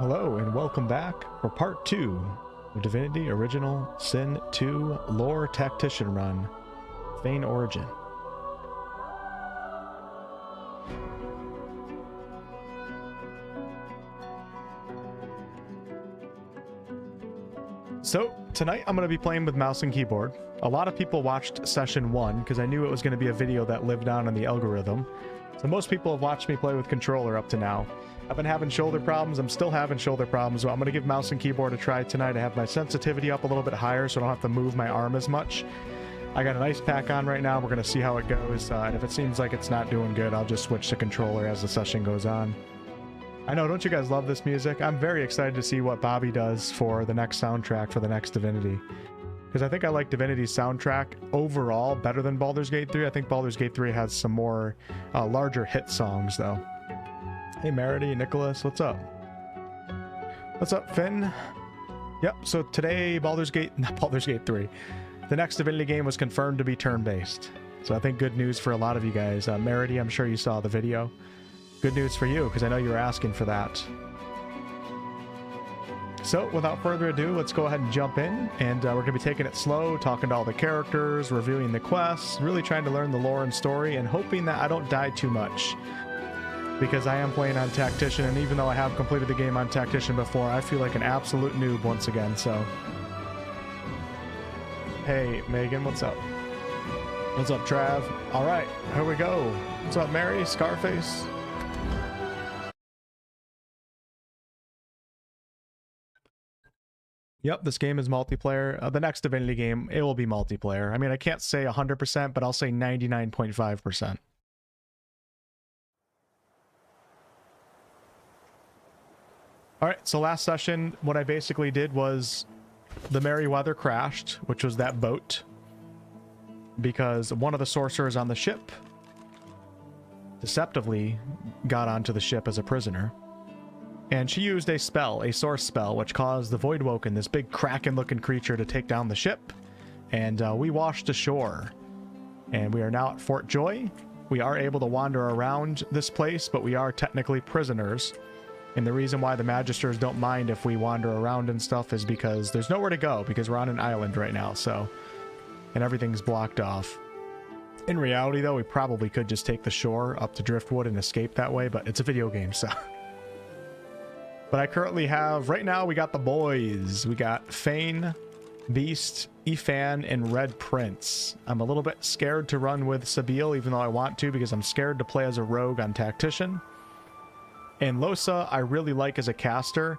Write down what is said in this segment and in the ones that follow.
Hello and welcome back for part 2 of Divinity Original Sin 2 Lore Tactician Run, Fane Origin. So tonight I'm going to be playing with mouse and keyboard. A lot of people watched session 1 because I knew it was going to be a video that lived on in the algorithm. So most people have watched me play with controller up to now. I've been having shoulder problems. I'm still having shoulder problems, so I'm going to give mouse and keyboard a try tonight. I have my sensitivity up a little bit higher so I don't have to move my arm as much. I got an ice pack on right now. We're going to see how it goes, and if it seems like it's not doing good, I'll just switch to controller as the session goes on. I know, don't you guys love this music? I'm very excited to see what Bobby does for the next soundtrack for the next Divinity. Because I think I like Divinity's soundtrack overall better than Baldur's Gate 3. I think Baldur's Gate 3 has some more larger hit songs, though. Hey, Merity, Nicholas, what's up? What's up, Finn? Yep, so today, not Baldur's Gate 3. The next Divinity game was confirmed to be turn-based. So I think good news for a lot of you guys. Merity, I'm sure you saw the video. Good news for you, because I know you were asking for that. So, without further ado, let's go ahead and jump in, and we're going to be taking it slow, talking to all the characters, reviewing the quests, really trying to learn the lore and story, and hoping that I don't die too much. Because I am playing on Tactician, and even though I have completed the game on Tactician before, I feel like an absolute noob once again, so... Hey, Megan, what's up? What's up, Trav? Alright, here we go. What's up, Mary? Scarface? Yep, this game is multiplayer. The next Divinity game, it will be multiplayer. I mean, I can't say 100%, but I'll say 99.5%. Alright, so last session, what I basically did was the Merryweather crashed, which was that boat, because one of the sorcerers on the ship deceptively got onto the ship as a prisoner. And she used a spell, a source spell, which caused the Voidwoken, this big kraken-looking creature, to take down the ship. And we washed ashore. And we are now at Fort Joy. We are able to wander around this place, but we are technically prisoners. And the reason why the Magisters don't mind if we wander around and stuff is because there's nowhere to go, because we're on an island right now, so... And everything's blocked off. In reality, though, we probably could just take the shore up to Driftwood and escape that way, but it's a video game, so... But I currently have... Right now, we got the boys. We got Fane, Beast, Ifan, and Red Prince. I'm a little bit scared to run with Sabille, even though I want to, because I'm scared to play as a rogue on Tactician. And Losa, I really like as a caster,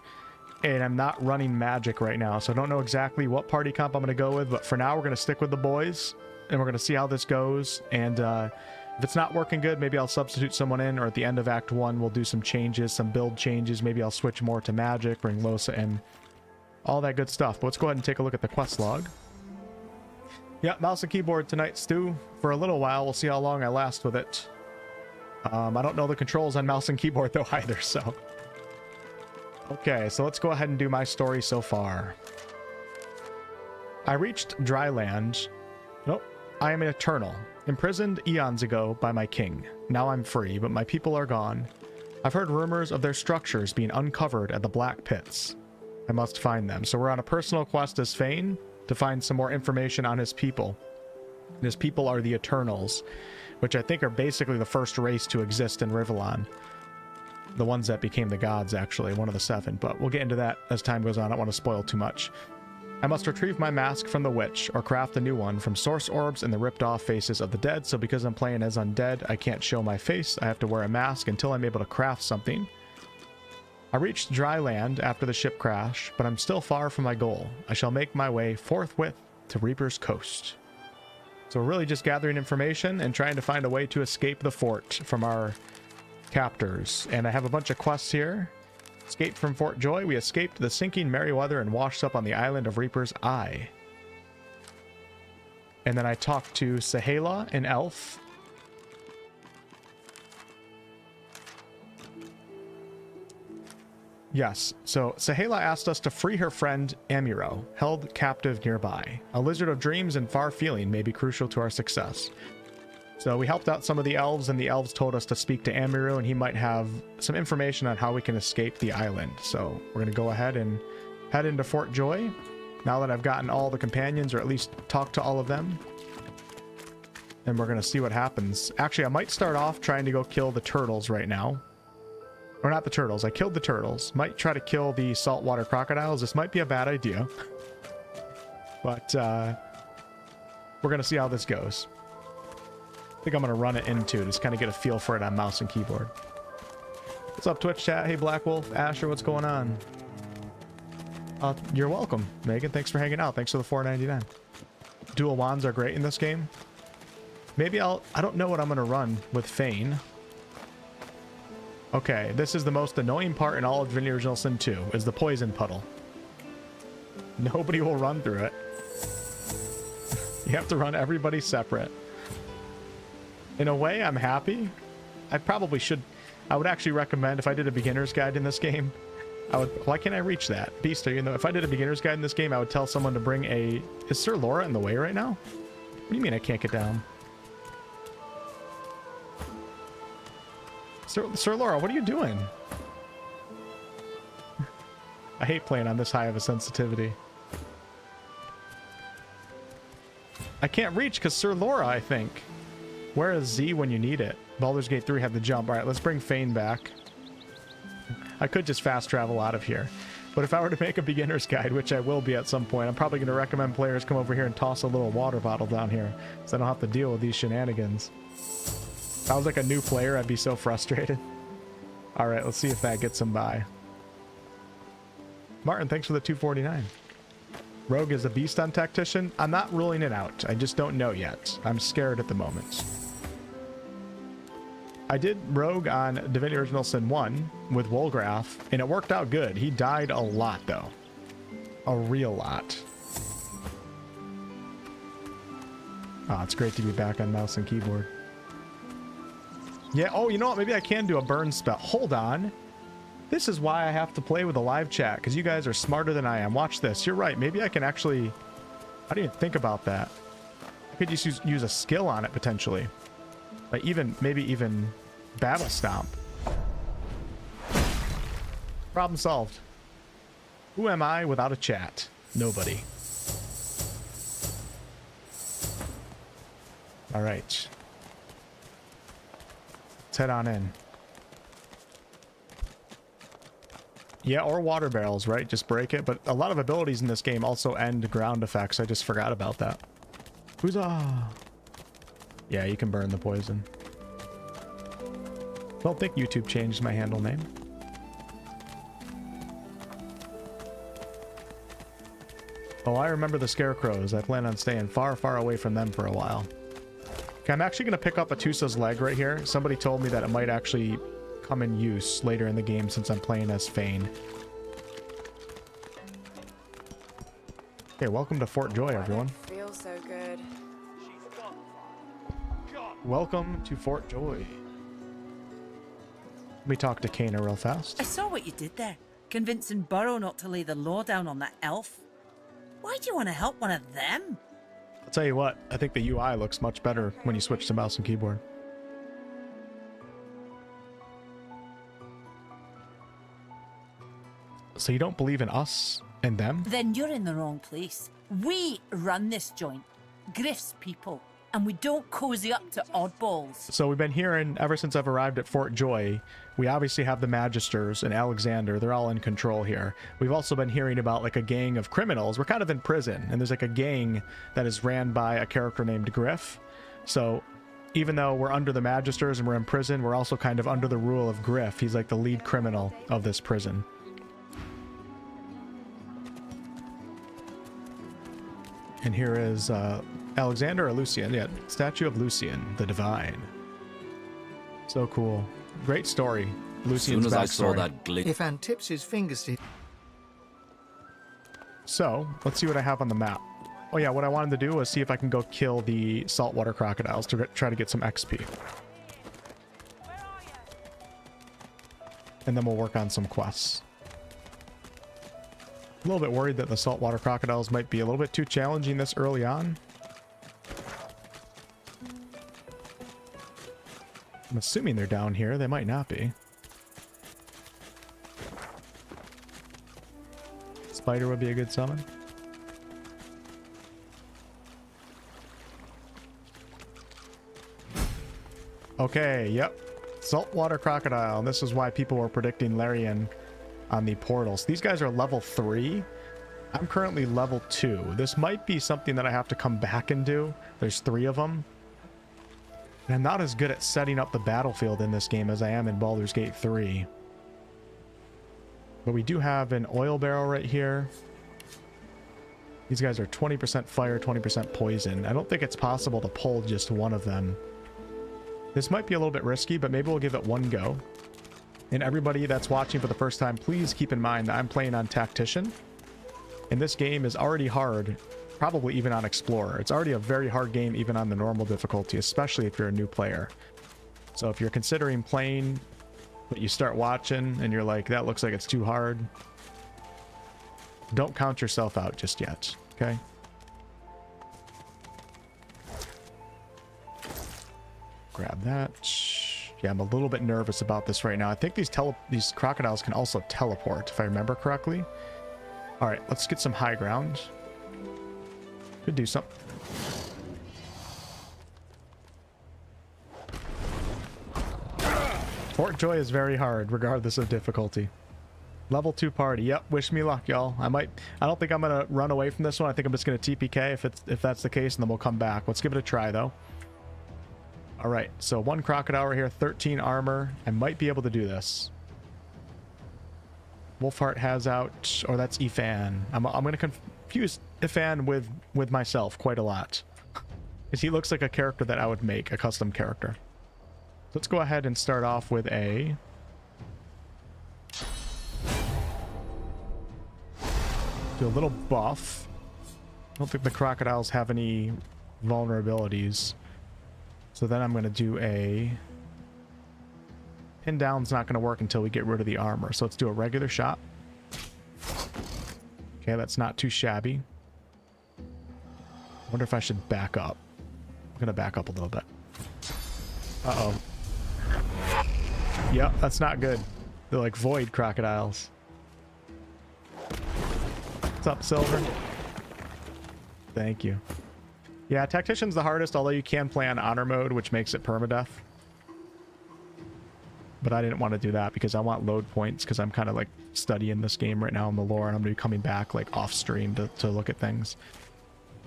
and I'm not running magic right now, so I don't know exactly what party comp I'm going to go with, but for now we're going to stick with the boys, and we're going to see how this goes, and if it's not working good, maybe I'll substitute someone in, or at the end of Act 1, we'll do some changes, some build changes, maybe I'll switch more to magic, bring Losa in, all that good stuff. But let's go ahead and take a look at the quest log. Yeah, mouse and keyboard tonight, Stu, for a little while. We'll see how long I last with it. I don't know the controls on mouse and keyboard though either, so... Okay, so let's go ahead and do my story so far. I reached dry land. Nope. I am an eternal, imprisoned eons ago by my king. Now I'm free, but my people are gone. I've heard rumors of their structures being uncovered at the Black Pits. I must find them. So we're on a personal quest as Fane to find some more information on his people. And his people are the Eternals, which I think are basically the first race to exist in Rivellon. The ones that became the gods, actually, one of the 7, but we'll get into that as time goes on. I don't want to spoil too much. I must retrieve my mask from the witch, or craft a new one from source orbs and the ripped-off faces of the dead, so because I'm playing as undead, I can't show my face. I have to wear a mask until I'm able to craft something. I reached dry land after the ship crash, but I'm still far from my goal. I shall make my way forthwith to Reaper's Coast. So we're really just gathering information and trying to find a way to escape the fort from our captors. And I have a bunch of quests here. Escape from Fort Joy. We escaped the sinking Merryweather and washed up on the island of Reaper's Eye. And then I talked to Sahala, an elf. Yes, so Sahala asked us to free her friend Amiro, held captive nearby. A lizard of dreams and far feeling may be crucial to our success. So we helped out some of the elves, and the elves told us to speak to Amiru, and he might have some information on how we can escape the island. So we're going to go ahead and head into Fort Joy, now that I've gotten all the companions, or at least talked to all of them. And we're going to see what happens. Actually, I might start off trying to go kill the turtles right now. Or not the turtles. I killed the turtles. Might try to kill the saltwater crocodiles. This might be a bad idea. But we're going to see how this goes. I think I'm going to run it into, just kind of get a feel for it on mouse and keyboard. What's up, Twitch chat? Hey, Black Wolf, Asher, what's going on? You're welcome, Megan. Thanks for hanging out. Thanks for the $4.99. Dual wands are great in this game. Maybe I don't know what I'm going to run with Fane. Okay, this is the most annoying part in all of Divinity Original Sin 2, is the poison puddle. Nobody will run through it. You have to run everybody separate. In a way, I'm happy. I probably should... I would actually recommend, if I did a beginner's guide in this game, I would... Why can't I reach that? Beast, are you know, if I did a beginner's guide in this game, I would tell someone to bring a... Is Sir Laura in the way right now? What do you mean I can't get down? Sir Laura, what are you doing? I hate playing on this high of a sensitivity. I can't reach because Sir Laura, I think. Where is Z when you need it? Baldur's Gate 3 had the jump. All right, let's bring Fane back. I could just fast travel out of here. But if I were to make a beginner's guide, which I will be at some point, I'm probably going to recommend players come over here and toss a little water bottle down here, so I don't have to deal with these shenanigans. If I was like a new player, I'd be so frustrated. All right, let's see if that gets him by. Martin, thanks for the $2.49. Rogue is a beast on Tactician. I'm not ruling it out. I just don't know yet. I'm scared at the moment. I did Rogue on Divinity Original Sin 1 with Wolfgraf, and it worked out good. He died a lot, though. A real lot. Oh, it's great to be back on mouse and keyboard. Yeah, oh, you know what? Maybe I can do a burn spell. Hold on. This is why I have to play with a live chat, because you guys are smarter than I am. Watch this. You're right. Maybe I can actually... I didn't even think about that. I could just use a skill on it, potentially. Like maybe even Battle Stomp. Problem solved. Who am I without a chat? Nobody. All right. Let's head on in. Yeah, or water barrels, right? Just break it. But a lot of abilities in this game also end ground effects. I just forgot about that. Huzzah! Yeah, you can burn the poison. Don't think YouTube changed my handle name. Oh, I remember the scarecrows. I plan on staying far, far away from them for a while. Okay, I'm actually going to pick up Atusa's leg right here. Somebody told me that it might actually come in use later in the game since I'm playing as Fane. Okay, welcome to Fort Joy, everyone. Feels so good. Welcome to Fort Joy. Let me talk to Kana real fast. I saw what you did there, convincing Burrow not to lay the law down on that elf. Why do you want to help one of them? I'll tell you what, I think the UI looks much better when you switch to mouse and keyboard. So you don't believe in us and them? Then you're in the wrong place. We run this joint, Griff's people, and we don't cozy up to oddballs. So we've been hearing, ever since I've arrived at Fort Joy, we obviously have the Magisters and Alexander. They're all in control here. We've also been hearing about like a gang of criminals. We're kind of in prison, and there's like a gang that is ran by a character named Griff. So even though we're under the Magisters and we're in prison, we're also kind of under the rule of Griff. He's like the lead criminal of this prison. And here is Alexander or Lucian? Yeah, statue of Lucian, the Divine. So cool. Great story. Lucian's as soon as I saw backstory. that glitch. If Anne tips his fingers to... So, let's see what I have on the map. Oh yeah, what I wanted to do was see if I can go kill the saltwater crocodiles to try to get some XP. And then we'll work on some quests. A little bit worried that the saltwater crocodiles might be a little bit too challenging this early on. I'm assuming they're down here. They might not be. Spider would be a good summon. Okay, yep. Saltwater crocodile. And this is why people were predicting Larian on the portals. These guys are level 3. I'm currently level 2. This might be something that I have to come back and do. There's 3 of them. And I'm not as good at setting up the battlefield in this game as I am in Baldur's Gate 3. But we do have an oil barrel right here. These guys are 20% fire, 20% poison. I don't think it's possible to pull just one of them. This might be a little bit risky, but maybe we'll give it one go. And everybody that's watching for the first time, please keep in mind that I'm playing on Tactician. And this game is already hard, probably even on Explorer. It's already a very hard game even on the normal difficulty, especially if you're a new player. So if you're considering playing, but you start watching and you're like, that looks like it's too hard, don't count yourself out just yet, okay? Grab that. Yeah, I'm a little bit nervous about this right now. I think these crocodiles can also teleport, if I remember correctly. All right, let's get some high ground. Could do something. Fort Joy is very hard, regardless of difficulty. Level 2 party. Yep, wish me luck, y'all. I don't think I'm gonna run away from this one. I think I'm just gonna TPK if that's the case, and then we'll come back. Let's give it a try, though. All right, so 1 crocodile right here, 13 armor. I might be able to do this. Wolfheart has out, or that's Fane. I'm going to confuse Fane with myself quite a lot. Because he looks like a character that I would make, a custom character. Let's go ahead and start off with a... do a little buff. I don't think the crocodiles have any vulnerabilities. So then I'm going to do a... Pin down's not going to work until we get rid of the armor. So let's do a regular shot. Okay, that's not too shabby. Wonder if I should back up. I'm going to back up a little bit. Uh-oh. Yep, that's not good. They're like void crocodiles. What's up, Silver? Thank you. Yeah, Tactician's the hardest, although you can play on honor mode, which makes it permadeath. But I didn't want to do that because I want load points, because I'm kind of like studying this game right now in the lore, and I'm going to be coming back like off stream to look at things.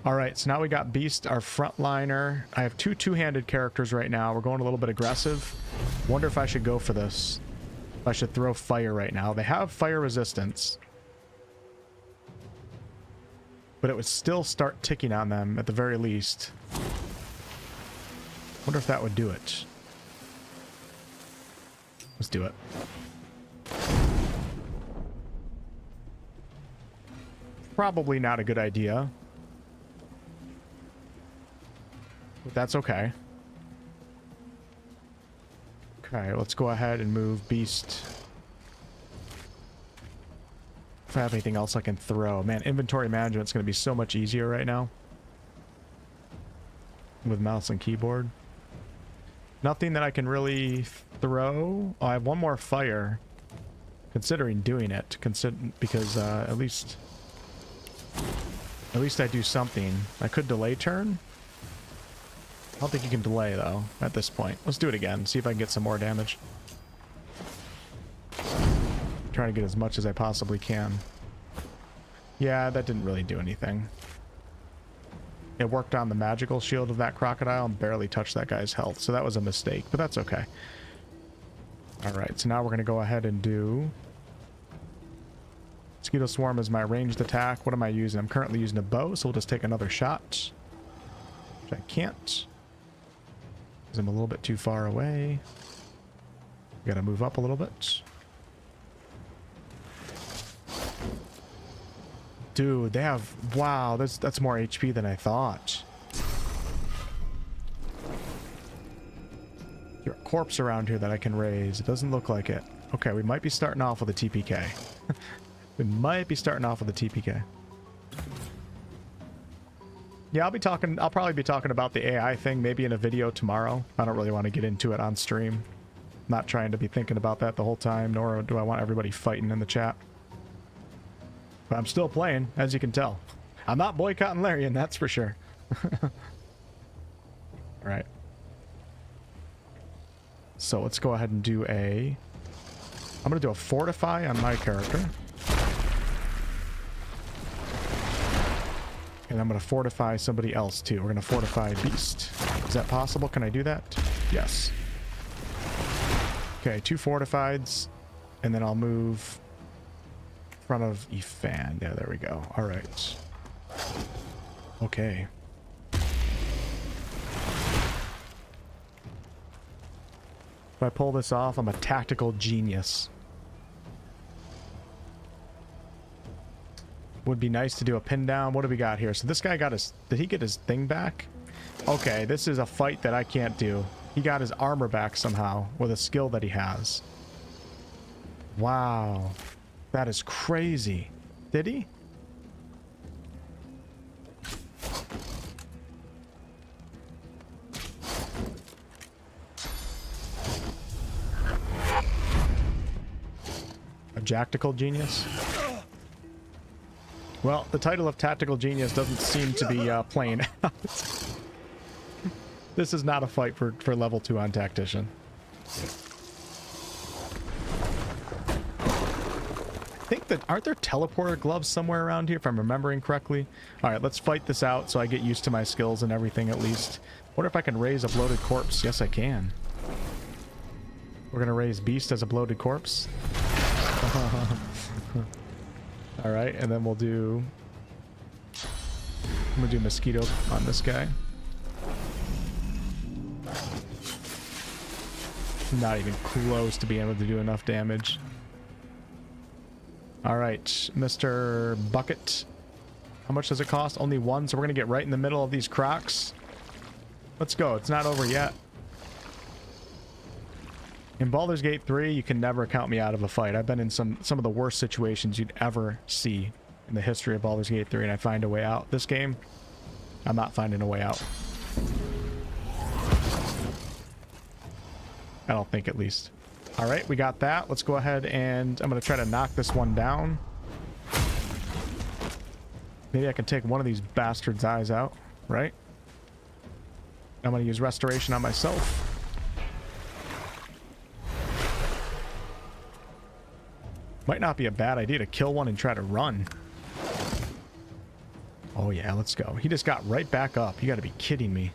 All right, so now we got Beast, our frontliner. I have 2 two-handed characters right now. We're going a little bit aggressive. Wonder if I should go for this. If I should throw fire right now. They have fire resistance, but it would still start ticking on them at the very least. Wonder if that would do it. Let's do it. Probably not a good idea, but that's okay. Okay, let's go ahead and move Beast. If I have anything else I can throw. Man, inventory management's going to be so much easier right now with mouse and keyboard. Nothing that I can really throw. Oh, I have 1 more fire. Considering doing it, because at least I do something. I could delay turn. I don't think you can delay though at this point. Let's do it again. See if I can get some more damage. Trying to get as much as I possibly can. Yeah, that didn't really do anything. It worked on the magical shield of that crocodile and barely touched that guy's health, so that was a mistake, but that's okay. Alright, so now we're going to go ahead and do... Mosquito Swarm is my ranged attack. What am I using? I'm currently using a bow, so we'll just take another shot. Which I can't. Because I'm a little bit too far away. Gotta move up a little bit. Dude, they have... Wow, that's more HP than I thought. There's a corpse around here that I can raise. It doesn't look like it. Okay, we might be starting off with a TPK. We might be starting off with a TPK. Yeah, I'll probably be talking about the AI thing maybe in a video tomorrow. I don't really want to get into it on stream. Not trying to be thinking about that the whole time, nor do I want everybody fighting in the chat. But I'm still playing, as you can tell. I'm not boycotting Larian, that's for sure. Alright. So let's go ahead and do a... I'm going to do a fortify on my character. And I'm going to fortify somebody else too. We're going to fortify Beast. Is that possible? Can I do that? Yes. Okay, 2 fortifieds. And then I'll move in front of Fane. Yeah, there we go. All right. Okay. If I pull this off, I'm a tactical genius. Would be nice to do a pin down. What do we got here? So this guy got his... Did he get his thing back? Okay, this is a fight that I can't do. He got his armor back somehow with a skill that he has. Wow. That is crazy. Did he? A Jactical Genius? Well, the title of Tactical Genius doesn't seem to be playing out. This is not a fight for level 2 on Tactician. I think that... Aren't there teleporter gloves somewhere around here, if I'm remembering correctly? Alright, let's fight this out so I get used to my skills and everything at least. Wonder if I can raise a bloated corpse. Yes, I can. We're going to raise Beast as a bloated corpse. Alright, and then we'll do... I'm gonna do Mosquito on this guy. Not even close to being able to do enough damage. Alright, Mr. Bucket. How much does it cost? Only 1, so we're gonna get right in the middle of these crocs. Let's go, it's not over yet. In Baldur's Gate 3, you can never count me out of a fight. I've been in some of the worst situations you'd ever see in the history of Baldur's Gate 3, and I find a way out. This game, I'm not finding a way out. I don't think, at least. All right, we got that. Let's go ahead and I'm going to try to knock this one down. Maybe I can take one of these bastards' eyes out, right? I'm going to use Restoration on myself. Might not be a bad idea to kill one and try to run. Oh yeah, let's go. He just got right back up. You got to be kidding me.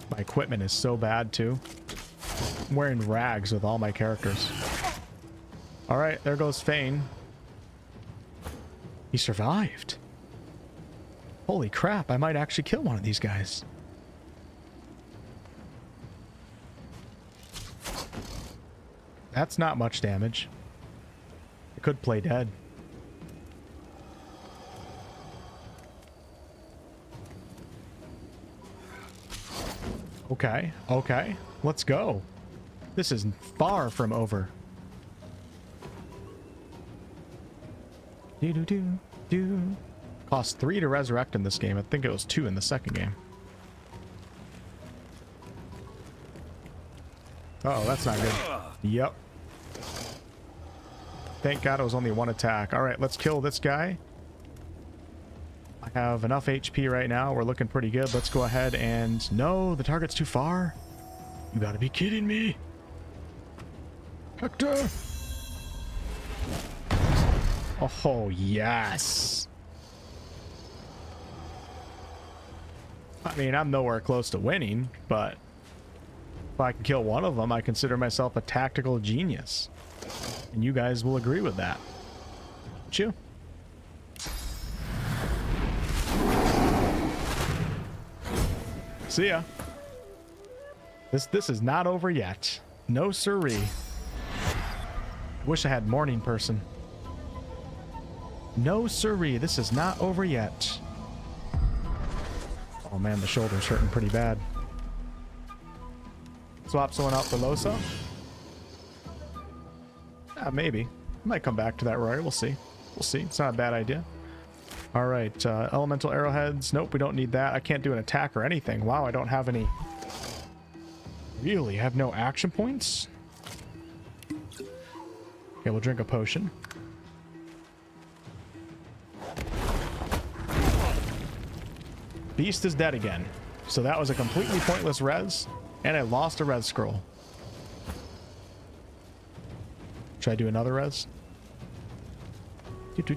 My equipment is so bad too. I'm wearing rags with all my characters. Alright, there goes Fane. He survived. Holy crap, I might actually kill one of these guys. That's not much damage. I could play dead. Okay, okay. Let's go. This is far from over. Do. Cost 3 to resurrect in this game. I think it was 2 in the second game. Oh, that's not good. Yep. Thank God it was only 1 attack. Alright, let's kill this guy. I have enough HP right now. We're looking pretty good. Let's go ahead and... No, the target's too far. You gotta be kidding me. Hector! Oh, yes. I mean, I'm nowhere close to winning, but if I can kill one of them, I consider myself a tactical genius. And you guys will agree with that. Won't you? See ya. This is not over yet. No siree. Wish I had morning person. No siree. This is not over yet. Oh man, the shoulder's hurting pretty bad. Swap someone out for Losa? Maybe. I might come back to that, Rory. We'll see. We'll see. It's not a bad idea. All right, elemental arrowheads. Nope, we don't need that. I can't do an attack or anything. Wow, I don't have any. Really? I have no action points? Okay, we'll drink a potion. Beast is dead again. So that was a completely pointless res, and I lost a res scroll. Should I do another res? If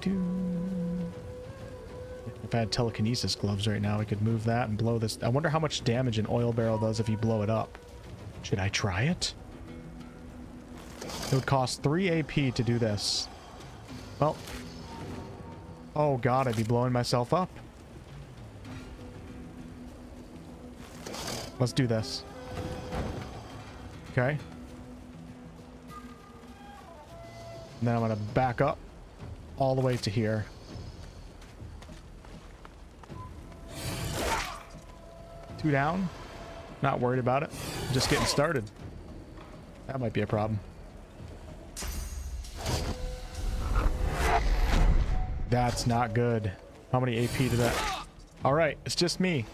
I had telekinesis gloves right now, I could move that and blow this. I wonder how much damage an oil barrel does if you blow it up. Should I try it? It would cost 3 AP to do this. Well. Oh god, I'd be blowing myself up. Let's do this. Okay. And then I'm going to back up all the way to here. Two down. Not worried about it. Just getting started. That might be a problem. That's not good. How many AP did that? All right, it's just me.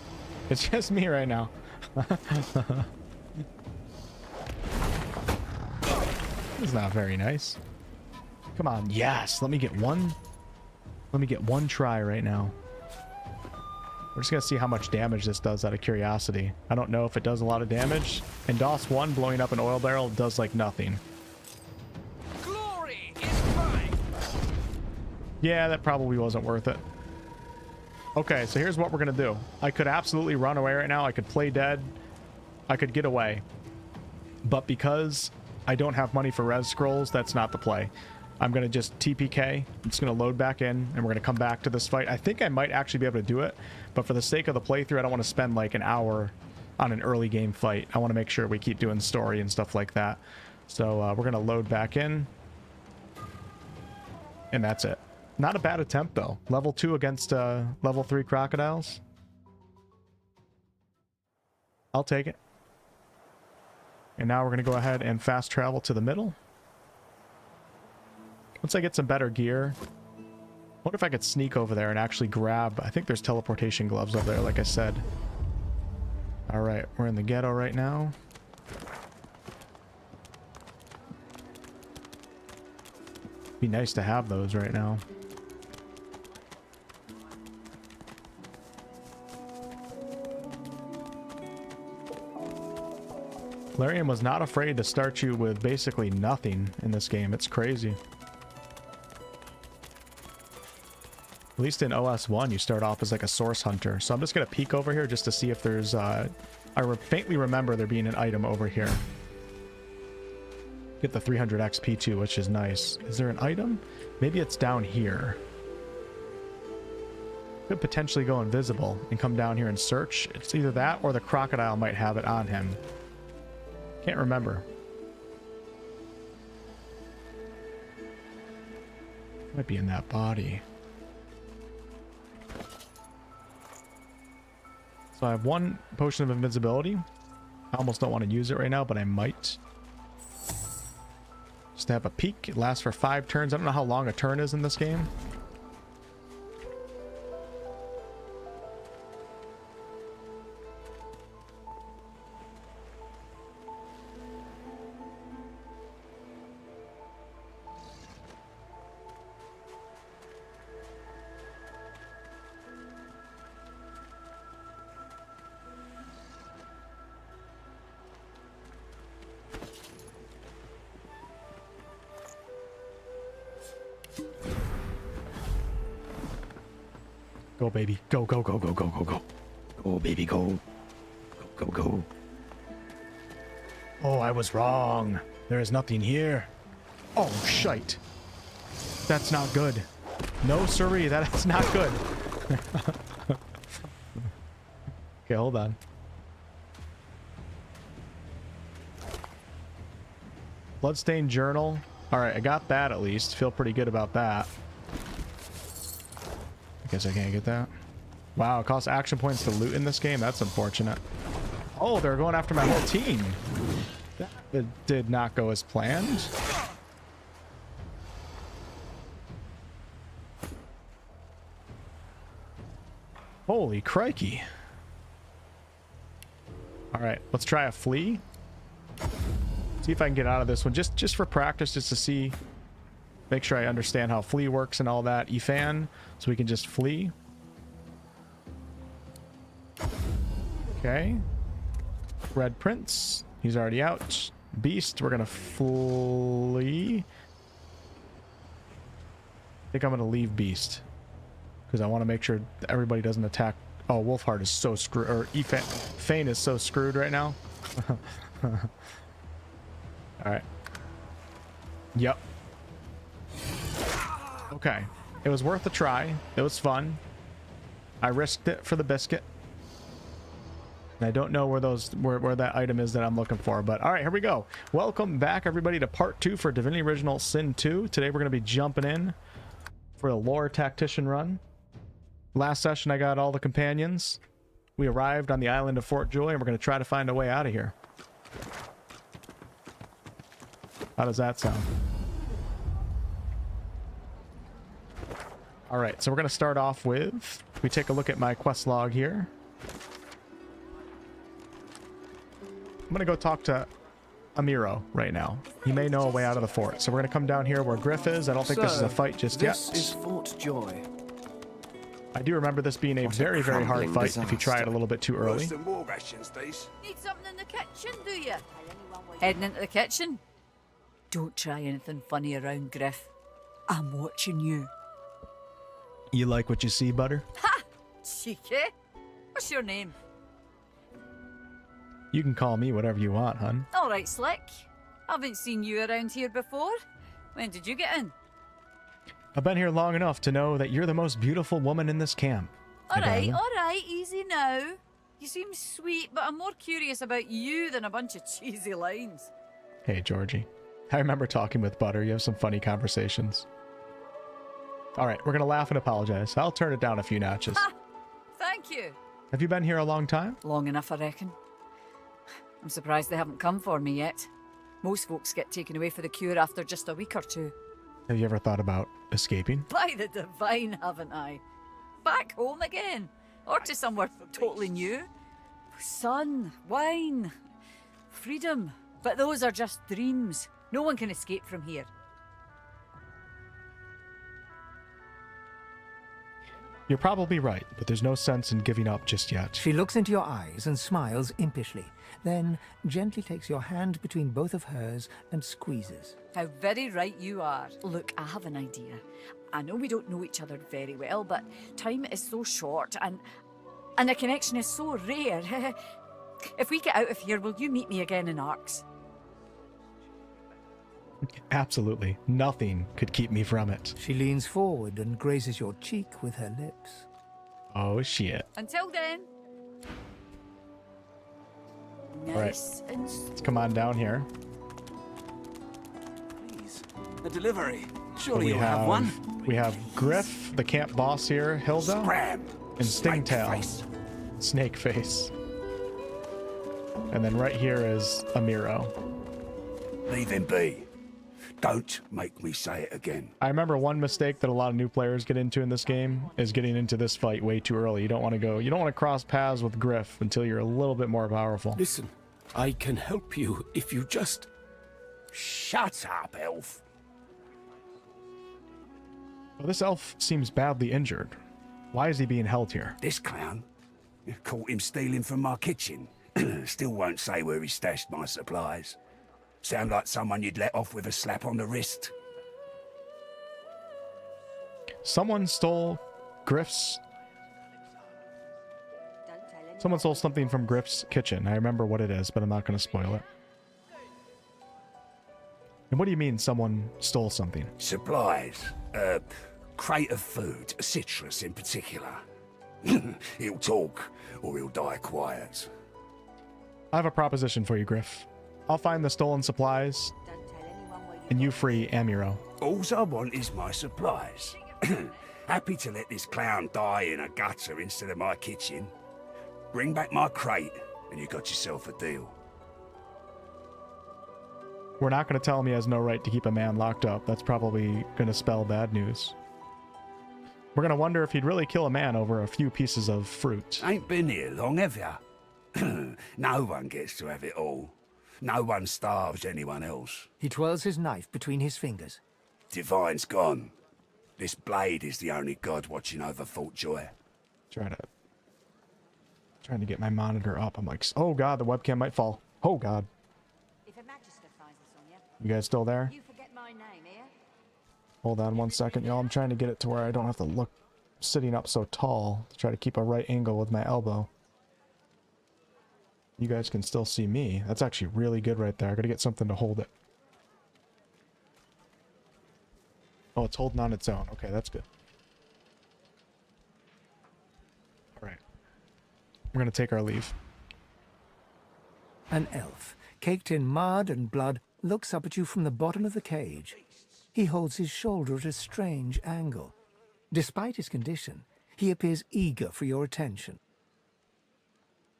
It's just me right now. It's not very nice. Come on, yes. Let me get one. Let me get one try right now. We're just gonna see how much damage this does out of curiosity. I don't know if it does a lot of damage. In DOS 1, blowing up an oil barrel does like nothing. Glory is mine. Yeah, that probably wasn't worth it. Okay, so here's what we're gonna do. I could absolutely run away right now. I could play dead. I could get away. But because I don't have money for res scrolls, that's not the play. I'm gonna just TPK. I'm just gonna load back in, and we're gonna come back to this fight. I think I might actually be able to do it, but for the sake of the playthrough, I don't want to spend like an hour on an early game fight. I want to make sure we keep doing story and stuff like that. So we're gonna load back in, and that's it. Not a bad attempt though. Level 2 against level 3 crocodiles. I'll take it. And now we're gonna go ahead and fast travel to the middle. Once I get some better gear, what if I could sneak over there and actually grab... I think there's teleportation gloves over there, like I said. Alright, we're in the ghetto right now. Be nice to have those right now. Larian was not afraid to start you with basically nothing in this game. It's crazy. At least in OS 1, you start off as like a source hunter. So I'm just going to peek over here just to see if there's... I faintly remember there being an item over here. Get the 300 XP too, which is nice. Is there an item? Maybe it's down here. Could potentially go invisible and come down here and search. It's either that or the crocodile might have it on him. Can't remember. Might be in that body. So I have one potion of invincibility. I almost don't want to use it right now, but I might. Just to have a peek. It lasts for 5 turns. I don't know how long a turn is in this game. Go, baby. Go, go, go, go, go, go, go. Go, baby, go. Go, go, go. Oh, I was wrong. There is nothing here. Oh, shite. That's not good. No, siree. That is not good. Okay, hold on. Bloodstained journal. Alright, I got that at least. Feel pretty good about that. Guess I can't get that. Wow, it costs action points to loot in this game. That's unfortunate. Oh, they're going after my whole team. That did not go as planned. Holy crikey. All right, let's try a flee. See if I can get out of this one just for practice, just to see, make sure I understand how flee works and all that. Fane, so we can just flee. Okay. Red Prince, he's already out. Beast, we're gonna flee. I think I'm gonna leave Beast because I want to make sure everybody doesn't attack. Oh, Wolfheart is so screwed, or Fane is so screwed right now. All right. Yep. Okay. It was worth a try. It was fun. I risked it for the biscuit. And I don't know where where that item is that I'm looking for, but all right, here we go. Welcome back, everybody, to part 2 for Divinity Original Sin 2. Today we're going to be jumping in for a lore tactician run. Last session I got all the companions. We arrived on the island of Fort Joy, and we're going to try to find a way out of here. How does that sound? All right, so we're going to start off with, we take a look at my quest log here. I'm going to go talk to Amiro right now. He may know a way out of the fort. So we're going to come down here where Griff is. I don't think this is a fight just yet. This is Fort Joy. I do remember this being a very, very hard fight if you try it a little bit too early. Need something in the kitchen, do you? Heading into the kitchen? Don't try anything funny around, Griff. I'm watching you. You like what you see, Butter? Ha! Cheeky. What's your name? You can call me whatever you want, hun. All right, Slick. Haven't seen you around here before. When did you get in? I've been here long enough to know that you're the most beautiful woman in this camp. All right, easy now. You seem sweet, but I'm more curious about you than a bunch of cheesy lines. Hey, Georgie. I remember talking with Butter. You have some funny conversations. All right, we're going to laugh and apologize. I'll turn it down a few notches. Ha! Thank you. Have you been here a long time? Long enough, I reckon. I'm surprised they haven't come for me yet. Most folks get taken away for the cure after just a week or two. Have you ever thought about escaping? By the divine, haven't I? Back home again. Or to somewhere totally new. Sun, wine, freedom. But those are just dreams. No one can escape from here. You're probably right, but there's no sense in giving up just yet. She looks into your eyes and smiles impishly, then gently takes your hand between both of hers and squeezes. How very right you are. Look, I have an idea. I know we don't know each other very well, but time is so short and a connection is so rare. If we get out of here, will you meet me again in Arcs? Absolutely. Nothing could keep me from it. She leans forward and grazes your cheek with her lips. Oh, shit. Until then. All right. Let's come on down here. Please, a delivery. Surely you'll have one. We have Griff, the camp boss here, Hilda, Scram. and Stingtail. Snakeface. And then right here is Amiro. Leave him be. Don't make me say it again. I remember one mistake that a lot of new players get into in this game is getting into this fight way too early. You don't want to cross paths with Griff until you're a little bit more powerful. Listen, I can help you if you just... Shut up, elf. Well, this elf seems badly injured. Why is he being held here? This clown? Caught him stealing from my kitchen. Still won't say where he stashed my supplies. Sound like someone you'd let off with a slap on the wrist. Someone stole Griff's... Someone stole something from Griff's kitchen. I remember what it is, but I'm not going to spoil it. And what do you mean someone stole something? Supplies. Crate of food. Citrus in particular. He'll talk, or he'll die quiet. I have a proposition for you, Griff. I'll find the stolen supplies, and you free Amiro. All I want is my supplies. Happy to let this clown die in a gutter instead of my kitchen. Bring back my crate, and you got yourself a deal. We're not going to tell him he has no right to keep a man locked up. That's probably going to spell bad news. We're gonna wonder if he'd really kill a man over a few pieces of fruit. Ain't been here long, have ya? No one gets to have it all. No one starves anyone else. He twirls his knife between his fingers. Divine's gone. This blade is the only god watching over Fort Joy. Trying to get my monitor up. I'm like, oh god, the webcam might fall. Oh god. If a magister finds us on You guys still there? you forget my name, eh? Hold on one second, y'all. I'm trying to get it to where I don't have to look sitting up so tall to try to keep a right angle with my elbow. You guys can still see me. That's actually really good right there. I gotta get something to hold it. Oh, it's holding on its own. Okay, that's good. Alright. We're gonna take our leave. An elf, caked in mud and blood, looks up at you from the bottom of the cage. He holds his shoulder at a strange angle. Despite his condition, he appears eager for your attention.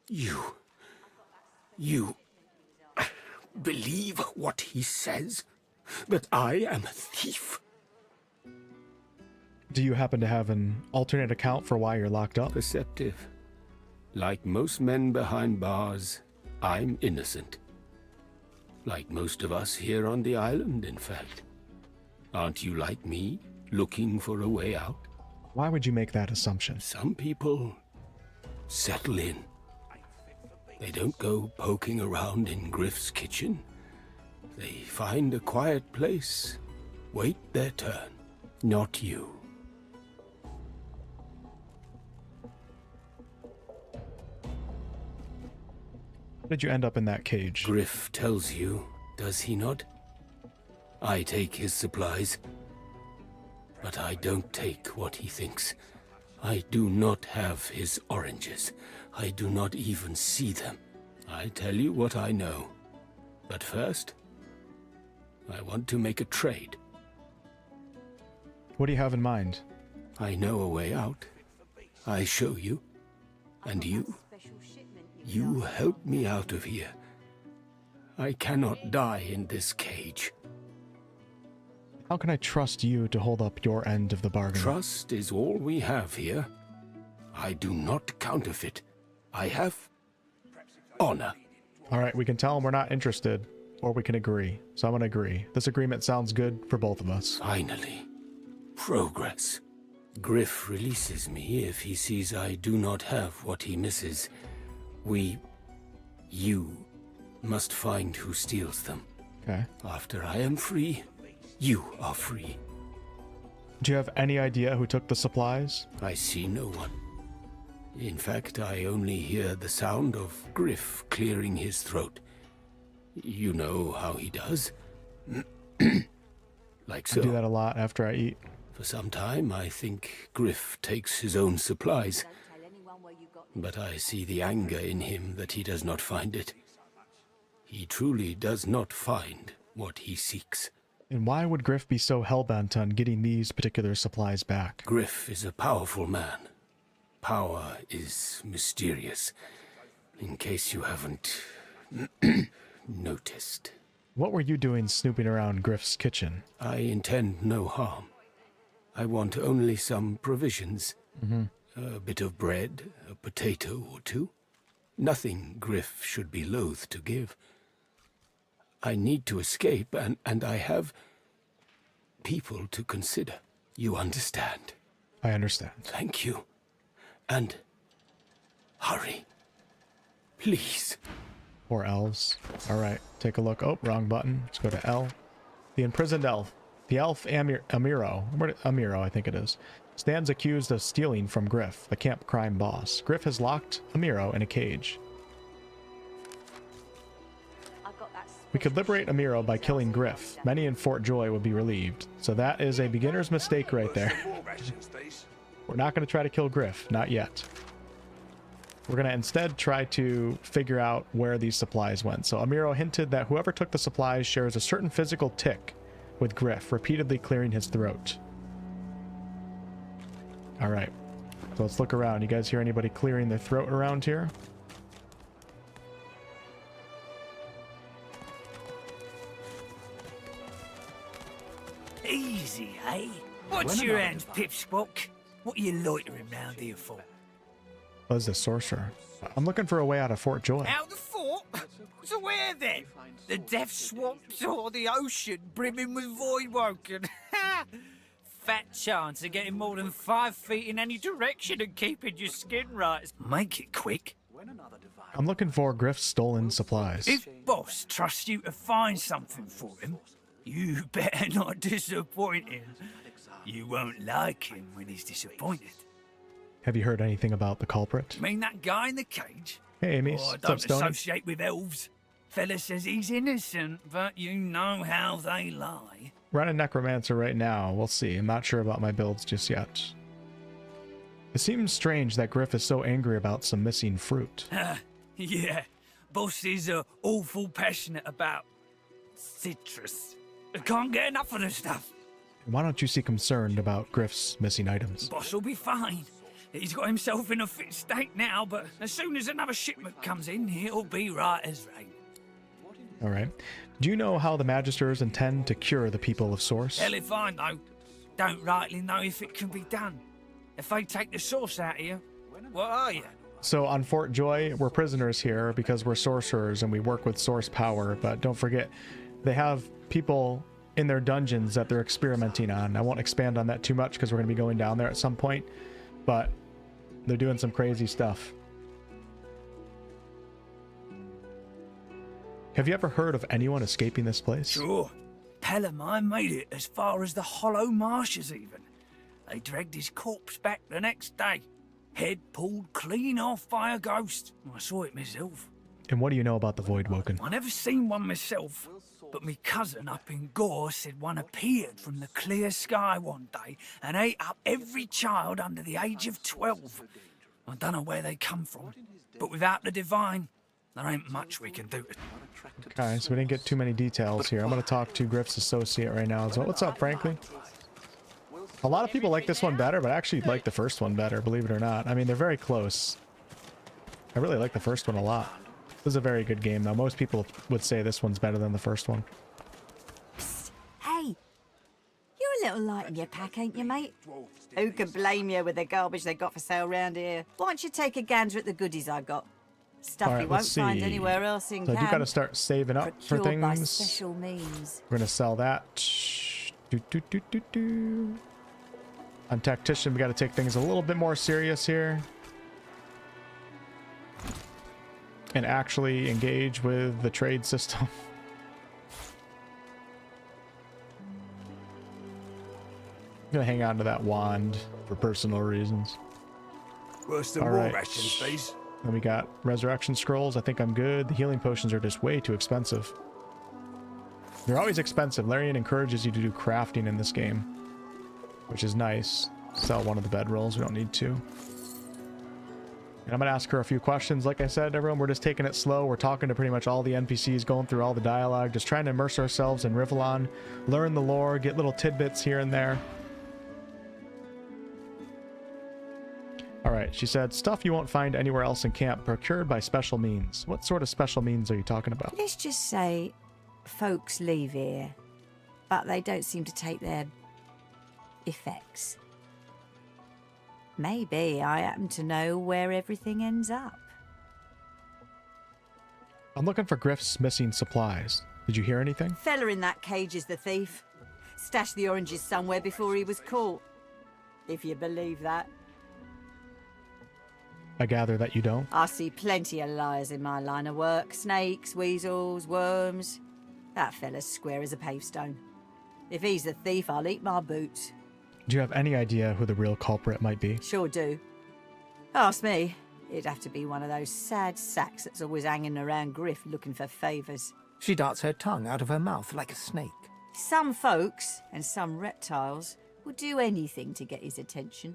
You believe what he says? That I am a thief? Do you happen to have an alternate account for why you're locked up? Perceptive. Like most men behind bars, I'm innocent. Like most of us here on the island, in fact. Aren't you like me, looking for a way out? Why would you make that assumption? Some people settle in. They don't go poking around in Griff's kitchen. They find a quiet place, wait their turn. Not you. How did you end up in that cage? Griff tells you, does he not? I take his supplies, but I don't take what he thinks. I do not have his oranges. I do not even see them. I tell you what I know. But first, I want to make a trade. What do you have in mind? I know a way out. I show you. And you help me out of here. I cannot die in this cage. How can I trust you to hold up your end of the bargain? Trust is all we have here. I do not counterfeit. I have honor. Alright, we can tell him we're not interested, or we can agree. So I'm gonna agree. This agreement sounds good for both of us. Finally. Progress. Griff releases me if he sees I do not have what he misses. You must find who steals them. Okay. After I am free, you are free. Do you have any idea who took the supplies? I see no one. In fact, I only hear the sound of Griff clearing his throat. You know how he does? Like so. I do that a lot after I eat. For some time, I think Griff takes his own supplies. But I see the anger in him that he does not find it. He truly does not find what he seeks. And why would Griff be so hellbent on getting these particular supplies back? Griff is a powerful man. Power is mysterious, in case you haven't noticed. What were you doing snooping around Griff's kitchen? I intend no harm. I want only some provisions. A bit of bread, a potato or two. Nothing Griff should be loath to give. I need to escape, and I have people to consider. You understand? I understand. Thank you. And hurry. Please. Poor elves. Alright, take a look. Oh, wrong button. Let's go to L. The imprisoned elf. The elf Amiro, I think it is, stands accused of stealing from Griff, the camp crime boss. Griff has locked Amiro in a cage. We could liberate Amiro by killing Griff. Many in Fort Joy would be relieved. So that is a beginner's mistake right there. We're not going to try to kill Griff. Not yet. We're going to instead try to figure out where these supplies went. So Amiro hinted that whoever took the supplies shares a certain physical tick with Griff, repeatedly clearing his throat. Alright. So let's look around. You guys hear anybody clearing their throat around here? Easy, eh? What's your end, pipsqueak? What are you loitering round here for? Was the sorcerer? I'm looking for a way out of Fort Joy. Out the fort? So where then? The death swamps or the ocean brimming with voidwoken? Fat chance of getting more than 5 feet in any direction and keeping your skin right. Make it quick. I'm looking for Griff's stolen supplies. If boss trusts you to find something for him, you better not disappoint him. You won't like him when he's disappointed. Have you heard anything about the culprit? You mean that guy in the cage? Hey, Amy. Oh, I What's up, don't Stoney? associate with elves. Fella says he's innocent, but you know how they lie. Running Necromancer right now. We'll see. I'm not sure about my builds just yet. It seems strange that Griff is so angry about some missing fruit. Yeah, boss is awful passionate about citrus. I can't get enough of the stuff. Why don't you seem concerned about Griff's missing items? Boss will be fine. He's got himself in a fit state now, but as soon as another shipment comes in, he'll be right as rain. All right. Do you know how the Magisters intend to cure the people of Source? Hell if I know. Don't rightly know if it can be done. If they take the source out of you, what are you? So on Fort Joy, we're prisoners here because we're sorcerers and we work with source power. But don't forget, they have people in their dungeons that they're experimenting on. I won't expand on that too much because we're going to be going down there at some point. But they're doing some crazy stuff. Have you ever heard of anyone escaping this place? Sure. Pal of mine made it as far as the Hollow Marshes even. They dragged his corpse back the next day. Head pulled clean off by a ghost. I saw it myself. And what do you know about the Voidwoken? I never seen one myself, but me cousin up in Gore said one appeared from the clear sky one day and ate up every child under the age of 12. I don't know where they come from, but without the divine, there ain't much we can do. Okay, so we didn't get too many details here. I'm going to talk to Griff's associate right now as well. What's up, Franklin? A lot of people like this one better, but I actually like the first one better, believe it or not. I mean, they're very close. I really like the first one a lot. This is a very good game, though. Most people would say this one's better than the first one. Psst. Hey, you're a little light in your pack, ain't you, mate? Who can blame you with the garbage they got for sale round here? Why don't you take a gander at the goodies I got? Stuff All right, you won't let's find see. anywhere else in So camp. you got to start saving up for Procured by things. special means. We're going to sell that. On Tactician, we got to take things a little bit more serious here. And actually engage with the trade system. I'm going to hang on to that wand for personal reasons. Worse than All war right. rations, please. Then we got resurrection scrolls. I think I'm good. The healing potions are just way too expensive. They're always expensive. Larian encourages you to do crafting in this game, which is nice. Sell one of the bedrolls. We don't need to. And I'm going to ask her a few questions. Like I said, everyone, we're just taking it slow. We're talking to pretty much all the NPCs, going through all the dialogue, just trying to immerse ourselves in Rivellon, learn the lore, get little tidbits here and there. All right, she said, stuff you won't find anywhere else in camp, procured by special means. What sort of special means are you talking about? Let's just say folks leave here, but they don't seem to take their effects. Maybe I happen to know where everything ends up. I'm looking for Griff's missing supplies. Did you hear anything? Fella in that cage is the thief. Stashed the oranges somewhere before he was caught. If you believe that. I gather that you don't. I see plenty of liars in my line of work. Snakes, weasels, worms. That fella's square as a pavestone. If he's the thief, I'll eat my boots. Do you have any idea who the real culprit might be? Sure do. Ask me. It'd have to be one of those sad sacks that's always hanging around Griff looking for favours. She darts her tongue out of her mouth like a snake. Some folks, and some reptiles, will do anything to get his attention.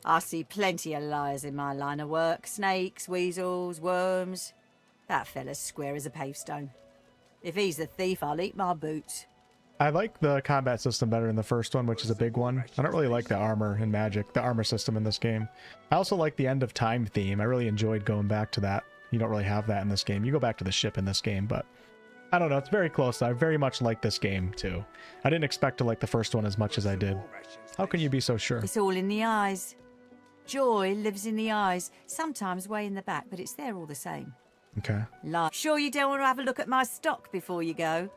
I see plenty of liars in my line of work. Snakes, weasels, worms. That fella's square as a pavestone. If he's the thief, I'll eat my boots. I like the combat system better than the first one, which is a big one. I don't really like the armor and magic, the armor system in this game. I also like the end of time theme. I really enjoyed going back to that. You don't really have that in this game. You go back to the ship in this game, but I don't know. It's very close. I very much like this game, too. I didn't expect to like the first one as much as I did. How can you be so sure? It's all in the eyes. Joy lives in the eyes, sometimes way in the back, but it's there all the same. Okay. Sure you don't want to have a look at my stock before you go?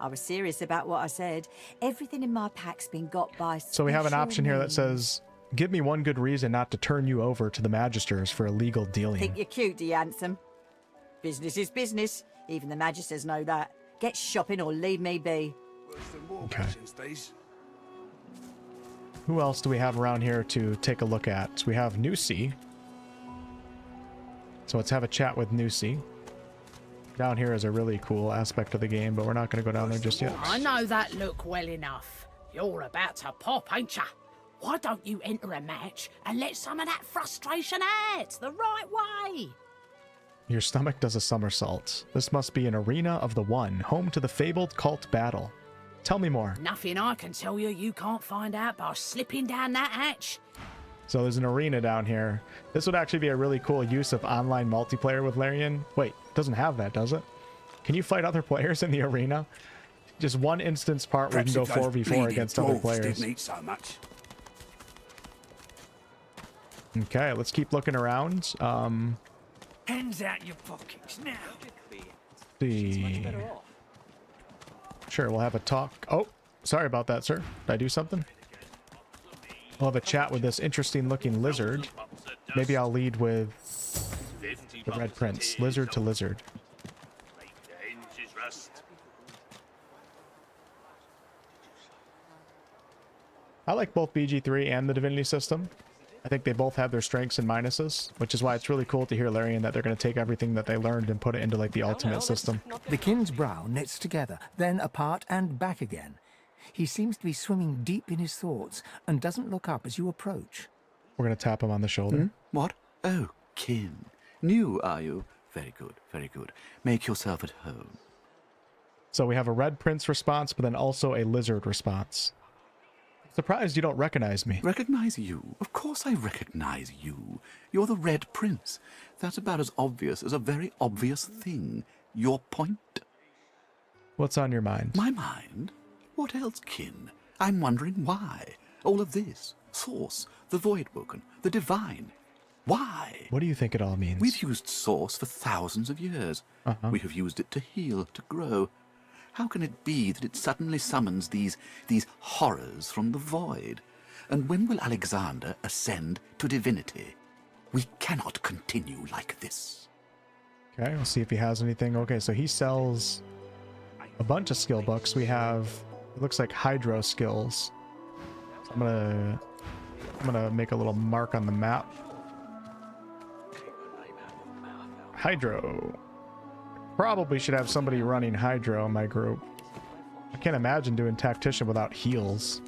I was serious about what I said. Everything in my pack's been got by So we have an option here that means. says, give me one good reason not to turn you over to the Magisters for illegal dealing. Think you're cute, do you, handsome? Business is business. Even the Magisters know that. Get shopping or leave me be. Okay. Who else do we have around here to take a look at? We have Nusi. So let's have a chat with Nusi. Down here is a really cool aspect of the game, but we're not going to go down there just yet. I know that look well enough. You're about to pop, ain't ya? Why don't you enter a match and let some of that frustration out the right way? Your stomach does a somersault. This must be an arena of the one, home to the fabled cult battle. Tell me more. Nothing I can tell you can't find out by slipping down that hatch. So there's an arena down here. This would actually be a really cool use of online multiplayer with Larian. Wait, it doesn't have that, does it? Can you fight other players in the arena? Just one instance part where you can go 4v4 against other players. Didn't eat so much. Okay, let's keep looking around. Hands out your pockets now. See. Sure, we'll have a talk. Oh, sorry about that, sir. Did I do something? We'll have a chat with this interesting looking lizard. Maybe I'll lead with the Red Prince. Lizard to lizard. I like both BG3 and the Divinity system. I think they both have their strengths and minuses, which is why it's really cool to hear Larian that they're going to take everything that they learned and put it into like the ultimate system. The king's brow knits together, then apart and back again. He seems to be swimming deep in his thoughts and doesn't look up as you approach. We're going to tap him on the shoulder. What? Oh, kin. New, are you? Very good, very good. Make yourself at home. So we have a Red Prince response, but then also a lizard response. Surprised you don't recognize me. Recognize you? Of course I recognize you. You're the Red Prince. That's about as obvious as a very obvious thing. Your point? What's on your mind? My mind? What else, kin? I'm wondering why. All of this. Source, the Voidwoken, the Divine. Why? What do you think it all means? We've used Source for thousands of years. We have used it to heal, to grow. How can it be that it suddenly summons these horrors from the void? And when will Alexander ascend to divinity? We cannot continue like this. Okay, we'll see if he has anything. Okay, so he sells a bunch of skill books. We have, it looks like hydro skills. So I'm gonna make a little mark on the map. Hydro. Probably should have somebody running hydro in my group. I can't imagine doing tactician without heals.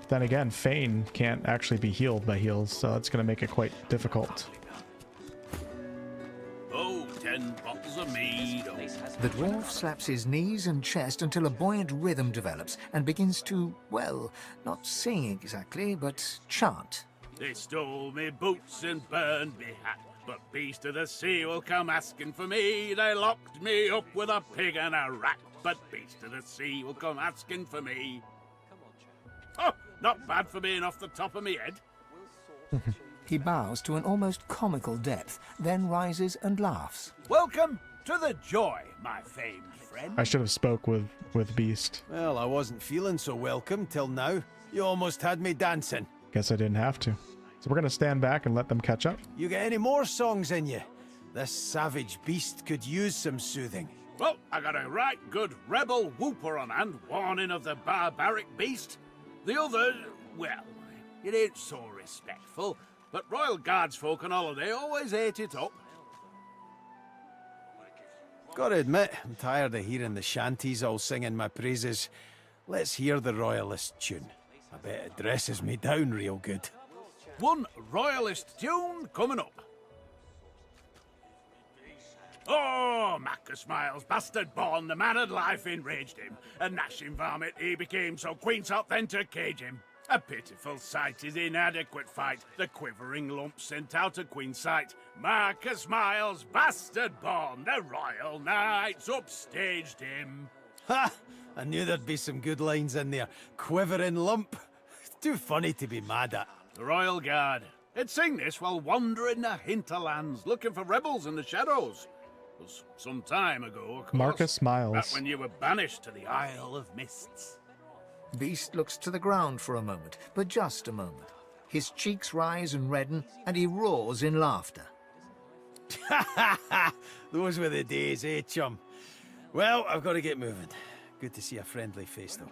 Then again, Fane can't actually be healed by heals, so it's going to make it quite difficult. Oh, 10 bottles of mead. The dwarf slaps his knees and chest until a buoyant rhythm develops and begins to, well, not sing exactly, but chant. They stole me boots and burned me hat, but beast of the sea will come asking for me. They locked me up with a pig and a rat, but beast of the sea will come asking for me. Oh, not bad for being off the top of me head. He bows to an almost comical depth, then rises and laughs. Welcome to the joy, my famed friend. I should have spoke with Beast. Well, I wasn't feeling so welcome till now. You almost had me dancing. Guess I didn't have to. So we're going to stand back and let them catch up. You got any more songs in you? This savage beast could use some soothing. Well, I got a right good rebel whooper on hand, warning of the barbaric beast. The other, well, it ain't so respectful, but Royal Guards folk on holiday always ate it up. Gotta admit, I'm tired of hearing the shanties all singing my praises. Let's hear the Royalist tune. I bet it dresses me down real good. One Royalist tune coming up. Oh, Macca Smiles, bastard born, the man had life enraged him. A gnashing varmint he became, so Queen sought then to cage him. A pitiful sight is inadequate fight. The quivering lump sent out of Queen's sight. Marcus Miles, bastard born, the royal knights upstaged him. Ha! I knew there'd be some good lines in there. Quivering lump. Too funny to be mad at. The Royal Guard. It sang this while wandering the hinterlands, looking for rebels in the shadows. It was some time ago, of course. Marcus Miles. Back when you were banished to the Isle of Mists. Beast looks to the ground for a moment, but just a moment. His cheeks rise and redden, and he roars in laughter. Those were the days, eh, chum? Well, I've got to get moving. Good to see a friendly face, though.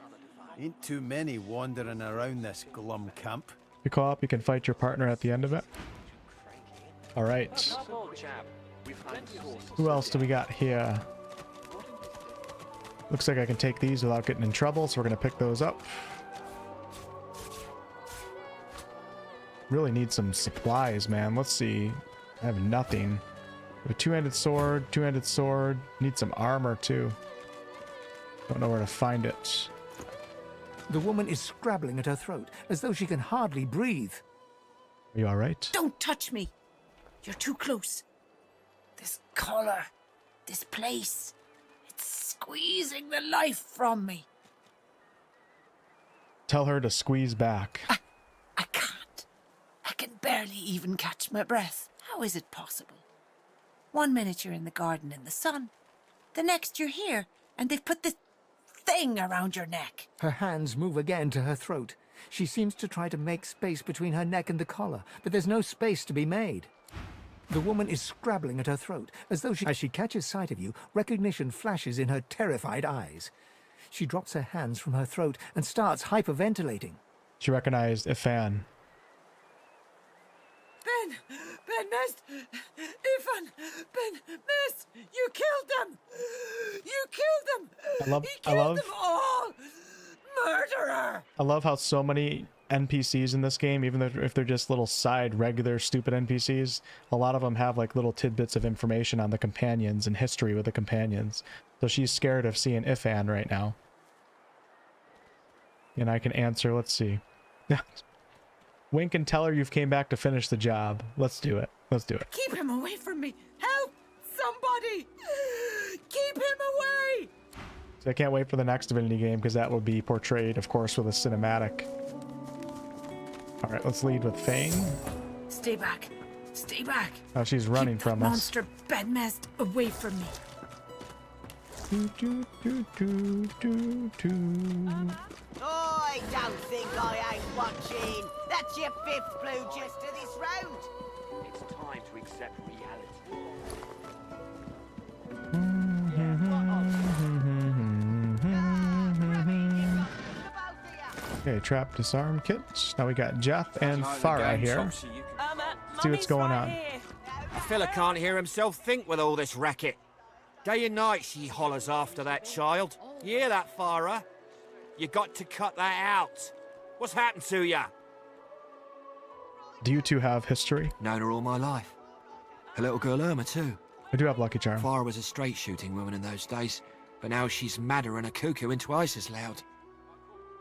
Ain't too many wandering around this glum camp. You co-op, you can fight your partner at the end of it. All right. Who else do we got here? Looks like I can take these without getting in trouble, so we're going to pick those up. Really need some supplies, man. Let's see. I have nothing. We have a two-handed sword. Need some armor, too. Don't know where to find it. The woman is scrabbling at her throat, as though she can hardly breathe. Are you all right? Don't touch me. You're too close. This collar, this place, it's squeezing the life from me. Tell her to squeeze back. I can't. I can barely even catch my breath. How is it possible? 1 minute you're in the garden in the sun. The next you're here, and they've put this thing around your neck. Her hands move again to her throat. She seems to try to make space between her neck and the collar, but there's no space to be made. The woman is scrabbling at her throat, as though as she catches sight of you, recognition flashes in her terrified eyes. She drops her hands from her throat and starts hyperventilating. She recognized Fane. Ben Mist, Ifan, Ben Mist, you killed them! You killed them! He killed them all! Murderer! I love how so many NPCs in this game, even if they're just little side, regular, stupid NPCs, a lot of them have like little tidbits of information on the companions and history with the companions. So she's scared of seeing Ifan right now. And I can answer, let's see. Wink and tell her you've came back to finish the job. Let's do it. Let's do it. Keep him away from me! Help! Somebody! Keep him away! So I can't wait for the next Divinity game, because that will be portrayed, of course, with a cinematic. Alright, let's lead with Fane. Stay back. Stay back. Oh, she's running Keep from that us. monster Bedmest away from me. I don't think I ain't watching. That's your 5th blue just to this round. It's time to accept reality. Okay, trap disarm kit. Now we got Jeff and Farah here. See what's going on. The fella can't hear himself think with all this racket. Day and night she hollers after that child. You hear that, Farah? You got to cut that out. What's happened to ya? Do you two have history? Known her all my life. Her little girl Irma too. I do have Lucky Charm. Farah was a straight shooting woman in those days, but now she's madder and a cuckoo and twice as loud.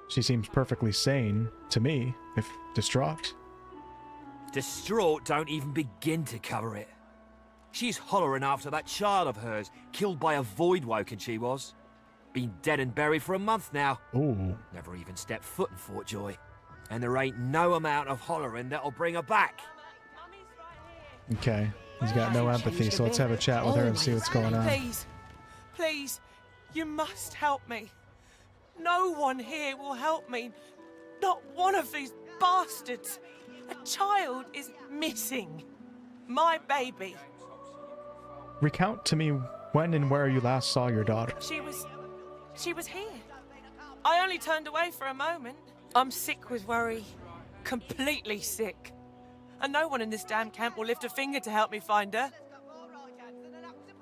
She seems perfectly sane to me, if distraught. Distraught don't even begin to cover it. She's hollering after that child of hers, killed by a void woken she was. Been dead and buried for a month now. Ooh. Never even stepped foot in Fort Joy. And there ain't no amount of hollering that'll bring her back. Okay. He's got no empathy, so let's have a chat with her and see what's going on. Please, please, you must help me. No one here will help me. Not one of these bastards. A child is missing. My baby. Recount to me when and where you last saw your daughter. She was here. I only turned away for a moment. I'm sick with worry. Completely sick. And no one in this damn camp will lift a finger to help me find her.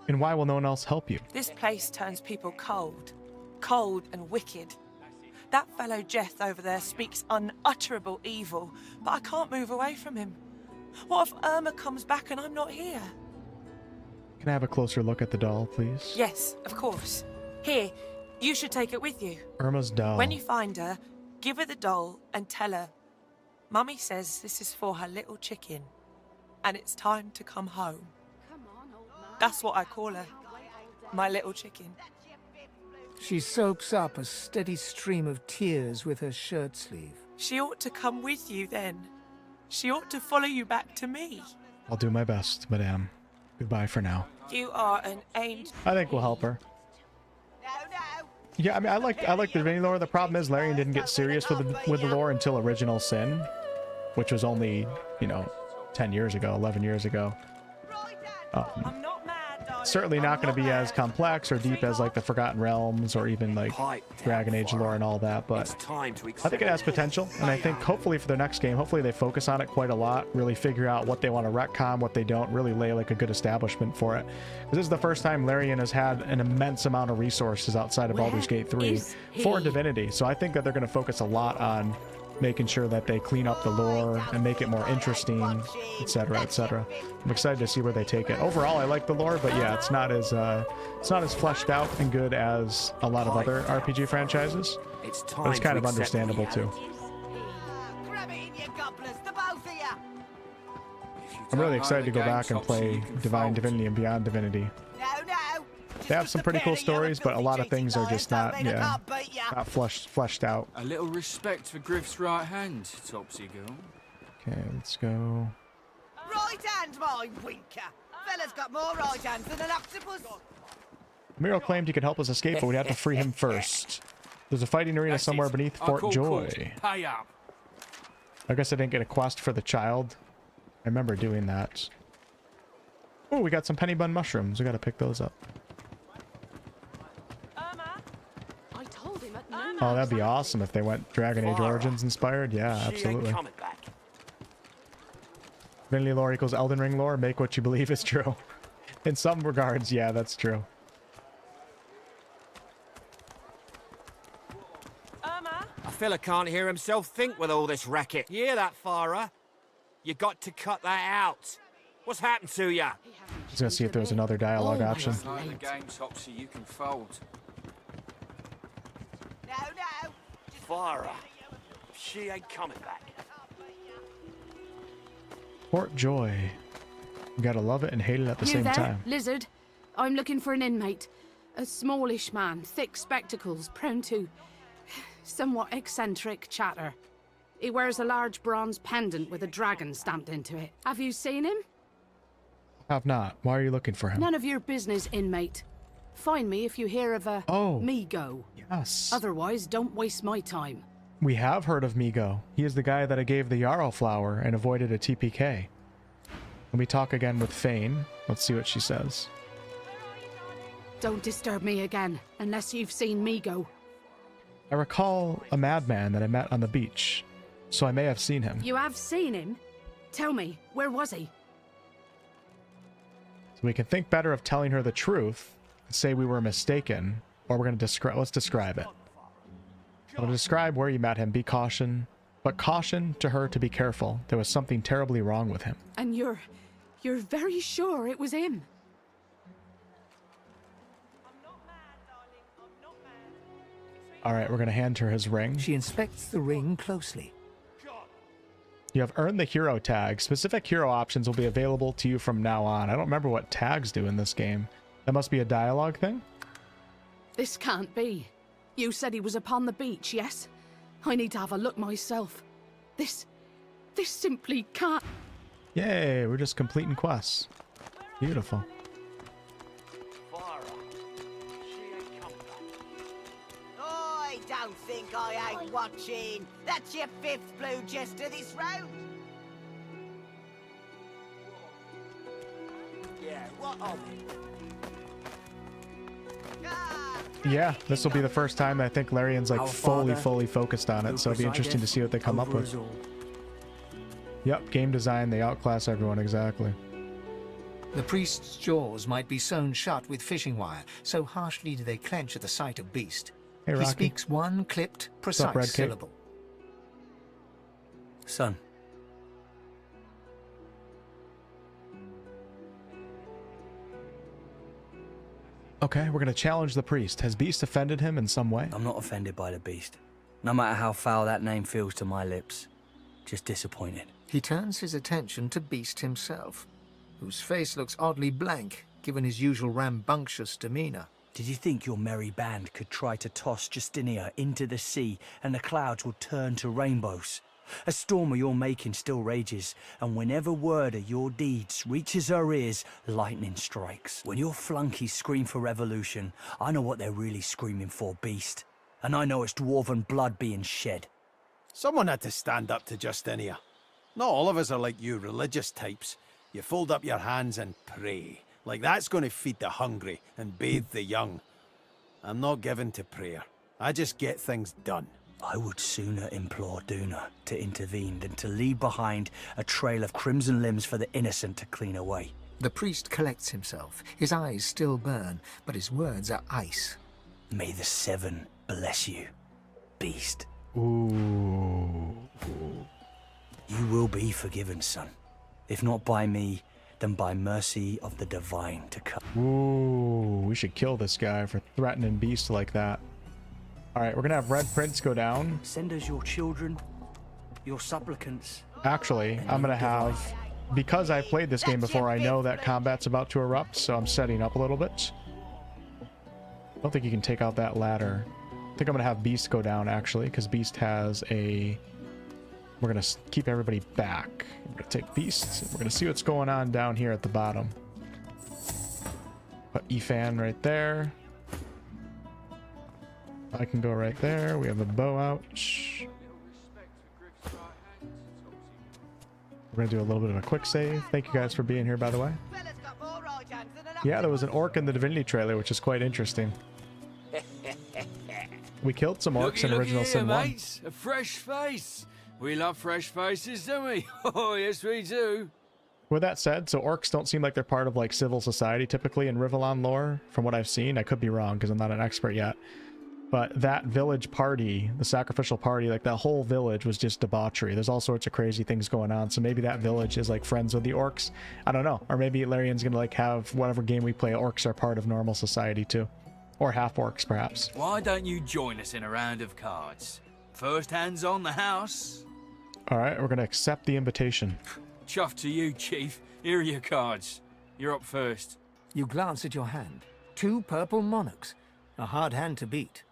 And why will no one else help you? This place turns people cold. Cold and wicked. That fellow Jeth over there speaks unutterable evil, but I can't move away from him. What if Irma comes back and I'm not here? Can I have a closer look at the doll, please? Yes, of course. Here, you should take it with you. Irma's doll. When you find her, Give her the doll and tell her, Mummy says this is for her little chicken, and it's time to come home. That's what I call her, my little chicken. She soaps up a steady stream of tears with her shirt sleeve. She ought to come with you then. She ought to follow you back to me. I'll do my best, madame. Goodbye for now. You are an angel. I think we'll help her. Yeah, I mean, I like the Divinity lore. The problem is Larian didn't get serious with the lore until Original Sin, which was only, 10 years ago, 11 years ago. I'm not mad, darling. Certainly not going to be as complex or deep as like the Forgotten Realms or even like Dragon Age lore and all that, but I think it has potential, and I think hopefully for their next game, hopefully they focus on it quite a lot, really figure out what they want to retcon, what they don't, really lay like a good establishment for it. This is the first time Larian has had an immense amount of resources outside of Baldur's Gate 3 for Divinity, so I think that they're going to focus a lot on making sure that they clean up the lore and make it more interesting, etc., etc. I'm excited to see where they take it. Overall, I like the lore, but yeah, it's not as fleshed out and good as a lot of other RPG franchises. But it's kind of understandable too. I'm really excited to go back and play Divine Divinity and Beyond Divinity. They have some pretty cool stories, but a lot of things are just not fleshed out. A little respect for Griff's right hand, Topsy girl. Okay, let's go. Right hand, my winker. Fella's got more right hands than an octopus. Miro claimed he could help us escape, but we'd have to free him first. There's a fighting arena somewhere beneath Fort Joy. Pay up. I guess I didn't get a quest for the child. I remember doing that. Oh, we got some penny bun mushrooms. We got to pick those up. Oh, that'd be awesome if they went Dragon Age Origins inspired. Yeah, absolutely. Divinity lore equals Elden Ring lore. Make what you believe is true. In some regards, yeah, that's true. A fella can't hear himself think with all this racket. You hear that, Farah? You got to cut that out. What's happened to you? I was gonna see if there was another dialogue option. Like the game, Topsy, you can fold. Farah, she ain't coming back. Fort Joy. You gotta love it and hate it at the same time. Lizard? I'm looking for an inmate. A smallish man, thick spectacles, prone to somewhat eccentric chatter. He wears a large bronze pendant with a dragon stamped into it. Have you seen him? Have not. Why are you looking for him? None of your business, inmate. Find me if you hear of a Migo. Yes. Otherwise, don't waste my time. We have heard of Migo. He is the guy that I gave the Yarrow flower and avoided a TPK. Let me talk again with Fane. Let's see what she says. Don't disturb me again, unless you've seen Migo. I recall a madman that I met on the beach, so I may have seen him. You have seen him? Tell me, where was he? So we can think better of telling her the truth and say we were mistaken, or we're going to describe. Let's describe it. I'm going to describe where you met him. Be caution, but caution to her to be careful. There was something terribly wrong with him. And you're very sure it was him? All right, we're going to hand her his ring. She inspects the ring closely. You have earned the hero tag. Specific hero options will be available to you from now on. I don't remember what tags do in this game. That must be a dialogue thing? This can't be. You said he was upon the beach, yes? I need to have a look myself. This simply can't. Yay, we're just completing quests. Beautiful. I don't think I ain't watching. That's your fifth blue jester this round. Yeah, what of it? Yeah, this will be the first time I think Larian's like fully focused on it, so it'll be interesting to see what they come up with. Yep, game design, they outclass everyone, exactly. The priest's jaws might be sewn shut with fishing wire, so harshly do they clench at the sight of beast. Hey, Rocky. He speaks one clipped, precise syllable. Son. Okay, we're going to challenge the priest. Has Beast offended him in some way? I'm not offended by the beast. No matter how foul that name feels to my lips. Just disappointed. He turns his attention to Beast himself, whose face looks oddly blank, given his usual rambunctious demeanor. Did you think your merry band could try to toss Justinia into the sea and the clouds will turn to rainbows? A storm of your making still rages, and whenever word of your deeds reaches her ears, lightning strikes. When your flunkies scream for revolution, I know what they're really screaming for, Beast. And I know it's dwarven blood being shed. Someone had to stand up to Justinia. Not all of us are like you religious types. You fold up your hands and pray. Like that's going to feed the hungry and bathe the young. I'm not given to prayer. I just get things done. I would sooner implore Duna to intervene than to leave behind a trail of crimson limbs for the innocent to clean away. The priest collects himself. His eyes still burn, but his words are ice. May the Seven bless you, Beast. Ooh. You will be forgiven, son. If not by me, then by mercy of the divine to come. Ooh, we should kill this guy for threatening Beast like that. All right, we're gonna have Red Prince go down. Send us your children, your supplicants. Actually, I'm gonna have, because I played this game before, I know that combat's about to erupt, so I'm setting up a little bit. I don't think you can take out that ladder. I think I'm gonna have Beast go down, actually, because Beast has a... We're gonna keep everybody back. I'm gonna take Beast. We're gonna see what's going on down here at the bottom. Put Fane right there. I can go right there. We have a bow out. We're gonna do a little bit of a quick save. Thank you guys for being here, by the way. Yeah, there was an orc in the Divinity trailer, which is quite interesting. We killed some orcs in Original Sin 1. Mates. A fresh face. We love fresh faces, don't we? Oh, yes, we do. With that said, so orcs don't seem like they're part of like civil society typically in Rivellon lore, from what I've seen. I could be wrong because I'm not an expert yet. But that village party, the sacrificial party, like that whole village was just debauchery. There's all sorts of crazy things going on. So maybe that village is like friends with the orcs. I don't know. Or maybe Larian's going to like have whatever game we play, orcs are part of normal society too. Or half orcs perhaps. Why don't you join us in a round of cards? First hands on the house. All right, we're going to accept the invitation. Chuff to you, Chief. Here are your cards. You're up first. You glance at your hand. 2 purple monarchs. A hard hand to beat.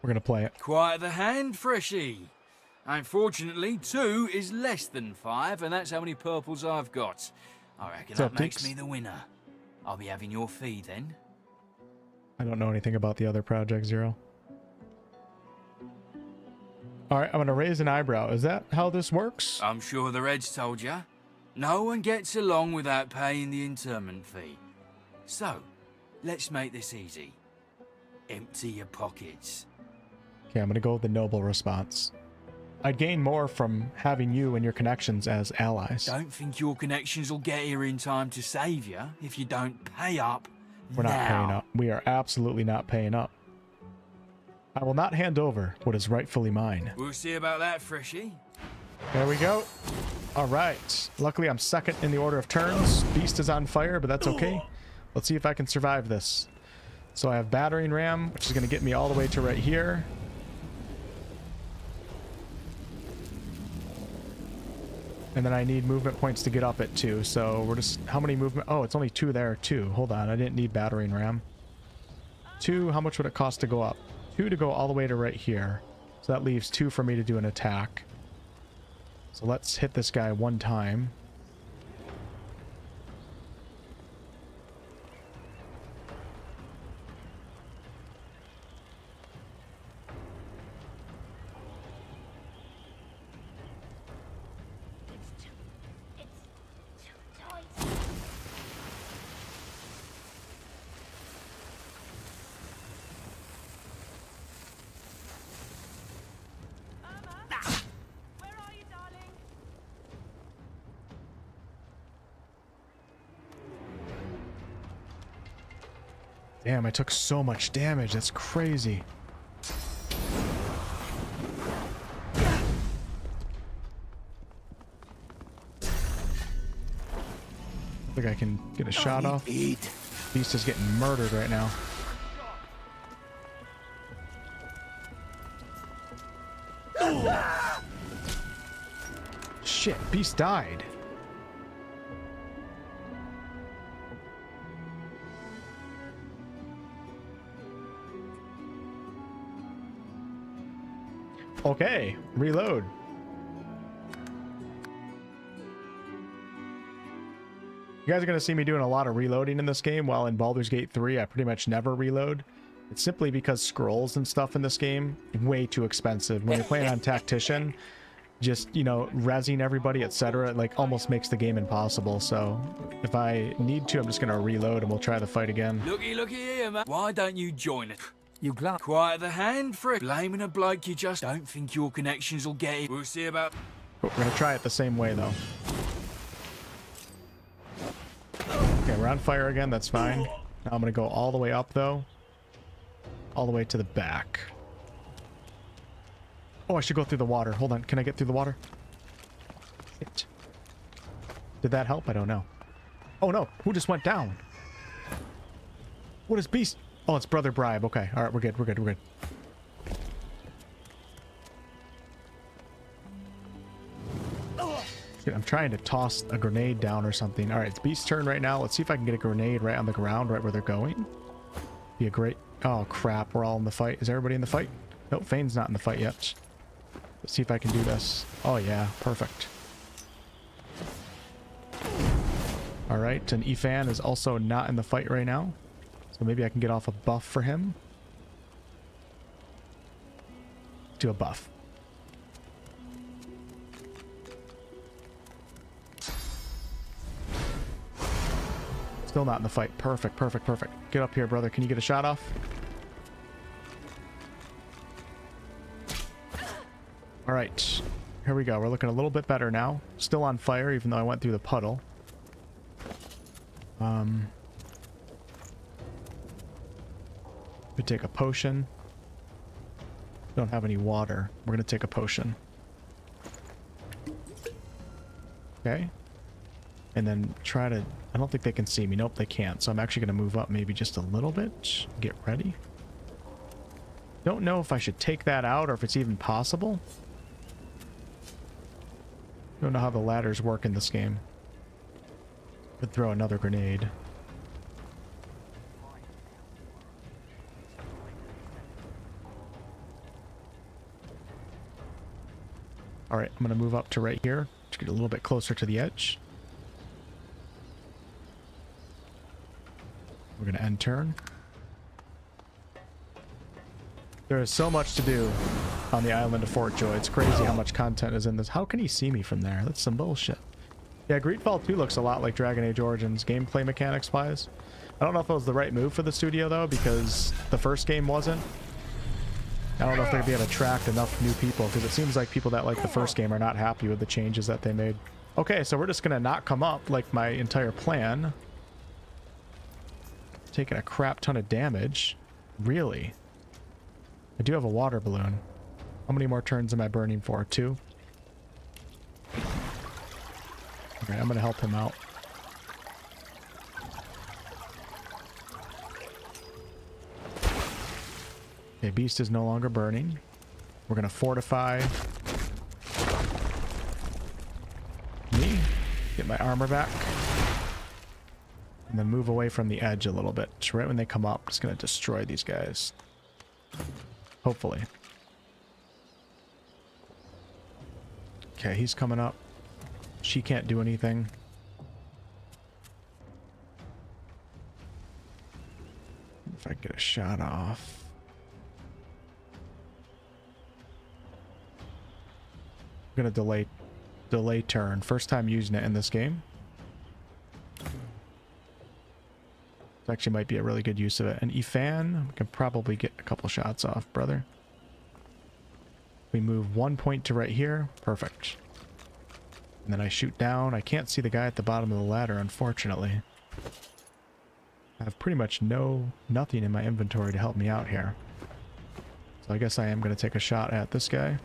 We're gonna play it. Quite the hand, Freshie. Unfortunately, 2 is less than 5, and that's how many purples I've got. I reckon that makes me the winner. I'll be having your fee then. I don't know anything about the other Project Zero. All right, I'm gonna raise an eyebrow. Is that how this works? I'm sure the Reds told you. No one gets along without paying the interment fee. So, let's make this easy. Empty your pockets. Okay, I'm gonna go with the noble response. I'd gain more from having you and your connections as allies. Don't think your connections will get here in time to save you if you don't pay up. We're not paying up. We are absolutely not paying up. I will not hand over what is rightfully mine. We'll see about that, Freshie. There we go. All right. Luckily, I'm second in the order of turns. Beast is on fire, but that's okay. Let's see if I can survive this. So I have battering ram, which is going to get me all the way to right here. And then I need movement points to get up it too. So we're just, how many movement? Oh, it's only 2 there too. Hold on, I didn't need battering ram. 2, how much would it cost to go up? 2 to go all the way to right here. So that leaves 2 for me to do an attack. So let's hit this guy 1 time. Damn, I took so much damage. That's crazy. I think I can get a shot off. Beast is getting murdered right now. Shit, Beast died. Okay, reload. You guys are going to see me doing a lot of reloading in this game, while in Baldur's Gate 3 I pretty much never reload. It's simply because scrolls and stuff in this game, way too expensive. When you're playing on Tactician, just, you know, rezzing everybody, etc., like almost makes the game impossible. So if I need to, I'm just going to reload and we'll try the fight again. Looky here, man. Why don't you join us? You glad? Quiet the hand for it. Blaming a bloke you just don't think your connections will get it. We'll see about... We're going to try it the same way, though. Okay, we're on fire again. That's fine. Now I'm going to go all the way up, though. All the way to the back. Oh, I should go through the water. Hold on. Can I get through the water? Shit. Did that help? I don't know. Oh, no. Who just went down? What is Beast? Oh, it's Brother Bribe. Okay. All right. We're good. We're good. We're good. I'm trying to toss a grenade down or something. All right. It's Beast's turn right now. Let's see if I can get a grenade right on the ground, right where they're going. Be a great... Oh, crap. We're all in the fight. Is everybody in the fight? Nope. Fane's not in the fight yet. Let's see if I can do this. Oh, yeah. Perfect. All right. And Fane is also not in the fight right now. So maybe I can get off a buff for him. Do a buff. Still not in the fight. Perfect, perfect, perfect. Get up here, brother. Can you get a shot off? All right. Here we go. We're looking a little bit better now. Still on fire, even though I went through the puddle. We take a potion. Don't have any water. We're going to take a potion. Okay. And then try to... I don't think they can see me. Nope, they can't. So I'm actually going to move up maybe just a little bit. Get ready. Don't know if I should take that out or if it's even possible. Don't know how the ladders work in this game. Could throw another grenade. Alright, I'm going to move up to right here to get a little bit closer to the edge. We're going to end turn. There is so much to do on the island of Fort Joy. It's crazy how much content is in this. How can he see me from there? That's some bullshit. Yeah, Greedfall 2 looks a lot like Dragon Age Origins gameplay mechanics-wise. I don't know if it was the right move for the studio, though, because the first game wasn't. I don't know if they're going to be able to attract enough new people, because it seems like people that like the first game are not happy with the changes that they made. Okay, so we're just going to not come up like my entire plan. Taking a crap ton of damage. Really? I do have a water balloon. How many more turns am I burning for? 2? Okay, I'm going to help him out. Okay, Beast is no longer burning. We're going to fortify me. Get my armor back. And then move away from the edge a little bit. Right when they come up, I'm just going to destroy these guys. Hopefully. Okay, he's coming up. She can't do anything. If I get a shot off. I'm gonna delay turn. First time using it in this game. It actually might be a really good use of it. And Fane, we can probably get a couple shots off, brother. We move 1 point to right here. Perfect. And then I shoot down. I can't see the guy at the bottom of the ladder, unfortunately. I have pretty much nothing in my inventory to help me out here. So I guess I am going to take a shot at this guy.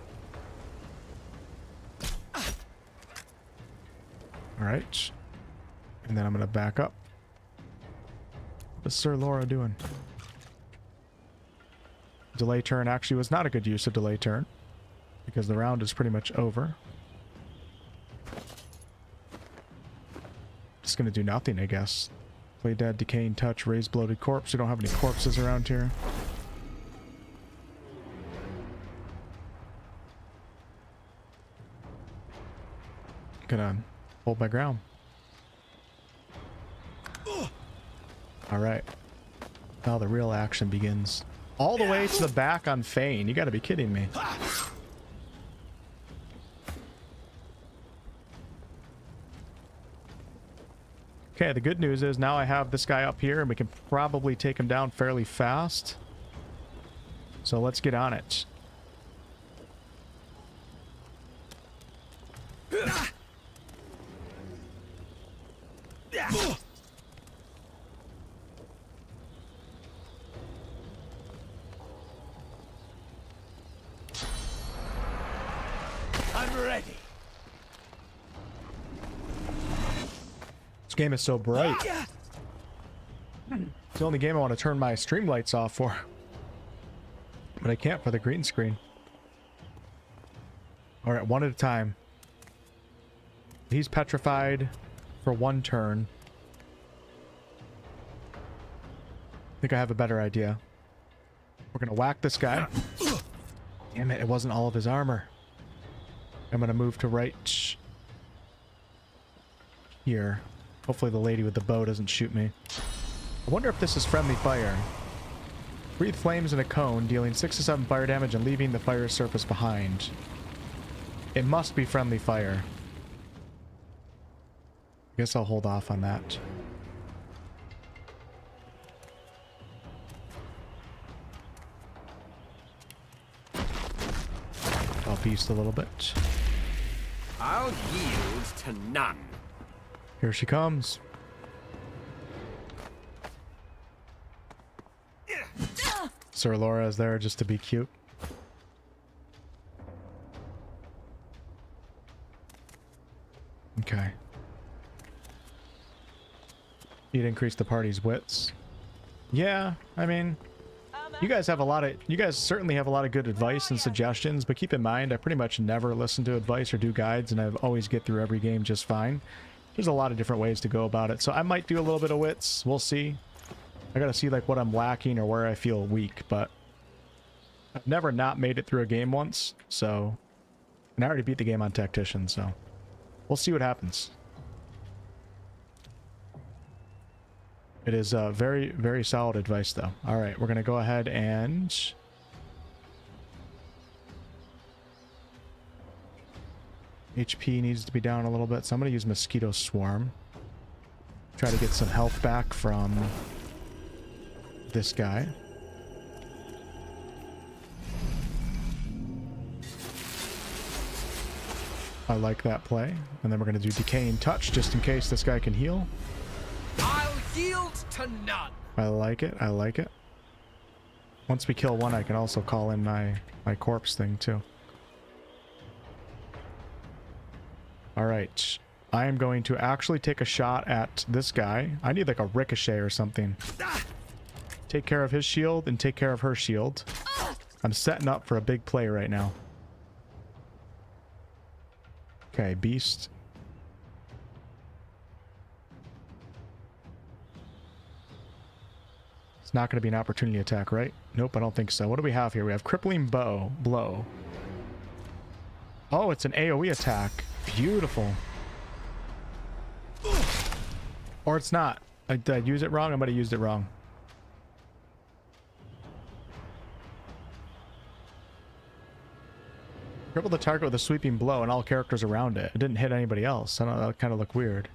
Alright. And then I'm going to back up. What's Sir Laura doing? Delay turn actually was not a good use of delay turn. because the round is pretty much over. Just gonna do nothing, I guess. Play dead, decaying touch, raise bloated corpse. We don't have any corpses around here. Gonna hold my ground. Alright. Now the real action begins. All the way to the back on Fane. You gotta be kidding me. Okay, the good news is now I have this guy up here and we can probably take him down fairly fast. So let's get on it. I'm ready. This game is so bright. It's the only game I want to turn my stream lights off for. But I can't for the green screen. Alright, one at a time. He's petrified for one turn. I think I have a better idea. We're gonna whack this guy. Damn it, it wasn't all of his armor. I'm gonna move to right here. Hopefully the lady with the bow doesn't shoot me. I wonder if this is friendly fire. Breathe flames in a cone, dealing 6 to 7 fire damage and leaving the fire surface behind. It must be friendly fire. I guess I'll hold off on that. I'll beast a little bit. I'll yield to none. Here she comes. Sir Laura is there just to be cute. Okay. You'd increase the party's wits. Yeah, I mean, you guys certainly have a lot of good advice and suggestions, but keep in mind, I pretty much never listen to advice or do guides, and I always get through every game just fine. There's a lot of different ways to go about it, so I might do a little bit of wits. We'll see. I gotta see like what I'm lacking or where I feel weak, but I've never not made it through a game once, so... And I already beat the game on Tactician, so... We'll see what happens. It is very, very solid advice, though. Alright, we're gonna go ahead and... HP needs to be down a little bit, so I'm gonna use Mosquito Swarm. Try to get some health back from this guy. I like that play. And then we're gonna do Decaying Touch just in case this guy can heal. I'll yield to none. I like it, I like it. Once we kill one, I can also call in my corpse thing too. Alright. I am going to actually take a shot at this guy. I need like a ricochet or something. Take care of his shield and take care of her shield. I'm setting up for a big play right now. Okay, beast. It's not going to be an opportunity attack, right? Nope, I don't think so. What do we have here? We have crippling blow. Oh, it's an AoE attack. Beautiful. Or it's not. Did I use it wrong? I might have used it wrong. Cripple the target with a sweeping blow and all characters around it. It didn't hit anybody else. I don't know, that kind of looked weird.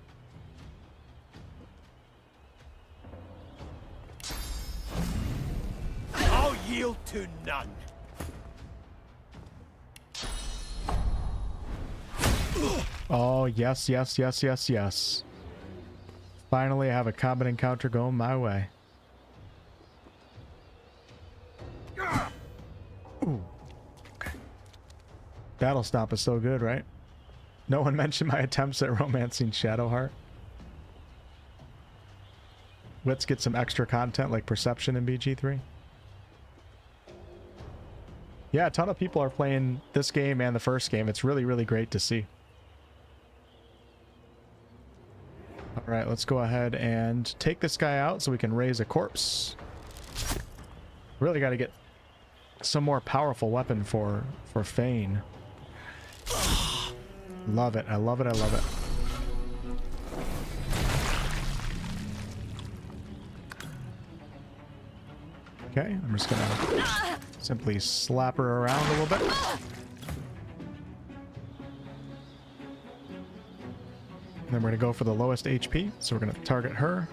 I'll yield to none. Oh, yes, yes, yes, yes, yes. Finally, I have a combat encounter going my way. Ooh. Okay. Battle Stomp is so good, right? No one mentioned my attempts at romancing Shadowheart. Let's get some extra content like Perception in BG3. Yeah, a ton of people are playing this game and the first game. It's really, really great to see. All right, let's go ahead and take this guy out so we can raise a corpse. Really got to get some more powerful weapon for Fane. Love it. I love it. I love it. Okay, I'm just gonna simply slap her around a little bit. And then we're gonna go for the lowest HP, so we're gonna target her.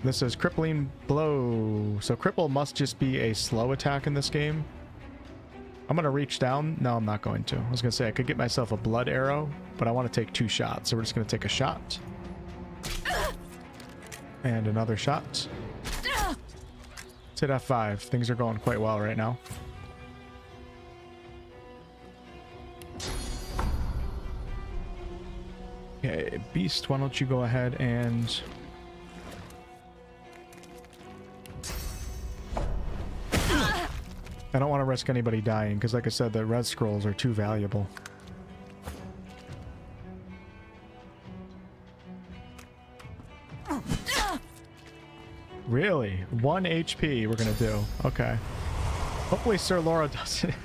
This is crippling blow. So cripple must just be a slow attack in this game. I'm gonna reach down. No, I'm not going to. I was gonna say I could get myself a blood arrow, but I want to take 2 shots. So we're just gonna take a shot. And another shot. Let's hit F5. Things are going quite well right now. Okay, Beast, why don't you go ahead and... I don't want to risk anybody dying, because like I said, the red scrolls are too valuable. Really? 1 HP we're going to do. Okay. Hopefully Sir Laura doesn't...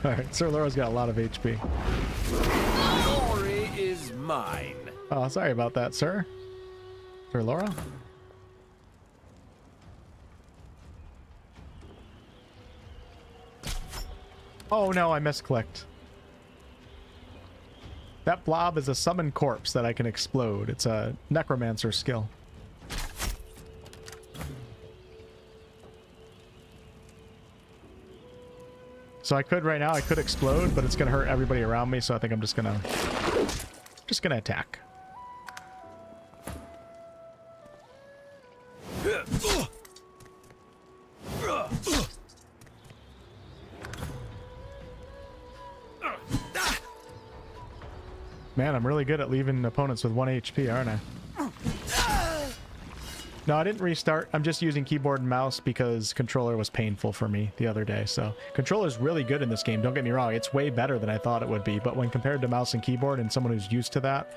Alright, Sir Laura's got a lot of HP. Glory is mine. Oh, sorry about that, sir. Sir Laura? Oh no, I misclicked. That blob is a summon corpse that I can explode. It's a necromancer skill. So I could right now, I could explode, but it's gonna hurt everybody around me, so I think I'm just gonna attack. Man, I'm really good at leaving opponents with 1 HP, aren't I? No, I didn't restart. I'm just using keyboard and mouse because controller was painful for me the other day. So controller's really good in this game. Don't get me wrong. It's way better than I thought it would be. But when compared to mouse and keyboard and someone who's used to that,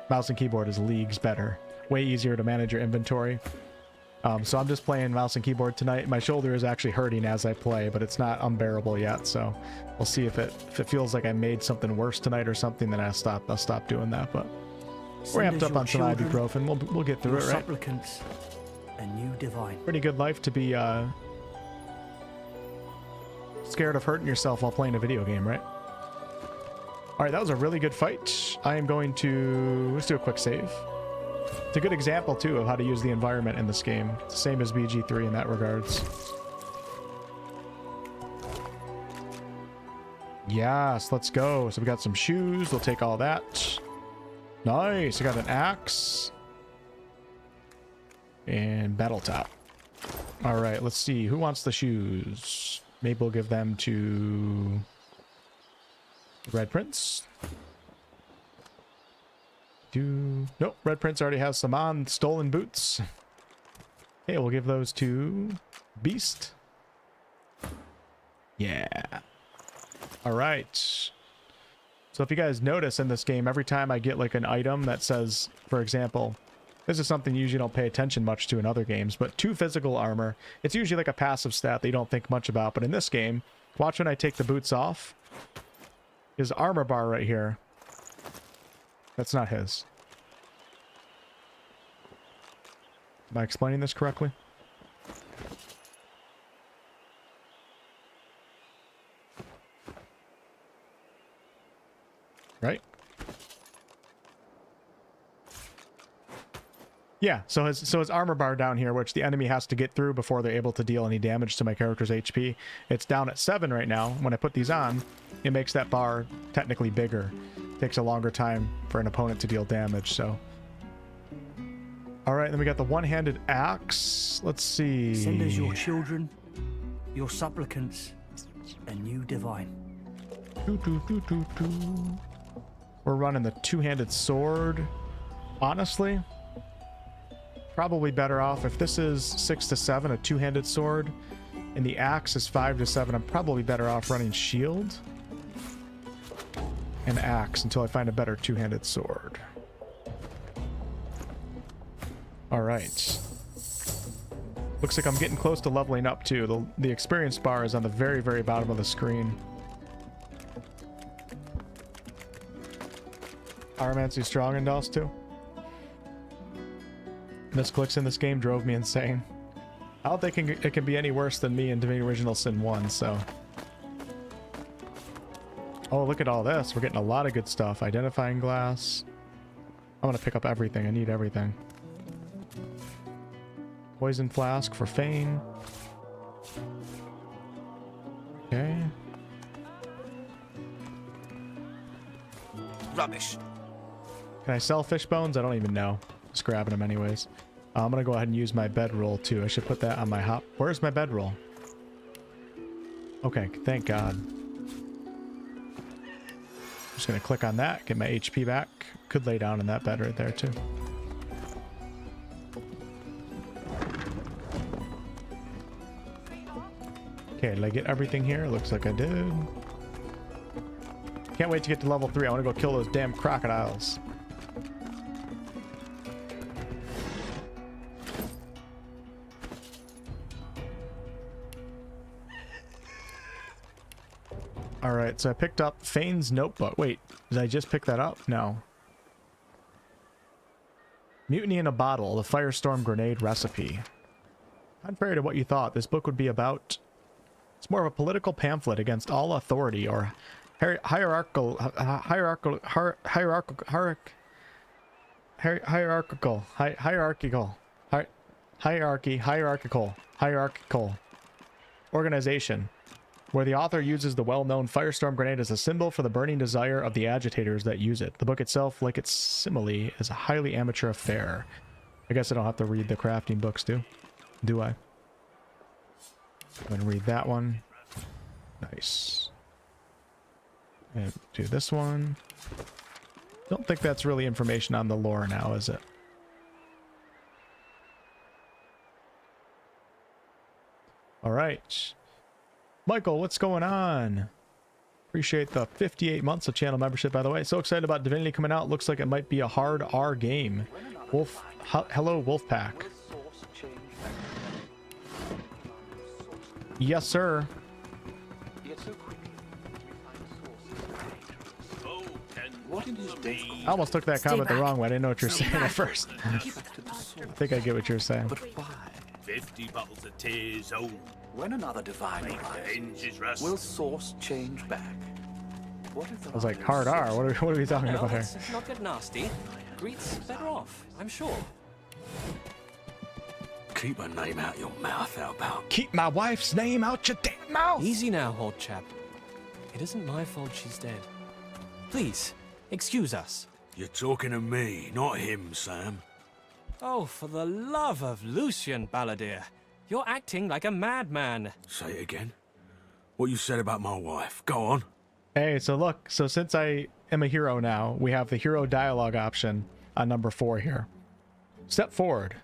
mouse and keyboard is leagues better. Way easier to manage your inventory. So I'm just playing mouse and keyboard tonight. My shoulder is actually hurting as I play, but it's not unbearable yet. So we'll see if it feels like I made something worse tonight or something. Then I'll stop doing that. But we're amped up on some ibuprofen. We'll get through it, right? Supplicants, a new divine. Pretty good life to be scared of hurting yourself while playing a video game, right? All right, that was a really good fight. I am going to... Let's do a quick save. It's a good example, too, of how to use the environment in this game. It's the same as BG3 in that regards. Yes, let's go. So we got some shoes. We'll take all that. Nice. I got an axe. And battle top. All right, let's see. Who wants the shoes? Maybe we'll give them to Red Prince. Nope, Red Prince already has some on. Stolen boots. Okay, we'll give those to Beast. Yeah. All right. So if you guys notice in this game, every time I get like an item that says, for example, this is something you usually don't pay attention much to in other games, but 2 physical armor, it's usually like a passive stat that you don't think much about. But in this game, watch when I take the boots off. His armor bar right here. That's not his. Am I explaining this correctly? Right? Yeah, so his armor bar down here, which the enemy has to get through before they're able to deal any damage to my character's HP, it's down at 7 right now. When I put these on, it makes that bar technically bigger. Takes a longer time for an opponent to deal damage, so. All right, then we got the one-handed axe. Let's see. Send us your children, your supplicants, a new divine. We're running the 2-handed sword. Honestly, probably better off if this is 6 to 7, a 2-handed sword. And the axe is 5 to 7. I'm probably better off running shield and axe until I find a better two-handed sword. All right. Looks like I'm getting close to leveling up too. The experience bar is on the very, very bottom of the screen. Pyromancy strong in DOS too. Misclicks in this game drove me insane. I don't think it can be any worse than me in Divinity Original Sin 1, so. Oh, look at all this. We're getting a lot of good stuff. Identifying glass. I'm gonna pick up everything. I need everything. Poison flask for Fane. Okay. Rubbish. Can I sell fish bones? I don't even know. Just grabbing them anyways. I'm gonna go ahead and use my bedroll too. I should put that on my hop. Where's my bedroll? Okay, thank God. Just gonna click on that, get my HP back. Could lay down in that bed right there too. Okay, did I get everything here? Looks like I did. Can't wait to get to level 3. I want to go kill those damn crocodiles. Alright, so I picked up Fane's notebook. Wait, did I just pick that up? No. Mutiny in a Bottle, the Firestorm Grenade Recipe. Contrary to what you thought, this book would be about... It's more of a political pamphlet against all authority or hierarchical organization, where the author uses the well-known firestorm grenade as a symbol for the burning desire of the agitators that use it. The book itself, like its simile, is a highly amateur affair. I guess I don't have to read the crafting books, do I? I'm gonna read that one. Nice. And do this one. Don't think that's really information on the lore now, is it? All right. Michael, what's going on? Appreciate the 58 months of channel membership, by the way. So excited about Divinity coming out. Looks like it might be a hard R game. Hello, Wolfpack. Yes, sir. I almost took that comment the wrong way. I didn't know what you were saying at first. I think I get what you're saying. 50 bottles of tears, oh. When another divine arrives, will source change back? I was like, hard R? What are we talking about here? Let's not get nasty. Greet's better off, I'm sure. Keep her name out your mouth, how about? Keep my wife's name out your damn mouth! Easy now, old chap. It isn't my fault she's dead. Please, excuse us. You're talking to me, not him, Sam. Oh, for the love of Lucian, Balladeer. You're acting like a madman. Say it again. What you said about my wife. Go on. Hey, so look. So since I am a hero now, we have the hero dialogue option on number 4 here. Step forward.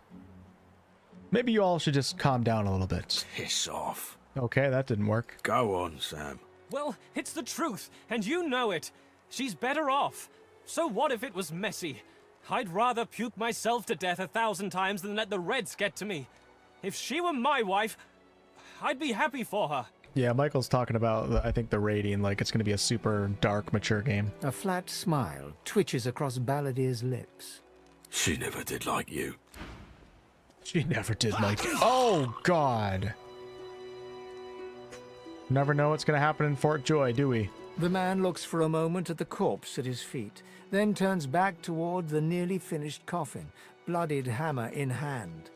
Maybe you all should just calm down a little bit. Piss off. Okay, that didn't work. Go on, Sam. Well, it's the truth, and you know it. She's better off. So what if it was messy? I'd rather puke myself to death 1,000 times than let the Reds get to me. If she were my wife, I'd be happy for her. Yeah, Michael's talking about, I think, the rating, like it's going to be a super dark, mature game. A flat smile twitches across Balladeer's lips. She never did like you. She never did like it. Oh, God. Never know what's going to happen in Fort Joy, do we? The man looks for a moment at the corpse at his feet, then turns back toward the nearly finished coffin, bloodied hammer in hand.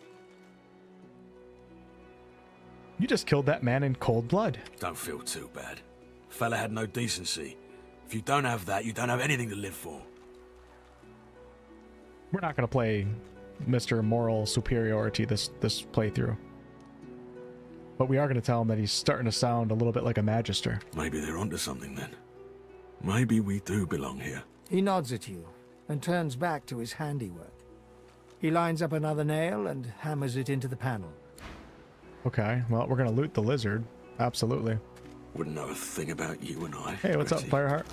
You just killed that man in cold blood. Don't feel too bad. Fella had no decency. If you don't have that, you don't have anything to live for. We're not going to play Mr. Moral Superiority this playthrough. But we are going to tell him that he's starting to sound a little bit like a magister. Maybe they're onto something then. Maybe we do belong here. He nods at you and turns back to his handiwork. He lines up another nail and hammers it into the panel. Okay, well, we're gonna loot the lizard. Absolutely. Wouldn't know a thing about you and I. Hey, what's up, Fireheart?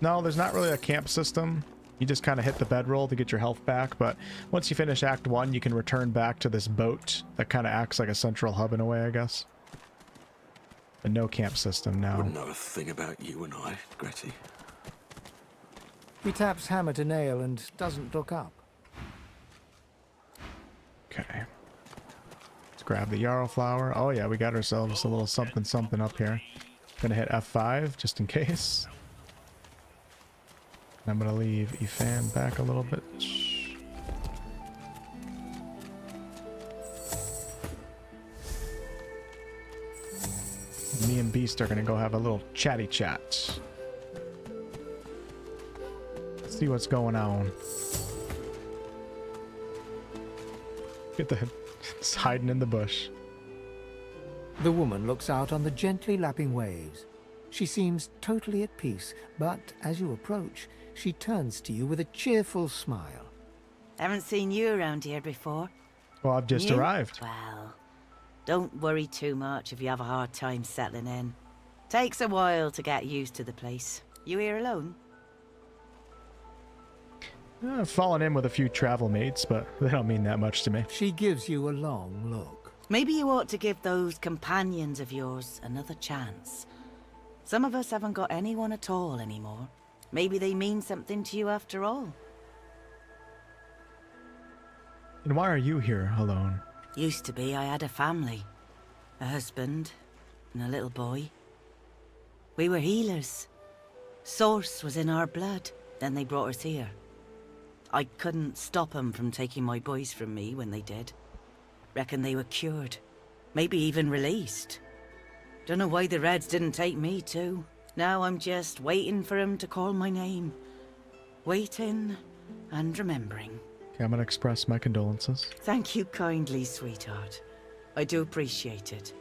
No, there's not really a camp system. You just kind of hit the bedroll to get your health back, but once you finish Act 1, you can return back to this boat that kind of acts like a central hub in a way, I guess. But no camp system now. Wouldn't know a thing about you and I, Gretty. He taps hammer to nail and doesn't look up. Okay. Let's grab the yarrow flower. Oh yeah, we got ourselves a little something something up here. Gonna hit F5 just in case. I'm gonna leave Fane back a little bit. Me and Beast are gonna go have a little chatty chat. See what's going on. Get the it's hiding in the bush. The woman looks out on the gently lapping waves. She seems totally at peace, but as you approach, she turns to you with a cheerful smile. Haven't seen you around here before. Well, I've just arrived. Well, don't worry too much if you have a hard time settling in. Takes a while to get used to the place. You here alone? I've fallen in with a few travel mates, but they don't mean that much to me. She gives you a long look. Maybe you ought to give those companions of yours another chance. Some of us haven't got anyone at all anymore. Maybe they mean something to you after all. And why are you here alone? Used to be I had a family. A husband and a little boy. We were healers. Source was in our blood. Then they brought us here. I couldn't stop them from taking my boys from me when they did. Reckon they were cured. Maybe even released. Don't know why the Reds didn't take me too. Now I'm just waiting for him to call my name. Waiting and remembering. Okay, I'm gonna express my condolences. Thank you kindly, sweetheart. I do appreciate it.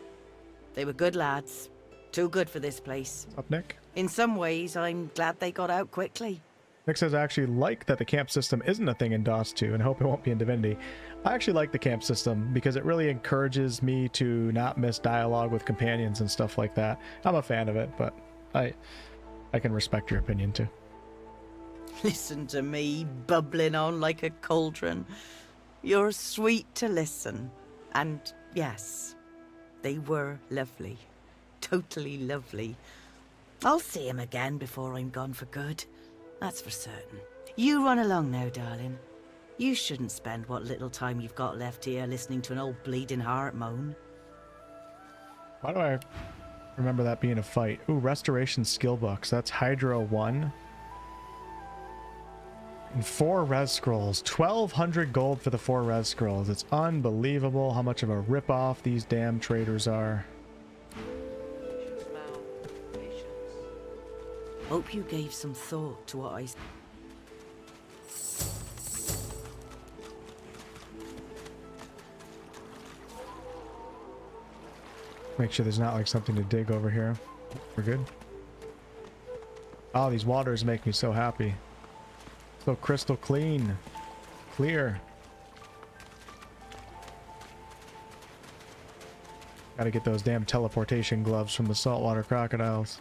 They were good lads. Too good for this place. Up, Nick? In some ways, I'm glad they got out quickly. Nick says, I actually like that the camp system isn't a thing in DOS 2 and hope it won't be in Divinity. I actually like the camp system because it really encourages me to not miss dialogue with companions and stuff like that. I'm a fan of it, but I can respect your opinion too. Listen to me, bubbling on like a cauldron. You're sweet to listen. And yes, they were lovely. Totally lovely. I'll see him again before I'm gone for good. That's for certain. You run along now, darling. You shouldn't spend what little time you've got left here listening to an old bleeding heart moan. Why do I remember that being a fight? Ooh, restoration skill books. That's Hydra 1. And 4 res scrolls. 1,200 gold for the 4 res scrolls. It's unbelievable how much of a rip-off these damn traders are. Hope you gave some thought to what I... Make sure there's not like something to dig over here. We're good. Oh, these waters make me so happy. So crystal clean. Clear. Gotta get those damn teleportation gloves from the saltwater crocodiles.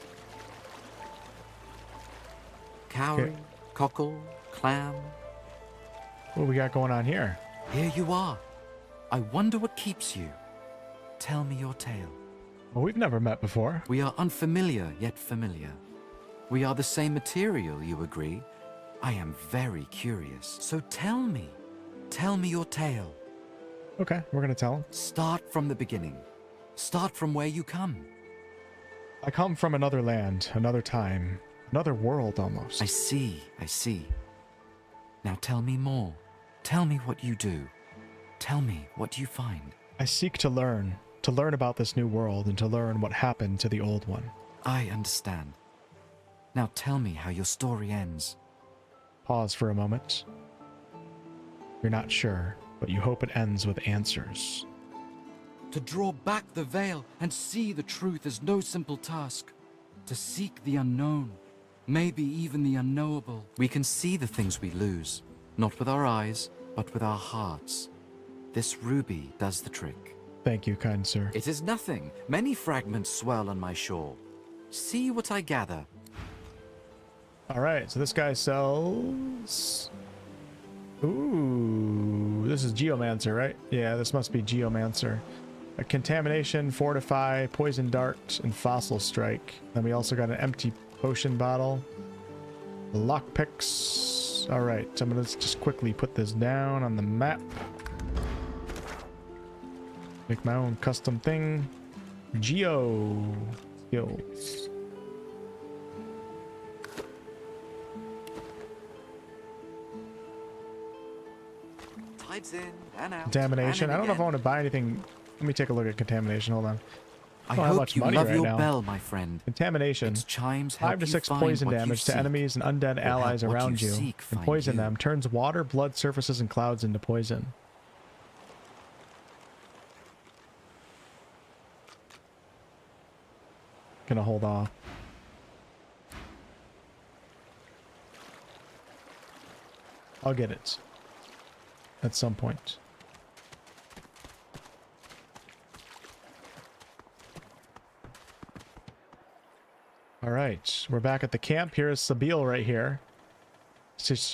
Cowrie, cockle, clam. What do we got going on here? Here you are. I wonder what keeps you. Tell me your tale. Well, we've never met before. We are unfamiliar, yet familiar. We are the same material, you agree? I am very curious. So tell me. Tell me your tale. Okay, we're gonna tell him. Start from the beginning. Start from where you come. I come from another land, another time, another world almost. I see, I see. Now tell me more. Tell me what you do. Tell me what you find. I seek to learn about this new world and to learn what happened to the old one. I understand. Now tell me how your story ends. Pause for a moment. You're not sure, but you hope it ends with answers. To draw back the veil and see the truth is no simple task. To seek the unknown, maybe even the unknowable. We can see the things we lose, not with our eyes, but with our hearts. This ruby does the trick. Thank you, kind sir. It is nothing. Many fragments swirl on my shore. See what I gather. All right, so this guy sells... Ooh, this is Geomancer, right? Yeah, this must be Geomancer. A Contamination, Fortify, Poison Dart, and Fossil Strike. Then we also got an empty potion bottle. Lockpicks. All right, so I'm gonna just quickly put this down on the map. Make my own custom thing. Geo skills. Tides in and out. Contamination. I don't know if I want to buy anything. Let me take a look at contamination. Hold on. I don't have hope much you money love right your now. bell, my friend. Contamination. Its chimes 5 help to you 6 find poison what you damage to seek, enemies and undead or allies help what around you you. seek And find poison you. them. Turns water, blood, surfaces, and clouds into poison. Gonna hold off. I'll get it. At some point. Alright, we're back at the camp. Here's Sabine right here.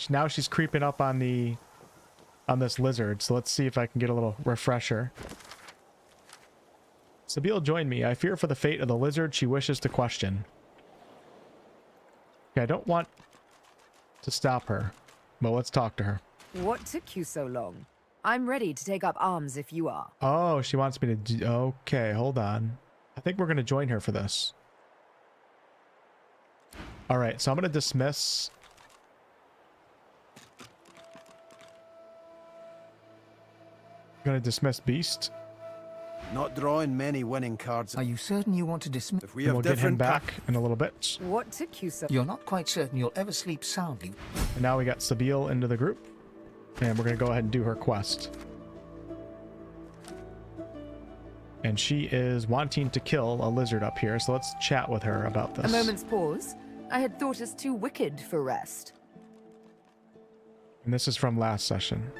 Now she's creeping up on this lizard, so let's see if I can get a little refresher. Sabine joined me. I fear for the fate of the lizard she wishes to question. Okay, I don't want to stop her, but let's talk to her. What took you so long? I'm ready to take up arms if you are. Oh, she wants me to do... Okay, hold on. I think we're going to join her for this. Alright, so I'm going to dismiss... I'm going to dismiss Beast. Not drawing many winning cards. Are you certain you want to dismiss? If we And have we'll get him different back in a little bit. What took you so... You're not quite certain you'll ever sleep soundly. And now we got Sabine into the group. And we're going to go ahead and do her quest. And she is wanting to kill a lizard up here, so let's chat with her about this. A moment's pause. I had thought us too wicked for rest. And this is from last session.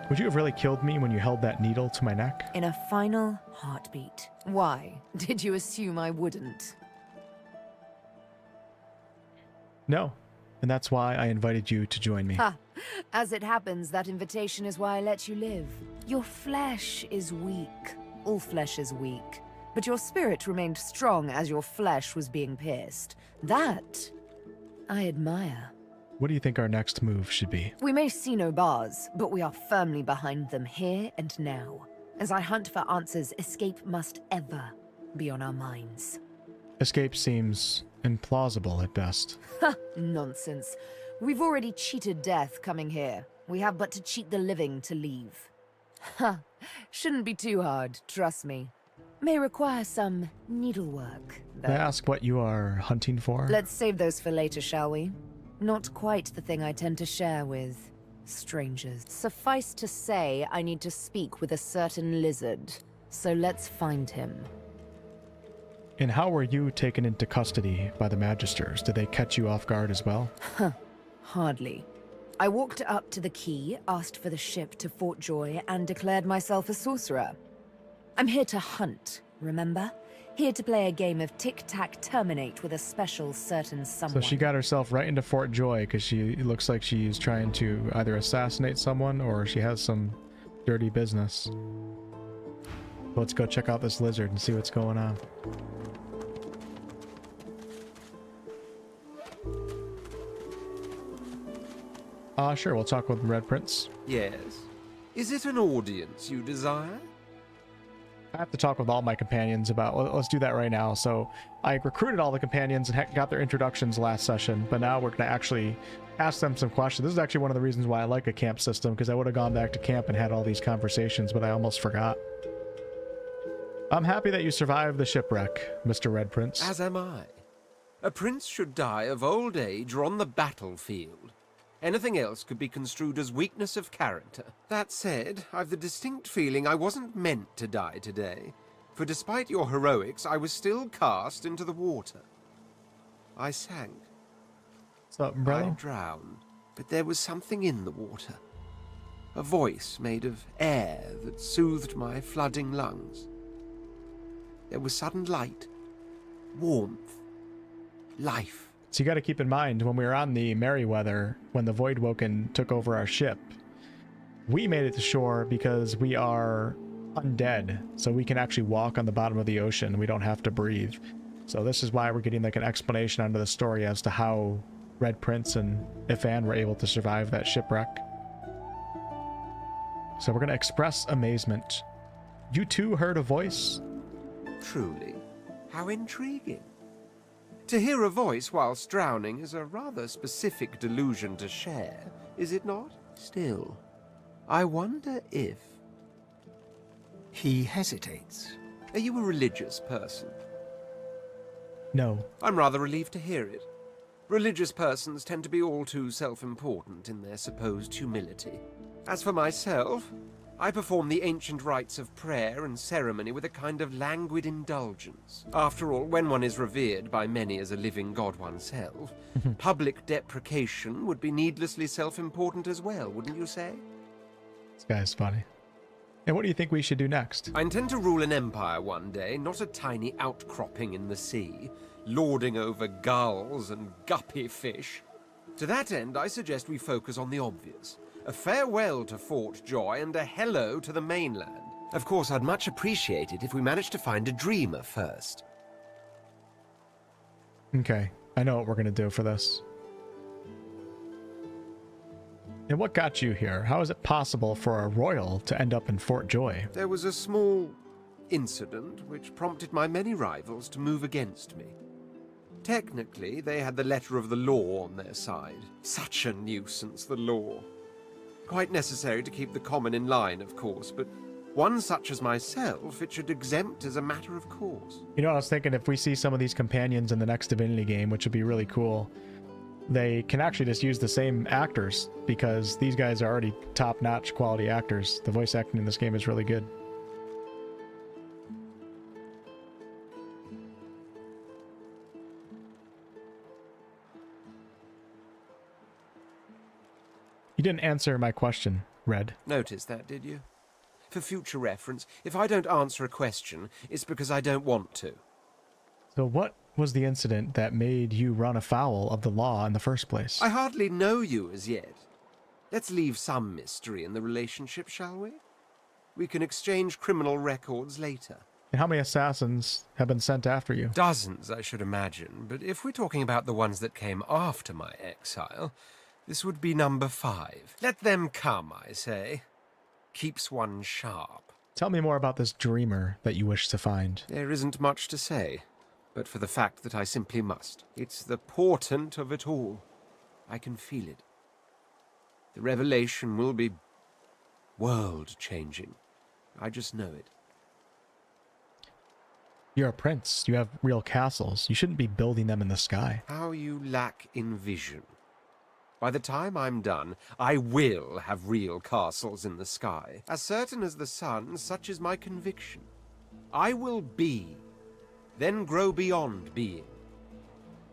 Would you have really killed me when you held that needle to my neck? In a final heartbeat. Why? Did you assume I wouldn't? No. And that's why I invited you to join me. Ha! As it happens, that invitation is why I let you live. Your flesh is weak. All flesh is weak. But your spirit remained strong as your flesh was being pierced. That I admire. What do you think our next move should be? We may see no bars, but we are firmly behind them here and now. As I hunt for answers, escape must ever be on our minds. Escape seems implausible at best. Ha! Nonsense. We've already cheated death coming here. We have but to cheat the living to leave. Ha! Shouldn't be too hard, trust me. May require some needlework, though. May I ask what you are hunting for? Let's save those for later, shall we? Not quite the thing I tend to share with strangers. Suffice to say, I need to speak with a certain lizard. So let's find him. And how were you taken into custody by the Magisters? Did they catch you off guard as well? Huh. Hardly. I walked up to the quay, asked for the ship to Fort Joy, and declared myself a sorcerer. I'm here to hunt, remember? Here to play a game of tic-tac-terminate with a special certain someone. So she got herself right into Fort Joy because it looks like she's trying to either assassinate someone or she has some dirty business. Let's go check out this lizard and see what's going on. Sure, we'll talk with Red Prince. Yes. Is it an audience you desire? I have to talk with all my companions about... Let's do that right now. So I recruited all the companions and got their introductions last session, but now we're going to actually ask them some questions. This is actually one of the reasons why I like a camp system, because I would have gone back to camp and had all these conversations, but I almost forgot. I'm happy that you survived the shipwreck, Mr. Red Prince. As am I. A prince should die of old age or on the battlefield. Anything else could be construed as weakness of character. That said, I've the distinct feeling I wasn't meant to die today, for despite your heroics, I was still cast into the water. I sank. What's up, brother? I drowned, but there was something in the water. A voice made of air that soothed my flooding lungs. There was sudden light, warmth, life. So you got to keep in mind, when we were on the Merryweather, when the Voidwoken took over our ship, we made it to shore because we are undead, so we can actually walk on the bottom of the ocean. We don't have to breathe. So this is why we're getting like an explanation under the story as to how Red Prince and Ifan were able to survive that shipwreck. So we're going to express amazement. You too heard a voice? Truly, how intriguing. To hear a voice whilst drowning is a rather specific delusion to share, is it not? Still, I wonder if... He hesitates. Are you a religious person? No. I'm rather relieved to hear it. Religious persons tend to be all too self-important in their supposed humility. As for myself, I perform the ancient rites of prayer and ceremony with a kind of languid indulgence. After all, when one is revered by many as a living god oneself, public deprecation would be needlessly self-important as well, wouldn't you say? This guy's funny. And what do you think we should do next? I intend to rule an empire one day, not a tiny outcropping in the sea, lording over gulls and guppy fish. To that end, I suggest we focus on the obvious. A farewell to Fort Joy and a hello to the mainland. Of course, I'd much appreciate it if we managed to find a dreamer first. Okay, I know what we're going to do for this. And what got you here? How is it possible for a royal to end up in Fort Joy? There was a small incident which prompted my many rivals to move against me. Technically, they had the letter of the law on their side. Such a nuisance, the law. Quite necessary to keep the common in line, of course, but one such as myself it should exempt as a matter of course. You know, I was thinking if we see some of these companions in the next Divinity game, which would be really cool, they can actually just use the same actors, because these guys are already top-notch quality actors. The voice acting in this game is really good. You didn't answer my question, Red. Notice that, did you? For future reference, if I don't answer a question, it's because I don't want to. So what was the incident that made you run afoul of the law in the first place? I hardly know you as yet. Let's leave some mystery in the relationship, shall we? We can exchange criminal records later. And how many assassins have been sent after you? Dozens, I should imagine, but if we're talking about the ones that came after my exile, this would be number 5. Let them come, I say. Keeps one sharp. Tell me more about this dreamer that you wish to find. There isn't much to say, but for the fact that I simply must. It's the portent of it all. I can feel it. The revelation will be world-changing. I just know it. You're a prince. You have real castles. You shouldn't be building them in the sky. How you lack in vision. By the time I'm done, I will have real castles in the sky. As certain as the sun, such is my conviction. I will be, then grow beyond being.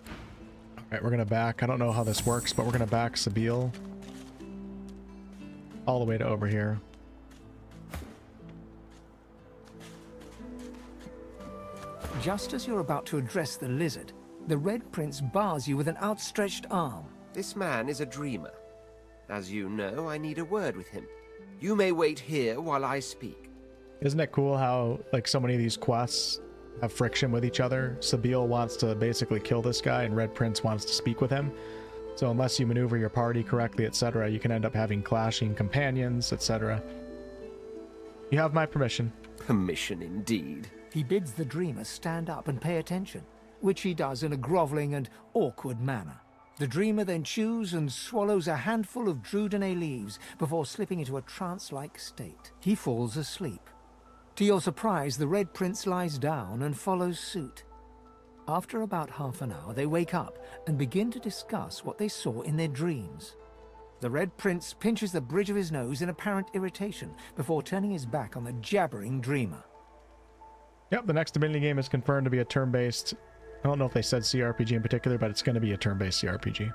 All right, we're going to back. I don't know how this works, but we're going to back Sabile all the way to over here. Just as you're about to address the lizard, the Red Prince bars you with an outstretched arm. This man is a dreamer. As you know, I need a word with him. You may wait here while I speak. Isn't it cool how, like, so many of these quests have friction with each other? Sabile wants to basically kill this guy, and Red Prince wants to speak with him. So unless you maneuver your party correctly, etc., you can end up having clashing companions, etc. You have my permission. Permission indeed. He bids the dreamer stand up and pay attention, which he does in a groveling and awkward manner. The dreamer then chews and swallows a handful of Drudene leaves before slipping into a trance-like state. He falls asleep. To your surprise, the Red Prince lies down and follows suit. After about half an hour, they wake up and begin to discuss what they saw in their dreams. The Red Prince pinches the bridge of his nose in apparent irritation before turning his back on the jabbering dreamer. Yep, the next Divinity game is confirmed to be a turn-based... I don't know if they said CRPG in particular, but it's going to be a turn-based CRPG.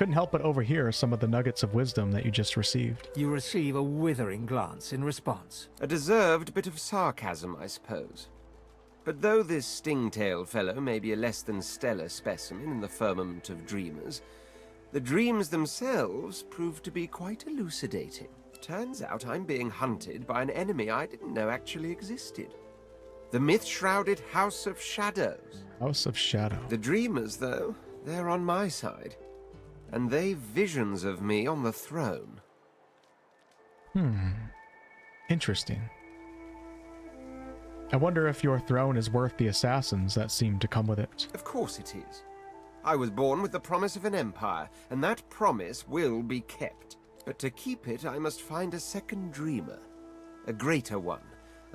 couldn't help but overhear some of the nuggets of wisdom that you just received. You receive a withering glance in response. A deserved bit of sarcasm, I suppose. But though this Stingtail fellow may be a less than stellar specimen in the firmament of dreamers, the dreams themselves prove to be quite elucidating. Turns out I'm being hunted by an enemy I didn't know actually existed. The myth-shrouded House of Shadows. House of Shadow. The dreamers, though, they're on my side. And they've visions of me on the throne. Interesting. I wonder if your throne is worth the assassins that seem to come with it. Of course it is. I was born with the promise of an empire, and that promise will be kept. But to keep it, I must find a second dreamer. A greater one.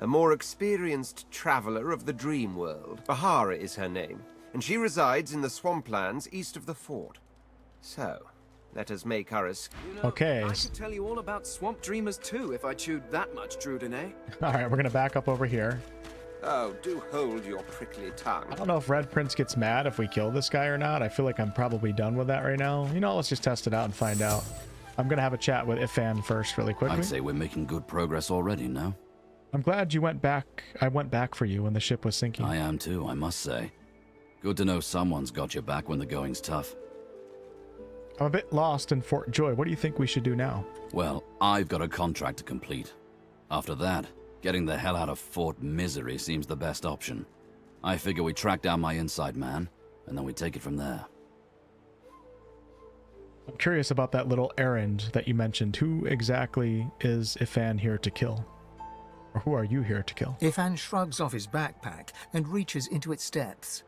A more experienced traveler of the dream world. Bahara is her name, and she resides in the swamplands east of the fort. So, let us make our escape. Okay. I could tell you all about swamp dreamers too if I chewed that much Drudene. Alright, we're gonna back up over here. Oh, do hold your prickly tongue. I don't know if Red Prince gets mad if we kill this guy or not. I feel like I'm probably done with that right now. You know, let's just test it out and find out. I'm gonna have a chat with Ifan first really quickly. I'd say we're making good progress already, no? I'm glad you went back. I went back for you when the ship was sinking. I am too, I must say. Good to know someone's got your back when the going's tough. I'm a bit lost in Fort Joy. What do you think we should do now? Well, I've got a contract to complete. After that, getting the hell out of Fort Misery seems the best option. I figure we track down my inside man, and then we take it from there. I'm curious about that little errand that you mentioned. Who exactly is Ifan here to kill? Or who are you here to kill? Ifan shrugs off his backpack and reaches into its depths.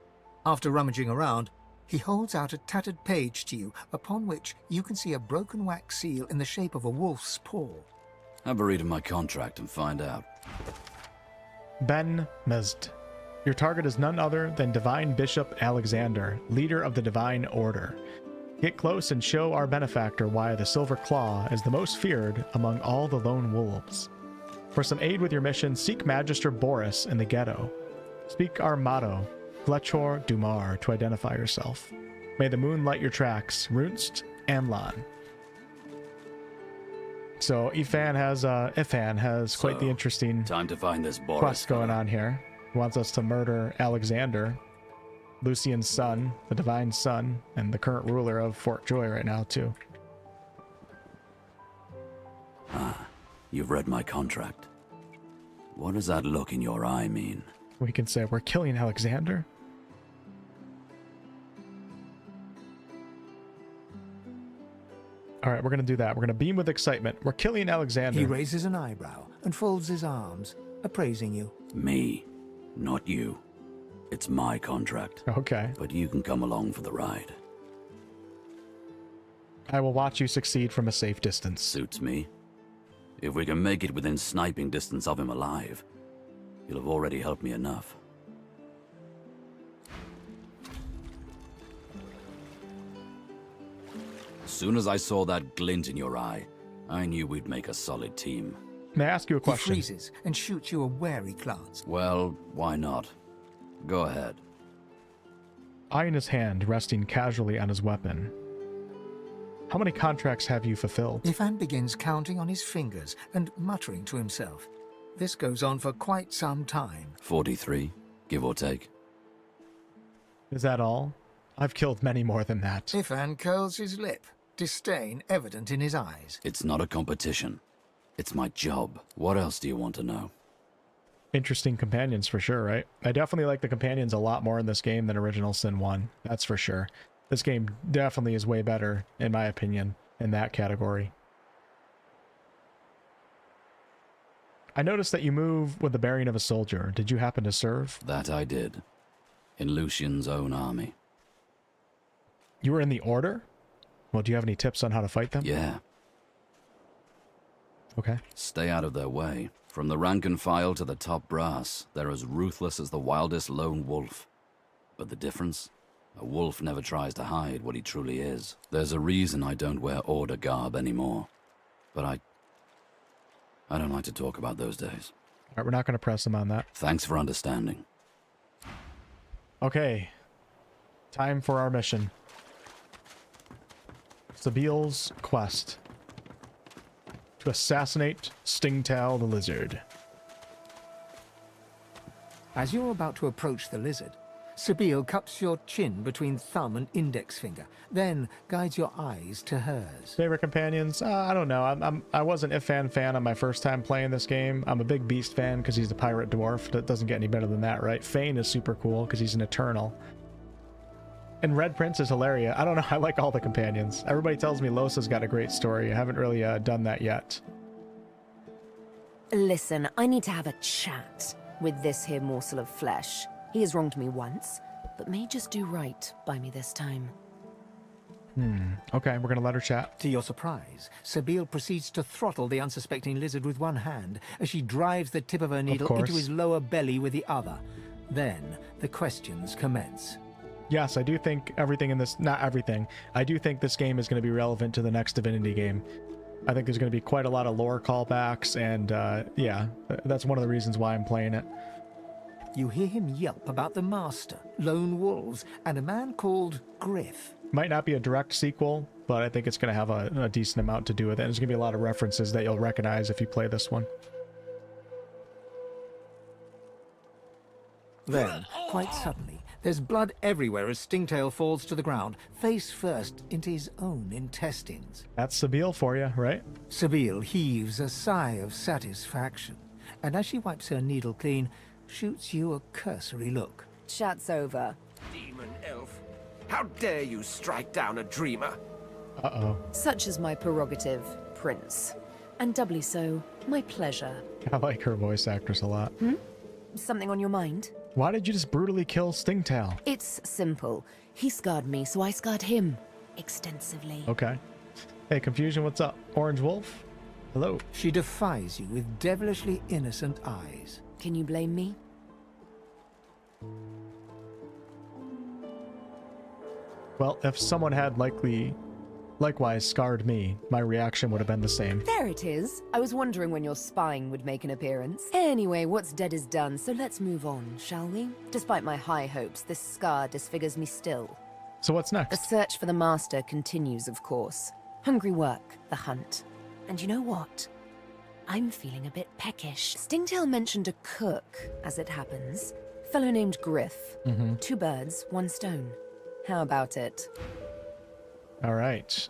After rummaging around, he holds out a tattered page to you, upon which you can see a broken wax seal in the shape of a wolf's paw. Have a read of my contract and find out. Ben Mezd. Your target is none other than Divine Bishop Alexander, leader of the Divine Order. Get close and show our benefactor why the Silver Claw is the most feared among all the lone wolves. For some aid with your mission, seek Magister Boris in the ghetto. Speak our motto, Fletchor Dumar, to identify yourself. May the moon light your tracks, Runst and Lan. So Ifan has quite the interesting time to find this Boris quest going on here. He wants us to murder Alexander, Lucian's son, the Divine Son, and the current ruler of Fort Joy right now too. Ah, you've read my contract. What does that look in your eye mean? We can say we're killing Alexander. All right, we're going to do that. We're going to beam with excitement. We're killing Alexander. He raises an eyebrow and folds his arms, appraising you. Me, not you. It's my contract. Okay. But you can come along for the ride. I will watch you succeed from a safe distance. Suits me. If we can make it within sniping distance of him alive, you'll have already helped me enough. As soon as I saw that glint in your eye, I knew we'd make a solid team. May I ask you a question? He freezes and shoots you a wary glance. Well, why not? Go ahead. Eye in his hand, resting casually on his weapon. How many contracts have you fulfilled? Ifan begins counting on his fingers and muttering to himself. This goes on for quite some time. 43, give or take. Is that all? I've killed many more than that. Ifan curls his lip, disdain evident in his eyes. It's not a competition. It's my job. What else do you want to know? Interesting companions for sure, right? I definitely like the companions a lot more in this game than Original Sin 1. That's for sure. This game definitely is way better, in my opinion, in that category. I noticed that you move with the bearing of a soldier. Did you happen to serve? That I did. In Lucian's own army. You were in the Order? Well, do you have any tips on how to fight them? Yeah. Okay. Stay out of their way. From the rank and file to the top brass, they're as ruthless as the wildest lone wolf. But the difference? A wolf never tries to hide what he truly is. There's a reason I don't wear Order garb anymore. But I don't like to talk about those days. All right, we're not going to press him on that. Thanks for understanding. Okay. Time for our mission. Sabiel's quest. To assassinate Stingtail the lizard. As you're about to approach the lizard, Sabiel cups your chin between thumb and index finger, then guides your eyes to hers. Favorite companions? I don't know. I wasn't a fan on my first time playing this game. I'm a big Beast fan because he's a pirate dwarf. That doesn't get any better than that, right? Fane is super cool because he's an Eternal. And Red Prince is hilarious. I don't know. I like all the companions. Everybody tells me Losa's got a great story. I haven't really done that yet. Listen, I need to have a chat with this here morsel of flesh. He has wronged me once, but may just do right by me this time. Okay, we're gonna let her chat. To your surprise, Sabiel proceeds to throttle the unsuspecting lizard with one hand as she drives the tip of her needle into his lower belly with the other. Then the questions commence. Yes, I do think everything in this, not everything, I do think this game is going to be relevant to the next Divinity game. I think there's going to be quite a lot of lore callbacks, and yeah, that's one of the reasons why I'm playing it. You hear him yelp about the Master, lone wolves, and a man called Griff. Might not be a direct sequel, but I think it's going to have a decent amount to do with it. And there's going to be a lot of references that you'll recognize if you play this one. Then, quite suddenly, there's blood everywhere as Stingtail falls to the ground, face first into his own intestines. That's Sabiel for you, right? Sabiel heaves a sigh of satisfaction, and as she wipes her needle clean, shoots you a cursory look. Chat's over. Demon elf, how dare you strike down a dreamer? Uh-oh. Such is my prerogative, Prince. And doubly so, my pleasure. I like her voice actress a lot. Something on your mind? Why did you just brutally kill Stingtail? It's simple. He scarred me, so I scarred him. Extensively. Okay. Hey, Confusion, what's up? Orange Wolf? Hello. She defies you with devilishly innocent eyes. Can you blame me? Well, if someone had likewise scarred me, my reaction would have been the same. There it is. I was wondering when your spying would make an appearance. Anyway, what's dead is done, so let's move on, shall we? Despite my high hopes, this scar disfigures me still. So what's next? The search for the Master continues, of course. Hungry work, the hunt. And you know what? I'm feeling a bit peckish. Stingtail mentioned a cook, as it happens. Fellow named Griff. 2 birds, 1 stone. How about it? All right.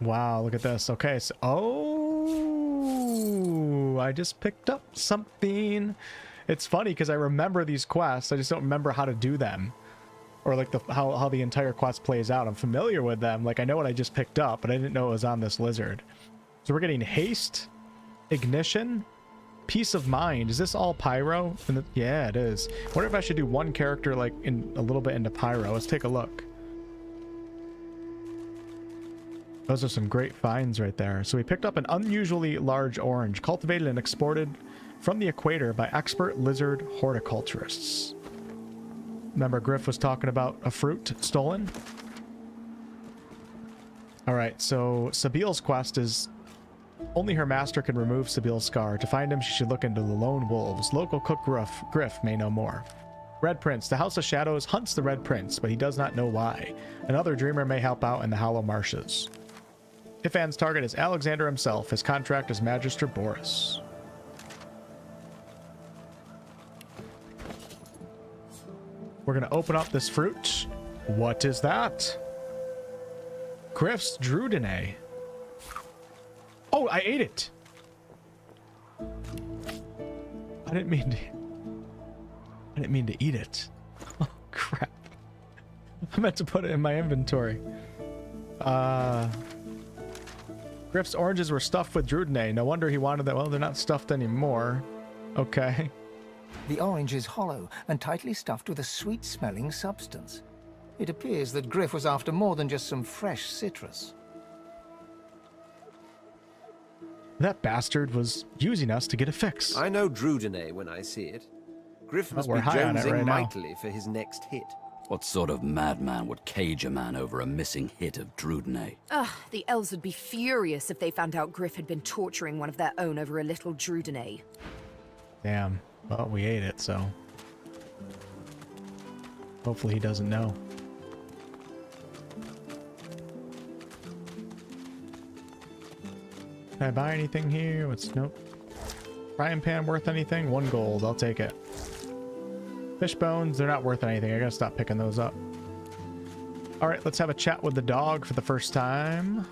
Wow, look at this. Okay, so I just picked up something. It's funny because I remember these quests. I just don't remember how to do them, or like how the entire quest plays out. I'm familiar with them. Like I know what I just picked up, but I didn't know it was on this lizard. So we're getting haste, ignition, peace of mind. Is this all pyro? Yeah, it is. I wonder if I should do one character like in a little bit into pyro. Let's take a look. Those are some great finds right there. So we picked up an unusually large orange, cultivated and exported from the equator by expert lizard horticulturists. Remember Griff was talking about a fruit stolen? All right, so Sabiel's quest is only her master can remove Sabiel's scar. To find him, she should look into the lone wolves. Local cook Griff may know more. Red Prince. The House of Shadows hunts the Red Prince, but he does not know why. Another dreamer may help out in the Hollow Marshes. Ifan's target is Alexander himself. His contract is Magister Boris. We're going to open up this fruit. What is that? Griff's Drudene. Oh, I ate it. I didn't mean to eat it. Oh, crap. I meant to put it in my inventory. Griff's oranges were stuffed with Drudene. No wonder he wanted that. Well, they're not stuffed anymore. Okay. The orange is hollow and tightly stuffed with a sweet-smelling substance. It appears that Griff was after more than just some fresh citrus. That bastard was using us to get a fix. I know Drudene when I see it. Griff must be jonesing mightily for his next hit. What sort of madman would cage a man over a missing hit of Drudene? Ugh, the elves would be furious if they found out Griff had been torturing one of their own over a little Drudene. Damn. Well, we ate it, so hopefully he doesn't know. Can I buy anything here? What's nope. Frying pan worth anything? 1 gold. I'll take it. Fish bones, they're not worth anything. I gotta stop picking those up. All right, let's have a chat with the dog for the first time.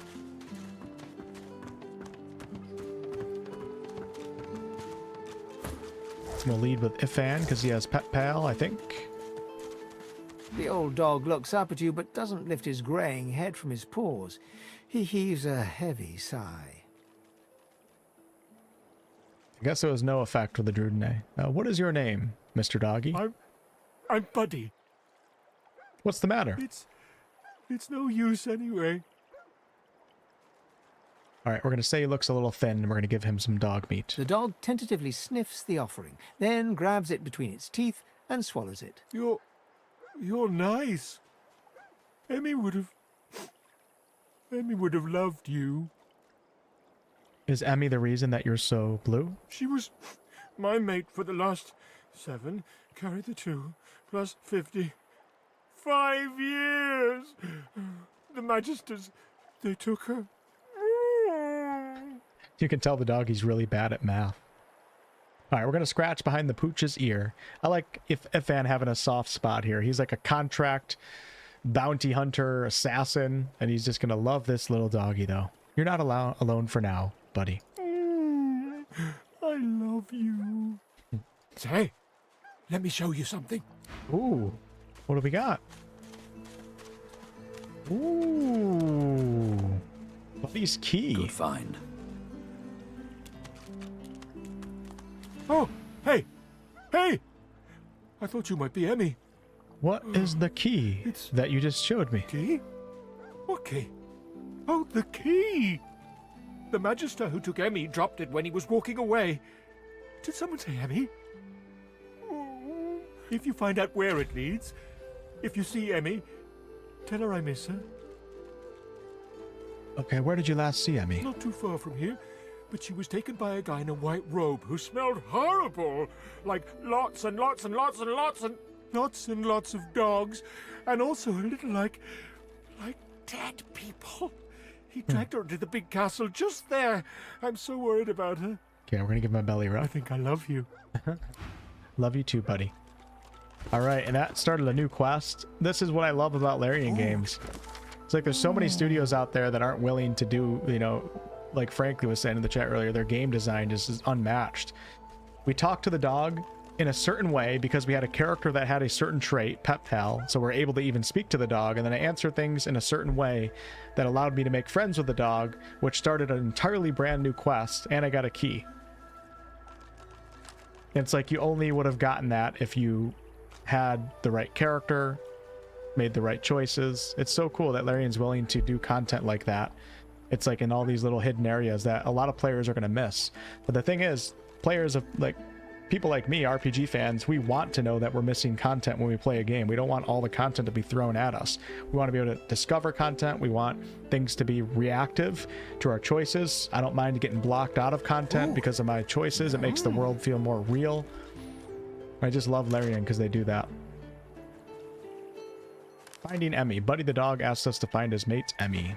We'll lead with Ifan because he has Pet Pal, I think. The old dog looks up at you but doesn't lift his greying head from his paws. He heaves a heavy sigh. I guess there was no effect with the Drudene. What is your name, Mr. Doggy? I'm Buddy. What's the matter? It's no use anyway. All right, we're going to say he looks a little thin, and we're going to give him some dog meat. The dog tentatively sniffs the offering, then grabs it between its teeth and swallows it. You're nice. Emmy would have loved you. Is Emmy the reason that you're so blue? She was my mate for the last 7, carry the 2, plus 50. 5 years! The Magisters, they took her. You can tell the doggy's really bad at math. All right, we're going to scratch behind the pooch's ear. I like Ifan having a soft spot here. He's like a contract bounty hunter, assassin, and he's just going to love this little doggy, though. You're not alone for now, buddy. I love you. Say, let me show you something. Ooh, what do we got? Ooh, Buddy's key. Good find. Oh, hey! Hey! I thought you might be Emmy. What is the key that you just showed me? Key? What key? Oh, the key! The Magister who took Emmy dropped it when he was walking away. Did someone say Emmy? Oh, if you find out where it leads, if you see Emmy, tell her I miss her. Okay, where did you last see Emmy? Not too far from here, but she was taken by a guy in a white robe who smelled horrible. Like lots and lots and lots and lots and lots and lots of dogs, and also a little like dead people. He dragged her into the big castle just there. I'm so worried about her. Okay, we're gonna give him a belly rub. I think I love you. Love you too, buddy. All right, and that started a new quest. This is what I love about Larian games. It's like there's so many studios out there that aren't willing to do, you know, like Franklin was saying in the chat earlier, their game design just is unmatched. We talked to the dog in a certain way because we had a character that had a certain trait, Pet Pal, so we're able to even speak to the dog, and then I answer things in a certain way that allowed me to make friends with the dog, which started an entirely brand new quest, and I got a key. It's like you only would have gotten that if you had the right character, made the right choices. It's so cool that Larian's willing to do content like that. It's like in all these little hidden areas that a lot of players are going to miss. But the thing is, players of like people like me, RPG fans, we want to know that we're missing content when we play a game. We don't want all the content to be thrown at us. We want to be able to discover content. We want things to be reactive to our choices. I don't mind getting blocked out of content because of my choices. It makes the world feel more real. I just love Larian because they do that. Finding Emmy. Buddy the dog asked us to find his mate, Emmy.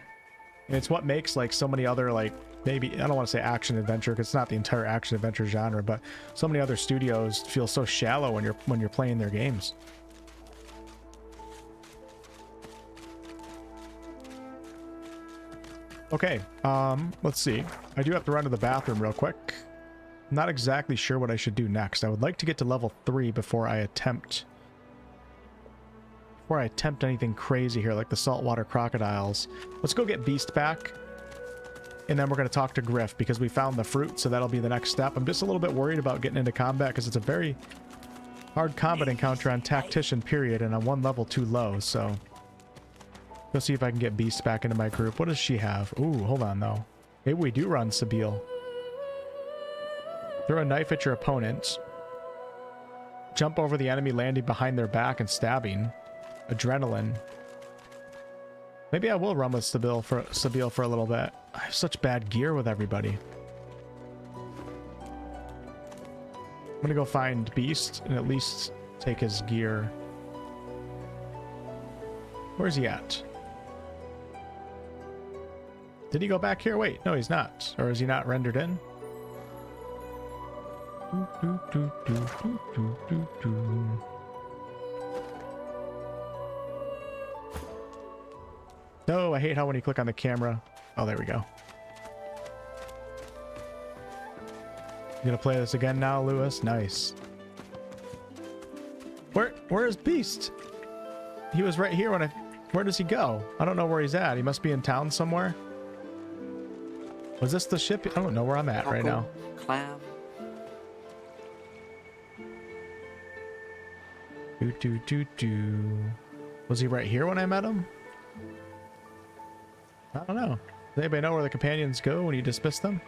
And it's what makes like so many other like maybe, I don't want to say action adventure because it's not the entire action adventure genre, but so many other studios feel so shallow when you're playing their games. Okay, let's see. I do have to run to the bathroom real quick. Not exactly sure what I should do next. I would like to get to level 3 before I attempt anything crazy here, like the saltwater crocodiles. Let's go get Beast back, and then we're going to talk to Griff because we found the fruit, so that'll be the next step. I'm just a little bit worried about getting into combat because it's a very hard combat encounter on Tactician, period, and I'm 1 level too low, so let's see if I can get Beast back into my group. What does she have? Ooh, hold on, though. Maybe we do run Sabile. Throw a knife at your opponent. Jump over the enemy, landing behind their back and stabbing. Adrenaline. Maybe I will run with Sabile for a little bit. I have such bad gear with everybody. I'm gonna go find Beast and at least take his gear. Where's he at? Did he go back here? Wait, no, he's not. Or is he not rendered in? No, I hate how when you click on the camera. Oh, there we go. You gonna play this again now, Lewis? Nice. Where is Beast? He was right here when I... Where does he go? I don't know where he's at. He must be in town somewhere. Was this the ship? I don't know where I'm at right now. Clam. Was he right here when I met him? I don't know. Does anybody know where the companions go when you dismiss them?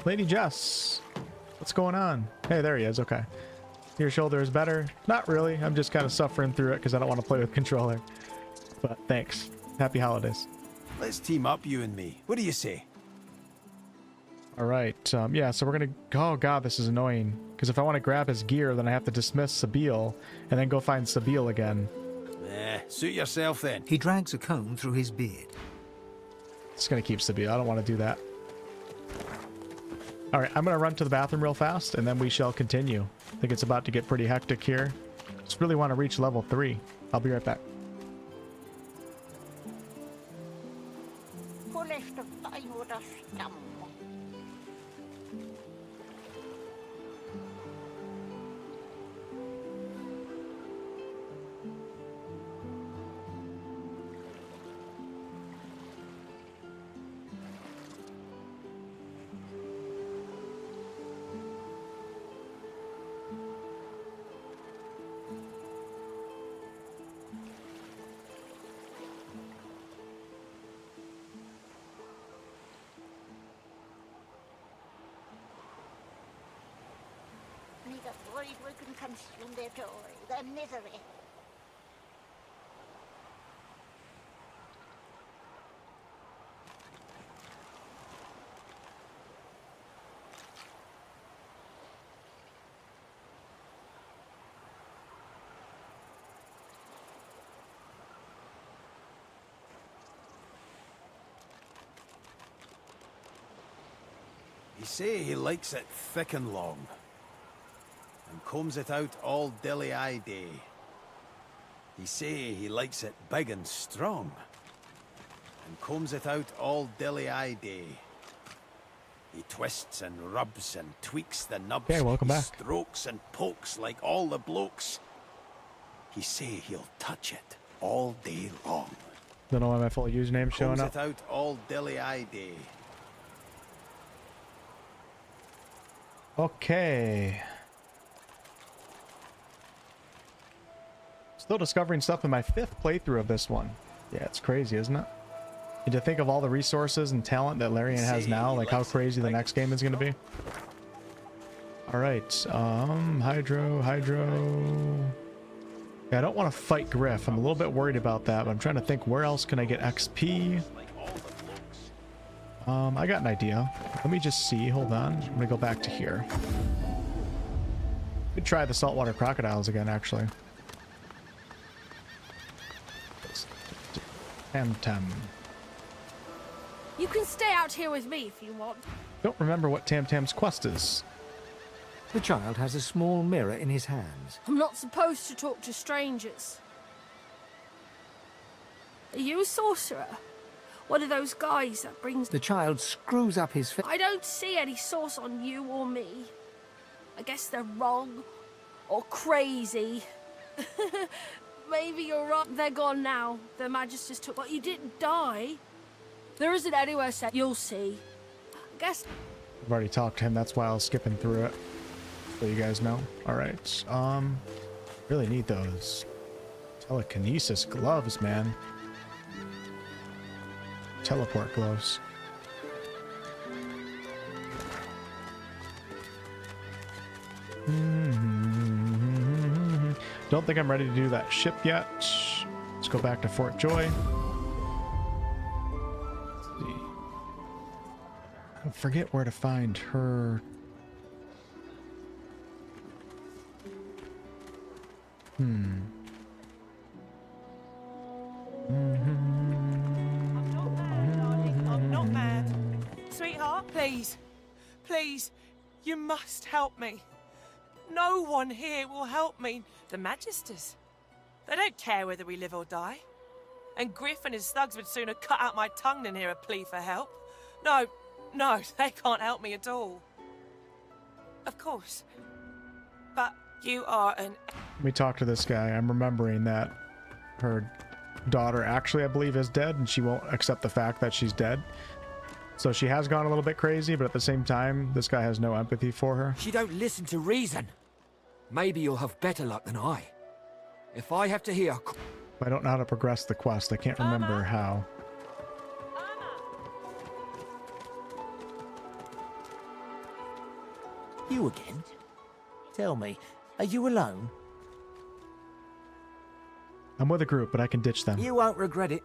Lady Jess, what's going on? Hey, there he is. Okay. Your shoulder is better? Not really. I'm just kind of suffering through it because I don't want to play with controller. But thanks. Happy holidays. Let's team up, you and me. What do you say? All right. Yeah, so we're going to... Oh, God, this is annoying. Because if I want to grab his gear, then I have to dismiss Sabine and then go find Sabine again. Suit yourself then. He drags a comb through his beard. Just going to keep Sabine. I don't want to do that. All right, I'm going to run to the bathroom real fast, and then we shall continue. I think it's about to get pretty hectic here. Just really want to reach level 3. I'll be right back. Can consume their joy, their misery. He say he likes it thick and long, and combs it out all dilly-eye day. He say he likes it big and strong, and combs it out all dilly-eye day. He twists and rubs and tweaks the nubs. Okay, welcome back. Strokes and pokes like all the blokes. He say he'll touch it all day long. Don't know why my full username showing Combs up. it out all dilly-eye day. Okay. Still discovering stuff in my 5th playthrough of this one. Yeah, it's crazy, isn't it? And to think of all the resources and talent that Larian has now, like how crazy the next game is going to be. Alright, Hydro. Yeah, I don't want to fight Griff. I'm a little bit worried about that, but I'm trying to think where else can I get XP? I got an idea. Let me just see. Hold on. I'm going to go back to here. Could try the saltwater crocodiles again, actually. Tam. You can stay out here with me if you want. Don't remember what Tam's quest is. The child has a small mirror in his hands. I'm not supposed to talk to strangers. Are you a sorcerer? One of those guys that brings... The child screws up his face. I don't see any source on you or me. I guess they're wrong. Or crazy. Maybe you're right. They're gone now. Their Majesties took... But you didn't die. There isn't anywhere set. You'll see. I guess... I've already talked to him. That's why I was skipping through it. So you guys know. Alright. Really need those telekinesis gloves, man. Teleport gloves. Don't think I'm ready to do that ship yet. Let's go back to Fort Joy. Let's see. I forget where to find her. Please, please, you must help me. No one here will help me. The Magisters. They don't care whether we live or die. And Griff and his thugs would sooner cut out my tongue than hear a plea for help. No, they can't help me at all. Of course. But you are an... Let me talk to this guy. I'm remembering that her daughter actually, I believe, is dead, and she won't accept the fact that she's dead. So she has gone a little bit crazy, but at the same time, this guy has no empathy for her. She don't listen to reason. Maybe you'll have better luck than I. If I have to hear... I don't know how to progress the quest. I can't remember how. You again? Tell me, are you alone? I'm with a group, but I can ditch them. You won't regret it.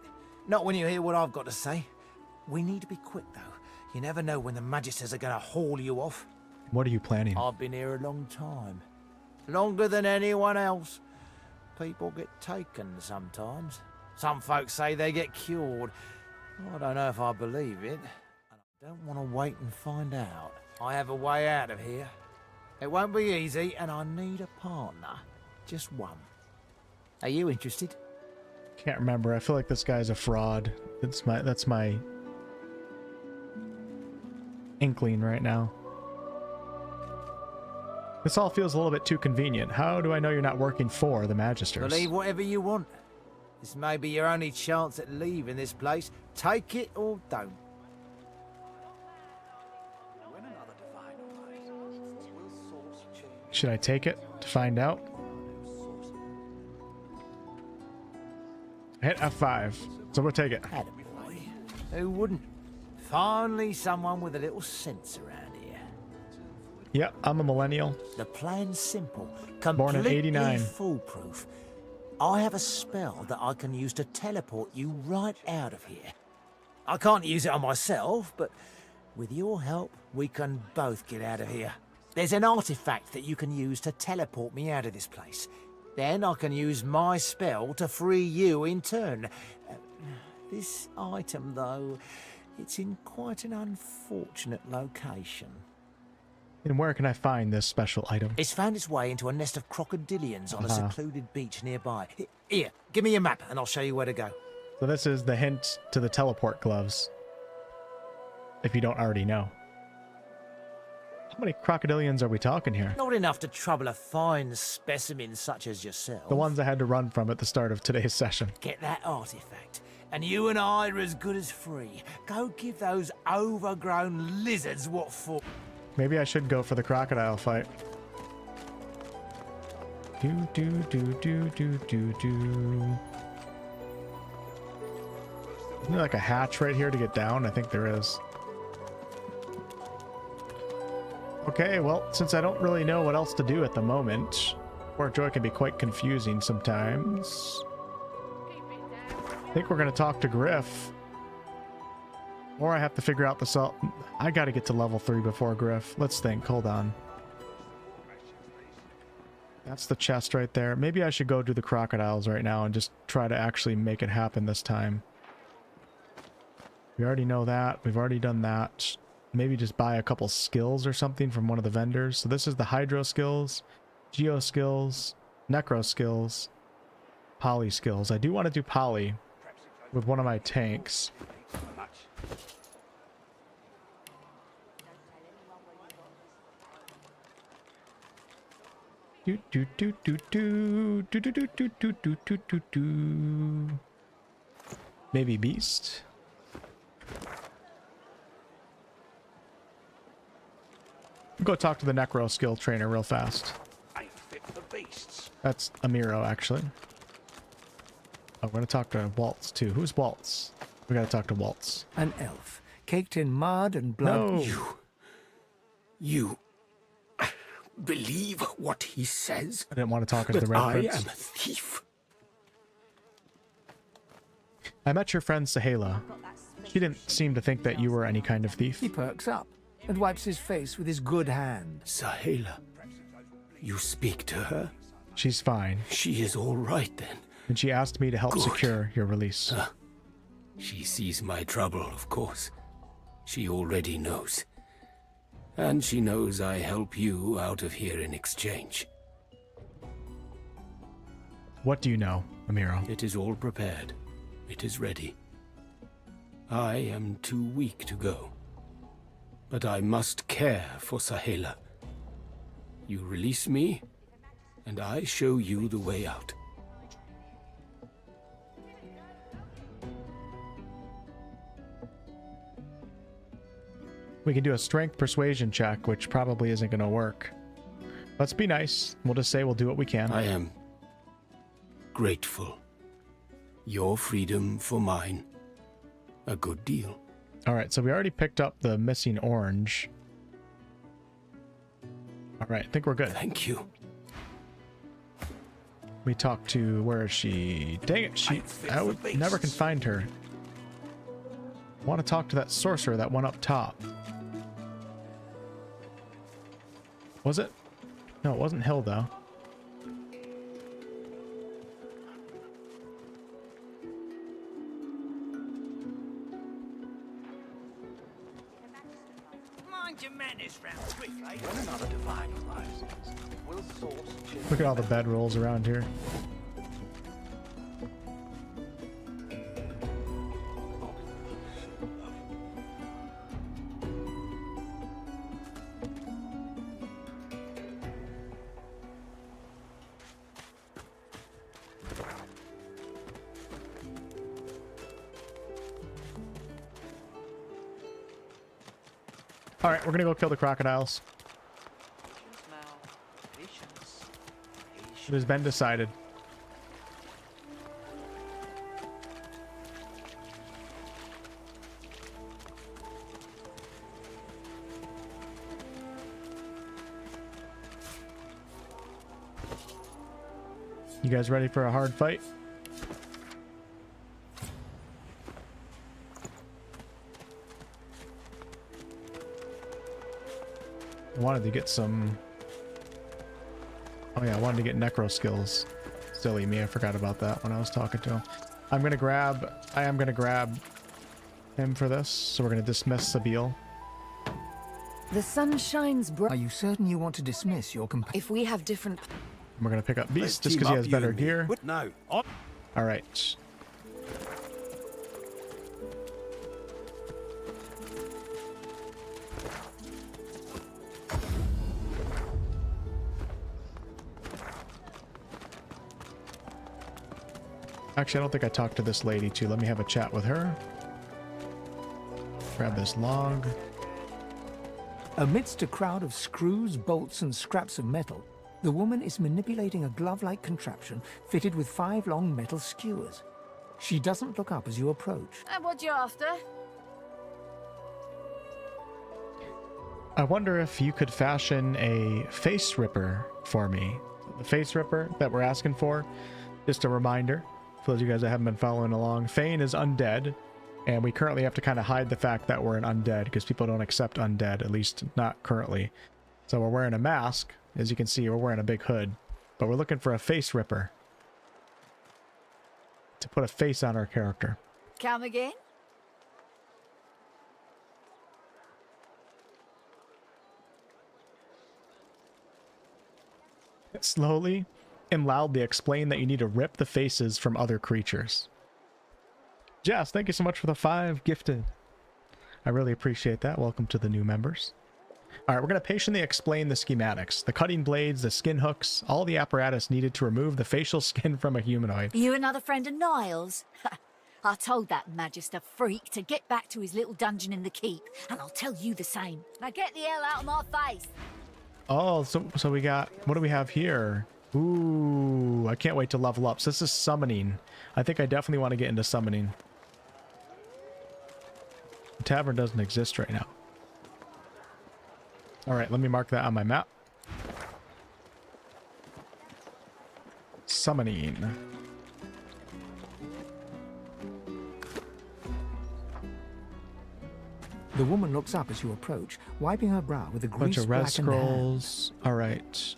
Not when you hear what I've got to say. We need to be quick, though. You never know when the Magisters are going to haul you off. What are you planning? I've been here a long time. Longer than anyone else. People get taken sometimes. Some folks say they get cured. I don't know if I believe it. And I don't want to wait and find out. I have a way out of here. It won't be easy, and I need a partner. Just one. Are you interested? Can't remember. I feel like this guy's a fraud. That's my inkling right now. This all feels a little bit too convenient. How do I know you're not working for the Magisters? Believe whatever you want. This may be your only chance at leaving this place. Take it or don't. Should I take it to find out? Hit F5, so we'll take it. Attaboy. Who wouldn't? Finally someone with a little sense around here. Yep, I'm a millennial. The plan's simple. Born in Completely 89. foolproof. I have a spell that I can use to teleport you right out of here. I can't use it on myself, but with your help, we can both get out of here. There's an artifact that you can use to teleport me out of this place. Then I can use my spell to free you in turn. This item, though, it's in quite an unfortunate location. And where can I find this special item? It's found its way into a nest of crocodilians on a secluded beach nearby. Here, give me your map and I'll show you where to go. So this is the hint to the teleport gloves. If you don't already know. How many crocodilians are we talking here? Not enough to trouble a fine specimen such as yourself. The ones I had to run from at the start of today's session. Get that artifact, and you and I are as good as free. Go give those overgrown lizards what for. Maybe I should go for the crocodile fight. Do do do do do do do. Isn't there like a hatch right here to get down? I think there is. Okay, well, since I don't really know what else to do at the moment, Fort Joy can be quite confusing sometimes. I think we're going to talk to Griff. Or I have to figure out the salt. I got to get to level 3 before Griff. Let's think. Hold on. That's the chest right there. Maybe I should go do the crocodiles right now and just try to actually make it happen this time. We already know that. We've already done that. Maybe just buy a couple skills or something from one of the vendors. So this is the hydro skills, geo skills, necro skills, poly skills. I do want to do poly with one of my tanks. Do do do do do do do do do do do do do do. Maybe beast. Go talk to the necro skill trainer real fast. Ain't fit for beasts. That's Amiro, actually. I'm going to talk to Waltz, too. Who's Waltz? We got to talk to Waltz. An elf, caked in mud and blood. No. You believe what he says? I didn't want to talk to the Red Prince. I am a thief. I met your friend Sahala. She didn't seem to think that you were any kind of thief. He perks up and wipes his face with his good hand. Sahala, you speak to her? She's fine. She is all right then. And she asked me to help secure your release. She sees my trouble, of course. She already knows. And she knows I help you out of here in exchange. What do you know, Amiro? It is all prepared. It is ready. I am too weak to go. But I must care for Sahela. You release me, and I show you the way out. We can do a strength persuasion check, which probably isn't going to work. Let's be nice. We'll just say we'll do what we can. I am grateful. Your freedom for mine. A good deal. All right, so we already picked up the missing orange. All right, I think we're good. Thank you. We talked to, where is she? Dang it, never can find her. I want to talk to that sorcerer, that one up top. Was it? No, it wasn't Hill, though. Mind your manners round Griff, eh? When another divine rises, we'll source... Look at all the bed rolls around here. All right, we're gonna go kill the crocodiles. It has been decided. You guys ready for a hard fight? I wanted to get some... Oh yeah, I wanted to get necro skills. Silly me, I forgot about that when I was talking to him. I am gonna grab him for this, so we're gonna dismiss Sabine. The sun shines bright. Are you certain you want to dismiss your companion? If we have different... We're gonna pick up Beast just because he has better gear. No. Alright. Actually, I don't think I talked to this lady too. Let me have a chat with her. Grab this log. Amidst a crowd of screws, bolts, and scraps of metal, the woman is manipulating a glove-like contraption fitted with 5 long metal skewers. She doesn't look up as you approach. And what you after? I wonder if you could fashion a face ripper for me. The face ripper that we're asking for. Just a reminder. For those of you guys that haven't been following along, Fane is undead, and we currently have to kind of hide the fact that we're an undead because people don't accept undead, at least not currently. So we're wearing a mask. As you can see, we're wearing a big hood, but we're looking for a face ripper to put a face on our character. Come again? Slowly and loudly explain that you need to rip the faces from other creatures. Jess, thank you so much for the 5 gifted. I really appreciate that. Welcome to the new members. All right, we're going to patiently explain the schematics. The cutting blades, the skin hooks, all the apparatus needed to remove the facial skin from a humanoid. You another friend of Niles? I told that Magister freak to get back to his little dungeon in the keep, and I'll tell you the same. Now get the hell out of my face! Oh, so we got... What do we have here? Ooh, I can't wait to level up. So this is summoning. I think I definitely want to get into summoning. The tavern doesn't exist right now. Alright, let me mark that on my map. Summoning. The woman looks up as you approach, wiping her brow with a Bunch of red scrolls. Alright.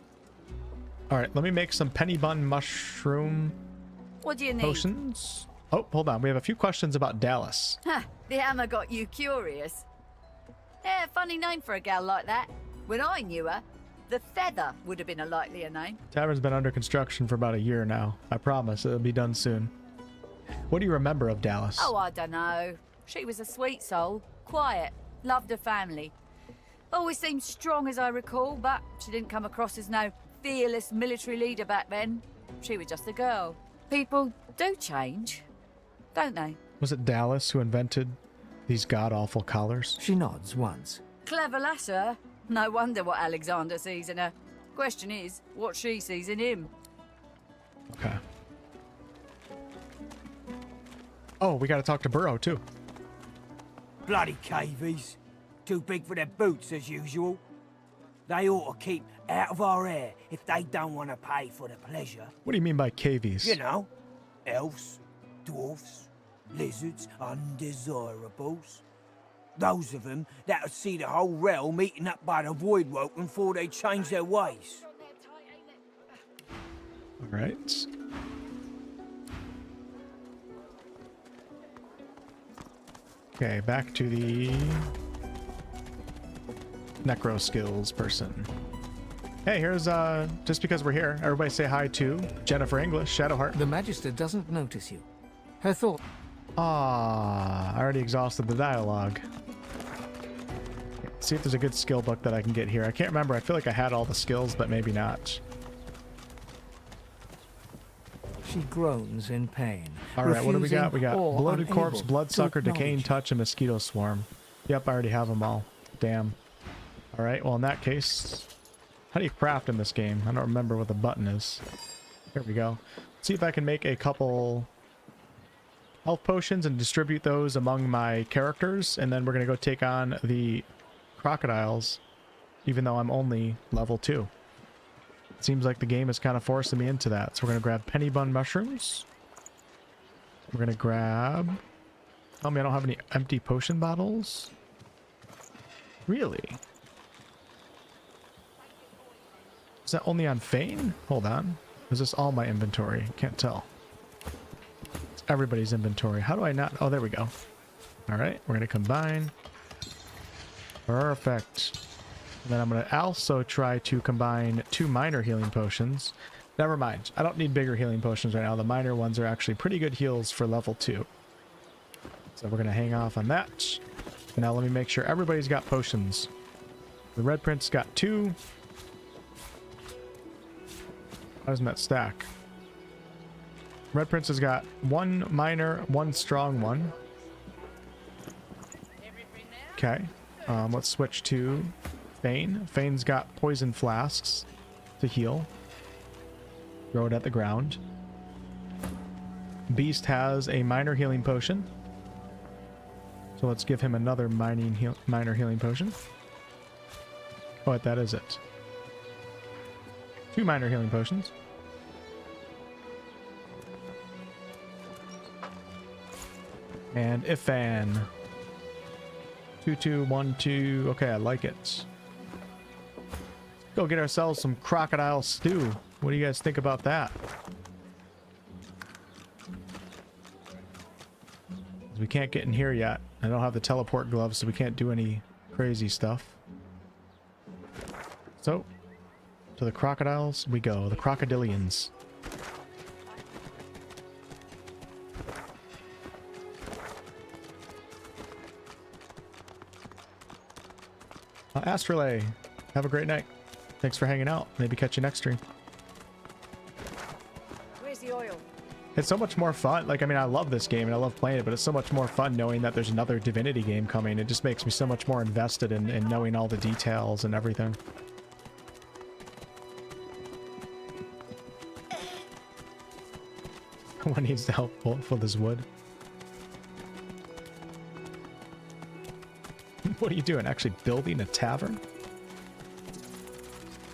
Alright, let me make some penny bun mushroom What do you need? potions. Oh, hold on. We have a few questions about Dallas. Ha! The hammer got you curious. Yeah, funny name for a gal like that. When I knew her, the Feather would have been a likelier name. Tavern's been under construction for about a year now. I promise it'll be done soon. What do you remember of Dallas? Oh, I don't know. She was a sweet soul, quiet, loved her family. Always seemed strong as I recall, but she didn't come across as no fearless military leader back then. She was just a girl. People do change, don't they? Was it Dallas who invented these god-awful collars? She nods once. Clever lass, her. No wonder what Alexander sees in her. Question is, what she sees in him. Okay. Oh, we gotta talk to Burrow, too. Bloody cavies. Too big for their boots, as usual. They ought to keep out of our hair if they don't want to pay for the pleasure. What do you mean by cavies? You know, elves, dwarfs, lizards, undesirables. Those of them that'll see the whole realm eaten up by the void woken before they change their ways. All right. Okay, back to the necro skills person. Hey, here's just because we're here, everybody say hi to Jennifer English, Shadowheart. The Magister doesn't notice you. Her thought. Ah, I already exhausted the dialogue. See if there's a good skill book that I can get here. I can't remember. I feel like I had all the skills, but maybe not. She groans in pain. All right, what do we got? We got or bloated corpse, unable bloodsucker, to decaying acknowledge touch, and mosquito swarm. Yep, I already have them all. Damn. All right, well in that case, how do you craft in this game? I don't remember what the button is. Here we go. Let's see if I can make a couple health potions and distribute those among my characters, and then we're gonna go take on the crocodiles, even though I'm only level 2. It seems like the game is kind of forcing me into that. So we're gonna grab penny bun mushrooms. We're gonna grab... Tell me I don't have any empty potion bottles. Really? Is that only on Fane? Hold on. Is this all my inventory? Can't tell. It's everybody's inventory. How do I not... Oh, there we go. Alright, we're gonna combine. Perfect. And then I'm going to also try to combine 2 minor healing potions. Never mind. I don't need bigger healing potions right now. The minor ones are actually pretty good heals for level 2. So we're going to hang off on that. Now let me make sure everybody's got potions. The Red Prince got 2. How doesn't that stack? Red Prince has got 1 minor, 1 strong one. Okay. Let's switch to Fane. Fane's got poison flasks to heal. Throw it at the ground. Beast has a minor healing potion. So let's give him another minor healing potion. Oh, wait, that is it. 2 minor healing potions. And Ifan. 2, 2, 1, 2. Okay, I like it. Go get ourselves some crocodile stew. What do you guys think about that? We can't get in here yet. I don't have the teleport gloves, so we can't do any crazy stuff. So, to the crocodiles we go. The crocodilians. Astrolabe, have a great night. Thanks for hanging out. Maybe catch you next stream. Where's the oil? It's so much more fun. Like, I mean, I love this game and I love playing it, but it's so much more fun knowing that there's another Divinity game coming. It just makes me so much more invested in knowing all the details and everything. One needs to help Wolf with his wood. What are you doing? Actually building a tavern?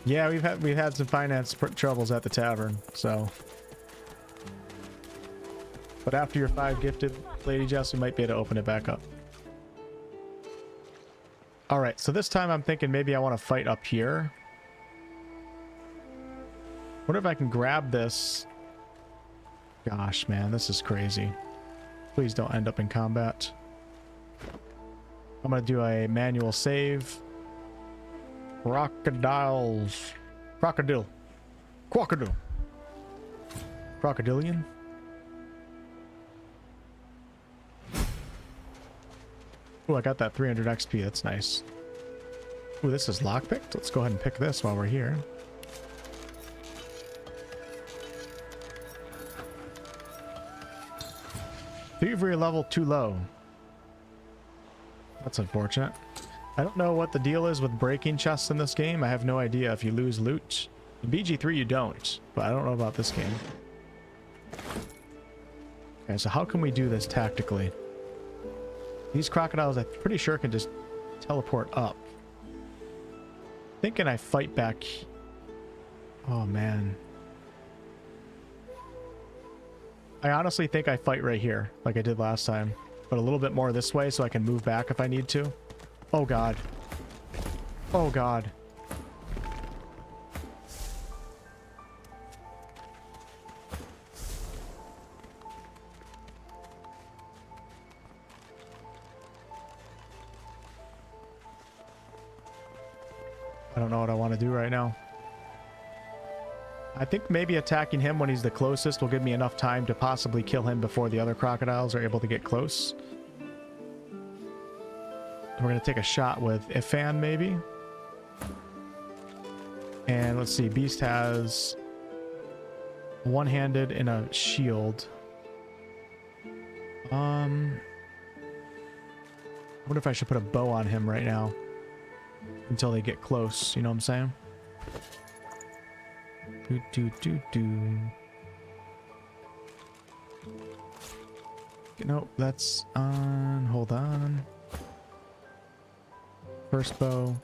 Yeah, we've had some finance troubles at the tavern, so. But after you're 5 gifted, Lady Jess, we might be able to open it back up. All right, so this time I'm thinking maybe I want to fight up here. What if I can grab this? Gosh, man, this is crazy. Please don't end up in combat. I'm gonna do a manual save. Crocodiles. Crocodile. Crocodile. Crocodilian. Oh, I got that 300 XP. That's nice. Ooh, this is lockpicked. Let's go ahead and pick this while we're here. Thievery level too low. That's unfortunate. I don't know what the deal is with breaking chests in this game. I have no idea if you lose loot. In BG3 you don't, but I don't know about this game. Okay, so how can we do this tactically? These crocodiles, I'm pretty sure, can just teleport up. Thinking I fight back. Oh, man. I honestly think I fight right here, like I did last time. But a little bit more this way so I can move back if I need to. Oh, God. Oh, God. I don't know what I want to do right now. I think maybe attacking him when he's the closest will give me enough time to possibly kill him before the other crocodiles are able to get close. We're going to take a shot with Fane, maybe. And let's see, Beast has one-handed and a shield. I wonder if I should put a bow on him right now. Until they get close, you know what I'm saying? Nope, that's on. Hold on. First bow,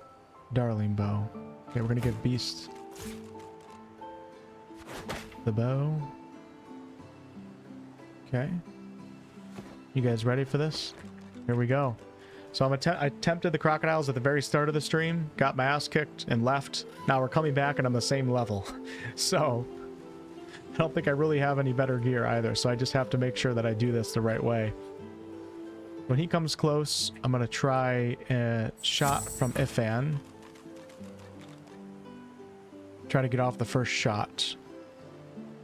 darling bow. Okay, we're gonna give Beast the bow. Okay. You guys ready for this? Here we go. So I attempted the crocodiles at the very start of the stream, got my ass kicked and left. Now we're coming back and I'm the same level. So I don't think I really have any better gear either. So I just have to make sure that I do this the right way. When he comes close, I'm going to try a shot from Fane. Try to get off the first shot.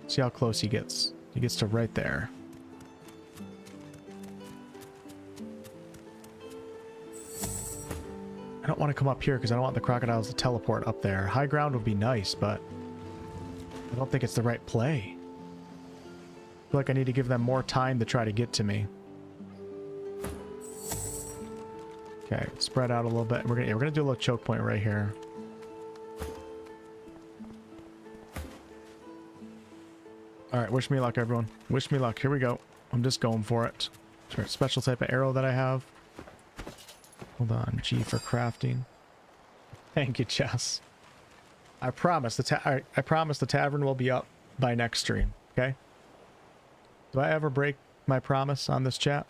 See how close he gets. He gets to right there. I don't want to come up here because I don't want the crocodiles to teleport up there. High ground would be nice, but I don't think it's the right play. I feel like I need to give them more time to try to get to me. Okay, spread out a little bit. We're gonna do a little choke point right here. All right, wish me luck, everyone. Wish me luck. Here we go. I'm just going for it. Special type of arrow that I have. Hold on, G for crafting. Thank you, Chess. I promise I promise the tavern will be up by next stream. Okay. Do I ever break my promise on this chat?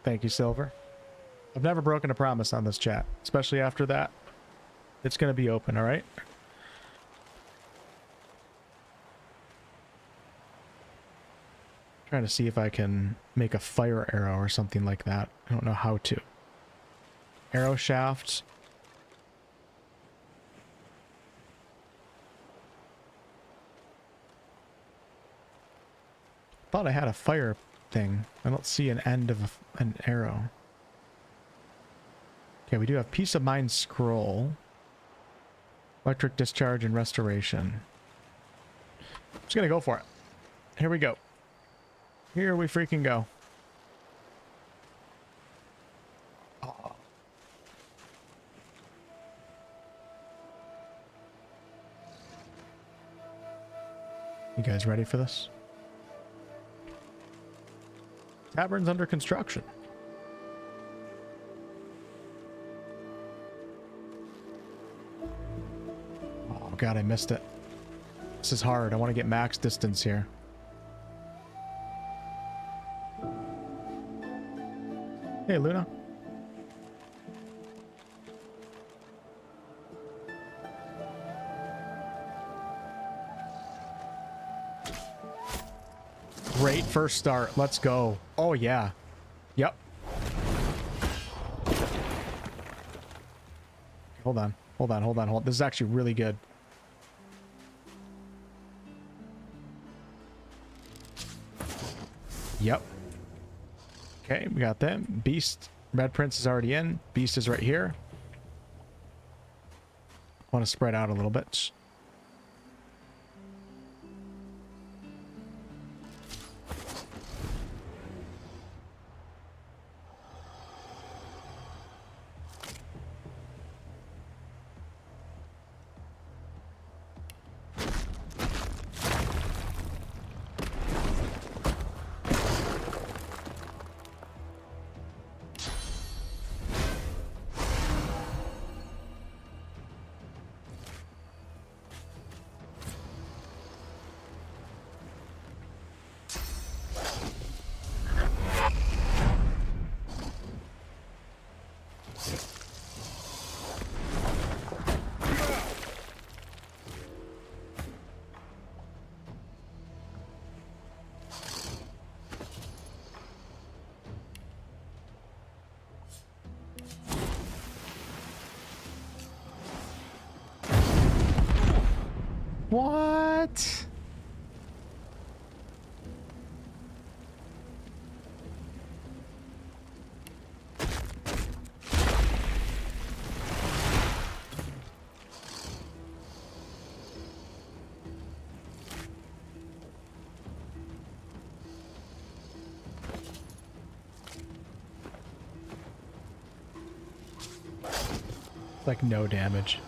Thank you, Silver. I've never broken a promise on this chat, especially after that. It's gonna be open, all right? Trying to see if I can make a fire arrow or something like that. I don't know how to. Arrow shaft. Thought I had a fire thing. I don't see an end of an arrow. Okay, we do have Peace of Mind scroll. Electric discharge and restoration. I'm just gonna go for it. Here we go. Here we freaking go. Oh. You guys ready for this? Tavern's under construction. Oh god, I missed it. This is hard. I want to get max distance here. Hey, Luna. Great first start. Let's go. Oh, yeah. Yep. Hold on. Hold on. Hold on. Hold on. This is actually really good. Yep. Okay, we got them. Beast. Red Prince is already in. Beast is right here. Want to spread out a little bit. What? Like no damage.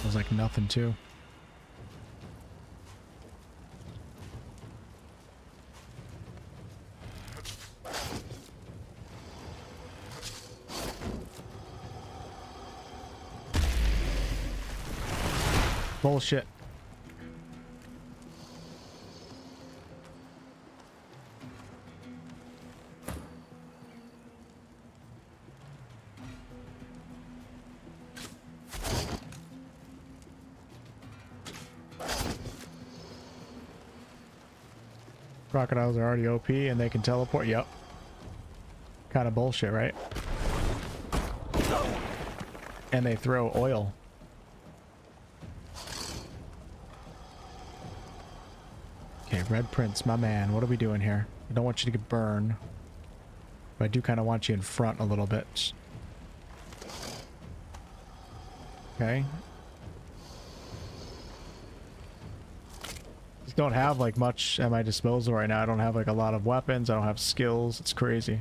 Was like nothing too. Bullshit. Crocodiles are already OP and they can teleport. Yep. Kind of bullshit, right? And they throw oil. Okay, Red Prince, my man. What are we doing here? I don't want you to get burned. But I do kind of want you in front a little bit. Okay. Don't have like much at my disposal right now. I don't have like a lot of weapons. I don't have skills. It's crazy.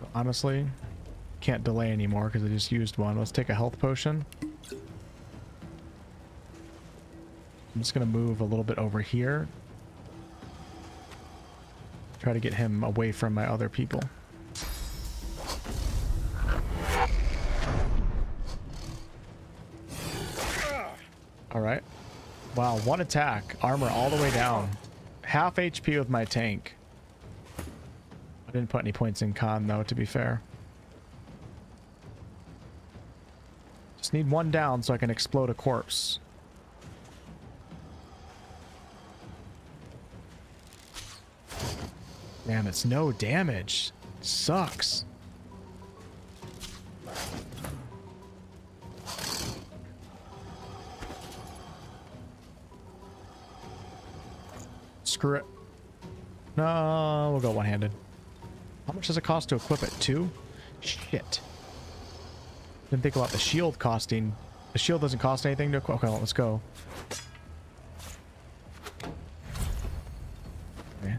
But honestly, can't delay anymore because I just used one. Let's take a health potion. I'm just gonna move a little bit over here. Try to get him away from my other people. All right. Wow, one attack. Armor all the way down. Half HP with my tank. I didn't put any points in con though, to be fair. Just need one down so I can explode a corpse. Damn, it's no damage. Sucks. Screw it. No, we'll go one-handed. How much does it cost to equip it? 2? Shit. Didn't think about the shield costing. The shield doesn't cost anything to equip. Okay, well, let's go. Okay.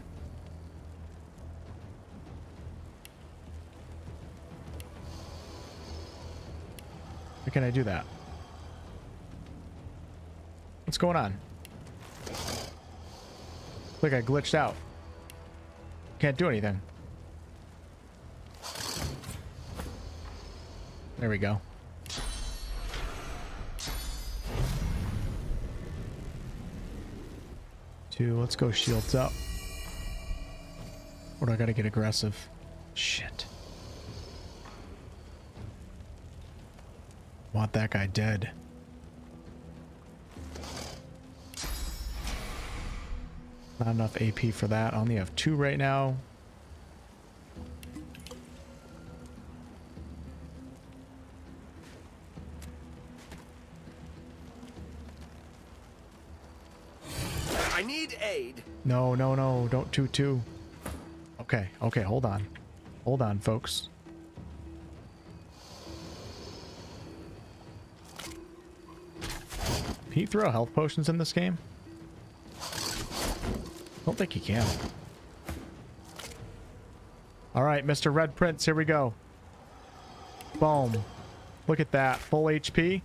How can I do that? What's going on? Like I glitched out. Can't do anything. There we go. Let's go shields up. Or do I gotta get aggressive? Shit. Want that guy dead. Not enough AP for that. I only have 2 right now. I need aid. No, no, no. Don't 2-2. Okay, okay, hold on. Hold on, folks. Can you throw health potions in this game? Don't think you can. Alright, Mr. Red Prince, here we go. Boom. Look at that. Full HP.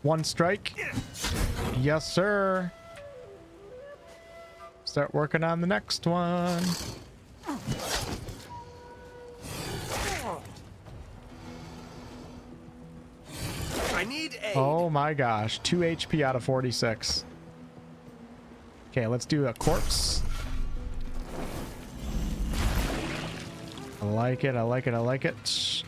1 strike. Yes, sir. Start working on the next one. I need aid. Oh my gosh. 2 HP out of 46. Okay, let's do a corpse. I like it, I like it, I like it.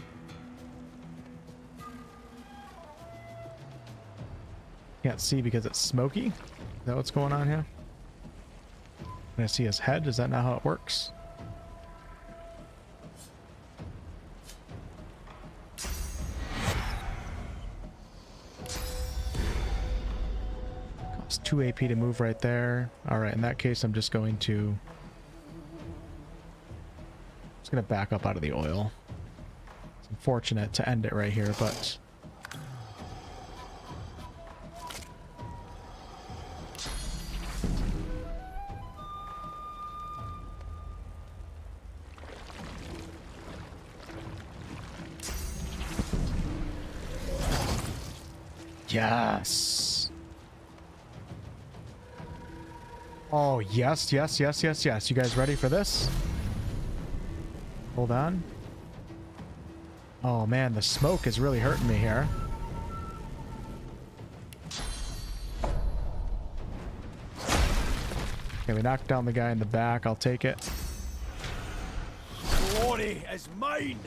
Can't see because it's smoky. Is that what's going on here? Can I see his head? Is that not how it works? Costs 2 AP to move right there. Alright, in that case I'm just going to back up out of the oil. It's unfortunate to end it right here, but yes. Oh, yes, yes, yes, yes, yes. You guys ready for this? Hold on. Oh man, the smoke is really hurting me here. Okay, we knocked down the guy in the back. I'll take it. Glory is mine.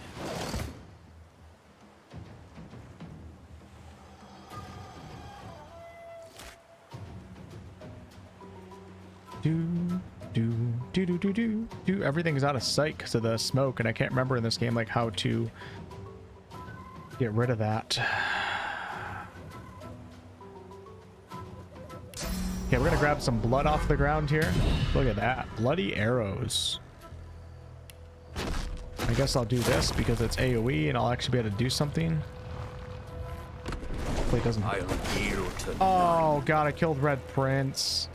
Do everything's out of sight because of the smoke, and I can't remember in this game like how to get rid of that. Okay, we're gonna grab some blood off the ground here. Look at that, bloody arrows. I guess I'll do this because it's AoE and I'll actually be able to do something. Hopefully it doesn't. Oh god, I killed Red Prince.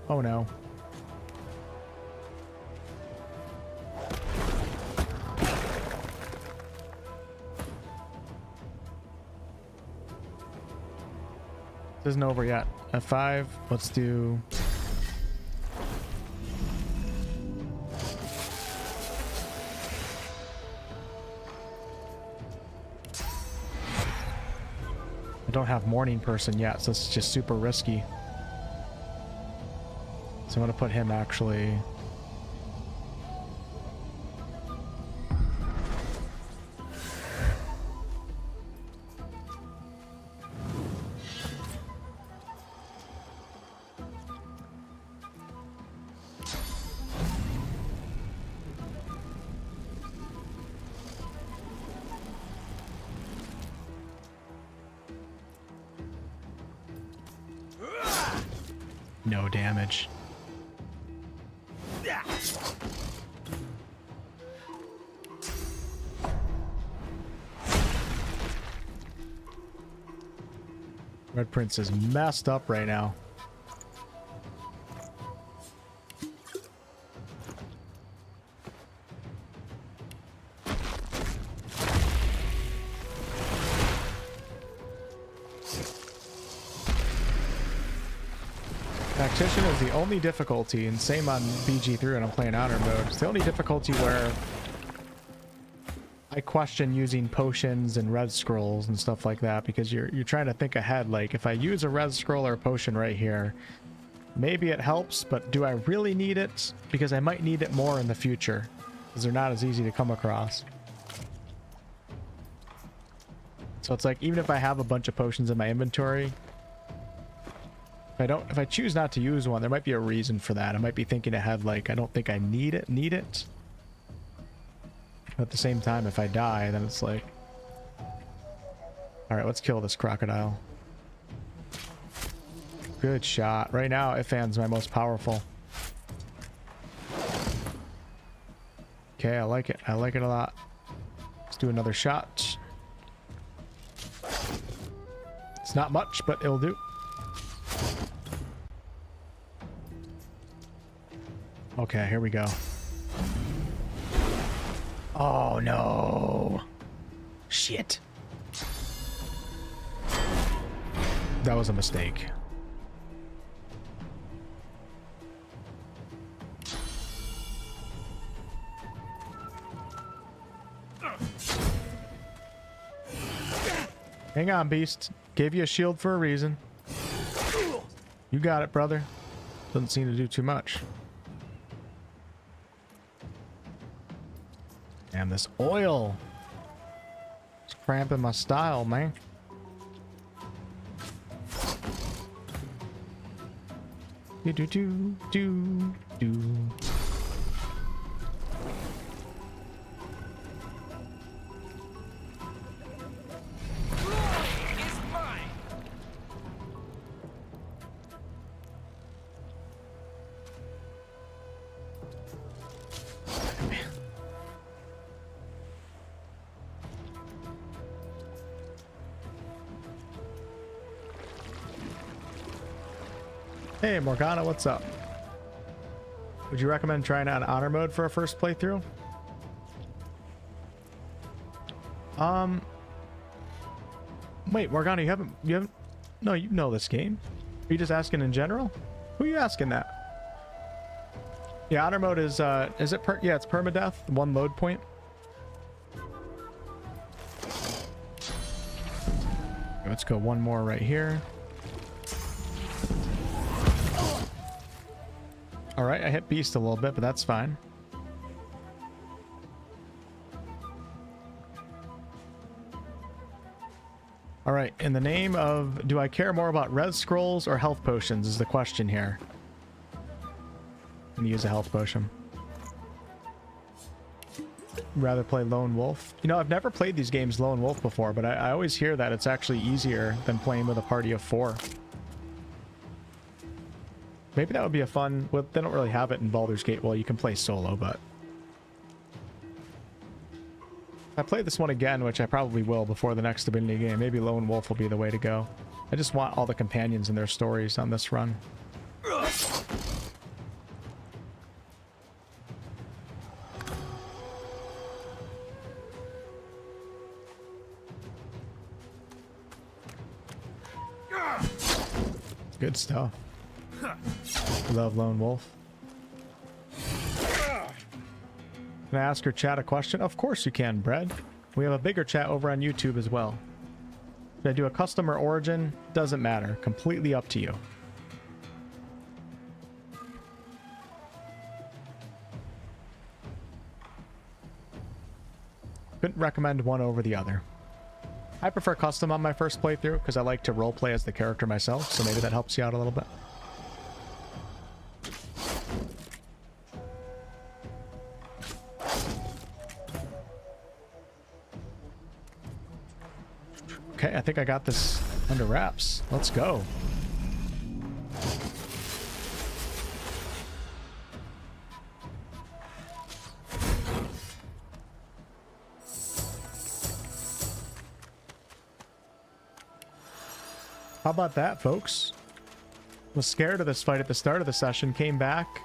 Oh no. This isn't over yet. F5. Let's do. I don't have morning person yet, so it's just super risky. So I'm gonna put him actually. No damage. Red Prince is messed up right now. Tactician is the only difficulty, and same on BG3 when I'm playing honor mode. It's the only difficulty where I question using potions and red scrolls and stuff like that, because you're trying to think ahead. Like, if I use a red scroll or a potion right here, maybe it helps, but do I really need it? Because I might need it more in the future, because they're not as easy to come across. So it's like, even if I have a bunch of potions in my inventory, If I choose not to use one, there might be a reason for that. I might be thinking ahead, like, I don't think I need it. But at the same time, if I die, then it's like, all right, let's kill this crocodile. Good shot. Right now, Ifan's my most powerful. Okay, I like it. I like it a lot. Let's do another shot. It's not much, but it'll do. Okay, here we go. Oh no. Shit. That was a mistake. Hang on, beast. Gave you a shield for a reason. You got it, brother. Doesn't seem to do too much. Damn, this oil. It's cramping my style, man. Do. Hey Morgana, what's up? Would you recommend trying out honor mode for a first playthrough? Wait, Morgana, you haven't no, you know this game. Are you just asking in general? Who are you asking that? Yeah, honor mode is it it's permadeath, one load point. Let's go one more right here. All right, I hit beast a little bit, but that's fine. All right, in the name of, do I care more about res scrolls or health potions is the question here. I'm gonna use a health potion. Rather play lone wolf. You know, I've never played these games lone wolf before, but I always hear that it's actually easier than playing with a party of 4. Maybe that would be a fun... Well, they don't really have it in Baldur's Gate. Well, you can play solo, but... If I play this one again, which I probably will before the next Divinity game, maybe Lone Wolf will be the way to go. I just want all the companions and their stories on this run. Good stuff. Love Lone Wolf. Can I ask your chat a question? Of course you can, Bread. We have a bigger chat over on YouTube as well. Should I do a custom or origin? Doesn't matter. Completely up to you. Couldn't recommend one over the other. I prefer custom on my first playthrough because I like to roleplay as the character myself, so maybe that helps you out a little bit. Okay, I think I got this under wraps. Let's go. How about that, folks? Was scared of this fight at the start of the session, came back,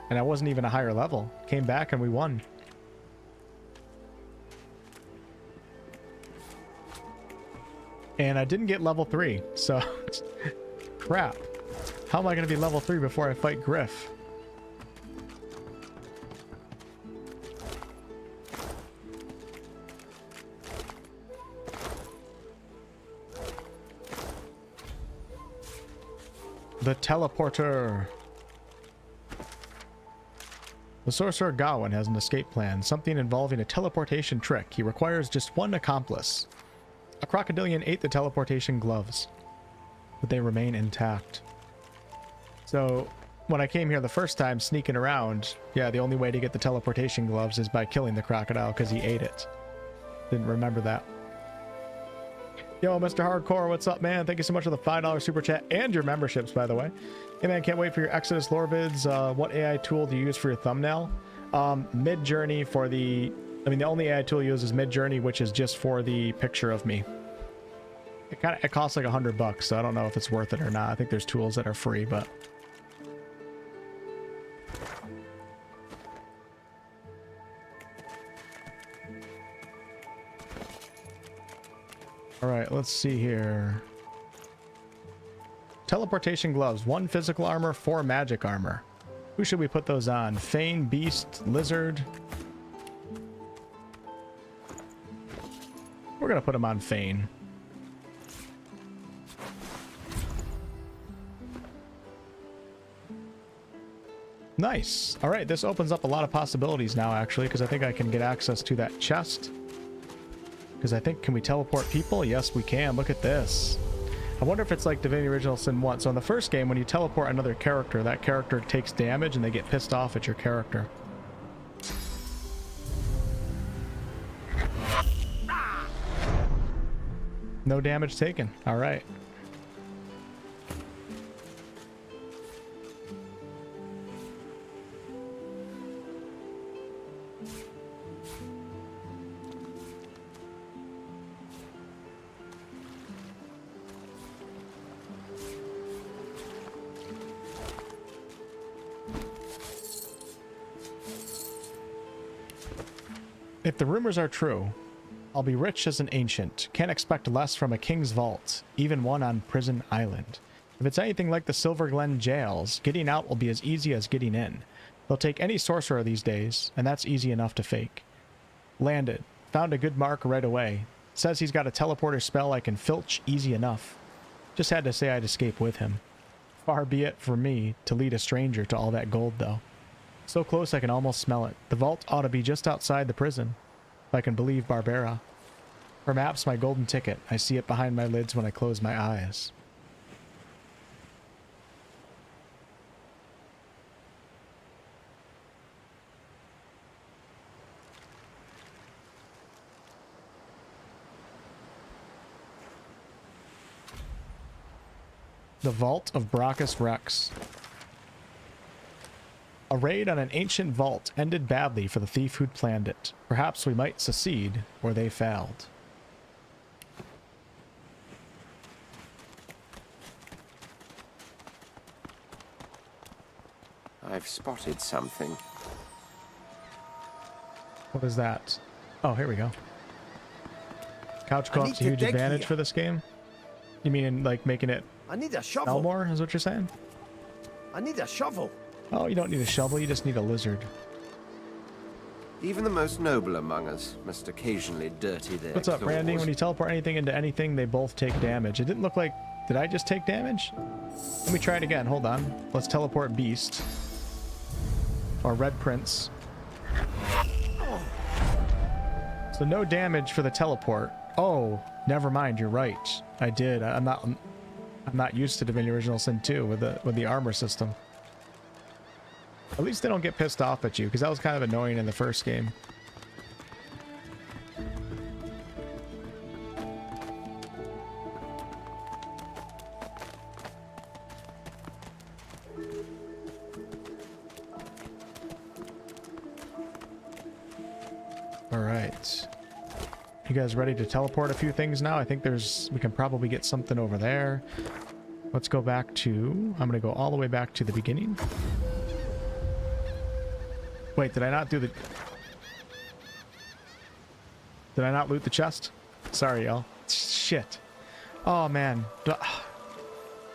and I wasn't even a higher level. Came back and we won. And I didn't get level 3, so crap. How am I going to be level 3 before I fight Griff? The teleporter. The sorcerer Gawain has an escape plan, something involving a teleportation trick. He requires just one accomplice. A crocodilian ate the teleportation gloves, but they remain intact. So when I came here the first time sneaking around, yeah, the only way to get the teleportation gloves is by killing the crocodile because he ate it. Didn't remember that. Yo, Mr. Hardcore, what's up, man? Thank you so much for the $5 super chat and your memberships, by the way. Hey, man, can't wait for your Exodus lore vids. What AI tool do you use for your thumbnail? Mid-Journey for the... I mean, the only AI tool you use is Mid-Journey, which is just for the picture of me. It costs like $100, so I don't know if it's worth it or not. I think there's tools that are free, but... All right, let's see here. Teleportation gloves, 1 physical armor, 4 magic armor. Who should we put those on? Fane, Beast, Lizard. We're gonna put them on Fane. Nice. All right, this opens up a lot of possibilities now, actually, because I think I can get access to that chest. Because I think, can we teleport people? Yes, we can. Look at this. I wonder if it's like Divinity Original Sin 1. So in the first game, when you teleport another character, that character takes damage and they get pissed off at your character. No damage taken. All right. If the rumors are true, I'll be rich as an ancient. Can't expect less from a king's vault, even one on Prison Island. If it's anything like the Silver Glen jails, getting out will be as easy as getting in. They'll take any sorcerer these days, and that's easy enough to fake. Landed. Found a good mark right away. Says he's got a teleporter spell I can filch easy enough. Just had to say I'd escape with him. Far be it for me to lead a stranger to all that gold, though. So close I can almost smell it. The vault ought to be just outside the prison, if I can believe Barbera. Her map's my golden ticket. I see it behind my lids when I close my eyes. The Vault of Brachus Rex. A raid on an ancient vault ended badly for the thief who'd planned it. Perhaps we might succeed where they failed. I've spotted something. What is that? Oh, here we go. Couch co-op's a huge advantage for this game? You mean in, like, making it I need a shovel. smell more, is what you're saying? I need a shovel. Oh, you don't need a shovel, you just need a lizard. Even the most noble among us must occasionally dirty their What's up, claws. Randy? When you teleport anything into anything, they both take damage. It didn't look like... Did I just take damage? Let me try it again. Hold on. Let's teleport Beast. Or Red Prince. So no damage for the teleport. Oh, never mind. You're right. I did. I'm not used to Divinity Original Sin 2 with the armor system. At least they don't get pissed off at you, because that was kind of annoying in the first game. All right. You guys ready to teleport a few things now? I think we can probably get something over there. Let's go back to... I'm going to go all the way back to the beginning. Wait, did I not do the... Did I not loot the chest? Sorry, y'all. Shit. Oh, man.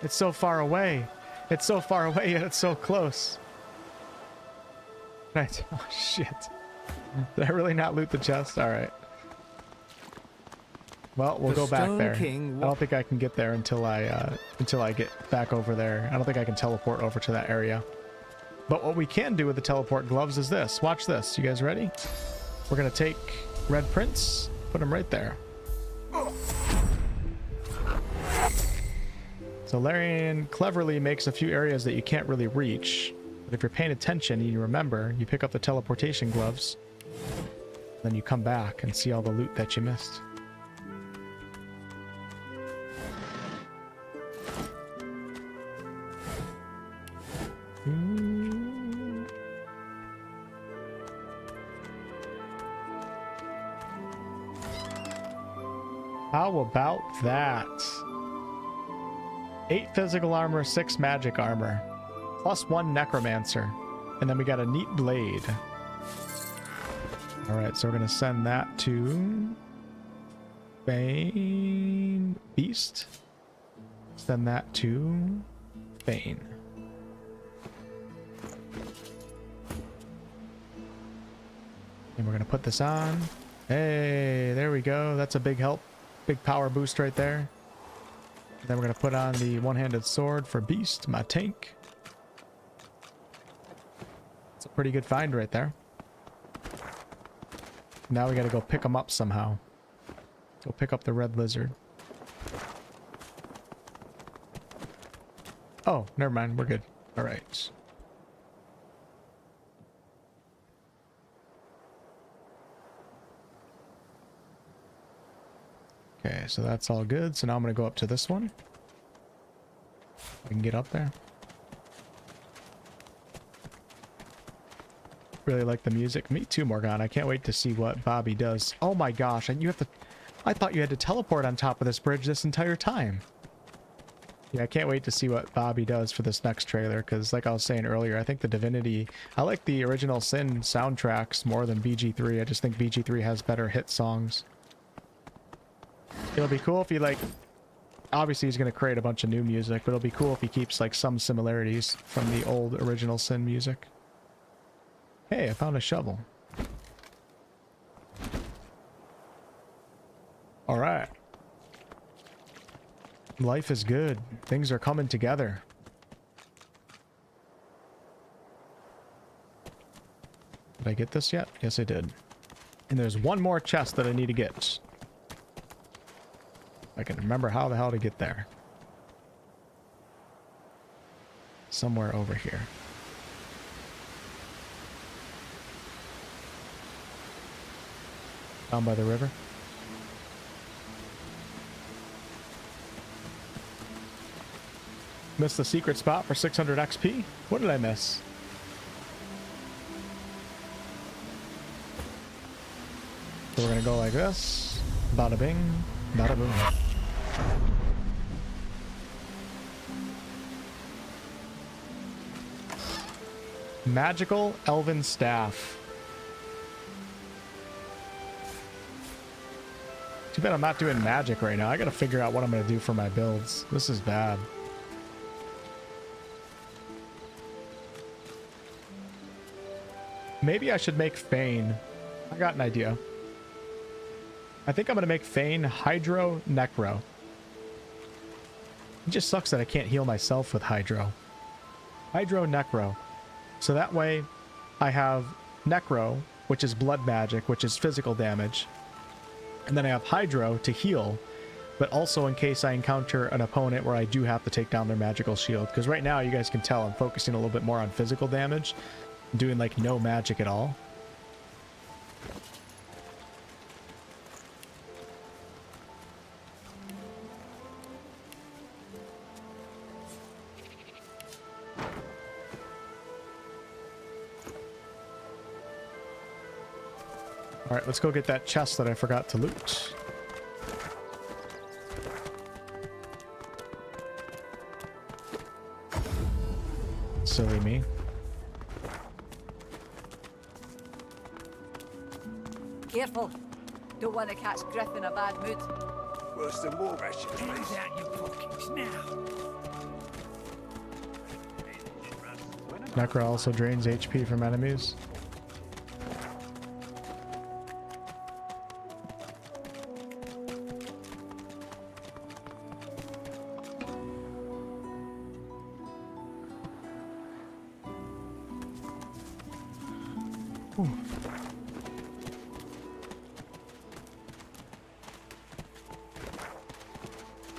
It's so far away. It's so far away, yet it's so close. Right. Oh, shit. Did I really not loot the chest? All right. Well, we'll go back there. I don't think I can get there until I get back over there. I don't think I can teleport over to that area. But what we can do with the teleport gloves is this. Watch this. You guys ready? We're going to take Red Prince, put him right there. So Larian cleverly makes a few areas that you can't really reach. But if you're paying attention and you remember, you pick up the teleportation gloves. Then you come back and see all the loot that you missed. How about that? 8 physical armor, 6 magic armor, plus 1 necromancer, and then we got a neat blade. All right, so we're gonna send that to Fane Beast. Send that to Fane. And we're gonna put this on. Hey, there we go. That's a big help. Big power boost right there. And then we're going to put on the one-handed sword for Beast, my tank. It's a pretty good find right there. Now we got to go pick them up somehow. Go pick up the red lizard. Oh, never mind. We're good. All right. Okay, so that's all good. So now I'm going to go up to this one. I can get up there. Really like the music. Me too, Morgan. I can't wait to see what Bobby does. Oh my gosh, and you have to... I thought you had to teleport on top of this bridge this entire time. Yeah, I can't wait to see what Bobby does for this next trailer, because like I was saying earlier, I think the Divinity... I like the Original Sin soundtracks more than BG3. I just think BG3 has better hit songs. It'll be cool if he, like... Obviously, he's going to create a bunch of new music, but it'll be cool if he keeps, like, some similarities from the old Original Sin music. Hey, I found a shovel. Alright. Life is good. Things are coming together. Did I get this yet? Yes, I did. And there's one more chest that I need to get. I can remember how the hell to get there. Somewhere over here. Down by the river. Missed the secret spot for 600 XP? What did I miss? So we're gonna go like this. Bada bing, bada boom. Magical Elven Staff. Too bad I'm not doing magic right now. I gotta figure out what I'm gonna do for my builds. This is bad. Maybe I should make Fane. I got an idea. I think I'm gonna make Fane Hydro Necro. It just sucks that I can't heal myself with Hydro. Hydro Necro. So that way I have Necro, which is blood magic, which is physical damage. And then I have Hydro to heal, but also in case I encounter an opponent where I do have to take down their magical shield. Because right now, you guys can tell I'm focusing a little bit more on physical damage, doing like no magic at all. All right, let's go get that chest that I forgot to loot. Silly me. Careful. Don't want to catch Griff in a bad mood. Worse than war rations. Hands out your pockets now. Necro also drains HP from enemies.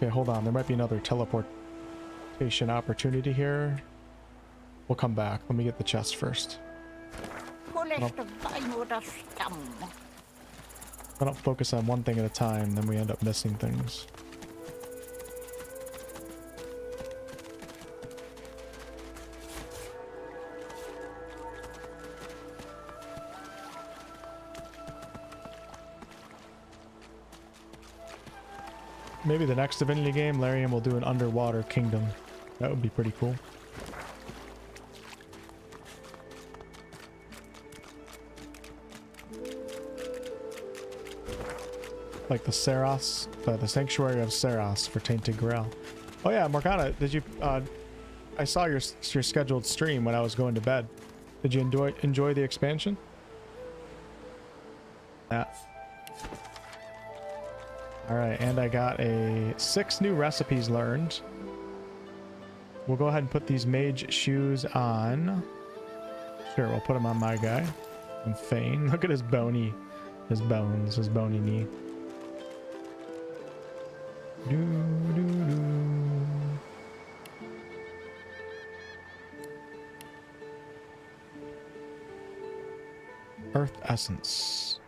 Okay, hold on. There might be another teleport. Patient opportunity here. We'll come back. Let me get the chest first. If I don't focus on one thing at a time, then we end up missing things. Maybe the next Divinity game, Larian will do an underwater kingdom. That would be pretty cool. Like the Saros, the Sanctuary of Saros for Tainted Grail. Oh yeah, Morgana, did you? I saw your scheduled stream when I was going to bed. Did you enjoy the expansion? Yeah. All right, and I got 6 new recipes learned. We'll go ahead and put these mage shoes on. Sure, we'll put them on my guy. And Fane, look at his bony, his bones, his bony knee. Earth Essence.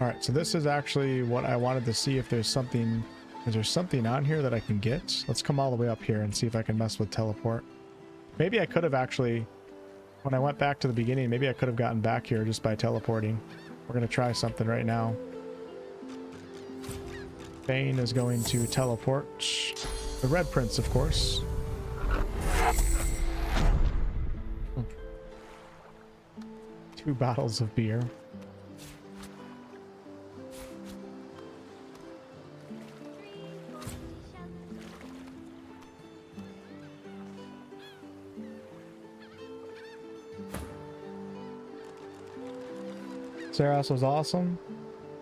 Alright, so this is actually what I wanted to see if there's something... Is there something on here that I can get? Let's come all the way up here and see if I can mess with teleport. Maybe I could have actually... When I went back to the beginning, maybe I could have gotten back here just by teleporting. We're going to try something right now. Fane is going to teleport. The Red Prince, of course. Hmm. 2 bottles of beer. Saros was awesome.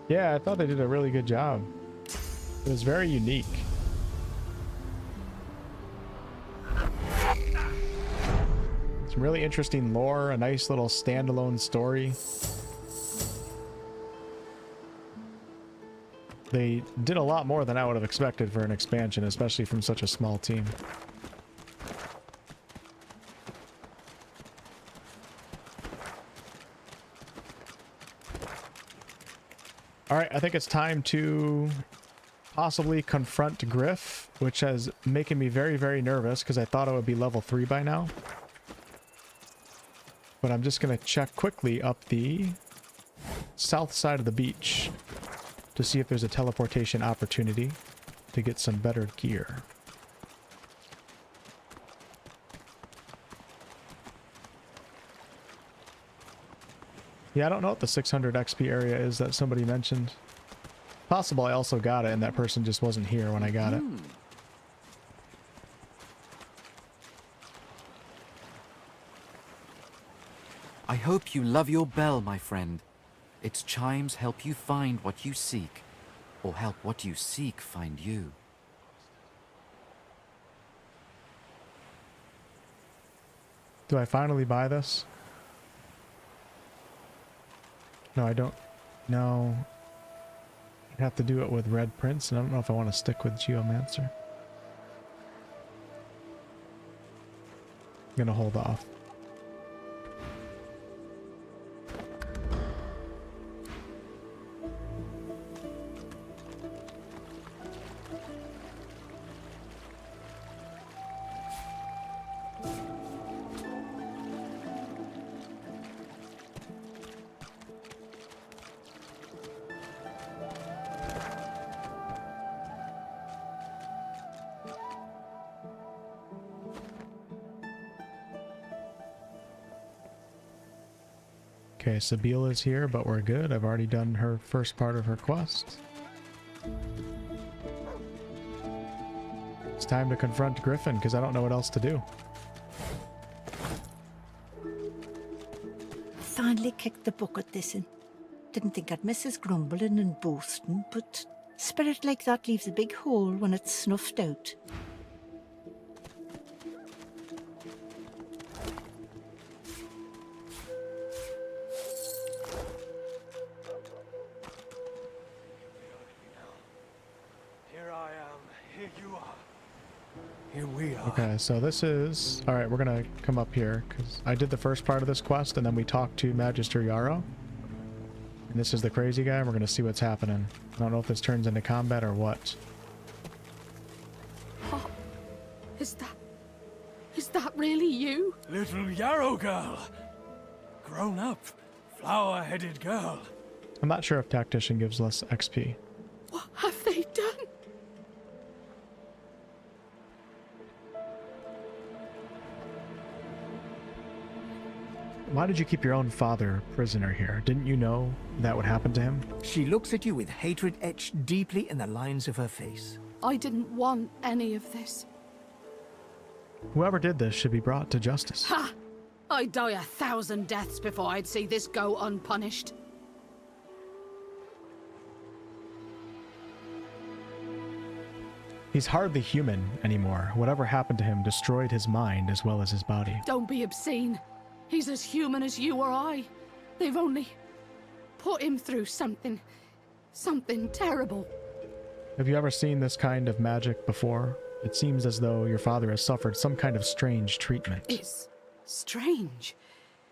Yeah, I thought they did a really good job. It was very unique. Some really interesting lore, a nice little standalone story. They did a lot more than I would have expected for an expansion, especially from such a small team. Alright, I think it's time to possibly confront Griff, which is making me very, very nervous because I thought it would be level 3 by now. But I'm just going to check quickly up the south side of the beach to see if there's a teleportation opportunity to get some better gear. Yeah, I don't know what the 600 XP area is that somebody mentioned. Possible I also got it and that person just wasn't here when I got it. I hope you love your bell, my friend. Its chimes help you find what you seek, or help what you seek find you. Do I finally buy this? No, I don't. No. I'd have to do it with Red Prince, and I don't know if I want to stick with Geomancer. I'm gonna hold off. Okay, Sabila is here, but we're good. I've already done her first part of her quest. It's time to confront Griffin, because I don't know what else to do. Finally kicked the bucket this in. Didn't think I'd miss his grumbling and boasting, but spirit like that leaves a big hole when it's snuffed out. Here we are. Okay, so this is... Alright, we're gonna come up here, because I did the first part of this quest, and then we talked to Magister Yarrow. And this is the crazy guy, and we're gonna see what's happening. I don't know if this turns into combat or what. Oh, is that really you? Little Yarrow girl. Grown up, flower-headed girl. I'm not sure if Tactician gives less XP. What have they done? Why did you keep your own father prisoner here? Didn't you know that would happen to him? She looks at you with hatred etched deeply in the lines of her face. I didn't want any of this. Whoever did this should be brought to justice. Ha! I'd die 1,000 deaths before I'd see this go unpunished. He's hardly human anymore. Whatever happened to him destroyed his mind as well as his body. Don't be obscene. He's as human as you or I. They've only put him through something terrible. Have you ever seen this kind of magic before? It seems as though your father has suffered some kind of strange treatment. It's strange.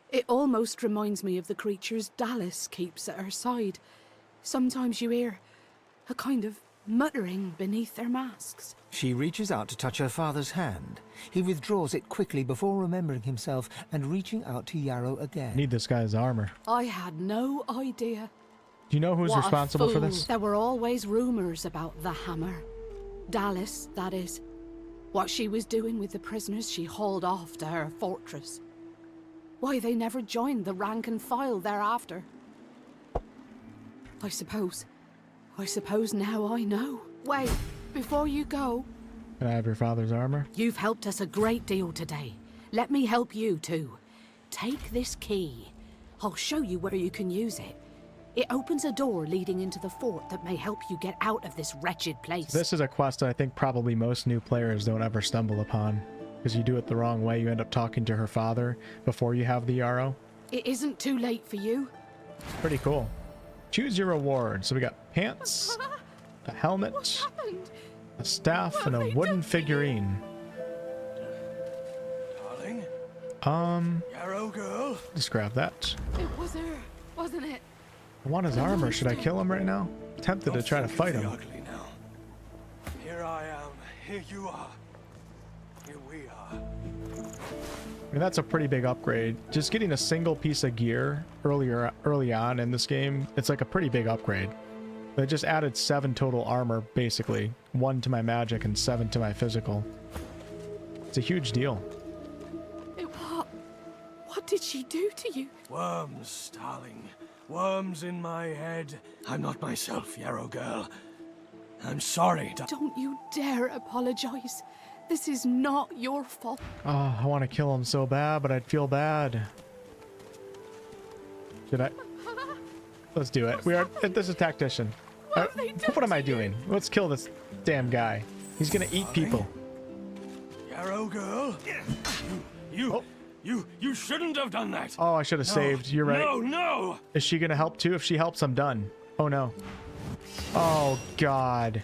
It almost reminds me of the creatures Dallas keeps at her side. Sometimes you hear a kind of muttering beneath their masks. She reaches out to touch her father's hand. He withdraws it quickly before remembering himself and reaching out to Yarrow again. Need this guy's armor. I had no idea. Do you know who's What a responsible for fool. this? There were always rumors about the hammer. Dallas, that is. What she was doing with the prisoners she hauled off to her fortress. Why they never joined the rank and file thereafter. I suppose now I know. Wait, before you go. Can I have your father's armor? You've helped us a great deal today. Let me help you too. Take this key. I'll show you where you can use it. It opens a door leading into the fort that may help you get out of this wretched place. This is a quest that I think probably most new players don't ever stumble upon. Because you do it the wrong way, you end up talking to her father before you have the Yarrow. It isn't too late for you. Pretty cool. Choose your reward. So we got pants, a helmet, a staff, and a wooden figurine. Darling? Yarrow girl? Just grab that. It was her, wasn't it? I want his armor. Should I kill him right now? Tempted to try to fight him. Here I am. Here you are. Here we are. I mean, that's a pretty big upgrade. Just getting a single piece of gear early on in this game, it's like a pretty big upgrade. They just added 7 total armor, basically. 1 to my magic and 7 to my physical. It's a huge deal. What did she do to you? Worms, darling. Worms in my head. I'm not myself, Yarrow girl. I'm sorry. Don't you dare apologize. This is not your fault. Oh, I want to kill him so bad, but I'd feel bad. Should I? Let's do it. This is Tactician. What am I doing? Let's kill this damn guy. He's gonna eat people. Yarrow girl? You shouldn't have done that. Oh, I should have saved. You're right. No! Is she gonna help too? If she helps, I'm done. Oh no. Oh God.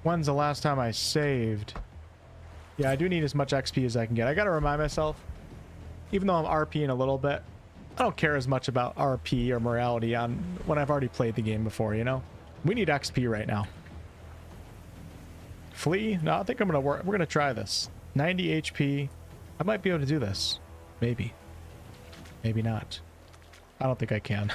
When's the last time I saved? Yeah, I do need as much XP as I can get. I gotta remind myself, even though I'm RPing a little bit, I don't care as much about RP or morality on when I've already played the game before, you know? We need XP right now. Flee? No, I think I'm gonna work. We're gonna try this. 90 HP. I might be able to do this. Maybe. Maybe not. I don't think I can.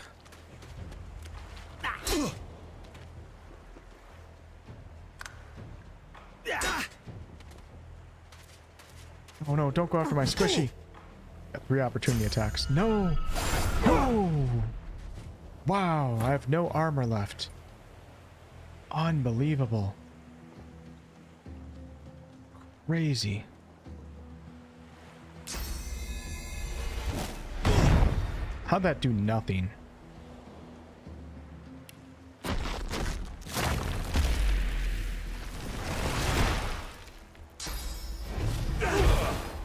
Oh no, don't go after my squishy. Got 3 opportunity attacks. No! No! Wow, I have no armor left. Unbelievable. Crazy. How'd that do nothing?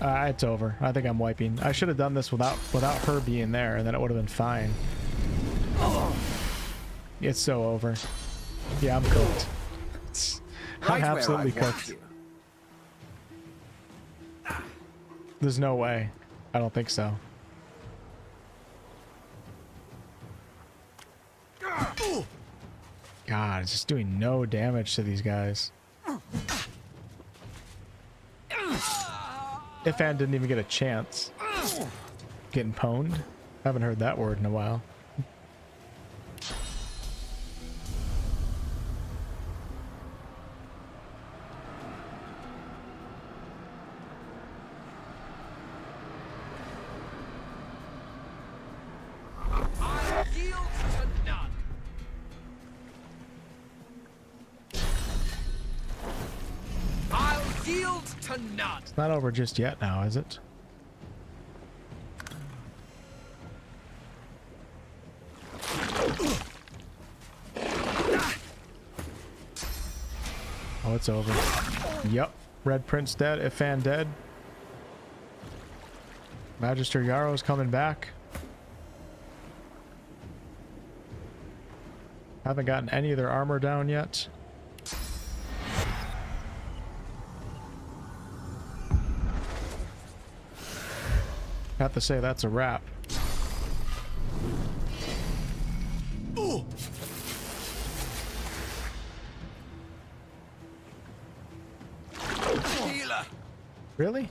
It's over. I think I'm wiping. I should have done this without her being there, and then it would have been fine. It's so over. Yeah, I'm cooked. I'm absolutely cooked. There's no way. I don't think so. God, it's just doing no damage to these guys. Ifan didn't even get a chance. Getting pwned? Haven't heard that word in a while. It's not over just yet now, is it? Oh, it's over. Yep. Red Prince dead. Ifan dead. Magister Yarrow's coming back. Haven't gotten any of their armor down yet. Have to say that's a wrap. Really?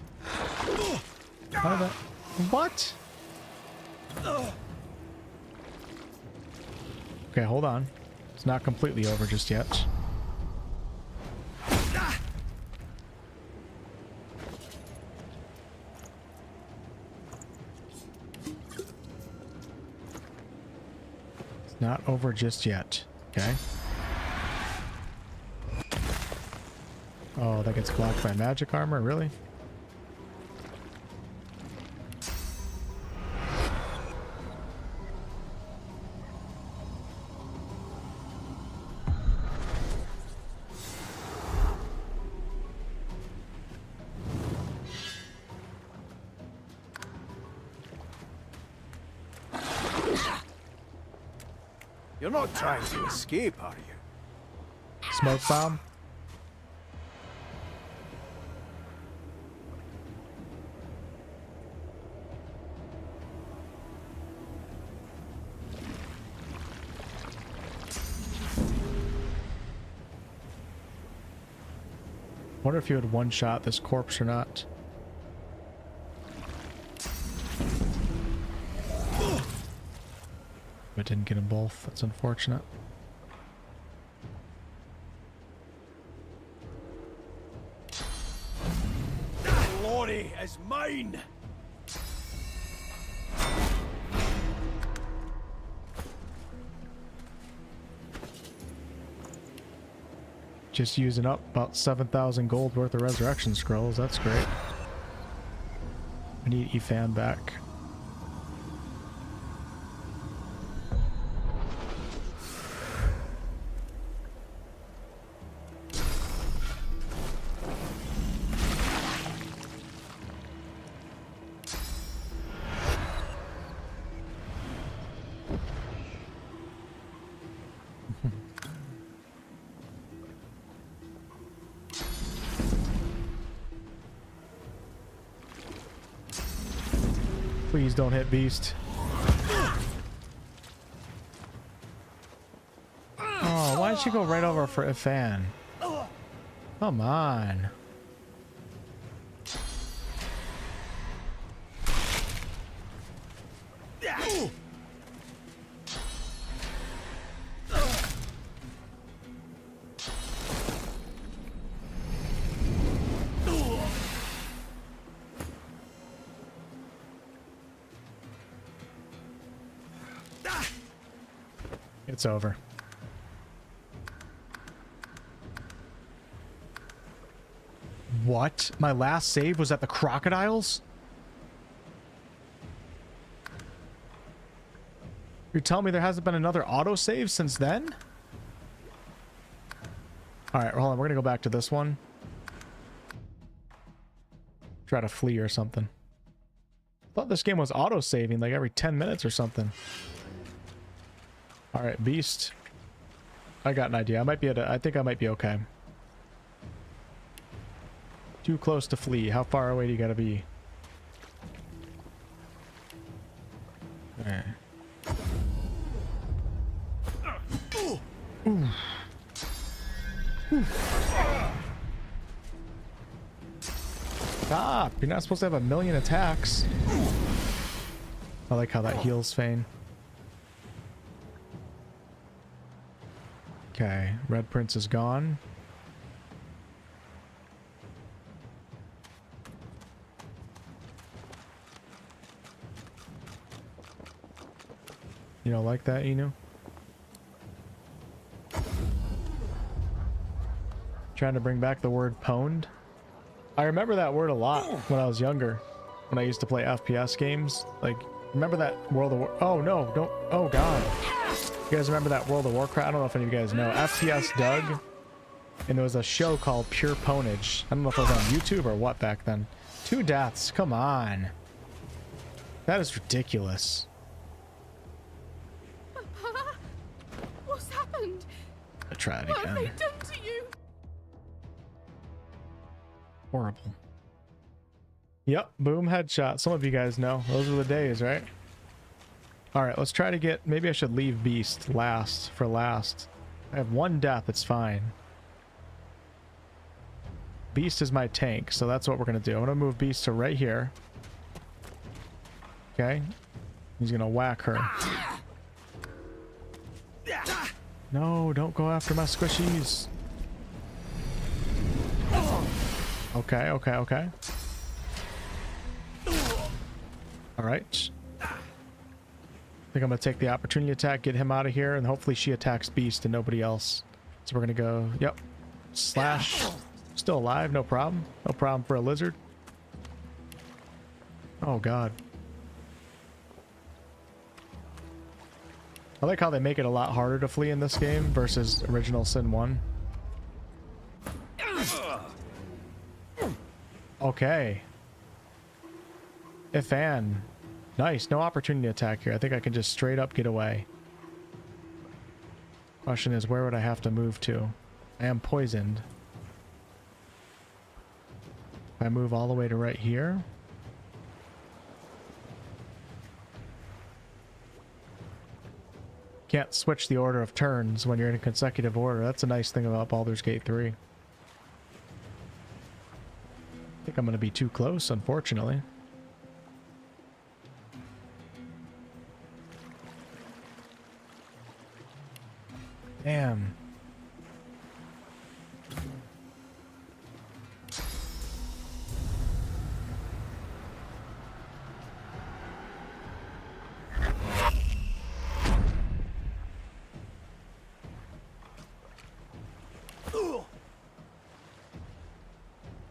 How did that? What? Okay, hold on. It's not completely over just yet. Not over just yet. Okay. Oh, that gets blocked by magic armor? Really? You're not trying to escape, are you? Smoke bomb? Wonder if you had one shot this corpse or not. But didn't get them both. That's unfortunate. Glory is mine. Just using up about 7,000 gold worth of resurrection scrolls. That's great. I need Ifan back. Please don't hit Beast. Oh, why did she go right over for Ifan? Come on. It's over. What? My last save was at the Crocodiles? You're telling me there hasn't been another autosave since then? Alright, hold on. We're gonna go back to this one. Try to flee or something. I thought this game was autosaving like every 10 minutes or something. Alright, Beast. I got an idea. I might be able to, I think I might be okay. Too close to flee. How far away do you gotta be? Alright. Ooh. Ooh. Stop! You're not supposed to have a million attacks. I like how that heals Fane. Okay, Red Prince is gone. You don't like that, Inu? Trying to bring back the word pwned. I remember that word a lot when I was younger. When I used to play FPS games. Like, remember that World of War... Oh, no, don't... Oh, God. You guys remember that World of Warcraft? I don't know if any of you guys know. FPS Doug. And there was a show called Pure Pwnage. I don't know if it was on YouTube or what back then. 2 deaths. Come on. That is ridiculous. What's happened? I'll try it What have they again. done to you? Horrible. Yep, boom, headshot. Some of you guys know. Those were the days, right? Alright, let's try to get... Maybe I should leave Beast last for last. I have 1 death, it's fine. Beast is my tank, so that's what we're going to do. I'm going to move Beast to right here. Okay. He's going to whack her. No, don't go after my squishies. Okay, okay, okay. Alright. I think I'm going to take the opportunity attack, get him out of here, and hopefully she attacks Beast and nobody else. So we're going to go, yep. Slash. Still alive, no problem. No problem for a lizard. Oh, God. I like how they make it a lot harder to flee in this game versus Original Sin 1. Okay. Fane. Nice. No opportunity attack here. I think I can just straight up get away. Question is, where would I have to move to? I am poisoned. If I move all the way to right here. Can't switch the order of turns when you're in a consecutive order. That's a nice thing about Baldur's Gate 3. I think I'm going to be too close, unfortunately. Damn.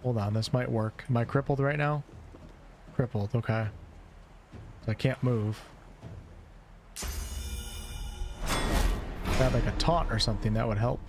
Hold on, this might work. Am I crippled right now? Crippled, okay. So I can't move. If I had like a taunt or something, that would help.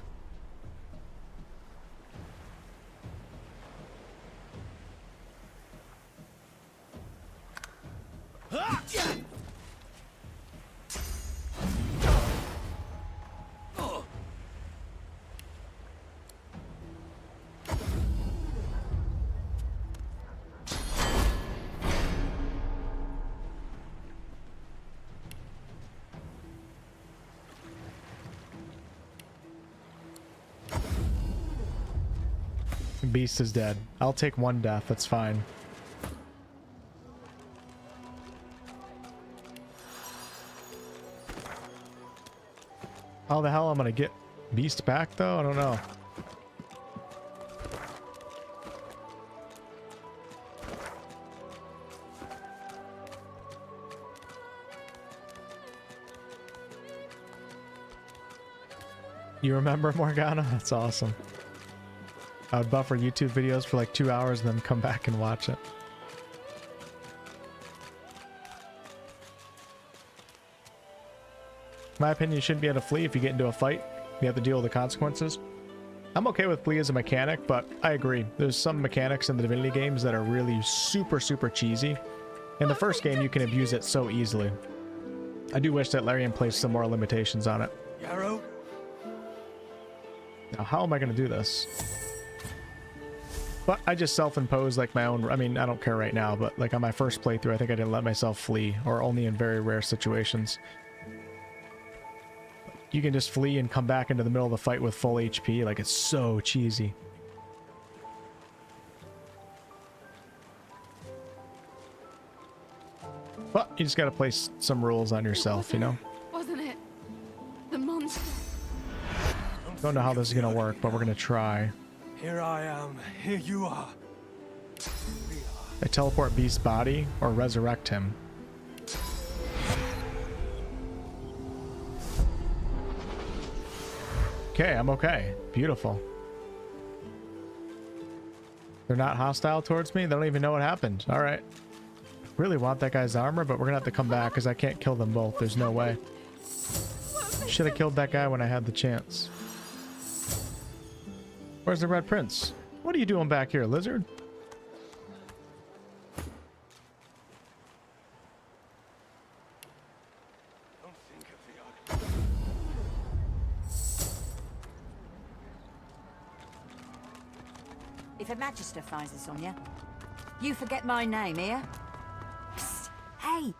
Beast is dead. I'll take 1 death, that's fine. How the hell am I gonna get Beast back though? I don't know. You remember Morgana? That's awesome. I would buffer YouTube videos for like 2 hours and then come back and watch it. In my opinion, you shouldn't be able to flee if you get into a fight. You have to deal with the consequences. I'm okay with flee as a mechanic, but I agree. There's some mechanics in the Divinity games that are really super, super cheesy. In the first game, you can abuse it so easily. I do wish that Larian placed some more limitations on it. Yarrow? Now, how am I going to do this? But I just self-imposed like my own, I mean, I don't care right now, but like on my first playthrough, I think I didn't let myself flee, or only in very rare situations. You can just flee and come back into the middle of the fight with full HP, like it's so cheesy. But you just gotta place some rules on yourself, you know? Wasn't it? The monster. Don't know how this is gonna work, but we're gonna try. Here I am. Here you are. I teleport Beast's body or resurrect him. Okay, I'm okay. Beautiful. They're not hostile towards me? They don't even know what happened. Alright. Really want that guy's armor, but we're gonna have to come back because I can't kill them both. There's no way. Should have killed that guy when I had the chance. Where's the Red Prince? What are you doing back here, lizard? If a magister finds this on you, you forget my name here. Psst. Hey,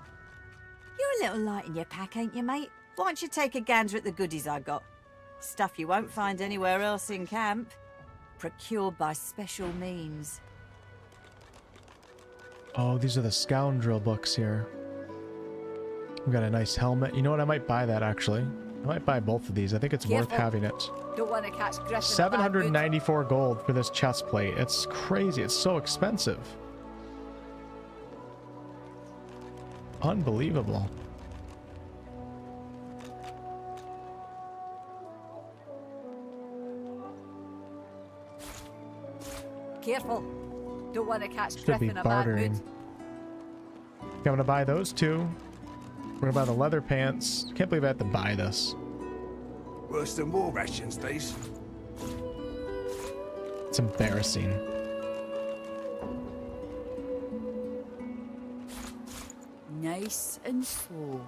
you're a little light in your pack, ain't you, mate? Why don't you take a gander at the goodies I got? Stuff you won't find anywhere else in camp. Procured by special means. Oh, these are the scoundrel books here. We've got a nice helmet. You know what? I might buy that, actually. I might buy both of these. I think it's worth having it. Don't want to catch Griff. 794 gold for this chest plate. It's crazy. It's so expensive. Unbelievable. Careful. Don't want to catch Should Griff be in a bad bartering. mood. I'm gonna buy those two. We're gonna buy the leather pants. Can't believe I have to buy this. Worse than war rations, these. It's embarrassing. Nice and slow.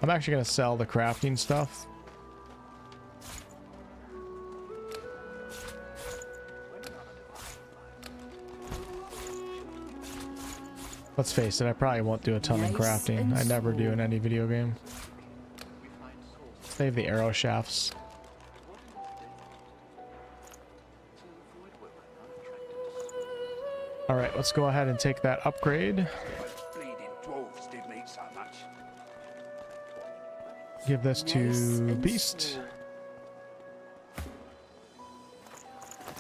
I'm actually gonna sell the crafting stuff. Let's face it, I probably won't do a ton in crafting. I never do in any video game. Save the arrow shafts. Alright, let's go ahead and take that upgrade. Bleeding dwarves didn't eat so much. Give this to Beast.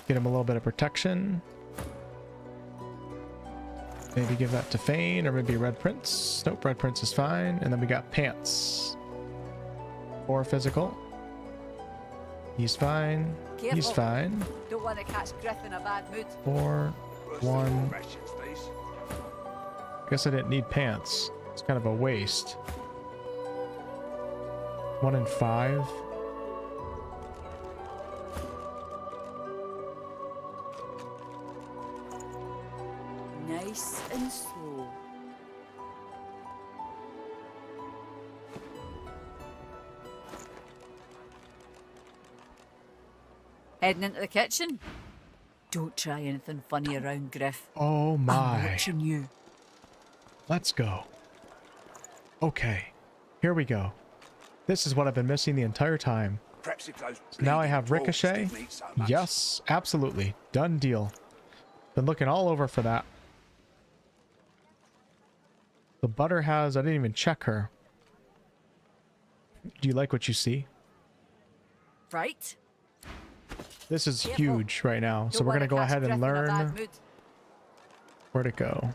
Get him a little bit of protection. Maybe give that to Fane, or maybe Red Prince. Nope, Red Prince is fine. And then we got Pants. 4 physical. He's fine. Careful. He's fine. Don't want to catch Griff in a bad mood. 4, 1. Guess I didn't need pants. It's kind of a waste. 1 and 5. Nice and slow. Heading into the kitchen. Don't try anything funny around Griff. Oh I'm my. watching you. Let's go. Okay. Here we go. This is what I've been missing the entire time. Perhaps if those So now I bleeding have dwarves Ricochet. didn't eat so much. Yes, absolutely. Done deal. Been looking all over for that. The butter has... I didn't even check her. Do you like what you see? Right? This is Careful. huge right now. So Don't we're going to wanna go catch ahead and Griff in a bad learn... mood. Where'd it go?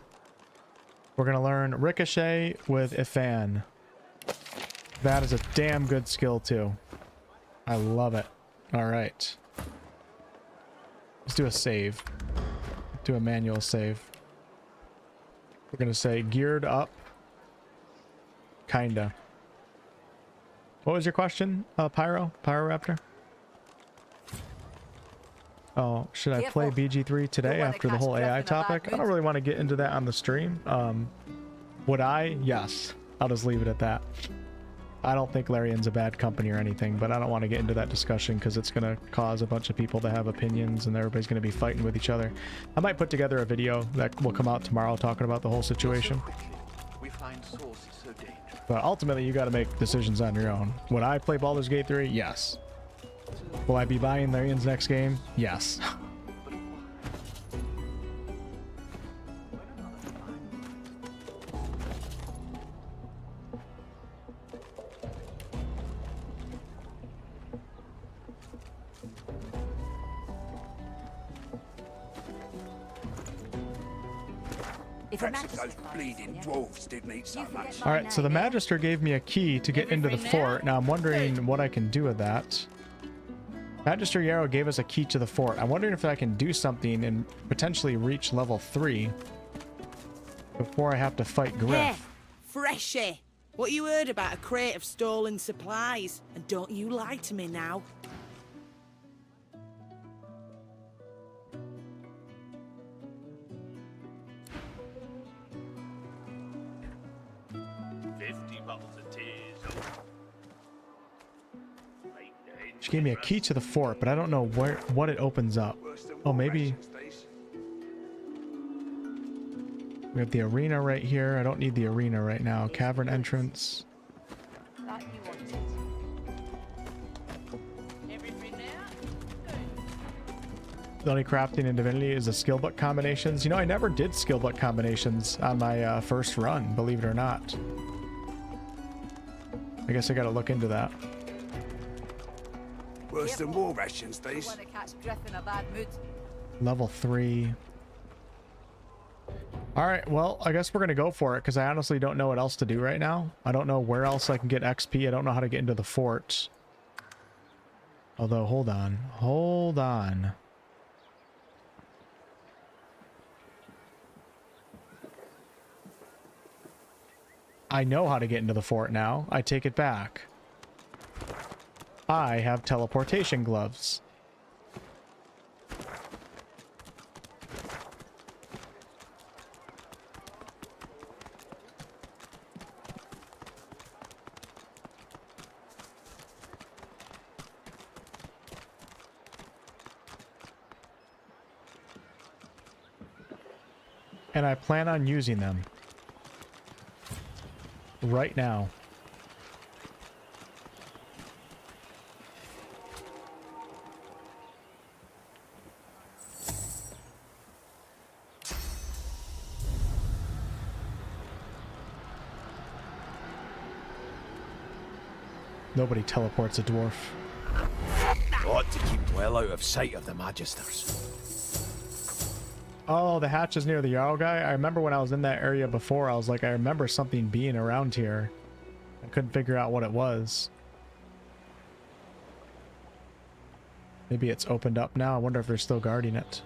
We're going to learn Ricochet with Ifan. That is a damn good skill too. I love it. All right. Let's do a save. Do a manual save. We're going to say geared up. Kinda. What was your question, Pyroraptor? Oh, should I play BG3 today after the whole AI topic? I don't really want to get into that on the stream. Would I? Yes. I'll just leave it at that. I don't think Larian's a bad company or anything, but I don't want to get into that discussion because it's going to cause a bunch of people to have opinions and everybody's going to be fighting with each other. I might put together a video that will come out tomorrow talking about the whole situation. We find sources so dangerous. But ultimately, you got to make decisions on your own. Would I play Baldur's Gate 3? Yes. Will I be buying Larian's next game? Yes. Perhaps those bleeding dwarves didn't eat so much. All right, so the Magister gave me a key to get into the fort. Now I'm wondering what I can do with that. Magister Yarrow gave us a key to the fort. I'm wondering if I can do something and potentially reach level 3 before I have to fight Griff. Hey, Freshie, what you heard about a crate of stolen supplies? And don't you lie to me now. She gave me a key to the fort, but I don't know what it opens up. Oh, maybe we have the arena right here. I don't need the arena right now. Cavern entrance. The only crafting in Divinity is the skill book combinations. You know, I never did skill book combinations on my first run, believe it or not. I guess I gotta look into that. Worse than war rations, these. Level 3. All right, well, I guess we're gonna go for it because I honestly don't know what else to do right now. I don't know where else I can get XP. I don't know how to get into the fort. Although, hold on. I know how to get into the fort now. I take it back. I have teleportation gloves. And I plan on using them right now. Nobody teleports a dwarf. Ought to keep well out of sight of the Magisters. Oh, the hatch is near the Jarl guy. I remember when I was in that area before, I was like, I remember something being around here. I couldn't figure out what it was. Maybe it's opened up now. I wonder if they're still guarding it.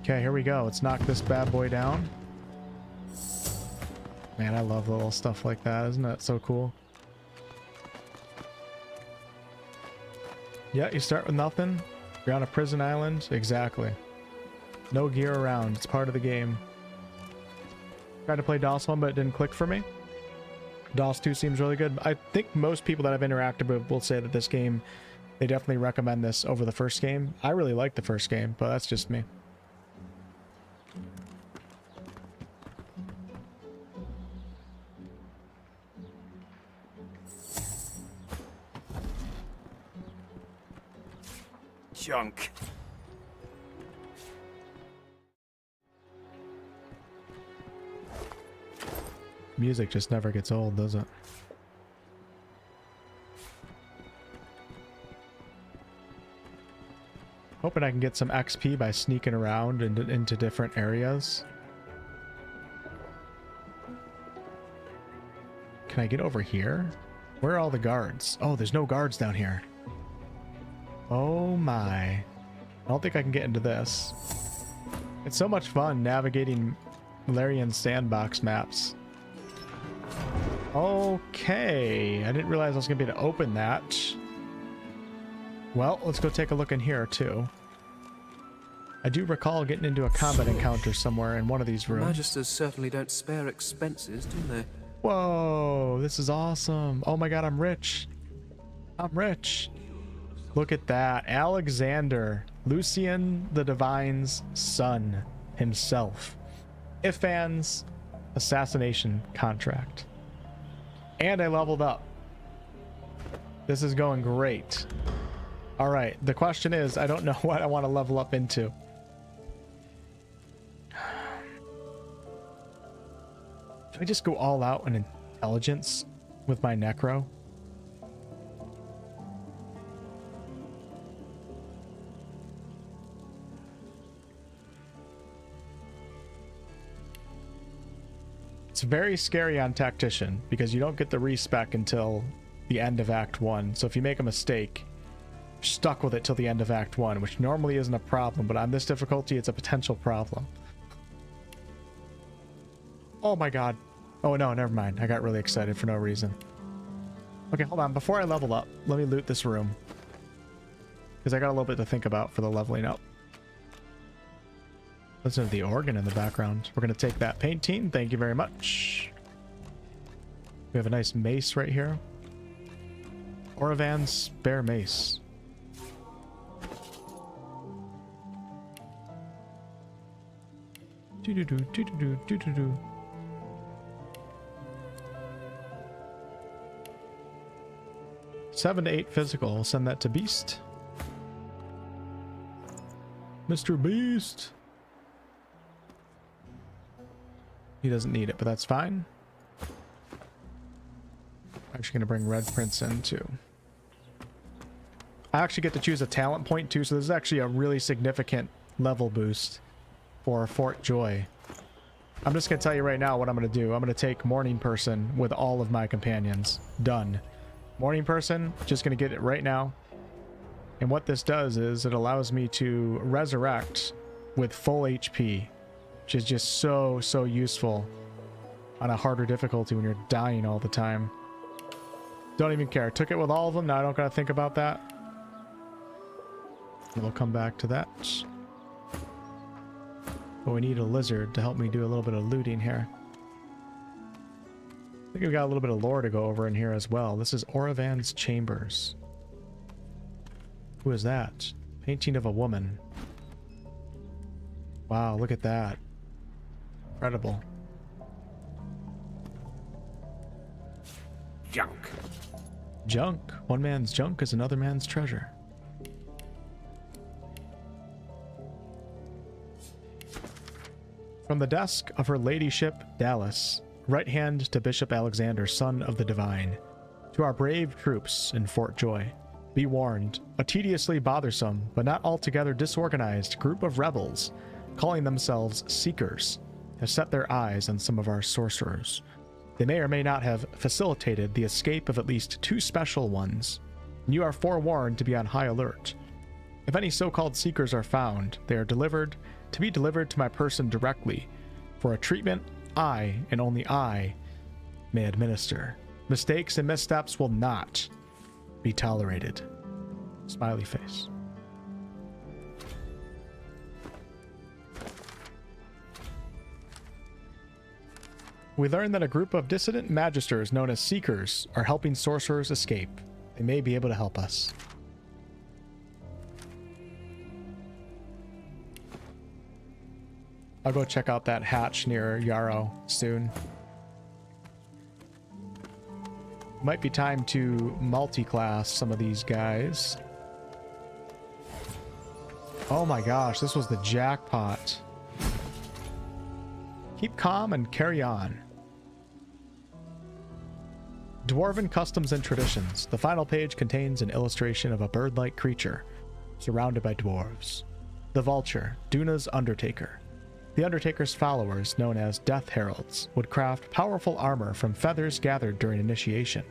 Okay, here we go. Let's knock this bad boy down. Man, I love little stuff like that. Isn't that so cool? Yeah, you start with nothing. You're on a prison island. Exactly. No gear around. It's part of the game. Tried to play DOS 1, but it didn't click for me. DOS 2 seems really good. I think most people that I've interacted with will say that this game, they definitely recommend this over the first game. I really like the first game, but that's just me. Junk. Music just never gets old, does it? Hoping I can get some XP by sneaking around into different areas. Can I get over here? Where are all the guards? Oh, there's no guards down here. Oh my. I don't think I can get into this. It's so much fun navigating Larian sandbox maps. Okay. I didn't realize I was going to be able to open that. Well, let's go take a look in here too. I do recall getting into a combat encounter somewhere in one of these rooms. Magisters certainly don't spare expenses, do they? Whoa, this is awesome. Oh my god, I'm rich. I'm rich. Look at that. Alexander, Lucian the Divine's son himself. Ifan's assassination contract. And I leveled up. This is going great. All right, the question is, I don't know what I want to level up into. Should I just go all out on intelligence with my necro? It's very scary on Tactician because you don't get the respec until the end of Act 1. So if you make a mistake, you're stuck with it till the end of Act 1, which normally isn't a problem, but on this difficulty, it's a potential problem. Oh my god. Oh no, never mind. I got really excited for no reason. Okay, hold on. Before I level up, let me loot this room, because I got a little bit to think about for the leveling up. Listen to the organ in the background. We're going to take that painting. Thank you very much. We have a nice mace right here. Oravan's spare mace. Do-do-do, do-do-do, do-do-do. Seven to 8 physical. We'll send that to Beast. Mr. Beast. He doesn't need it, but that's fine. I'm actually going to bring Red Prince in too. I actually get to choose a talent point too, so this is actually a really significant level boost for Fort Joy. I'm just going to tell you right now what I'm going to do. I'm going to take Morning Person with all of my companions. Done. Morning Person, just going to get it right now. And what this does is it allows me to resurrect with full HP, which is just so useful on a harder difficulty when you're dying all the time. Don't even care. Took it with all of them. Now I don't gotta think about that. We'll come back to that. But we need a lizard to help me do a little bit of looting here. I think we've got a little bit of lore to go over in here as well. This is Oravan's Chambers. Who is that? Painting of a woman. Wow, look at that. Incredible. Junk. Junk. One man's junk is another man's treasure. From the desk of her ladyship Dallas, right hand to Bishop Alexander, son of the divine, to our brave troops in Fort Joy. Be warned, a tediously bothersome, but not altogether disorganized group of rebels, calling themselves Seekers, have set their eyes on some of our sorcerers. They may or may not have facilitated the escape of at least 2 special ones, and you are forewarned to be on high alert. If any so-called Seekers are found, they are to be delivered to my person directly, for a treatment I, and only I, may administer. Mistakes and missteps will not be tolerated. Smiley face. We learn that a group of dissident magisters known as Seekers are helping sorcerers escape. They may be able to help us. I'll go check out that hatch near Yarrow soon. Might be time to multi-class some of these guys. Oh my gosh, this was the jackpot. Keep calm and carry on. Dwarven Customs and Traditions. The final page contains an illustration of a bird-like creature surrounded by dwarves. The Vulture, Duna's Undertaker. The Undertaker's followers, known as Death Heralds, would craft powerful armor from feathers gathered during initiation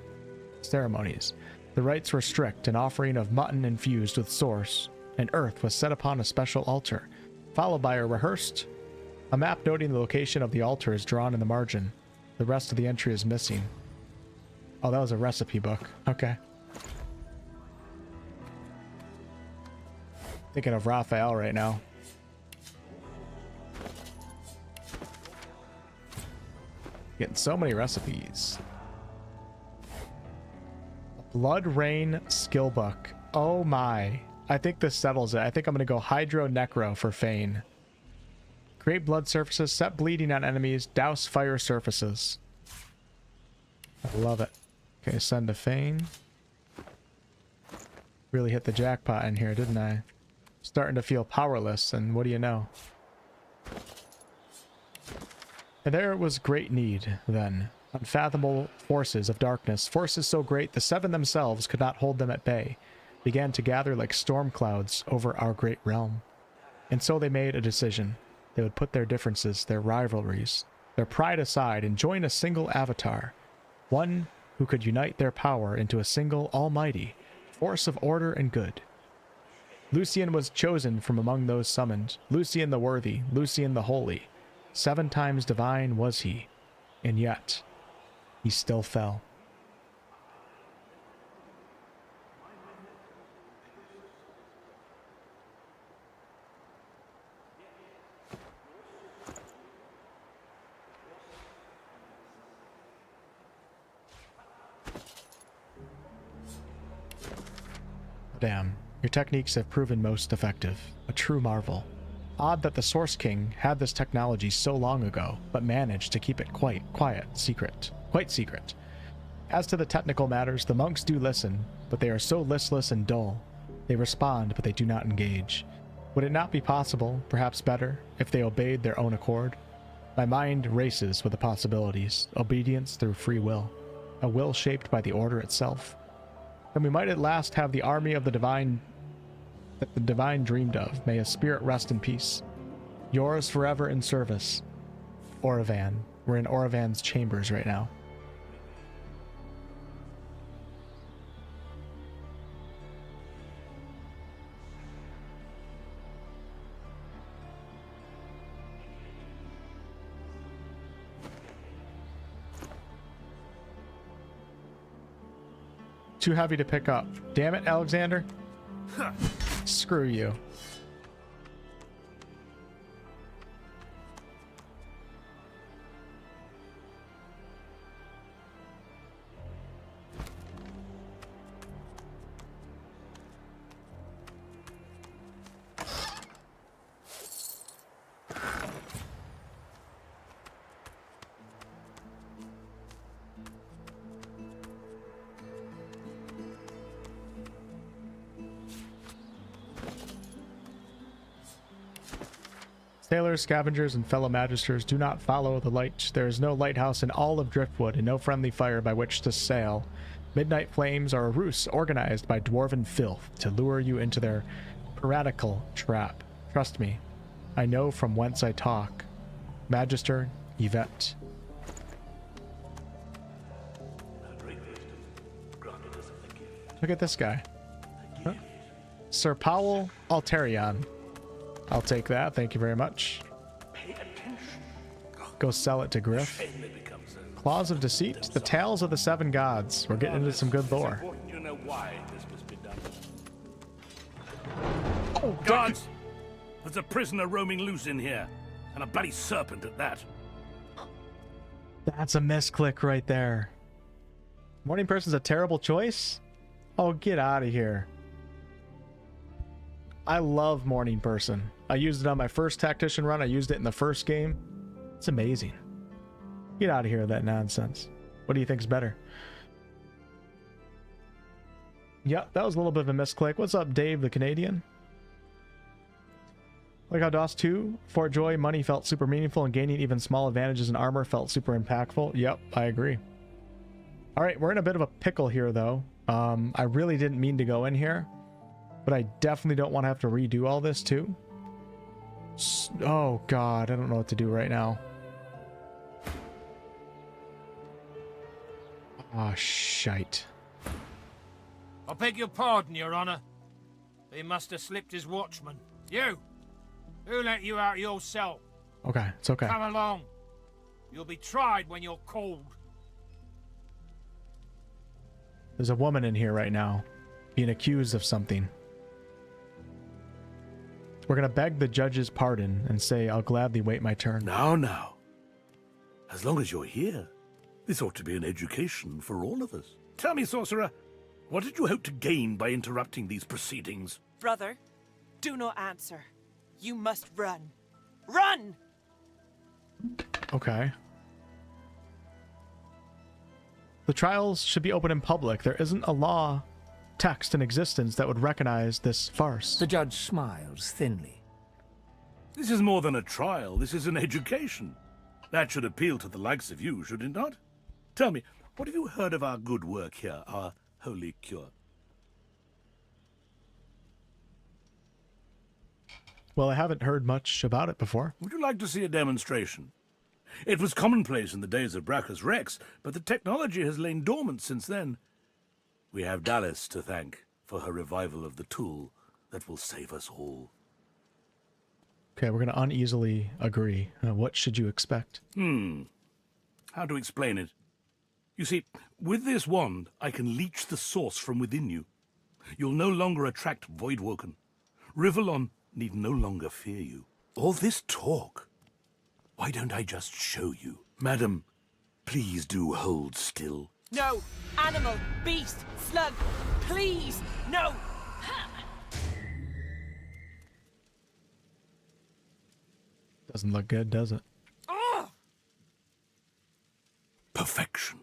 ceremonies. The rites were strict, an offering of mutton infused with source and earth was set upon a special altar, followed by a map noting the location of the altar is drawn in the margin. The rest of the entry is missing. Oh, that was a recipe book. Okay. Thinking of Raphael right now. Getting so many recipes. Blood Rain skill book. Oh my. I think this settles it. I think I'm going to go Hydro Necro for Fane. Create blood surfaces, set bleeding on enemies, douse fire surfaces. I love it. Okay, send to Fane. Really hit the jackpot in here, didn't I? Starting to feel powerless, and what do you know? And there was great need, then. Unfathomable forces of darkness, forces so great the seven themselves could not hold them at bay, began to gather like storm clouds over our great realm. And so they made a decision. They would put their differences, their rivalries, their pride aside and join a single avatar, one who could unite their power into a single almighty force of order and good. Lucian was chosen from among those summoned, Lucian the worthy, Lucian the holy. 7 times divine was he, and yet he still fell. Damn, your techniques have proven most effective. A true marvel. Odd that the Source King had this technology so long ago, but managed to keep it quite secret. As to the technical matters, the monks do listen, but they are so listless and dull. They respond, but they do not engage. Would it not be possible, perhaps better, if they obeyed their own accord? My mind races with the possibilities, obedience through free will, a will shaped by the order itself. Then we might at last have the army of the divine that the divine dreamed of. May his spirit rest in peace. Yours forever in service. Oravan. We're in Oravan's chambers right now. Too heavy to pick up. Damn it, Alexander. Screw you. Sailors, scavengers, and fellow magisters do not follow the light. There is no lighthouse in all of Driftwood and no friendly fire by which to sail. Midnight flames are a ruse organized by dwarven filth to lure you into their piratical trap. Trust me, I know from whence I talk. Magister, Yvette. Look at this guy. Huh? Sir Powell Alterion. I'll take that, thank you very much. Go sell it to Griff. Claws of Deceit, the Tales of the Seven Gods. We're getting into some good lore. Oh, guards! There's a prisoner roaming loose in here, and a bloody serpent at that. That's a misclick right there. Morning Person's a terrible choice? Oh, get out of here. I love Morning Person. I used it on my first Tactician run. I used it in the first game. It's amazing. Get out of here with that nonsense. What do you think's better? Yep, that was a little bit of a misclick. What's up, Dave the Canadian? Like how DOS 2, Fort Joy, money felt super meaningful and gaining even small advantages in armor felt super impactful. Yep, I agree. Alright, we're in a bit of a pickle here, though. I really didn't mean to go in here. But I definitely don't want to have to redo all this too. Oh god, I don't know what to do right now. Ah, shite. I beg your pardon, Your Honor. He must have slipped his watchman. You! Who let you out of your cell? Okay, it's okay. Come along. You'll be tried when you're called. There's a woman in here right now, being accused of something. We're gonna beg the judge's pardon and say, I'll gladly wait my turn. Now. As long as you're here, this ought to be an education for all of us. Tell me, sorcerer, what did you hope to gain by interrupting these proceedings? Brother, do not answer. You must run. Run! Okay. The trials should be open in public. There isn't a law text in existence that would recognize this farce. The judge smiles thinly. This is more than a trial. This is an education. That should appeal to the likes of you, should it not? Tell me, what have you heard of our good work here, our holy cure? Well, I haven't heard much about it before. Would you like to see a demonstration? It was commonplace in the days of Brachus Rex, but the technology has lain dormant since then. We have Dallas to thank for her revival of the tool that will save us all. Okay, we're going to uneasily agree. What should you expect? How to explain it? You see, with this wand, I can leech the source from within you. You'll no longer attract Voidwoken. Rivellon need no longer fear you. All this talk. Why don't I just show you? Madam, please do hold still. No! Animal! Beast! Slug! Please! No! Doesn't look good, does it? Perfection.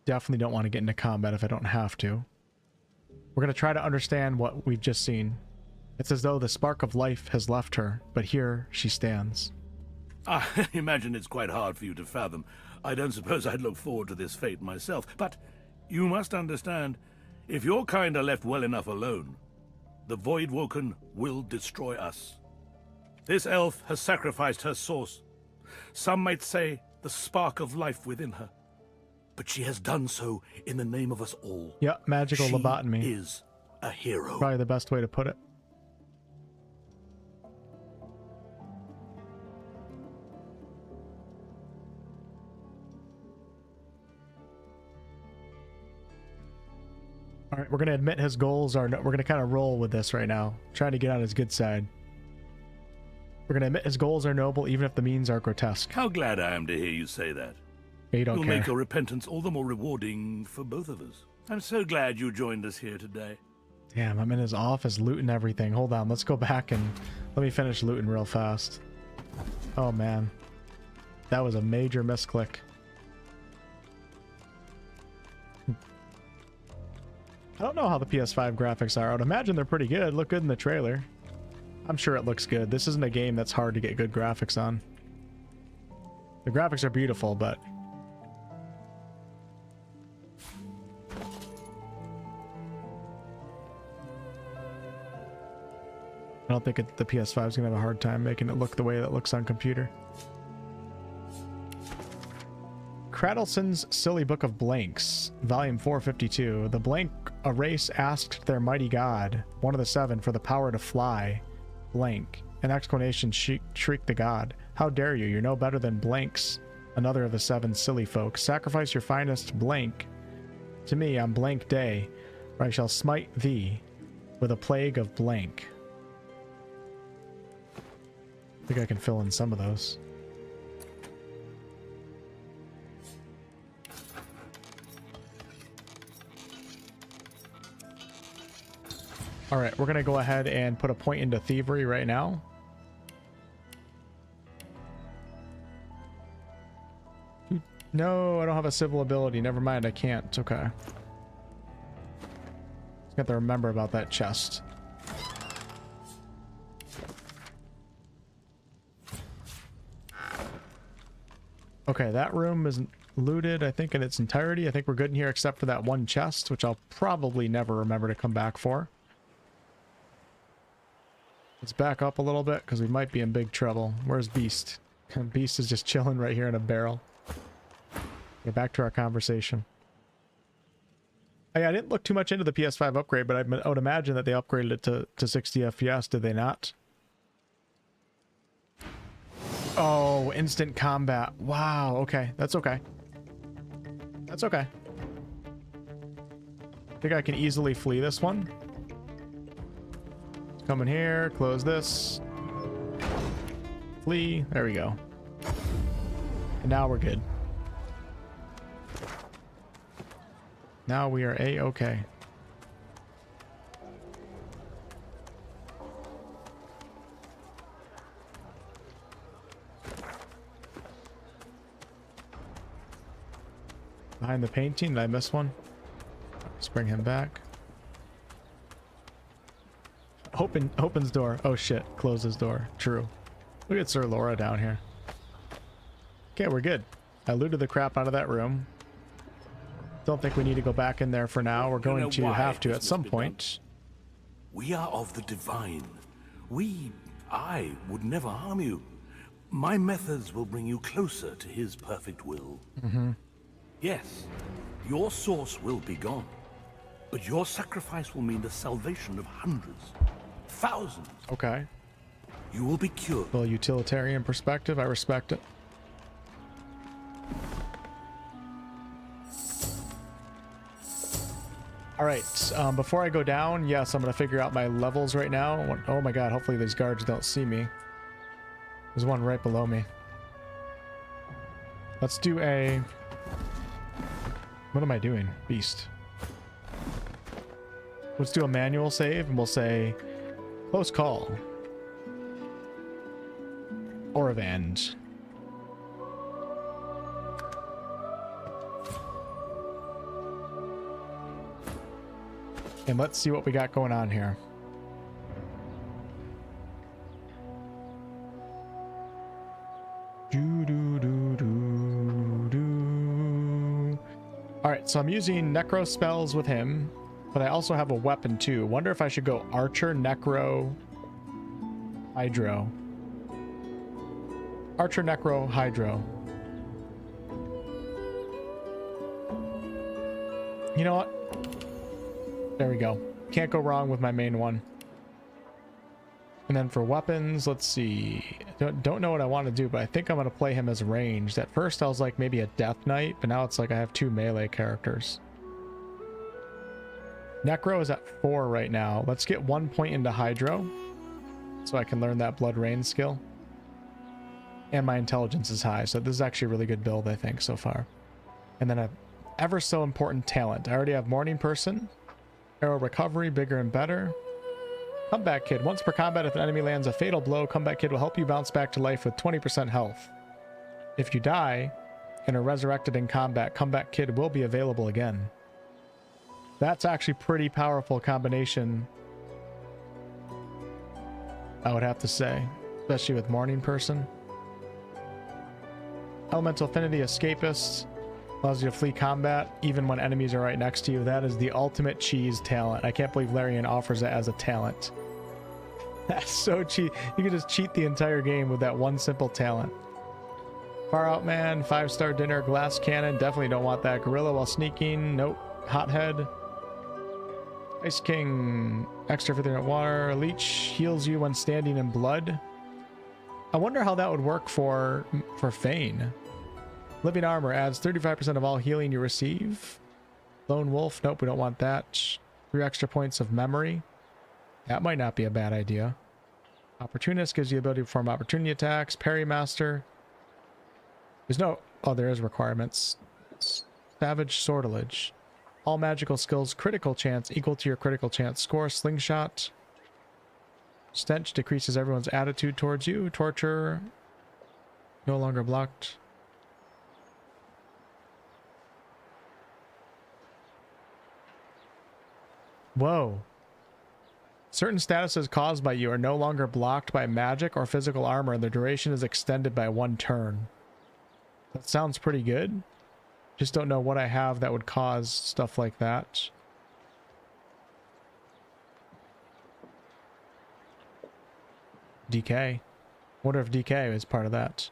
Definitely don't want to get into combat if I don't have to. We're going to try to understand what we've just seen. It's as though the spark of life has left her, but here she stands. I imagine it's quite hard for you to fathom. I don't suppose I'd look forward to this fate myself, but you must understand, if your kind are left well enough alone, the Voidwoken will destroy us. This elf has sacrificed her source. Some might say the spark of life within her. But she has done so in the name of us all. Yep, magical lobotomy. She is a hero. Probably the best way to put it. All right, we're going to admit his goals are... We're going to kind of roll with this right now. Trying to get on his good side. We're going to admit his goals are noble even if the means are grotesque. How glad I am to hear you say that. You don't You'll care. make your repentance all the more rewarding for both of us. I'm so glad you joined us here today. Damn, I'm in his office looting everything. Hold on, let's go back and let me finish looting real fast. Oh man. That was a major misclick. I don't know how the PS5 graphics are. I would imagine they're pretty good. Look good in the trailer. I'm sure it looks good. This isn't a game that's hard to get good graphics on. The graphics are beautiful, but... I don't think the PS5 is going to have a hard time making it look the way it looks on computer. Cradleson's Silly Book of Blanks, Volume 452. The blank, a race asked their mighty god, one of the seven, for the power to fly. Blank. An exclamation shrieked the god. How dare you? You're no better than blanks, another of the seven silly folk. Sacrifice your finest blank to me on blank day, or I shall smite thee with a plague of blank. I think I can fill in some of those. All right, we're going to go ahead and put a point into thievery right now. No, I don't have a civil ability. Never mind, I can't. Okay. Just got to remember about that chest. Okay, that room isn't looted, I think, in its entirety. I think we're good in here except for that one chest, which I'll probably never remember to come back for. Let's back up a little bit, because we might be in big trouble. Where's Beast? Beast is just chilling right here in a barrel. Get back to our conversation. I didn't look too much into the PS5 upgrade, but I would imagine that they upgraded it to 60 FPS, did they not? Oh, instant combat. Wow, okay. That's okay. That's okay. I think I can easily flee this one. Come in here, close this. Flee. There we go. And now we're good. Now we are A-okay. Behind the painting, did I miss one? Let's bring him back. Opens door. Oh shit, closes door. True. Look at Sir Laura down here. Okay, we're good. I looted the crap out of that room. Don't think we need to go back in there for now. We're going to have to at some point. We are of the divine. I would never harm you. My methods will bring you closer to his perfect will. Mm-hmm. Yes, your source will be gone, but your sacrifice will mean the salvation of hundreds, thousands. Okay. You will be cured. A little utilitarian perspective. I respect it. All right. Before I go down, yes, I'm going to figure out my levels right now. Oh my god, hopefully these guards don't see me. There's one right below me. Let's do a... What am I doing? Beast. Let's do a manual save, and we'll say close call. Or avenge. And let's see what we got going on here. Alright, so I'm using necro spells with him, but I also have a weapon too. Wonder if I should go archer, necro, hydro. Archer, necro, hydro. You know what? There we go. Can't go wrong with my main one. And then for weapons, let's see. Don't know what I want to do, but I think I'm going to play him as ranged. At first I was like maybe a Death Knight, but now it's like I have 2 melee characters. Necro is at 4 right now. Let's get 1 point into Hydro, so I can learn that Blood Rain skill. And my intelligence is high, so this is actually a really good build, I think, so far. And then a ever so important talent. I already have Morning Person, Arrow Recovery, Bigger and Better. Comeback Kid. Once per combat, if an enemy lands a fatal blow, Comeback Kid will help you bounce back to life with 20% health. If you die and are resurrected in combat, Comeback Kid will be available again. That's actually pretty powerful combination, I would have to say, especially with Morning Person. Elemental Affinity, Escapist. Allows you to flee combat even when enemies are right next to you. That is the ultimate cheese talent. I can't believe Larian offers it as a talent. That's so cheap. You can just cheat the entire game with that one simple talent. Far Out Man, 5-star dinner, glass cannon. Definitely don't want that. Gorilla while sneaking. Nope. Hothead. Ice King, extra for the water. Leech heals you when standing in blood. I wonder how that would work for Fane. Living Armor adds 35% of all healing you receive. Lone Wolf, nope, we don't want that. 3 extra points of memory. That might not be a bad idea. Opportunist gives you the ability to perform opportunity attacks. Parry Master. There's no... Oh, there is requirements. Savage Sortilege. All magical skills critical chance equal to your critical chance score. Slingshot. Stench decreases everyone's attitude towards you. Torture. No longer blocked. Whoa. Certain statuses caused by you are no longer blocked by magic or physical armor, and their duration is extended by 1 turn. That sounds pretty good. Just don't know what I have that would cause stuff like that. DK. Wonder if DK is part of that.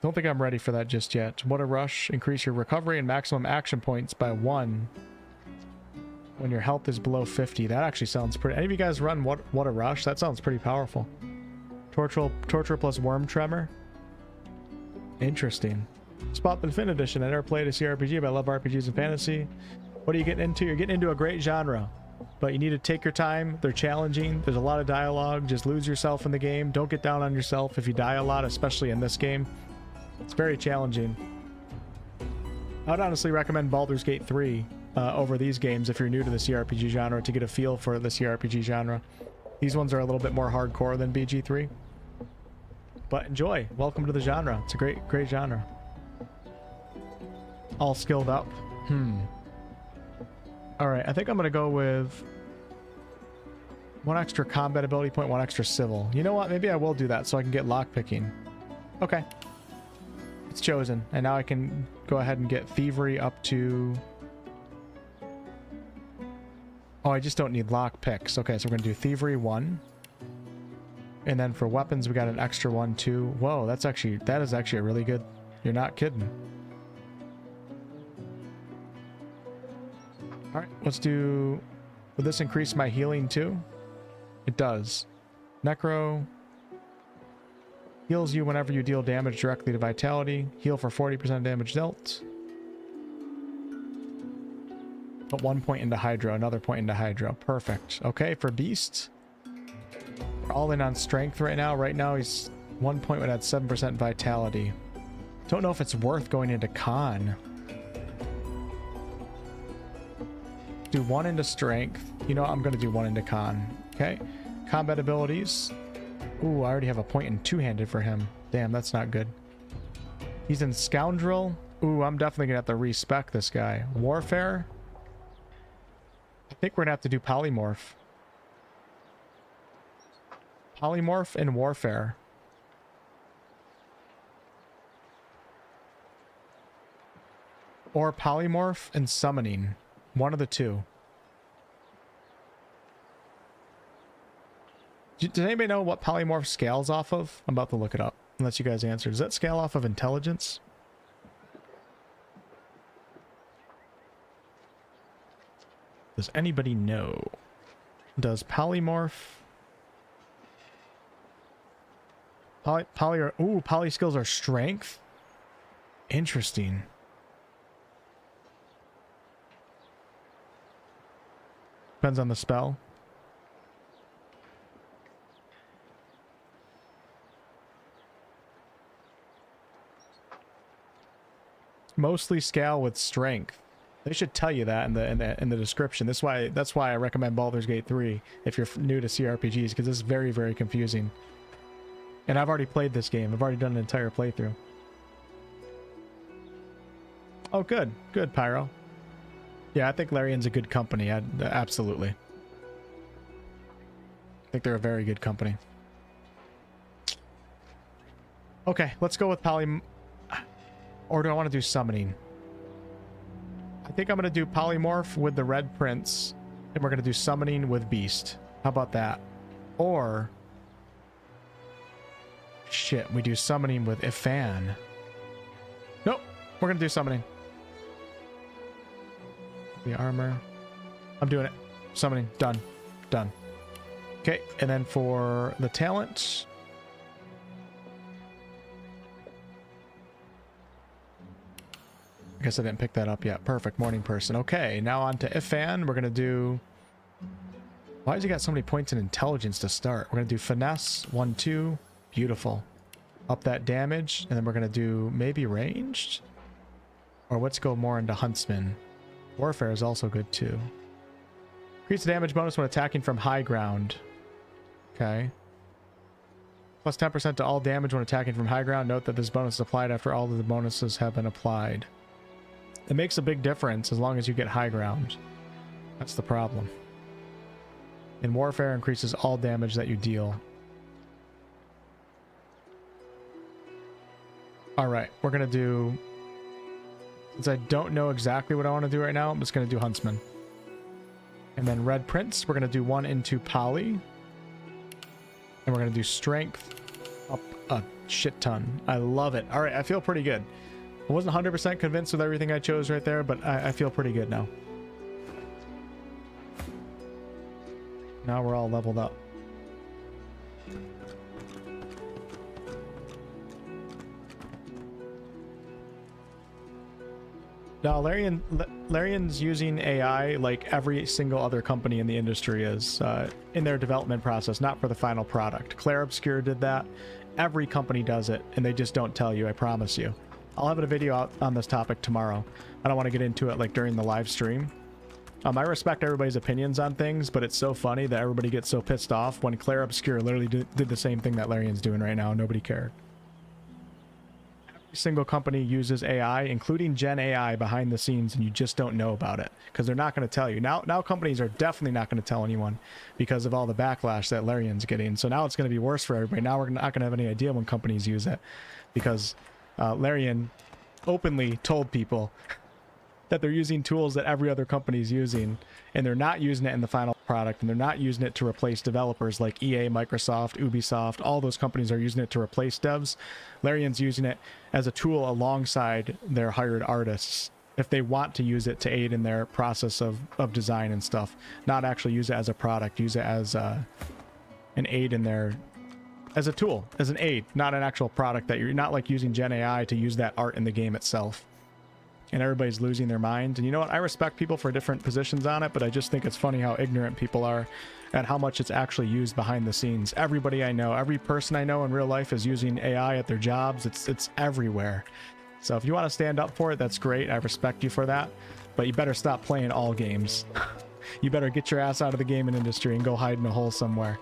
Don't think I'm ready for that just yet. What a Rush. Increase your recovery and maximum action points by 1 when your health is below 50. That actually sounds pretty... Any of you guys run What a Rush? That sounds pretty powerful. Torture plus Worm Tremor. Interesting. Spot the Fin Edition. I never played a CRPG, but I love RPGs and fantasy. What are you getting into? You're getting into a great genre, but you need to take your time. They're challenging. There's a lot of dialogue. Just lose yourself in the game. Don't get down on yourself if you die a lot, especially in this game. It's very challenging. I would honestly recommend Baldur's Gate 3 over these games if you're new to the CRPG genre, to get a feel for the CRPG genre. These ones are a little bit more hardcore than BG3. But enjoy. Welcome to the genre. It's a great genre. All skilled up. Alright, I think I'm going to go with 1 extra combat ability point, 1 extra civil. You know what? Maybe I will do that so I can get lockpicking. Okay. It's chosen. And now I can go ahead and get thievery up to... Oh, I just don't need lockpicks. Okay, so we're going to do thievery 1. And then for weapons, we got an extra 1 too. Whoa, that is actually a really good... You're not kidding. Alright, let's do... Will this increase my healing too? It does. Necro... Heals you whenever you deal damage directly to vitality. Heal for 40% damage dealt. Put 1 point into Hydro, another point into Hydro. Perfect. Okay, for Beast. We're all in on strength right now. Right now he's 1 point would add 7% vitality. Don't know if it's worth going into Con. Do 1 into strength. You know what? I'm going to do 1 into Con. Okay. Combat abilities. Ooh, I already have a point in two-handed for him. Damn, that's not good. He's in Scoundrel. Ooh, I'm definitely going to have to respec this guy. Warfare. I think we're going to have to do Polymorph. Polymorph and Warfare. Or Polymorph and Summoning. One of the two. Does anybody know what Polymorph scales off of? I'm about to look it up. Unless you guys answer. Does that scale off of intelligence? Does anybody know? Does Polymorph... Poly skills are strength? Interesting. Depends on the spell. Mostly scale with strength. They should tell you that in the description. That's why I recommend Baldur's Gate 3 if you're new to CRPGs, because it's very, very confusing. And I've already played this game. I've already done an entire playthrough. Oh, good. Good, Pyro. Yeah, I think Larian's a good company. Absolutely. I think they're a very good company. Okay, let's go with Or do I want to do Summoning? I think I'm going to do Polymorph with the Red Prince, and we're going to do Summoning with Beast. How about that? Or... Shit, we do Summoning with Fane. Nope, we're going to do Summoning. The armor. I'm doing it. Summoning. Done. Done. Okay, and then for the talent... I guess I didn't pick that up yet. Perfect. Morning person. Okay, now on to Ifan. We're going to do... Why has he got so many points in intelligence to start? We're going to do finesse. 1, 2. Beautiful. Up that damage. And then we're going to do maybe ranged? Or let's go more into huntsman. Warfare is also good too. Increase the damage bonus when attacking from high ground. Okay. Plus 10% to all damage when attacking from high ground. Note that this bonus is applied after all of the bonuses have been applied. It makes a big difference as long as you get high ground. That's the problem. In Warfare, increases all damage that you deal. Alright, we're going to do... Since I don't know exactly what I want to do right now, I'm just going to do Huntsman. And then Red Prince, we're going to do 1 into Poly. And we're going to do Strength up a shit ton. I love it. Alright, I feel pretty good. I wasn't 100% convinced with everything I chose right there, but I feel pretty good now. Now we're all leveled up. No, Larian's using AI like every single other company in the industry is in their development process, not for the final product. Claire Obscure did that. Every company does it, and they just don't tell you, I promise you. I'll have a video out on this topic tomorrow. I don't want to get into it like during the live stream. I respect everybody's opinions on things, but it's so funny that everybody gets so pissed off when Claire Obscure literally did the same thing that Larian's doing right now. Nobody cared. Every single company uses AI, including Gen AI, behind the scenes, and you just don't know about it because they're not going to tell you. Now companies are definitely not going to tell anyone because of all the backlash that Larian's getting. So now it's going to be worse for everybody. Now we're not going to have any idea when companies use it because Larian openly told people that they're using tools that every other company is using, and they're not using it in the final product, and they're not using it to replace developers like EA, Microsoft, Ubisoft. All those companies are using it to replace devs. Larian's using it as a tool alongside their hired artists if they want to use it to aid in their process of design and stuff, not actually use it as a product, use it as an aid in their, as a tool, as an aid, not an actual product that you're not like using Gen AI to use that art in the game itself. And everybody's losing their mind. And you know what? I respect people for different positions on it, but I just think it's funny how ignorant people are at how much it's actually used behind the scenes. Everybody I know, every person I know in real life is using AI at their jobs. It's everywhere. So if you want to stand up for it, that's great. I respect you for that. But you better stop playing all games. You better get your ass out of the gaming industry and go hide in a hole somewhere.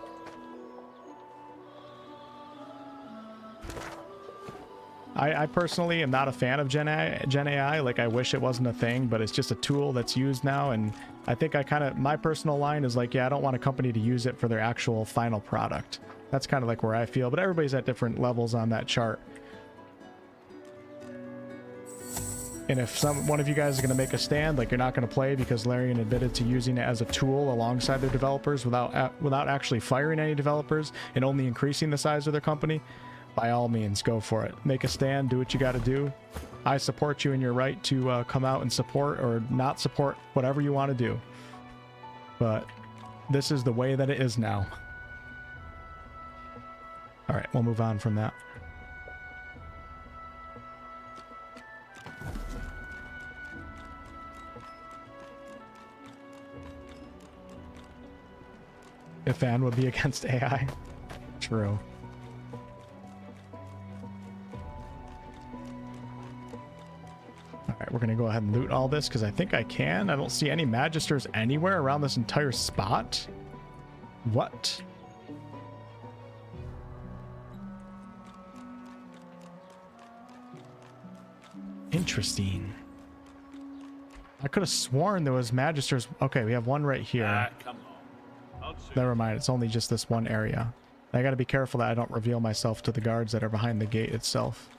I personally am not a fan of Gen AI. Like, I wish it wasn't a thing, but it's just a tool that's used now. And I think my personal line is like, yeah, I don't want a company to use it for their actual final product. That's kind of like where I feel, but everybody's at different levels on that chart. And if one of you guys is going to make a stand, like you're not going to play because Larian admitted to using it as a tool alongside their developers without actually firing any developers and only increasing the size of their company, by all means, go for it. Make a stand, do what you got to do. I support you in your right to come out and support or not support whatever you want to do. But this is the way that it is now. All right, we'll move on from that. If Fane would be against AI. True. Alright, we're gonna go ahead and loot all this because I think I can. I don't see any Magisters anywhere around this entire spot. What? Interesting. I could have sworn there was Magisters. Okay, we have one right here. Come on. Never mind, it's only just this one area. I gotta be careful that I don't reveal myself to the guards that are behind the gate itself.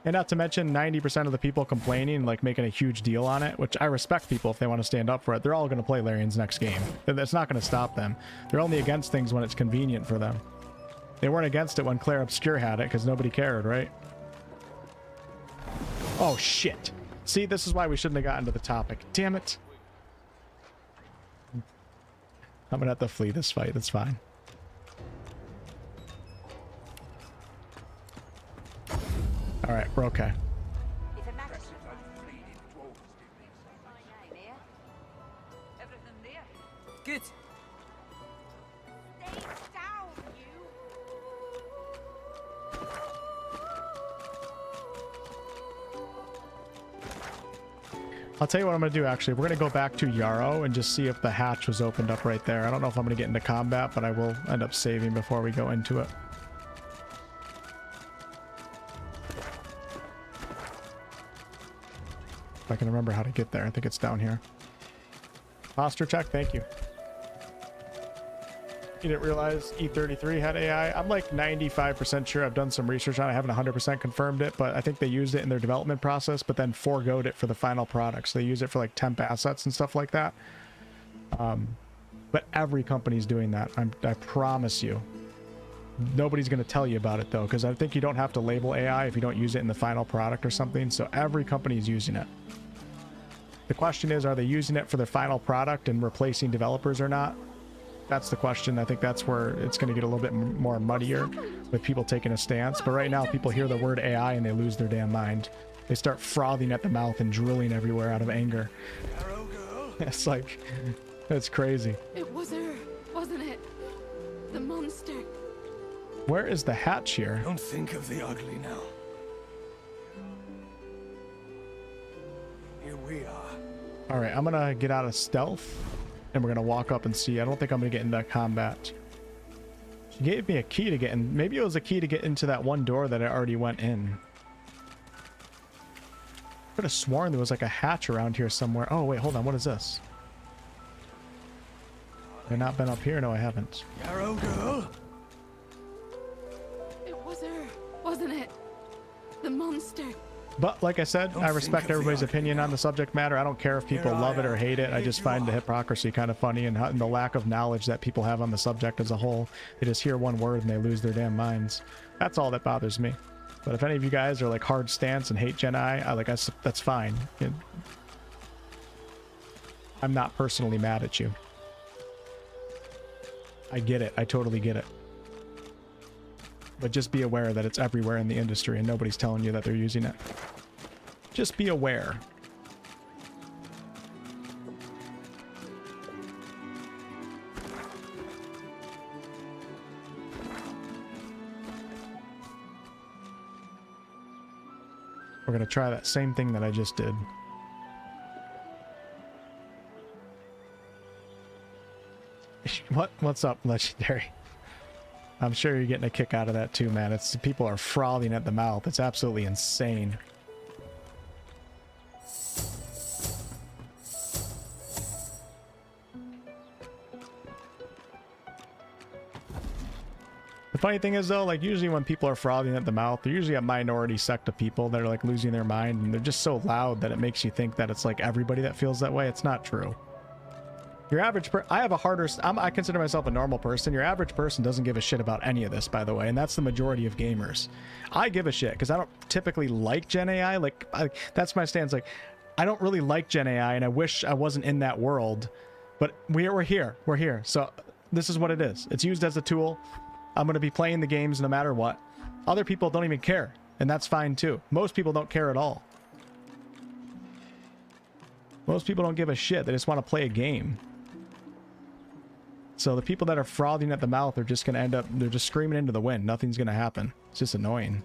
And not to mention 90% of the people complaining, like making a huge deal on it, which I respect people if they want to stand up for it. They're all going to play Larian's next game. That's not going to stop them. They're only against things when it's convenient for them. They weren't against it when Claire Obscure had it because nobody cared, right? Oh, shit. See, this is why we shouldn't have gotten to the topic. Damn it. I'm going to have to flee this fight. That's fine. All right, we're okay. Good. I'll tell you what I'm going to do, actually. We're going to go back to Yarrow and just see if the hatch was opened up right there. I don't know if I'm going to get into combat, but I will end up saving before we go into it. If I can remember how to get there. I think it's down here. Posture check, thank you. You didn't realize E33 had AI? I'm like 95% sure. I've done some research on it. I haven't 100% confirmed it, but I think they used it in their development process, but then foregoed it for the final product. So they use it for like temp assets and stuff like that. But every company's doing that. I promise you. Nobody's going to tell you about it though, because I think you don't have to label AI if you don't use it in the final product or something. So every company is using it. The question is, are they using it for their final product and replacing developers or not? That's the question. I think that's where it's going to get a little bit more muddier with people taking a stance. But right now, people hear the word AI and they lose their damn mind. They start frothing at the mouth and drooling everywhere out of anger. It's like, it's crazy. It was her, wasn't it? The monster. Where is the hatch here? Don't think of the ugly now. Here we are. All right, I'm gonna get out of stealth and we're gonna walk up and see. I don't think I'm gonna get into combat. She gave me a key to get in. Maybe it was a key to get into that one door that I already went in. I could have sworn there was like a hatch around here somewhere. Oh wait, hold on, what is this? I've not been up here? No, I haven't. Yarrow girl? It was her, wasn't it? The monster. But like I said, I respect everybody's opinion on the subject matter. I don't care if people love it or hate it. I just find the hypocrisy kind of funny and the lack of knowledge that people have on the subject as a whole. They just hear one word and they lose their damn minds. That's all that bothers me. But if any of you guys are like hard stance and hate Jedi, that's fine. I'm not personally mad at you. I get it. I totally get it. But just be aware that it's everywhere in the industry and nobody's telling you that they're using it. Just be aware. We're gonna try that same thing that I just did. What's up, Legendary? I'm sure you're getting a kick out of that too, man. It's people are frothing at the mouth. It's absolutely insane. The funny thing is though, like usually when people are frothing at the mouth, they're usually a minority sect of people that are like losing their mind, and they're just so loud that it makes you think that it's like everybody that feels that way. It's not true. Your average I have a harder... I consider myself a normal person. Your average person doesn't give a shit about any of this, by the way, and that's the majority of gamers. I give a shit because I don't typically like Gen AI. Like, that's my stance. Like, I don't really like Gen AI, and I wish I wasn't in that world. But we're here. We're here. So this is what it is. It's used as a tool. I'm going to be playing the games no matter what. Other people don't even care, and that's fine too. Most people don't care at all. Most people don't give a shit. They just want to play a game. So the people that are frothing at the mouth are just going to end up, they're just screaming into the wind. Nothing's going to happen. It's just annoying.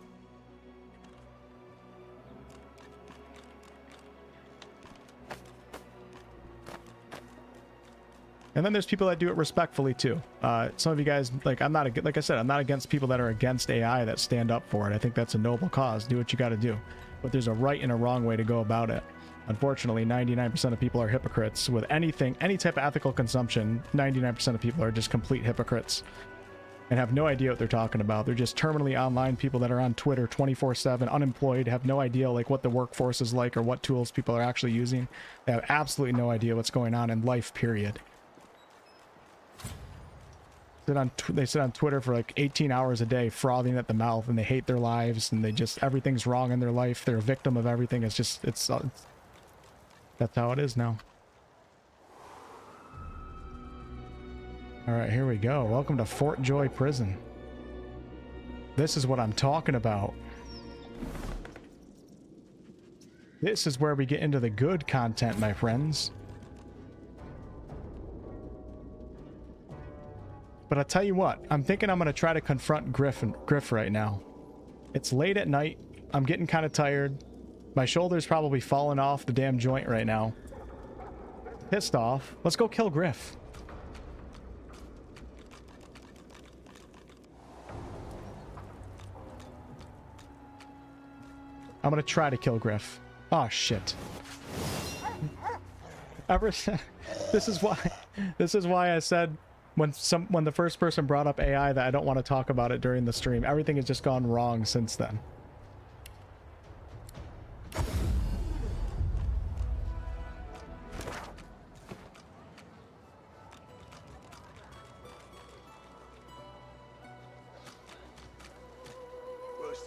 And then there's people that do it respectfully too. Some of you guys, like like I said, I'm not against people that are against AI that stand up for it. I think that's a noble cause. Do what you got to do. But there's a right and a wrong way to go about it. Unfortunately, 99% of people are hypocrites. With anything, any type of ethical consumption, 99% of people are just complete hypocrites and have no idea what they're talking about. They're just terminally online people that are on Twitter 24/7, unemployed, have no idea like what the workforce is like or what tools people are actually using. They have absolutely no idea what's going on in life, period. They sit on Twitter for like 18 hours a day, frothing at the mouth, and they hate their lives, and they just, everything's wrong in their life. They're a victim of everything. It's just, that's how it is now. All right, here we go. Welcome to Fort Joy Prison. This is what I'm talking about. This is where we get into the good content, my friends. But I'll tell you what, I'm thinking I'm going to try to confront Griff right now. It's late at night. I'm getting kind of tired. My shoulder's probably falling off the damn joint right now. Pissed off. Let's go kill Griff. I'm gonna try to kill Griff. Oh shit. This is why I said when the first person brought up AI that I don't want to talk about it during the stream. Everything has just gone wrong since then.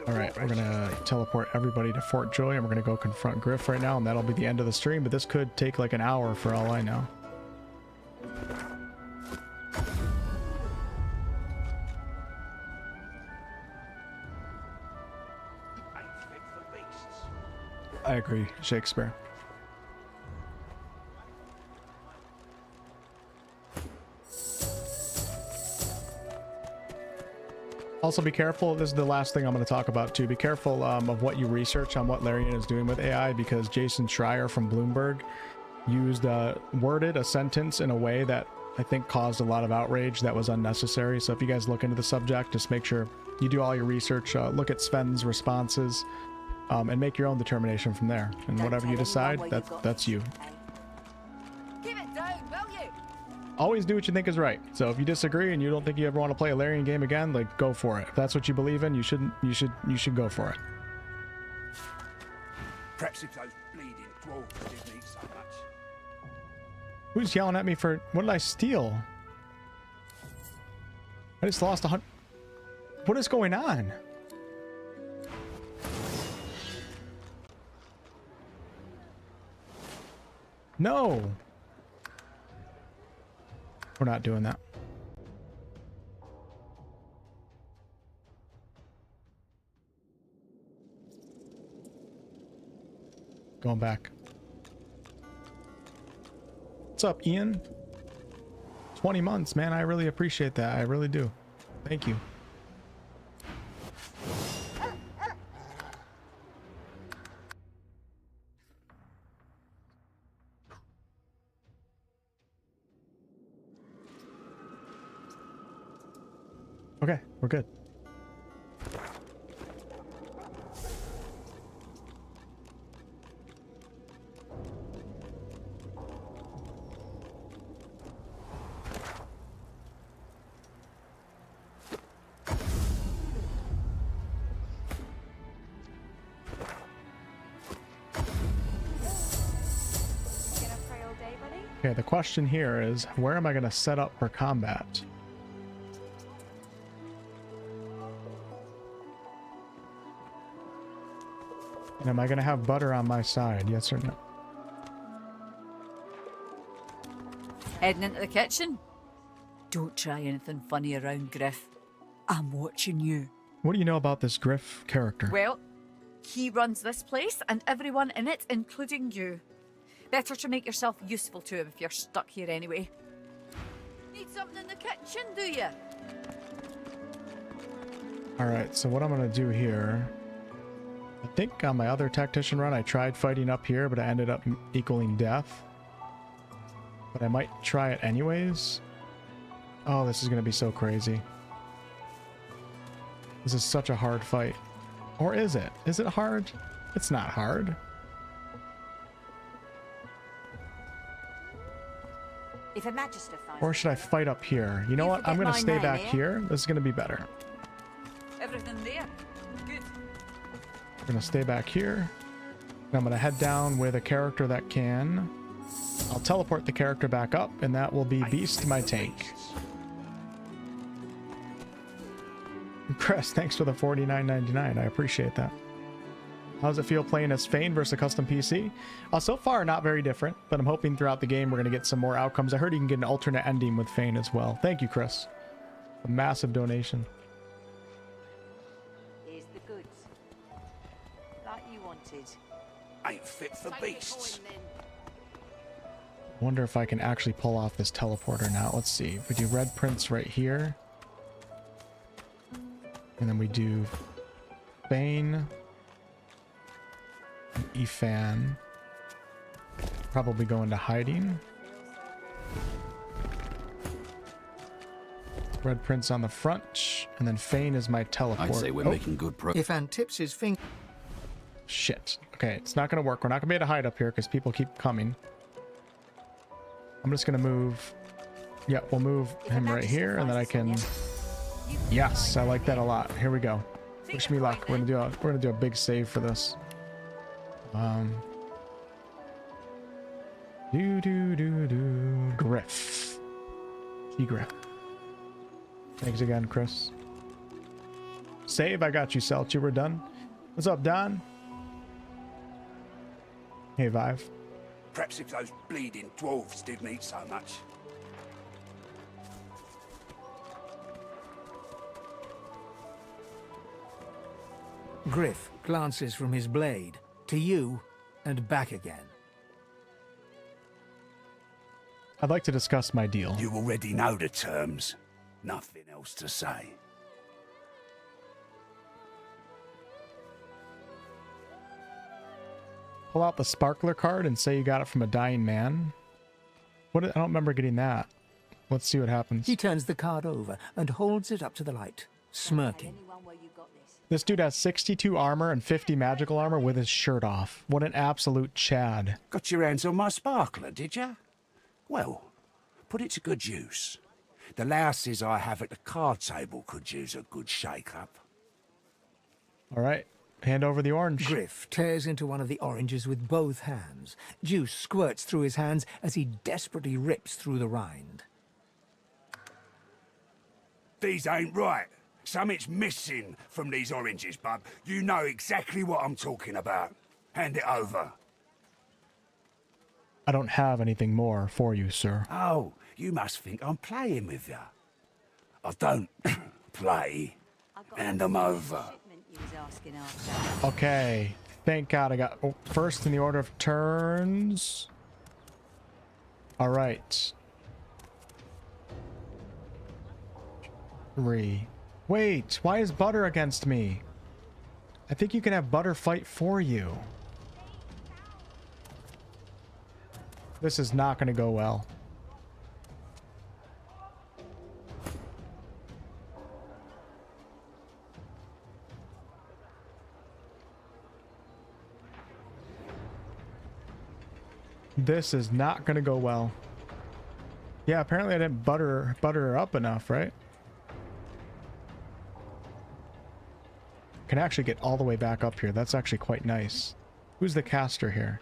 Alright, we're gonna teleport everybody to Fort Joy, and we're gonna go confront Griff right now, and that'll be the end of the stream, but this could take like an hour for all I know. I agree, Shakespeare. Also, be careful. This is the last thing I'm going to talk about, too. Be careful of what you research on what Larian is doing with AI, because Jason Schreier from Bloomberg worded a sentence in a way that I think caused a lot of outrage that was unnecessary. So if you guys look into the subject, just make sure you do all your research, look at Sven's responses, and make your own determination from there. And whatever you decide, that's you. Keep it down, will you? Always do what you think is right. So if you disagree and you don't think you ever want to play a Larian game again, like, go for it. If that's what you believe in, you should go for it. Perhaps if those bleeding dwarves didn't eat so much. Who's yelling at me for... What did I steal? I just lost 100... What is going on? No! We're not doing that. Going back. What's up, Ian? 20 months, man. I really appreciate that. I really do. Thank you. Okay, we're good. Okay, the question here is, where am I going to set up for combat? And am I going to have butter on my side? Yes or no? Heading into the kitchen? Don't try anything funny around Griff. I'm watching you. What do you know about this Griff character? Well, he runs this place and everyone in it, including you. Better to make yourself useful to him if you're stuck here anyway. Need something in the kitchen, do you? Alright, so what I'm going to do here... I think on my other Tactician run, I tried fighting up here, but I ended up equaling death. But I might try it anyways. Oh, this is going to be so crazy. This is such a hard fight. Or is it? Is it hard? It's not hard. If a magister finds Or should I fight up here? You know what? I'm going to stay back here. This is going to be better. everything there. Good. I'm going to stay back here. And I'm going to head down with a character that can. I'll teleport the character back up, and that will be Beast, my tank. Chris, thanks for the $49.99. I appreciate that. How does it feel playing as Fane versus a custom PC? So far, not very different, but I'm hoping throughout the game we're going to get some more outcomes. I heard you can get an alternate ending with Fane as well. Thank you, Chris. A massive donation. Here's the goods. Like you wanted. Ain't fit for beasts. Wonder if I can actually pull off this teleporter now. Let's see. We do red prints right here. And then we do Fane. Efan. Probably go into hiding. Red prints on the front. And then Fane is my teleport. I'd say we're making good progress. Efan tips his finger. Shit. Okay, it's not going to work. We're not going to be able to hide up here because people keep coming. I'm just going to move. Yeah, we'll move him right here, and then I can... Yes, I like that a lot. Here we go. Wish me luck. We're gonna do a big save for this. Griff. Griff. Thanks again, Chris. Save, I got you, Selchi. We're done. What's up, Don? Hey, Vive. Perhaps if those bleeding dwarves didn't eat so much. Griff glances from his blade to you and back again. I'd like to discuss my deal. You already know the terms. Nothing else to say. Pull out the sparkler card and say you got it from a dying man. What? I don't remember getting that. Let's see what happens. He turns the card over and holds it up to the light, smirking. This dude has 62 armor and 50 magical armor with his shirt off. What an absolute Chad. Got your hands on my sparkler, did ya? Well, put it to good use. The louses I have at the card table could use a good shake-up. All right. Hand over the orange. Griff tears into one of the oranges with both hands. Juice squirts through his hands as he desperately rips through the rind. These ain't right. Something's missing from these oranges, bub. You know exactly what I'm talking about. Hand it over. I don't have anything more for you, sir. Oh, you must think I'm playing with you. I don't play. Hand them over. Okay. Thank God I got first in the order of turns. All right. 3. Wait, why is Butter against me? I think you can have Butter fight for you. This is not going to go well. This is not going to go well. Yeah, apparently I didn't butter her up enough, right? Can actually get all the way back up here. That's actually quite nice. Who's the caster here?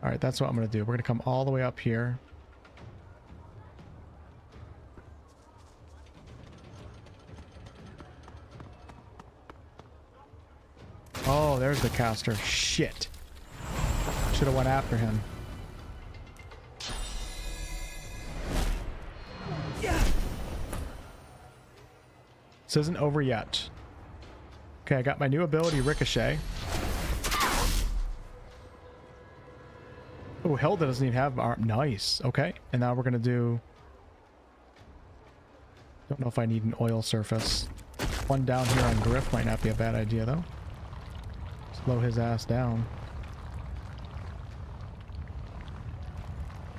All right, that's what I'm going to do. We're going to come all the way up here. Oh, there's the caster. Shit. Should have went after him. This isn't over yet. Okay, I got my new ability, Ricochet. Oh, Hilda doesn't even have arm. Nice. Okay, and now we're gonna do... Don't know if I need an oil surface. One down here on Griff might not be a bad idea, though. Slow his ass down.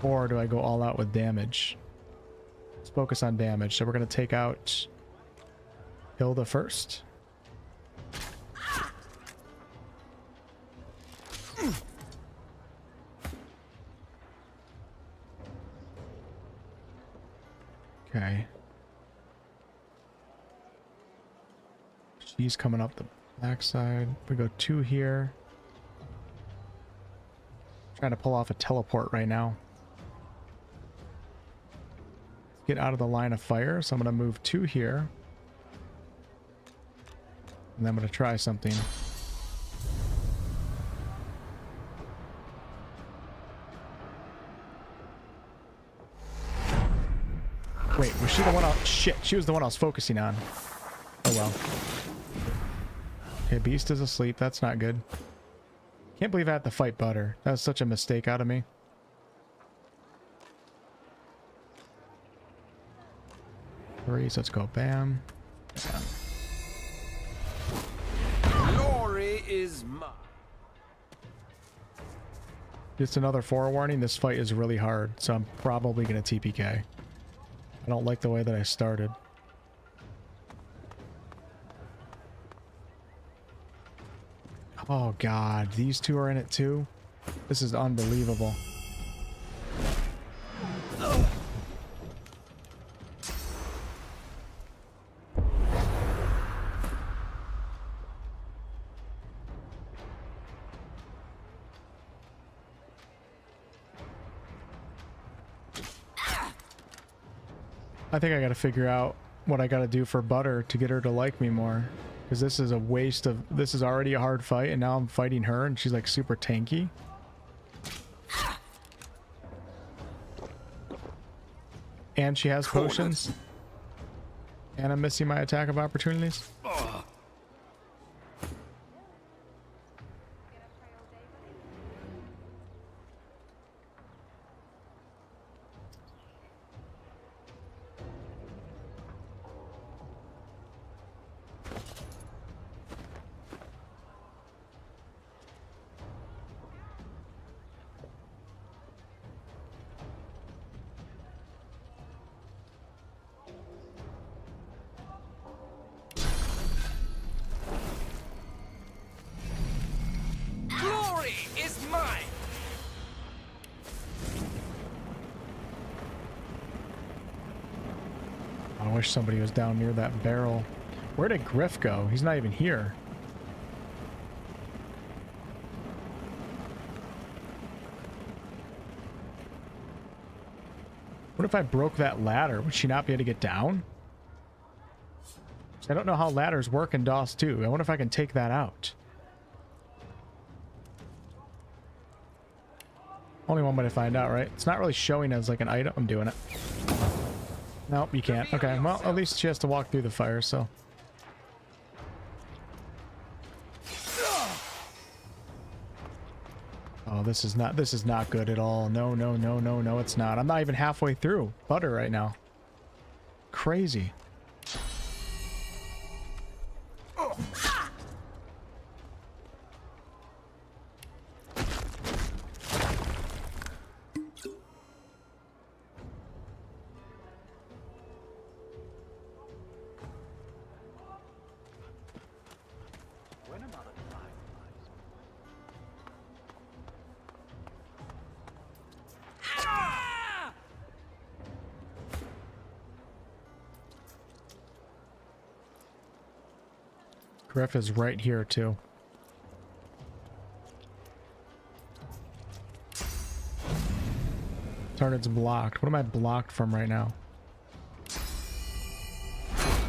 Or do I go all out with damage? Let's focus on damage. So we're gonna take out Hilda first. Okay. She's coming up the backside. We go 2 here. Trying to pull off a teleport right now. Get out of the line of fire, so I'm going to move 2 here. And then I'm going to try something. Wait, was she the one shit, she was the one I was focusing on. Oh well. Okay, Beast is asleep. That's not good. Can't believe I had to fight Butter. That was such a mistake out of me. So let's go bam. Bam. Glory is mine. Just another forewarning, this fight is really hard, so I'm probably going to TPK. I don't like the way that I started. Oh god, these two are in it too? This is unbelievable. I think I gotta figure out what I gotta do for Butter to get her to like me more. Because this is a waste of... This is already a hard fight, and now I'm fighting her, and she's like super tanky. And she has potions. And I'm missing my attack of opportunities. I wish somebody was down near that barrel. Where did Griff go? He's not even here. What if I broke that ladder? Would she not be able to get down? I don't know how ladders work in DOS 2. I wonder if I can take that out. Only one way to find out, right? It's not really showing as like an item. I'm doing it. Nope, you can't. Okay, well, at least she has to walk through the fire, so. Oh, this is not good at all. No, no, no, no, no, it's not. I'm not even halfway through butter right now. Crazy. Griff is right here too. Target's blocked. What am I blocked from right now?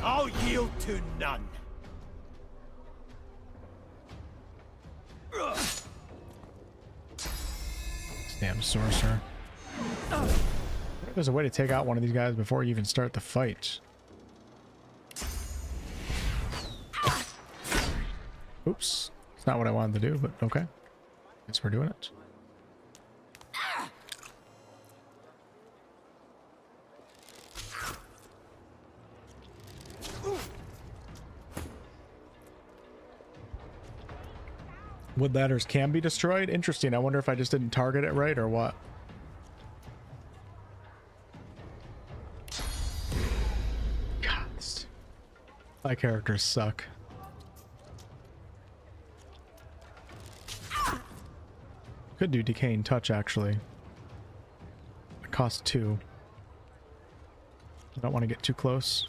I'll yield to none. Damn sorcerer. There's a way to take out one of these guys before you even start the fight. Oops. It's not what I wanted to do, but okay. Guess we're doing it. Wood ladders can be destroyed? Interesting. I wonder if I just didn't target it right or what. God, my characters suck. Could do decaying touch actually. It costs 2. I don't want to get too close.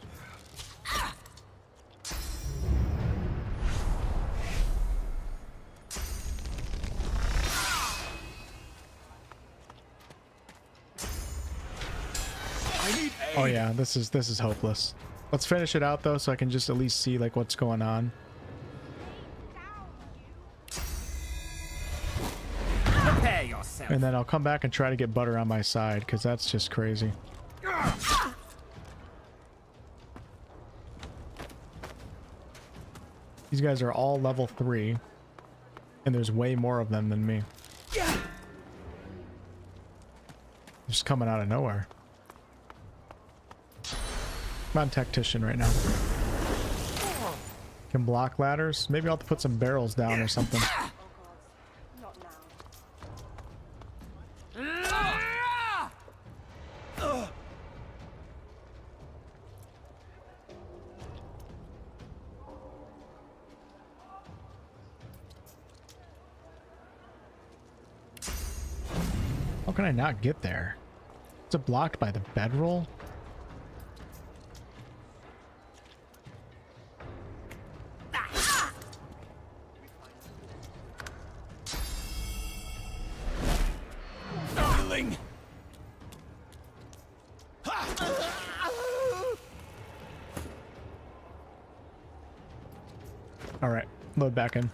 Oh yeah, this is hopeless. Let's finish it out though, so I can just at least see like what's going on. Prepare yourself. And then I'll come back and try to get butter on my side, because that's just crazy. These guys are all level 3, and there's way more of them than me. Just coming out of nowhere. I'm on Tactician right now. Can block ladders. Maybe I'll have to put some barrels down or something. How can I not get there? Is it blocked by the bedroll? Alright, load back in.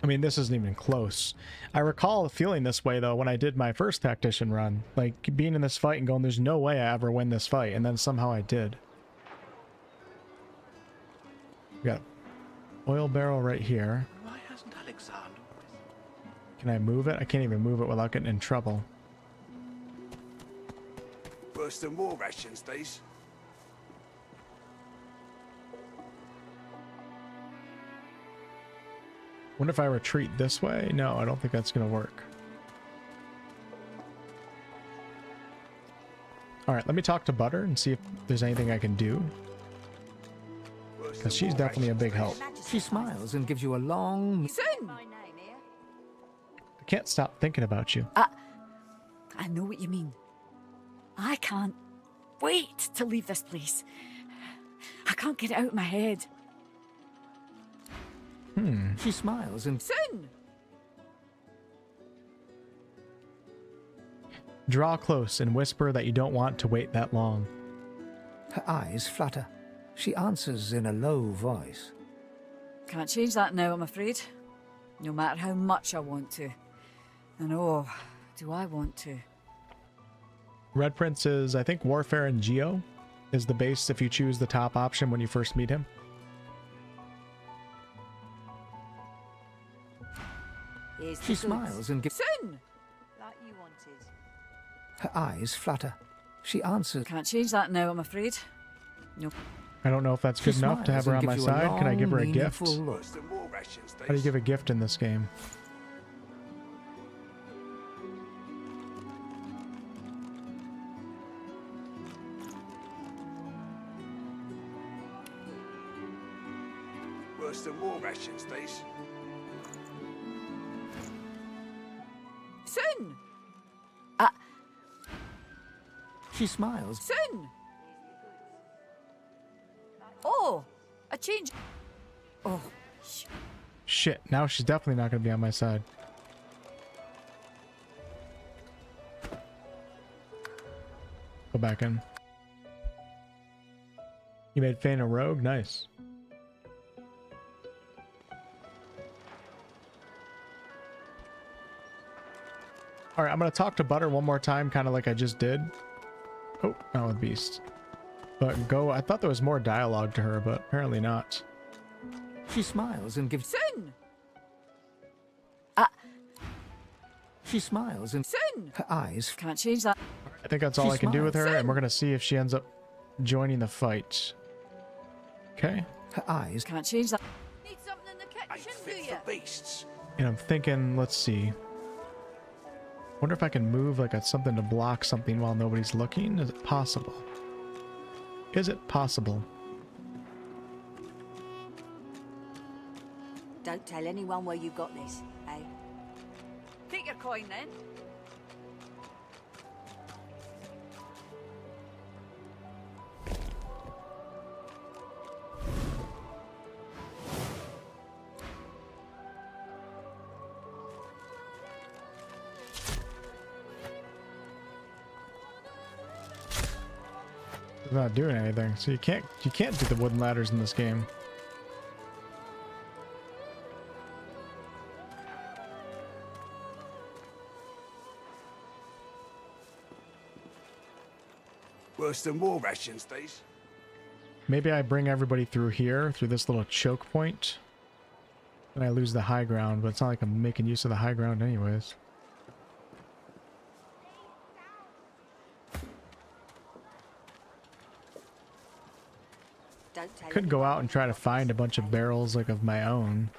I mean, this isn't even close. I recall feeling this way, though, when I did my first Tactician run. Like, being in this fight and going, there's no way I ever win this fight, and then somehow I did. We got oil barrel right here. Why hasn't Alexander? Can I move it? I can't even move it without getting in trouble. Worse than war rations, these. Wonder if I retreat this way? No, I don't think that's gonna work. Alright, let me talk to Butter and see if there's anything I can do. Because she's definitely a big help. She smiles and gives you a long... Soon! I can't stop thinking about you. I know what you mean. I can't. wait to leave this place. I can't get it out of my head. She smiles and... Soon! Draw close and whisper that you don't want to wait that long. Her eyes flutter. She answers in a low voice. Can't change that now, I'm afraid. No matter how much I want to. And oh, do I want to. Red Prince is, I think, Warfare and Geo is the base if you choose the top option when you first meet him. She smiles and gives... Soon! Like you wanted. Her eyes flutter. She answers... Can't change that now, I'm afraid. No. I don't know if that's good enough to have her on my side. Can I give her a gift? How do you give a gift in this game? Worse than war rations, these. Soon! She smiles. Soon! Oh! A change. Oh. Shit, now she's definitely not going to be on my side. Go back in. You made Fane a rogue? Nice. Alright, I'm going to talk to Butter one more time, kind of like I just did. Oh, not with Beast. But go, I thought there was more dialogue to her, but apparently not. She smiles and gives... Soon! She smiles and... Soon! Her eyes... Can't change that. I think that's all I can do with her, and we're going to see if she ends up joining the fight. Okay. Her eyes... Can't change that. Need something in the kitchen, do you? Beasts. And I'm thinking, let's see. Wonder if I can move like something to block something while nobody's looking. Is it possible? Is it possible? Don't tell anyone where you got this, eh? Take your coin then. It's not doing anything, so you can't do the wooden ladders in this game. Worse than war rations, these. Maybe I bring everybody through here, through this little choke point, and I lose the high ground, but it's not like I'm making use of the high ground anyways. Could go out and try to find a bunch of barrels like of my own.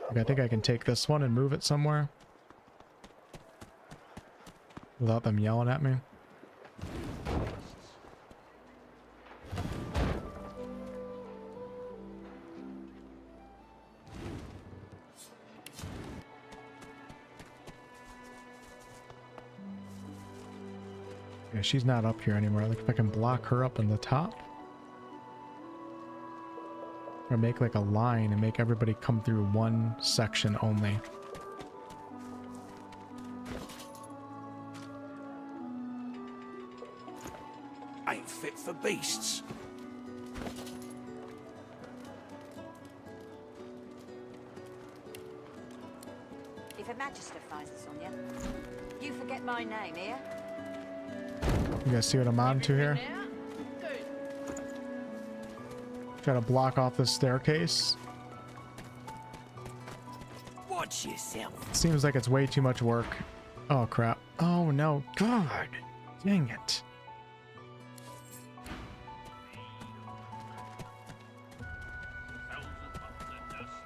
Like I think I can take this one and move it somewhere without them yelling at me. Yeah, she's not up here anymore. Like if I can block her up in the top. Or make like a line and make everybody come through one section only. Ain't fit for beasts. If a magister finds this on you, you forget my name here. You guys see what I'm on to here? Try to block off this staircase. Watch yourself. Seems like it's way too much work. Oh crap. Oh no. God. Dang it.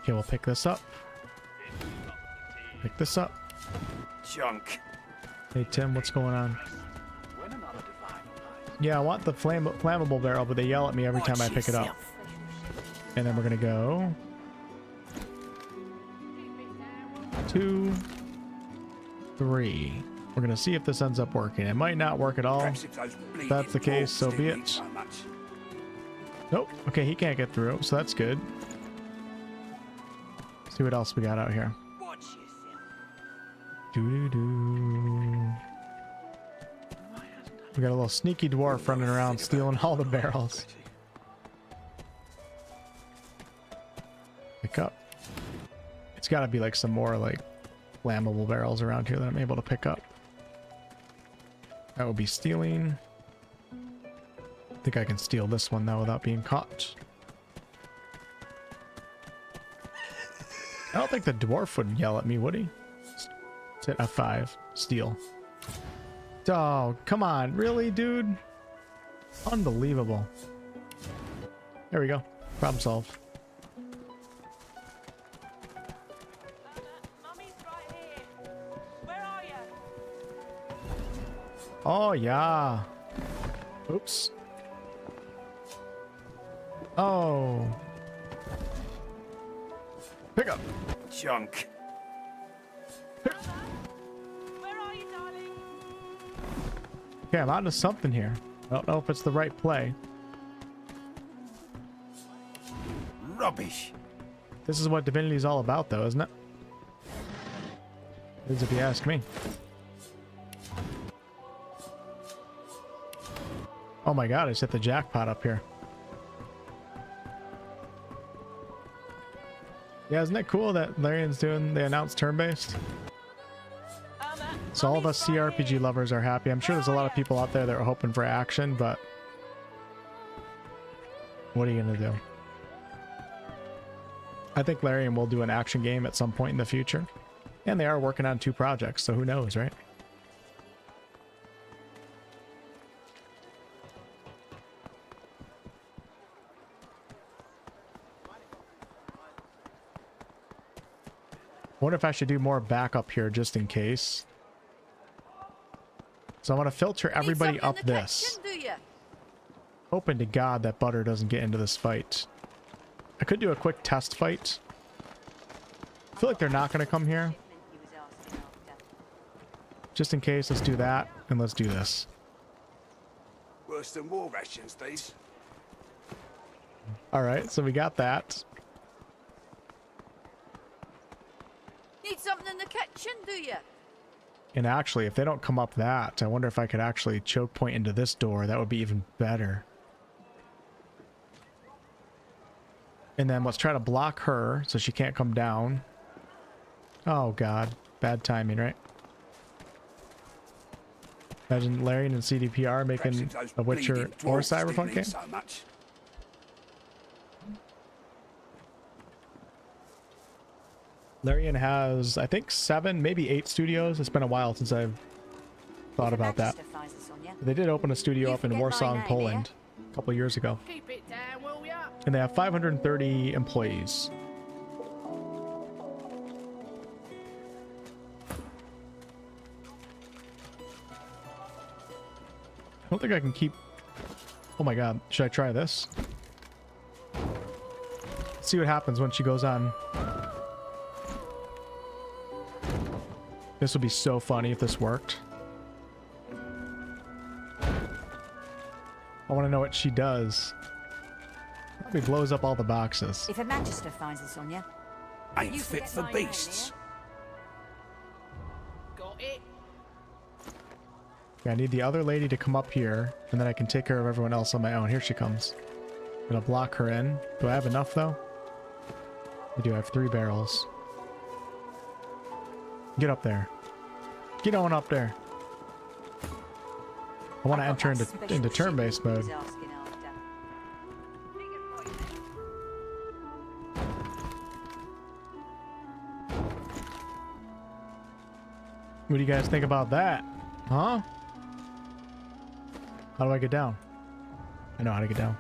Okay, we'll pick this up. Pick this up. Junk. Hey Tim, what's going on? Yeah, I want the flammable barrel, but they yell at me every time I pick it up. And then we're gonna go 2, 3. We're gonna see if this ends up working. It might not work at all. If that's the case, so be it. Nope. Okay, he can't get through, so that's good. See what else we got out here. Doo-doo-doo. We got a little sneaky dwarf running around stealing all the barrels. Pick up. It's got to be like some more like flammable barrels around here that I'm able to pick up. That would be stealing. I think I can steal this one though without being caught. I don't think the dwarf would yell at me, would he? Let's hit F5. Steal. Oh, come on. Really, dude? Unbelievable. There we go. Problem solved. Oh, yeah. Oops. Oh. Pick up. Junk. Okay, I'm onto something here. I don't know if it's the right play. Rubbish. This is what Divinity is all about, though, isn't it? It is if you ask me. Oh my god, I just hit the jackpot up here. Yeah, isn't it cool that Larian's doing the announced turn-based? So all of us CRPG lovers are happy. I'm sure there's a lot of people out there that are hoping for action, but what are you gonna do? I think Larian will do an action game at some point in the future. And they are working on 2 projects, so who knows, right? I wonder if I should do more backup here just in case. So I want to filter everybody up this. Hoping to God that Butter doesn't get into this fight. I could do a quick test fight. I feel like they're not going to come here. Just in case, let's do that, and let's do this. Worse than war rations, these. Alright, so we got that. Need something in the kitchen, do you? And actually, if they don't come up that, I wonder if I could actually choke point into this door. That would be even better. And then let's try to block her so she can't come down. Oh god, bad timing, right? Imagine Larian and CDPR making a Witcher or Cyberpunk game. Larian has, I think, 7, maybe 8 studios. It's been a while since I've thought about that. They did open a studio up in Warsaw, Poland, a couple years ago. And they have 530 employees. I don't think I can keep... Oh my god, should I try this? Let's see what happens when she goes on. This would be so funny if this worked. I want to know what she does. Probably blows up all the boxes. If a magister finds us on you, ain't fit for beasts. Got it. Yeah, I need the other lady to come up here, and then I can take care of everyone else on my own. Here she comes. I'm gonna block her in. Do I have enough, though? I do have 3 barrels. Get up there. Get on up there. I want to enter into turn-based mode. What do you guys think about that? Huh? How do I get down? I know how to get down.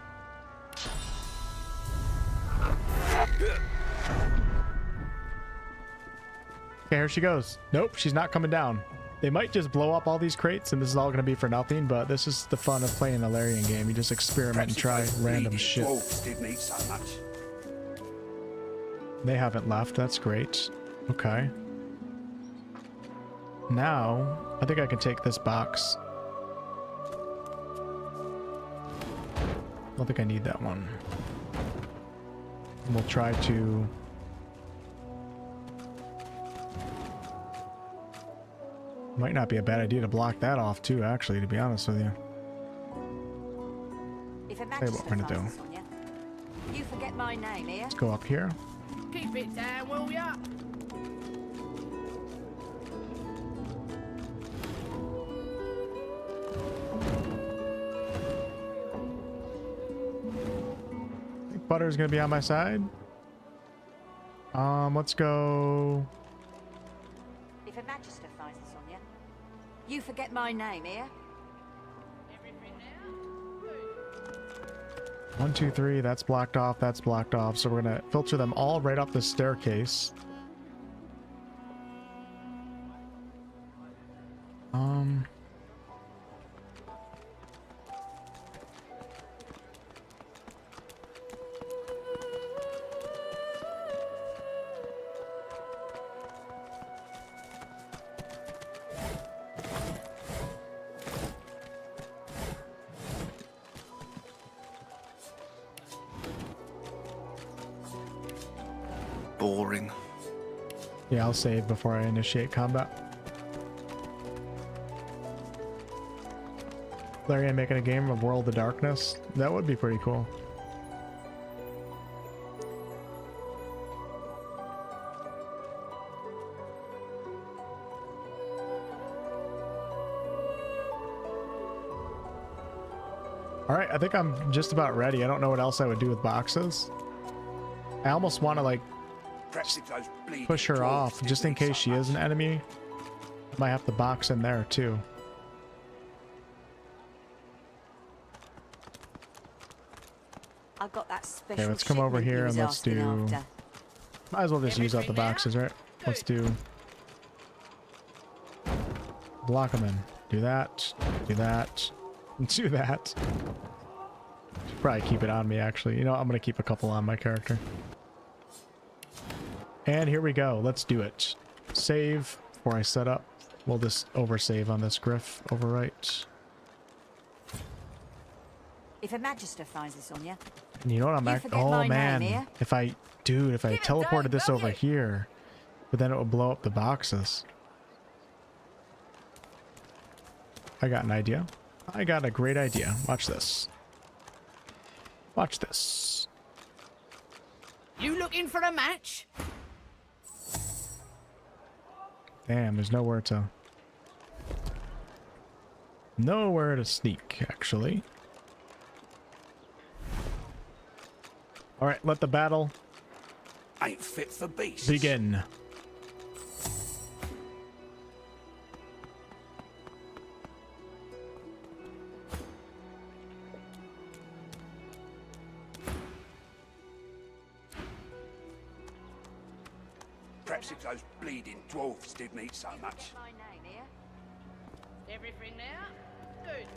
Okay, here she goes. Nope, she's not coming down. They might just blow up all these crates and this is all going to be for nothing, but this is the fun of playing a Larian game. You just experiment and try random shit. They haven't left. That's great. Okay. Now, I think I can take this box. I don't think I need that one. And we'll try to... Might not be a bad idea to block that off too, actually, to be honest with you. If a Tell you what we're gonna do. You forget my name here. Let's go up here. Keep it down, will ya? Think Butter's gonna be on my side. Let's go. If a magister finds us on you, you forget my name here. 1, 2, 3. That's blocked off. That's blocked off. So we're gonna filter them all right up the staircase. Boring. Yeah, I'll save before I initiate combat. Larian making a game of World of Darkness? That would be pretty cool. Alright, I think I'm just about ready. I don't know what else I would do with boxes. I almost want to, like, push her off just in case she is an enemy. I might have to box in there too. I've got that special. Okay, let's come over here and let's do. Might as well just use out the boxes, right? Let's do. Block them in. Do that. Do that. Do that. Should probably keep it on me, actually. You know, I'm gonna keep a couple on my character. And here we go. Let's do it. Save before I set up. We'll just oversave on this Griff. Overwrite. If a magister finds us on you, And you know what I'm back? Oh man, if I teleported this over here, but then it would blow up the boxes. I got an idea. I got a great idea. Watch this. Watch this. You looking for a match? Damn, there's nowhere to sneak, actually. All right, let the battle ain't fit for beasts. begin. Perhaps if those bleeding dwarfs didn't eat so much. Everything now? Good.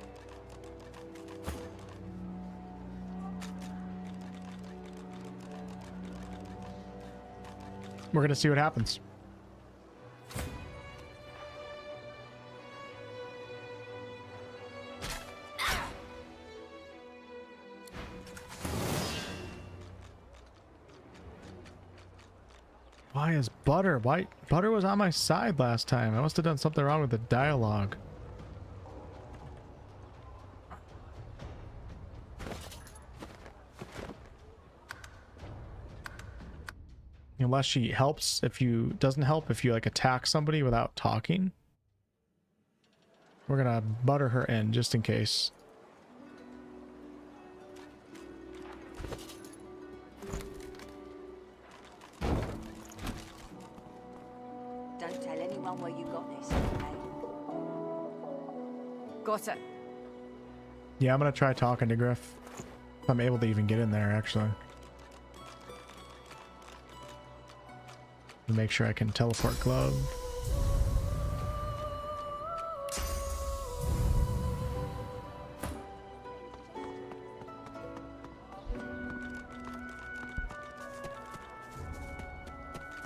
We're gonna see what happens. Why is Butter? Why? Butter was on my side last time. I must have done something wrong with the dialogue. Unless she helps doesn't help if you like attack somebody without talking. We're gonna butter her in just in case. don't tell anyone where you got this, okay? Got it. Yeah, I'm gonna try talking to Griff. If I'm able to even get in there, actually. Make sure I can teleport glove.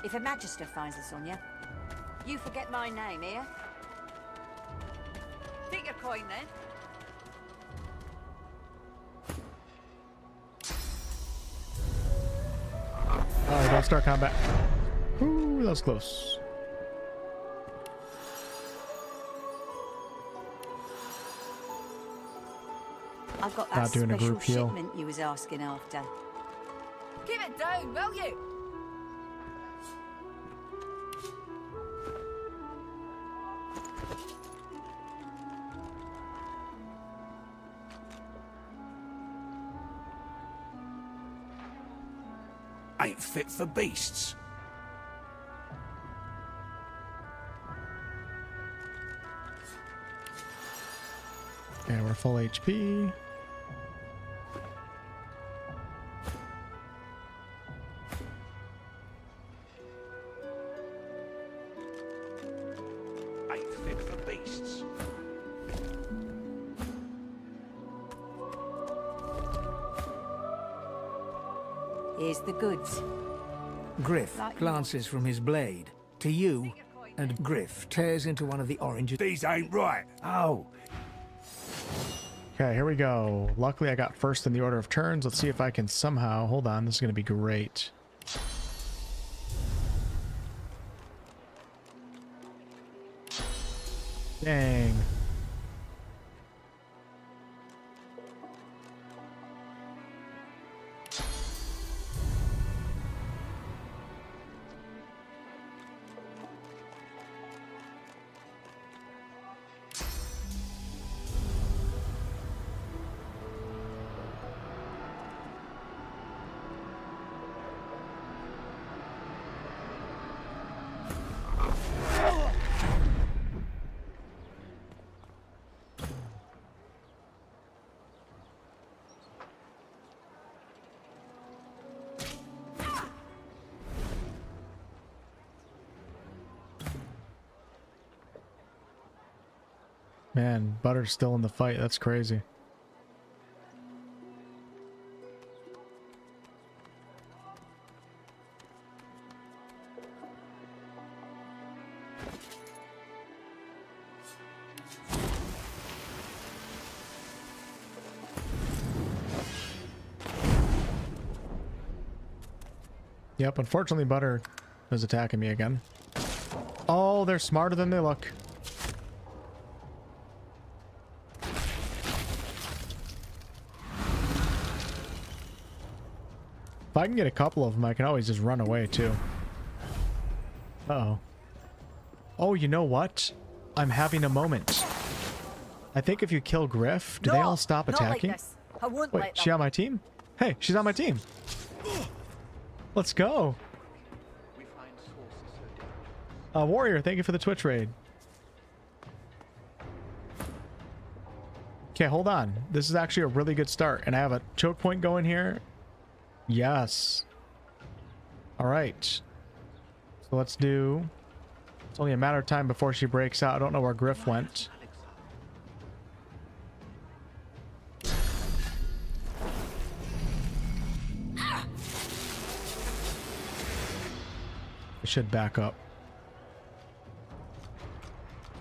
If a magister finds us on you, you forget my name here. coin then. Alright, don't start combat. Ooh, that was close. I've got Not that doing a special group heal. shipment you was asking after. Keep it down, will you? Ain't fit for beasts. And we're full HP. Ain't fit for beasts. Here's the goods. Griff Like- glances from his blade to you, and Griff tears into one of the oranges. These ain't right. Oh, Okay, here we go. Luckily, I got first in the order of turns. Let's see if I can somehow... Hold on, this is going to be great. Dang. Man, Butter's still in the fight. That's crazy. Yep, unfortunately Butter is attacking me again. Oh, they're smarter than they look. If I can get a couple of them, I can always just run away too. Uh-oh. Oh, you know what? I'm having a moment. I think if you kill Griff, do they all stop attacking? I wouldn't Wait, let she on my team? Hey, she's on my team. Let's go. Warrior, thank you for the Twitch raid. Okay, hold on. This is actually a really good start, and I have a choke point going here. Yes. All right. So let's do... It's only a matter of time before she breaks out. I don't know where Griff went. I should back up.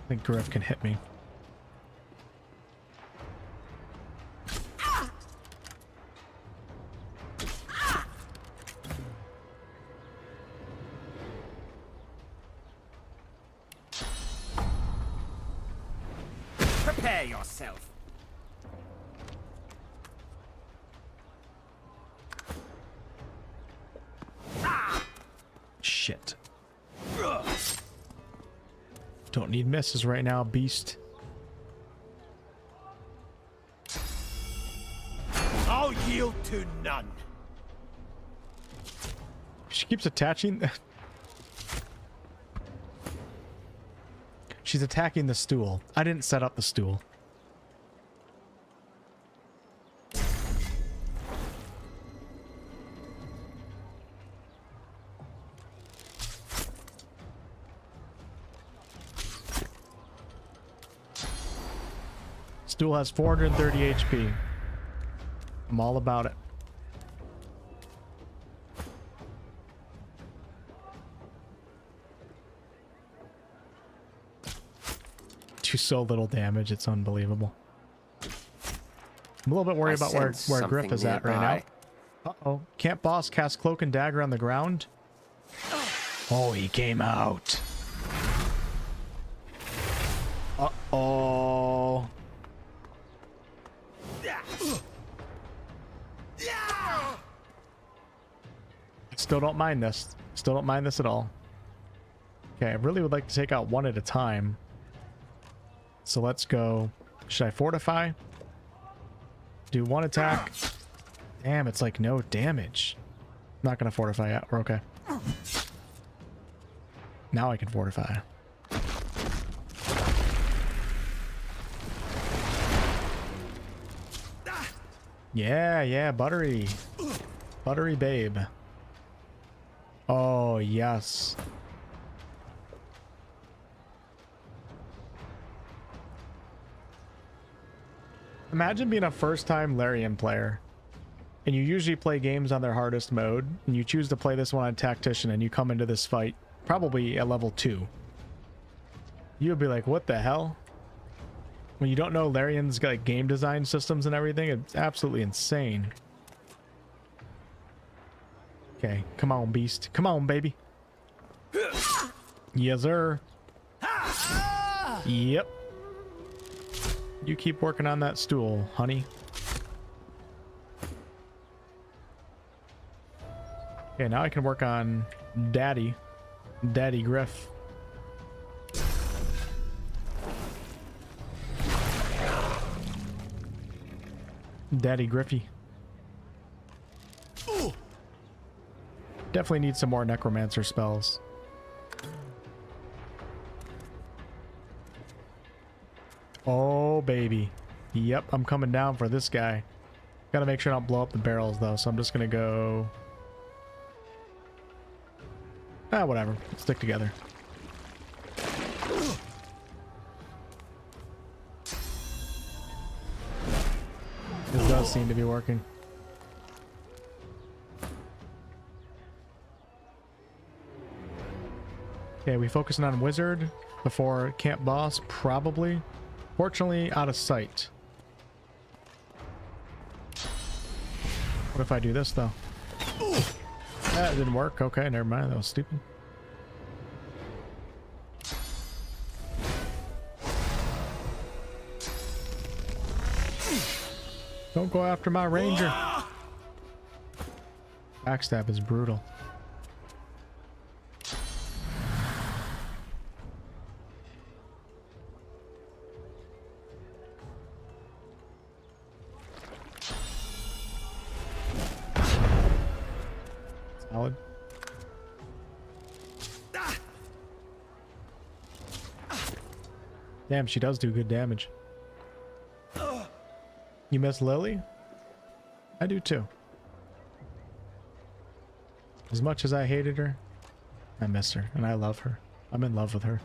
I think Griff can hit me. Prepare yourself. Shit. Don't need misses right now, beast. I'll yield to none. She keeps attaching. She's attacking the stool. I didn't set up the stool. Stool has 430 HP. I'm all about it. Dude, do so little damage, it's unbelievable. I'm a little bit worried about where Griff is at right now. Uh-oh. Camp boss cast cloak and dagger on the ground. Oh, he came out. Uh-oh. Still don't mind this. Still don't mind this at all. Okay, I really would like to take out one at a time. So let's go. Should I fortify? Do one attack. Damn, it's like no damage. I'm not gonna fortify yet. We're okay. Now I can fortify. Yeah, buttery. Buttery babe. Oh, yes. Imagine being a first-time Larian player, and you usually play games on their hardest mode, and you choose to play this one on Tactician, and you come into this fight probably at level 2. You would be like, what the hell? When you don't know Larian's like game design systems and everything, it's absolutely insane. Okay, come on, beast. Come on, baby. Yes, sir. Yep. You keep working on that stool, honey. Okay, now I can work on Daddy Griff. Daddy Griffy. Definitely need some more necromancer spells. Oh, baby. Yep, I'm coming down for this guy. Gotta make sure I don't blow up the barrels, though, so I'm just gonna go... whatever. Stick together. This does seem to be working. Okay, we focusing on wizard before camp boss, probably. Fortunately, out of sight. What if I do this, though? That didn't work. Okay, never mind. That was stupid. Don't go after my ranger. Backstab is brutal. Solid. Damn, she does do good damage. You miss Lily? I do too. As much as I hated her, I miss her and I love her. I'm in love with her.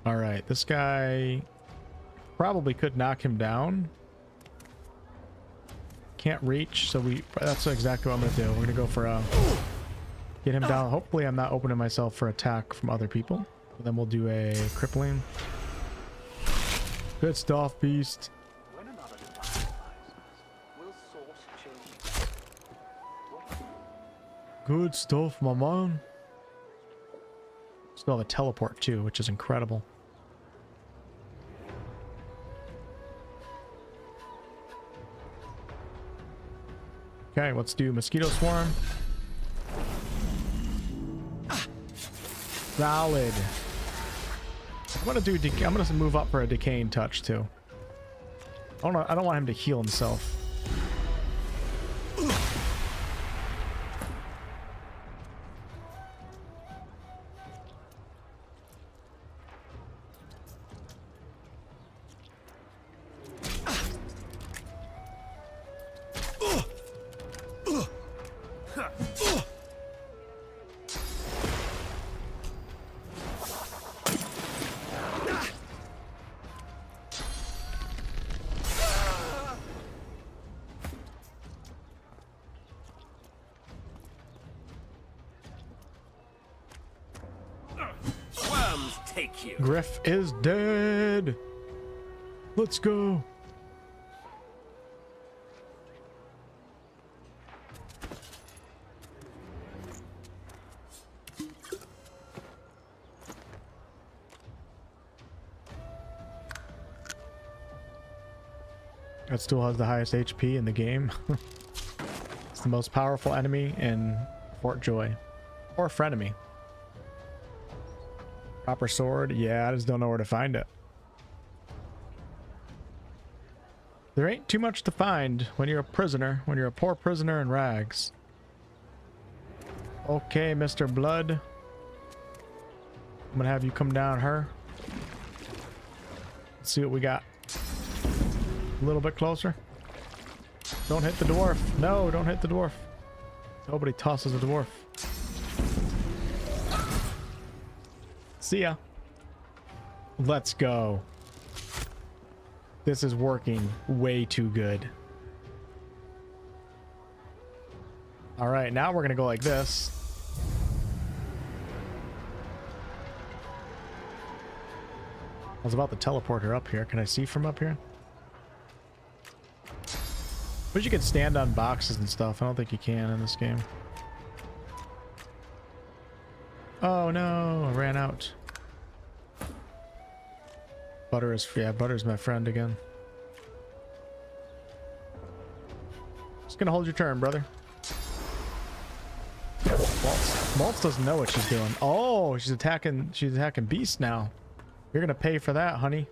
Alright, this guy probably could knock him down. Can't reach, so that's exactly what I'm gonna do. We're gonna go for get him down. Hopefully I'm not opening myself for attack from other people. And then we'll do a crippling. Good stuff, beast. Good stuff, my man. Still have a teleport too, which is incredible. Okay, let's do mosquito swarm. Solid. I'm gonna move up for a decaying touch too. I don't want him to heal himself. take you. Griff is dead. Let's go. That still has the highest HP in the game. It's the most powerful enemy in Fort Joy. Or frenemy. Proper sword? Yeah, I just don't know where to find it. There ain't too much to find when you're a prisoner, when you're a poor prisoner in rags. Okay, Mr. Blood. I'm gonna have you come down her. Let's see what we got. A little bit closer. Don't hit the dwarf. No, don't hit the dwarf. Nobody tosses a dwarf. See ya. Let's go. This is working way too good. All right, now we're gonna go like this. I was about to teleport her up here. Can I see from up here? But you can stand on boxes and stuff. I don't think you can in this game. Oh no, I ran out. Butter is, yeah, Butter's my friend again. Just gonna hold your turn, brother. Maltz doesn't know what she's doing. Oh, she's attacking Beast now. You're gonna pay for that, honey.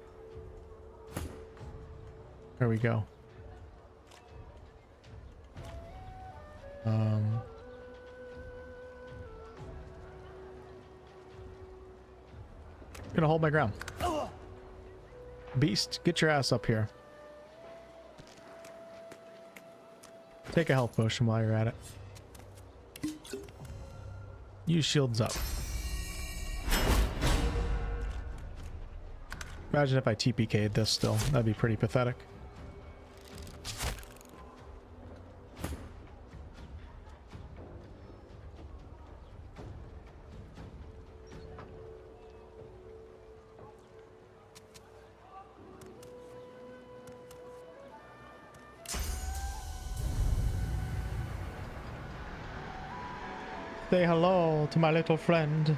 There we go. Gonna hold my ground. Beast, get your ass up here. Take a health potion while you're at it. Use shields up. Imagine if I TPK'd this still. That'd be pretty pathetic. Say hello to my little friend.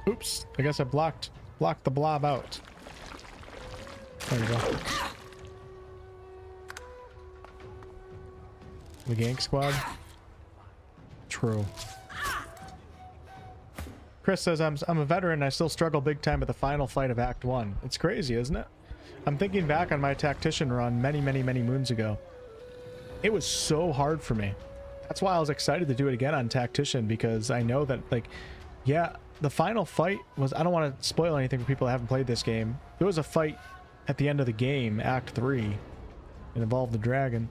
Oops, I guess I blocked the blob out. There you go. The gank squad? True. Chris says, I'm a veteran and I still struggle big time at the final fight of Act 1. It's crazy, isn't it? I'm thinking back on my Tactician run many moons ago. It was so hard for me. That's why I was excited to do it again on Tactician, because I know that, like, yeah, the final fight was, I don't want to spoil anything for people that haven't played this game. There was a fight at the end of the game, Act 3. It involved the dragon.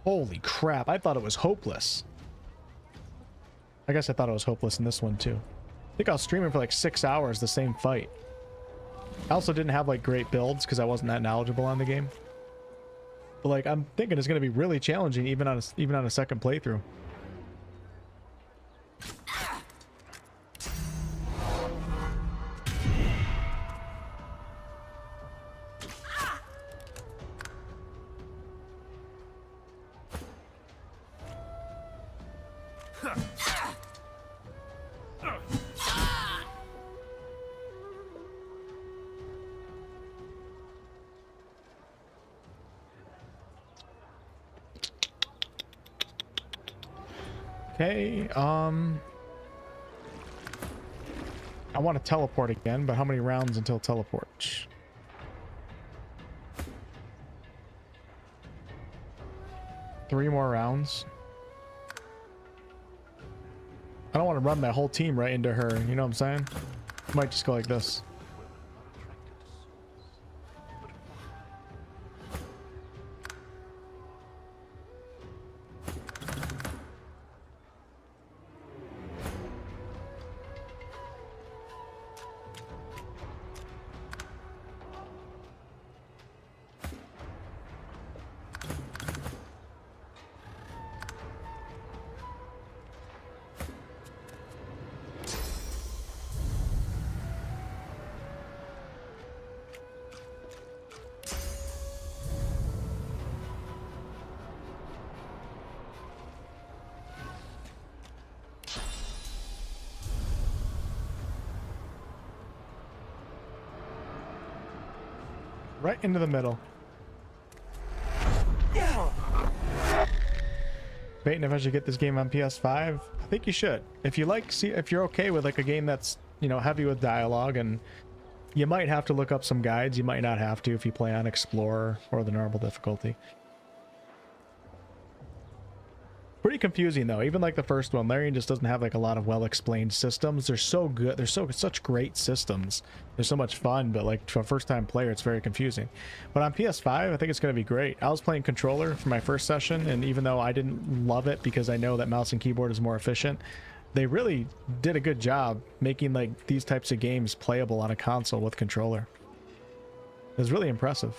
Holy crap, I thought it was hopeless. I guess I thought it was hopeless in this one too. I think I was streaming for like 6 hours the same fight. I also didn't have like great builds because I wasn't that knowledgeable on the game. But like, I'm thinking it's going to be really challenging even on a second playthrough. Okay, I want to teleport again, but how many rounds until teleport? Three more rounds. I don't want to run my whole team right into her, you know what I'm saying? Might just go like this. Right into the middle. Debating if I should get this game on PS5. I think you should. If you like, if you're okay with like a game that's, you know, heavy with dialogue, and you might have to look up some guides. You might not have to if you play on Explorer or the normal difficulty. Pretty confusing though. Even like the first one, Larian just doesn't have like a lot of well-explained systems. They're so good. They're such great systems. They're so much fun, but like to a first-time player, it's very confusing. But on PS5, I think it's going to be great. I was playing controller for my first session, and even though I didn't love it because I know that mouse and keyboard is more efficient, they really did a good job making like these types of games playable on a console with controller. It was really impressive.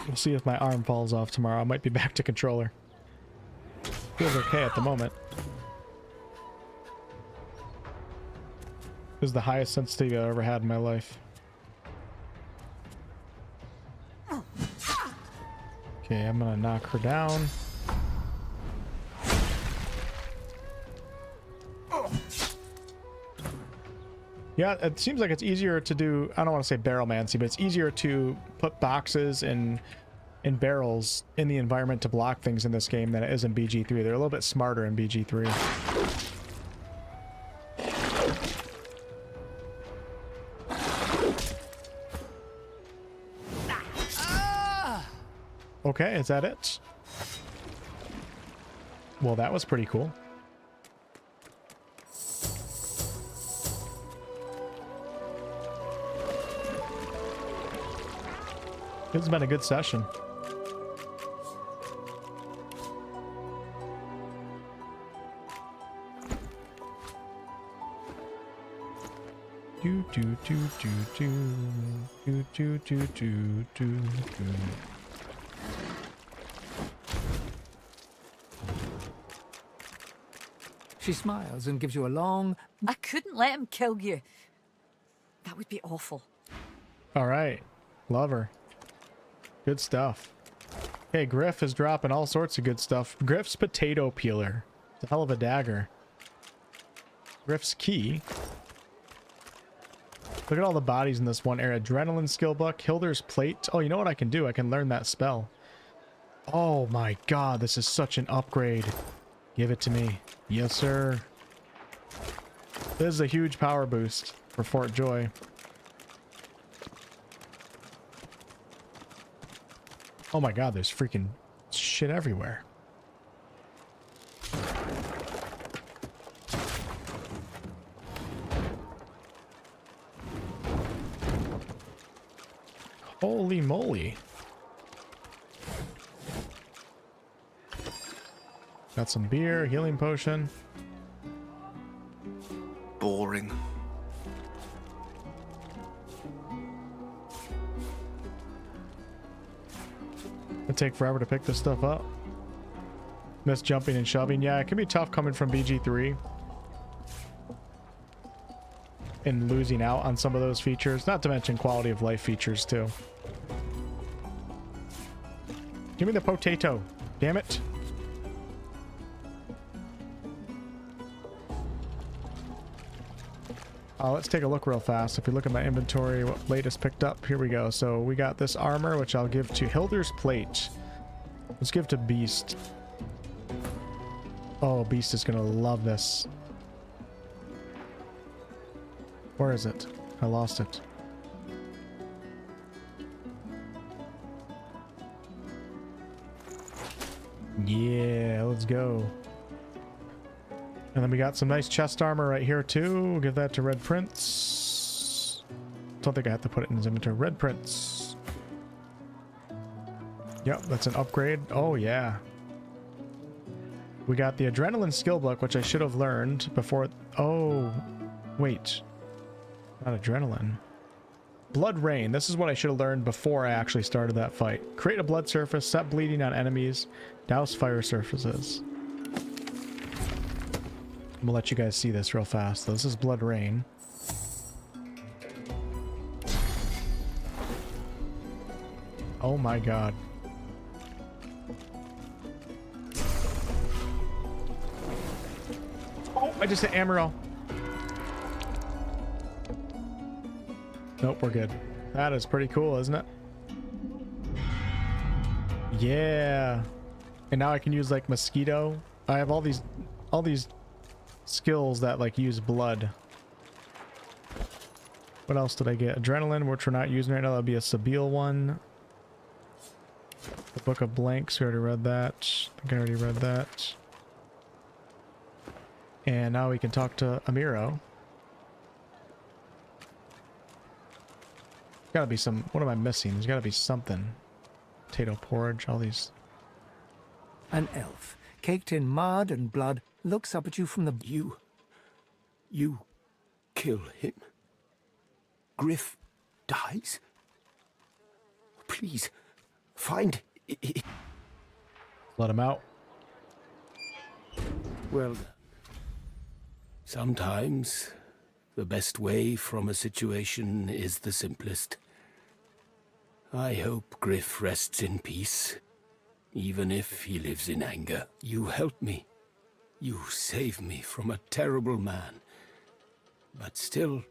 We'll see if my arm falls off tomorrow. I might be back to controller. Feels okay at the moment. This is the highest sensitivity I've ever had in my life. Okay, I'm gonna knock her down. Yeah, it seems like it's easier to do, I don't want to say barrelmancy, but it's easier to put boxes and barrels in the environment to block things in this game than it is in BG3. They're a little bit smarter in BG3. Okay, is that it? Well, that was pretty cool. This has been a good session. Do do do do do do do do do. She smiles and gives you a long... I couldn't let him kill you. That would be awful. All right. Love her. Good stuff. Hey, Griff is dropping all sorts of good stuff. Griff's potato peeler. It's a hell of a dagger. Griff's key. Look at all the bodies in this one area. Adrenaline skill book. Hilder's plate. Oh, you know what I can do? I can learn that spell. Oh my god, this is such an upgrade. Give it to me. Yes, sir. This is a huge power boost for Fort Joy. Oh my god, there's freaking shit everywhere. Holy moly. Got some beer, healing potion. Boring. It'll take forever to pick this stuff up. Miss jumping and shoving. Yeah, it can be tough coming from BG3 and losing out on some of those features, not to mention quality of life features too. Give me the potato, damn it. Let's take a look real fast. If you look at my inventory, what latest picked up, here we go. So we got this armor, which I'll give to Hilder's plate. Let's give to Beast. Oh, Beast is gonna love this. Where is it? I lost it. Yeah, let's go. And then we got some nice chest armor right here too. We'll give that to Red Prince. Don't think I have to put it in his inventory. Red Prince. Yep, that's an upgrade. Oh yeah. We got the Adrenaline skill book, which I should have learned before. Oh, wait. Not Adrenaline. Blood Rain. This is what I should have learned before I actually started that fight. Create a blood surface, set bleeding on enemies, douse fire surfaces. I'm gonna let you guys see this real fast. This is Blood Rain. Oh my god. I just hit Amaro. Nope, we're good. That is pretty cool, isn't it? Yeah. And now I can use like mosquito. I have all these skills that like use blood. What else did I get? Adrenaline, which we're not using right now. That'll be a Sabile one. The Book of Blanks, we already read that. I think I already read that. And now we can talk to Amiro. Gotta be some... What am I missing? There's gotta be something. Potato porridge, all these... An elf, caked in mud and blood, looks up at you from the... You kill him. Griff dies. Please, find it. Let him out. Well, sometimes the best way from a situation is the simplest. I hope Griff rests in peace, even if he lives in anger. You helped me. You saved me from a terrible man. But still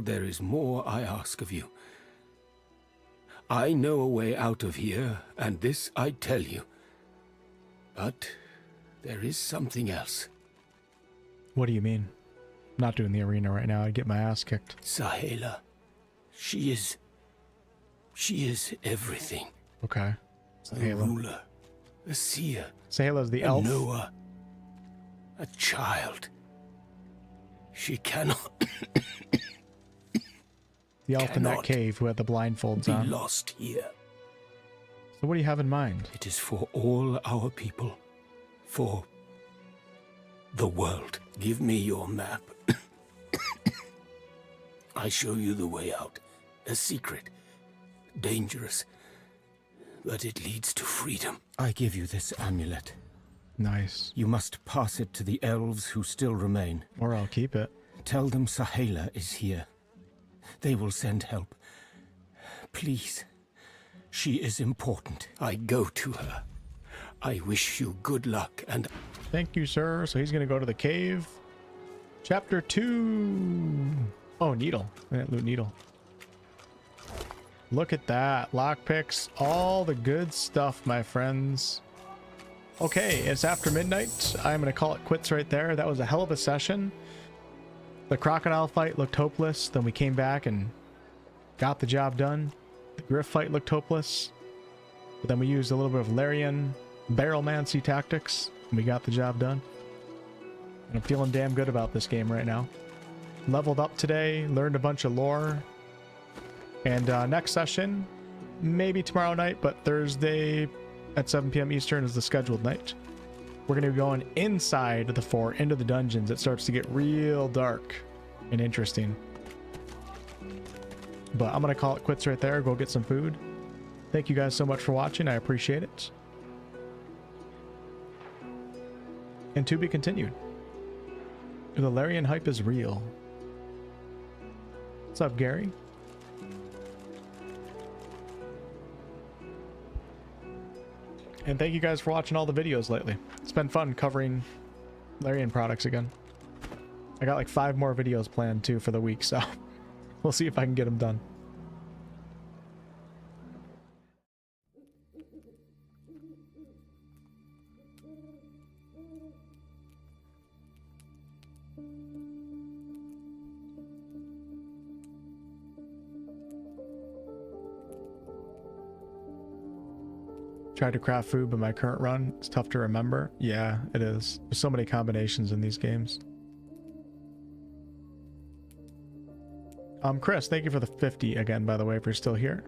there is more I ask of you. I know a way out of here, and this I tell you. But there is something else. What do you mean? I'm not doing the arena right now. I'd get my ass kicked. Sahela. She is everything. Okay. A ruler. A seer. Sahela's the elf. Noah. A child. She cannot... The elf in that cave who had the blindfolds be on. Lost here. So what do you have in mind? It is for all our people. For the world. Give me your map. I show you the way out. A secret. Dangerous. But it leads to freedom. I give you this amulet. Nice. You must pass it to the elves who still remain. Or I'll keep it. Tell them Sahela is here. They will send help. Please. She is important. I go to her. I wish you good luck and... Thank you, sir. So he's going to go to the cave. Chapter 2. Oh, needle. Loot needle. Look at that. Lockpicks. All the good stuff, my friends. Okay, it's after midnight. I'm going to call it quits right there. That was a hell of a session. The crocodile fight looked hopeless. Then we came back and got the job done. The Griff fight looked hopeless. But then we used a little bit of larian, barrelmancy tactics, and we got the job done. And I'm feeling damn good about this game right now. Leveled up today, learned a bunch of lore. And next session, maybe tomorrow night, but Thursday at 7 p.m. Eastern is the scheduled night. We're going to be going inside the fort, into the dungeons. It starts to get real dark and interesting. But I'm going to call it quits right there. Go get some food. Thank you guys so much for watching. I appreciate it. And to be continued. The Larian hype is real. What's up, Gary? And thank you guys for watching all the videos lately. It's been fun covering Larian products again. I got like 5 more videos planned too for the week, so we'll see if I can get them done. Tried to craft food, but my current run, it's tough to remember. Yeah, it is. There's so many combinations in these games. Chris, thank you for the 50 again, by the way, if you're still here.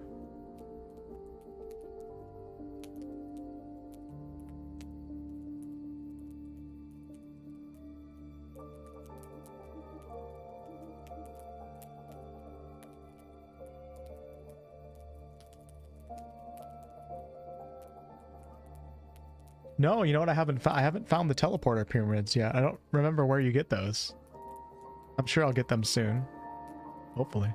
No, you know what? I haven't found the teleporter pyramids yet. I don't remember where you get those. I'm sure I'll get them soon. Hopefully.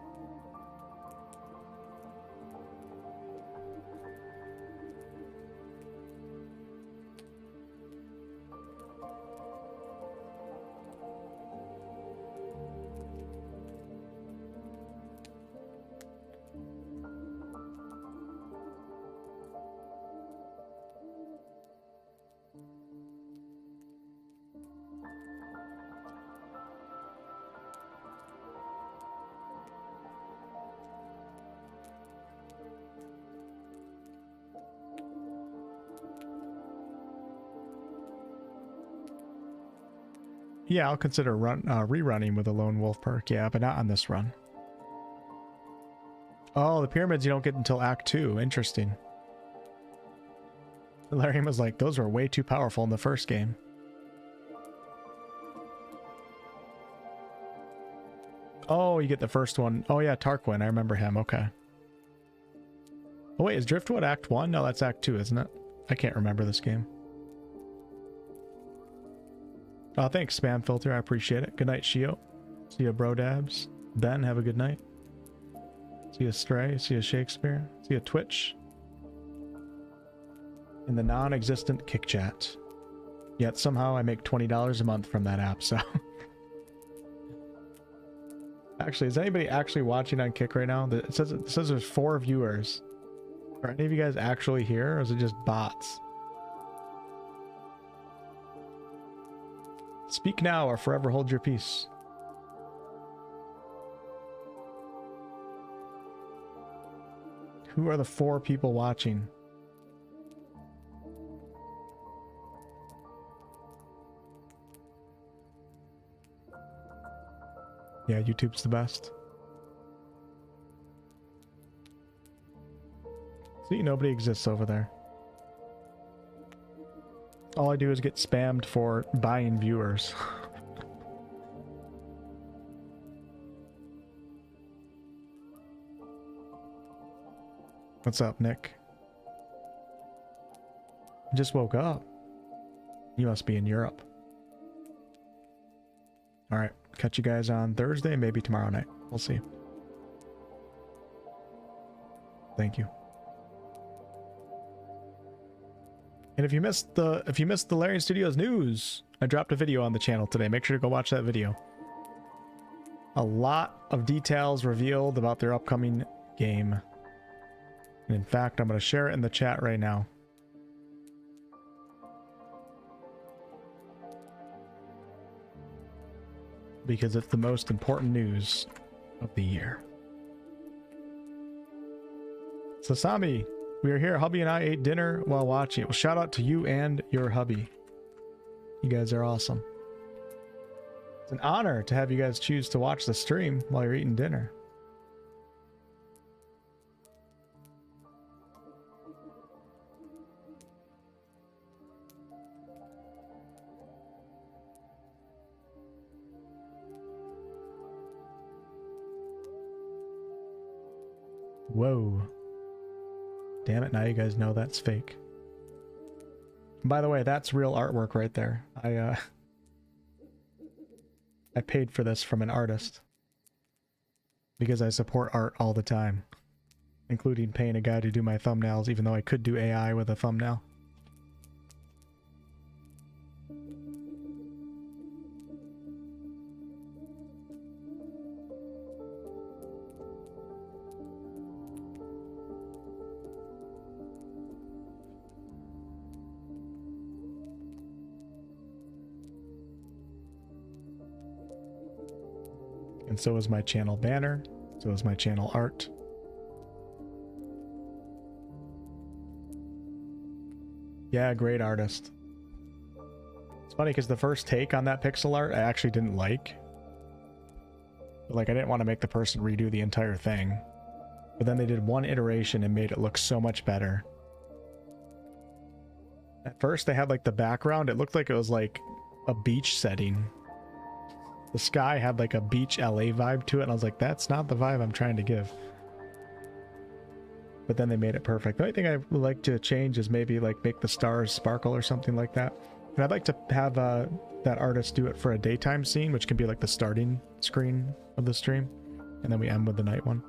Yeah, I'll consider rerunning with a lone wolf perk. Yeah, but not on this run. Oh, the pyramids you don't get until Act 2. Interesting. Larian was like, those were way too powerful in the first game. Oh, you get the first one. Oh yeah, Tarquin. I remember him. Okay. Oh wait, is Driftwood Act 1? No, that's Act 2, isn't it? I can't remember this game. Oh, thanks, Spam Filter. I appreciate it. Good night, Shio. See ya, Brodabs. Ben, have a good night. See ya, Stray. See ya, Shakespeare. See ya, Twitch. In the non-existent Kick Chat. Yet somehow I make $20 a month from that app, so... Actually, is anybody actually watching on Kick right now? It says there's 4 viewers. Are any of you guys actually here, or is it just bots? Speak now or forever hold your peace. Who are the 4 people watching? Yeah, YouTube's the best. See, nobody exists over there. All I do is get spammed for buying viewers. What's up, Nick? I just woke up. You must be in Europe. Alright, catch you guys on Thursday, maybe tomorrow night. We'll see. Thank you. And if you missed the Larian Studios news, I dropped a video on the channel today. Make sure to go watch that video. A lot of details revealed about their upcoming game. And in fact, I'm going to share it in the chat right now. Because it's the most important news of the year. Sasami, we are here. Hubby and I ate dinner while watching it. Well, shout out to you and your hubby. You guys are awesome. It's an honor to have you guys choose to watch the stream while you're eating dinner. Whoa. Damn it, now you guys know that's fake. By the way, that's real artwork right there. I paid for this from an artist. Because I support art all the time. Including paying a guy to do my thumbnails, even though I could do AI with a thumbnail. And so is my channel banner, so is my channel art. Yeah, great artist. It's funny because the first take on that pixel art I actually didn't like. But, like, I didn't want to make the person redo the entire thing. But then they did one iteration and made it look so much better. At first they had like the background, it looked like it was like a beach setting. The sky had like a beach LA vibe to it, and I was like, that's not the vibe I'm trying to give. But then they made it perfect. The only thing I would like to change is maybe like make the stars sparkle or something like that. And I'd like to have that artist do it for a daytime scene, which can be like the starting screen of the stream. And then we end with the night one.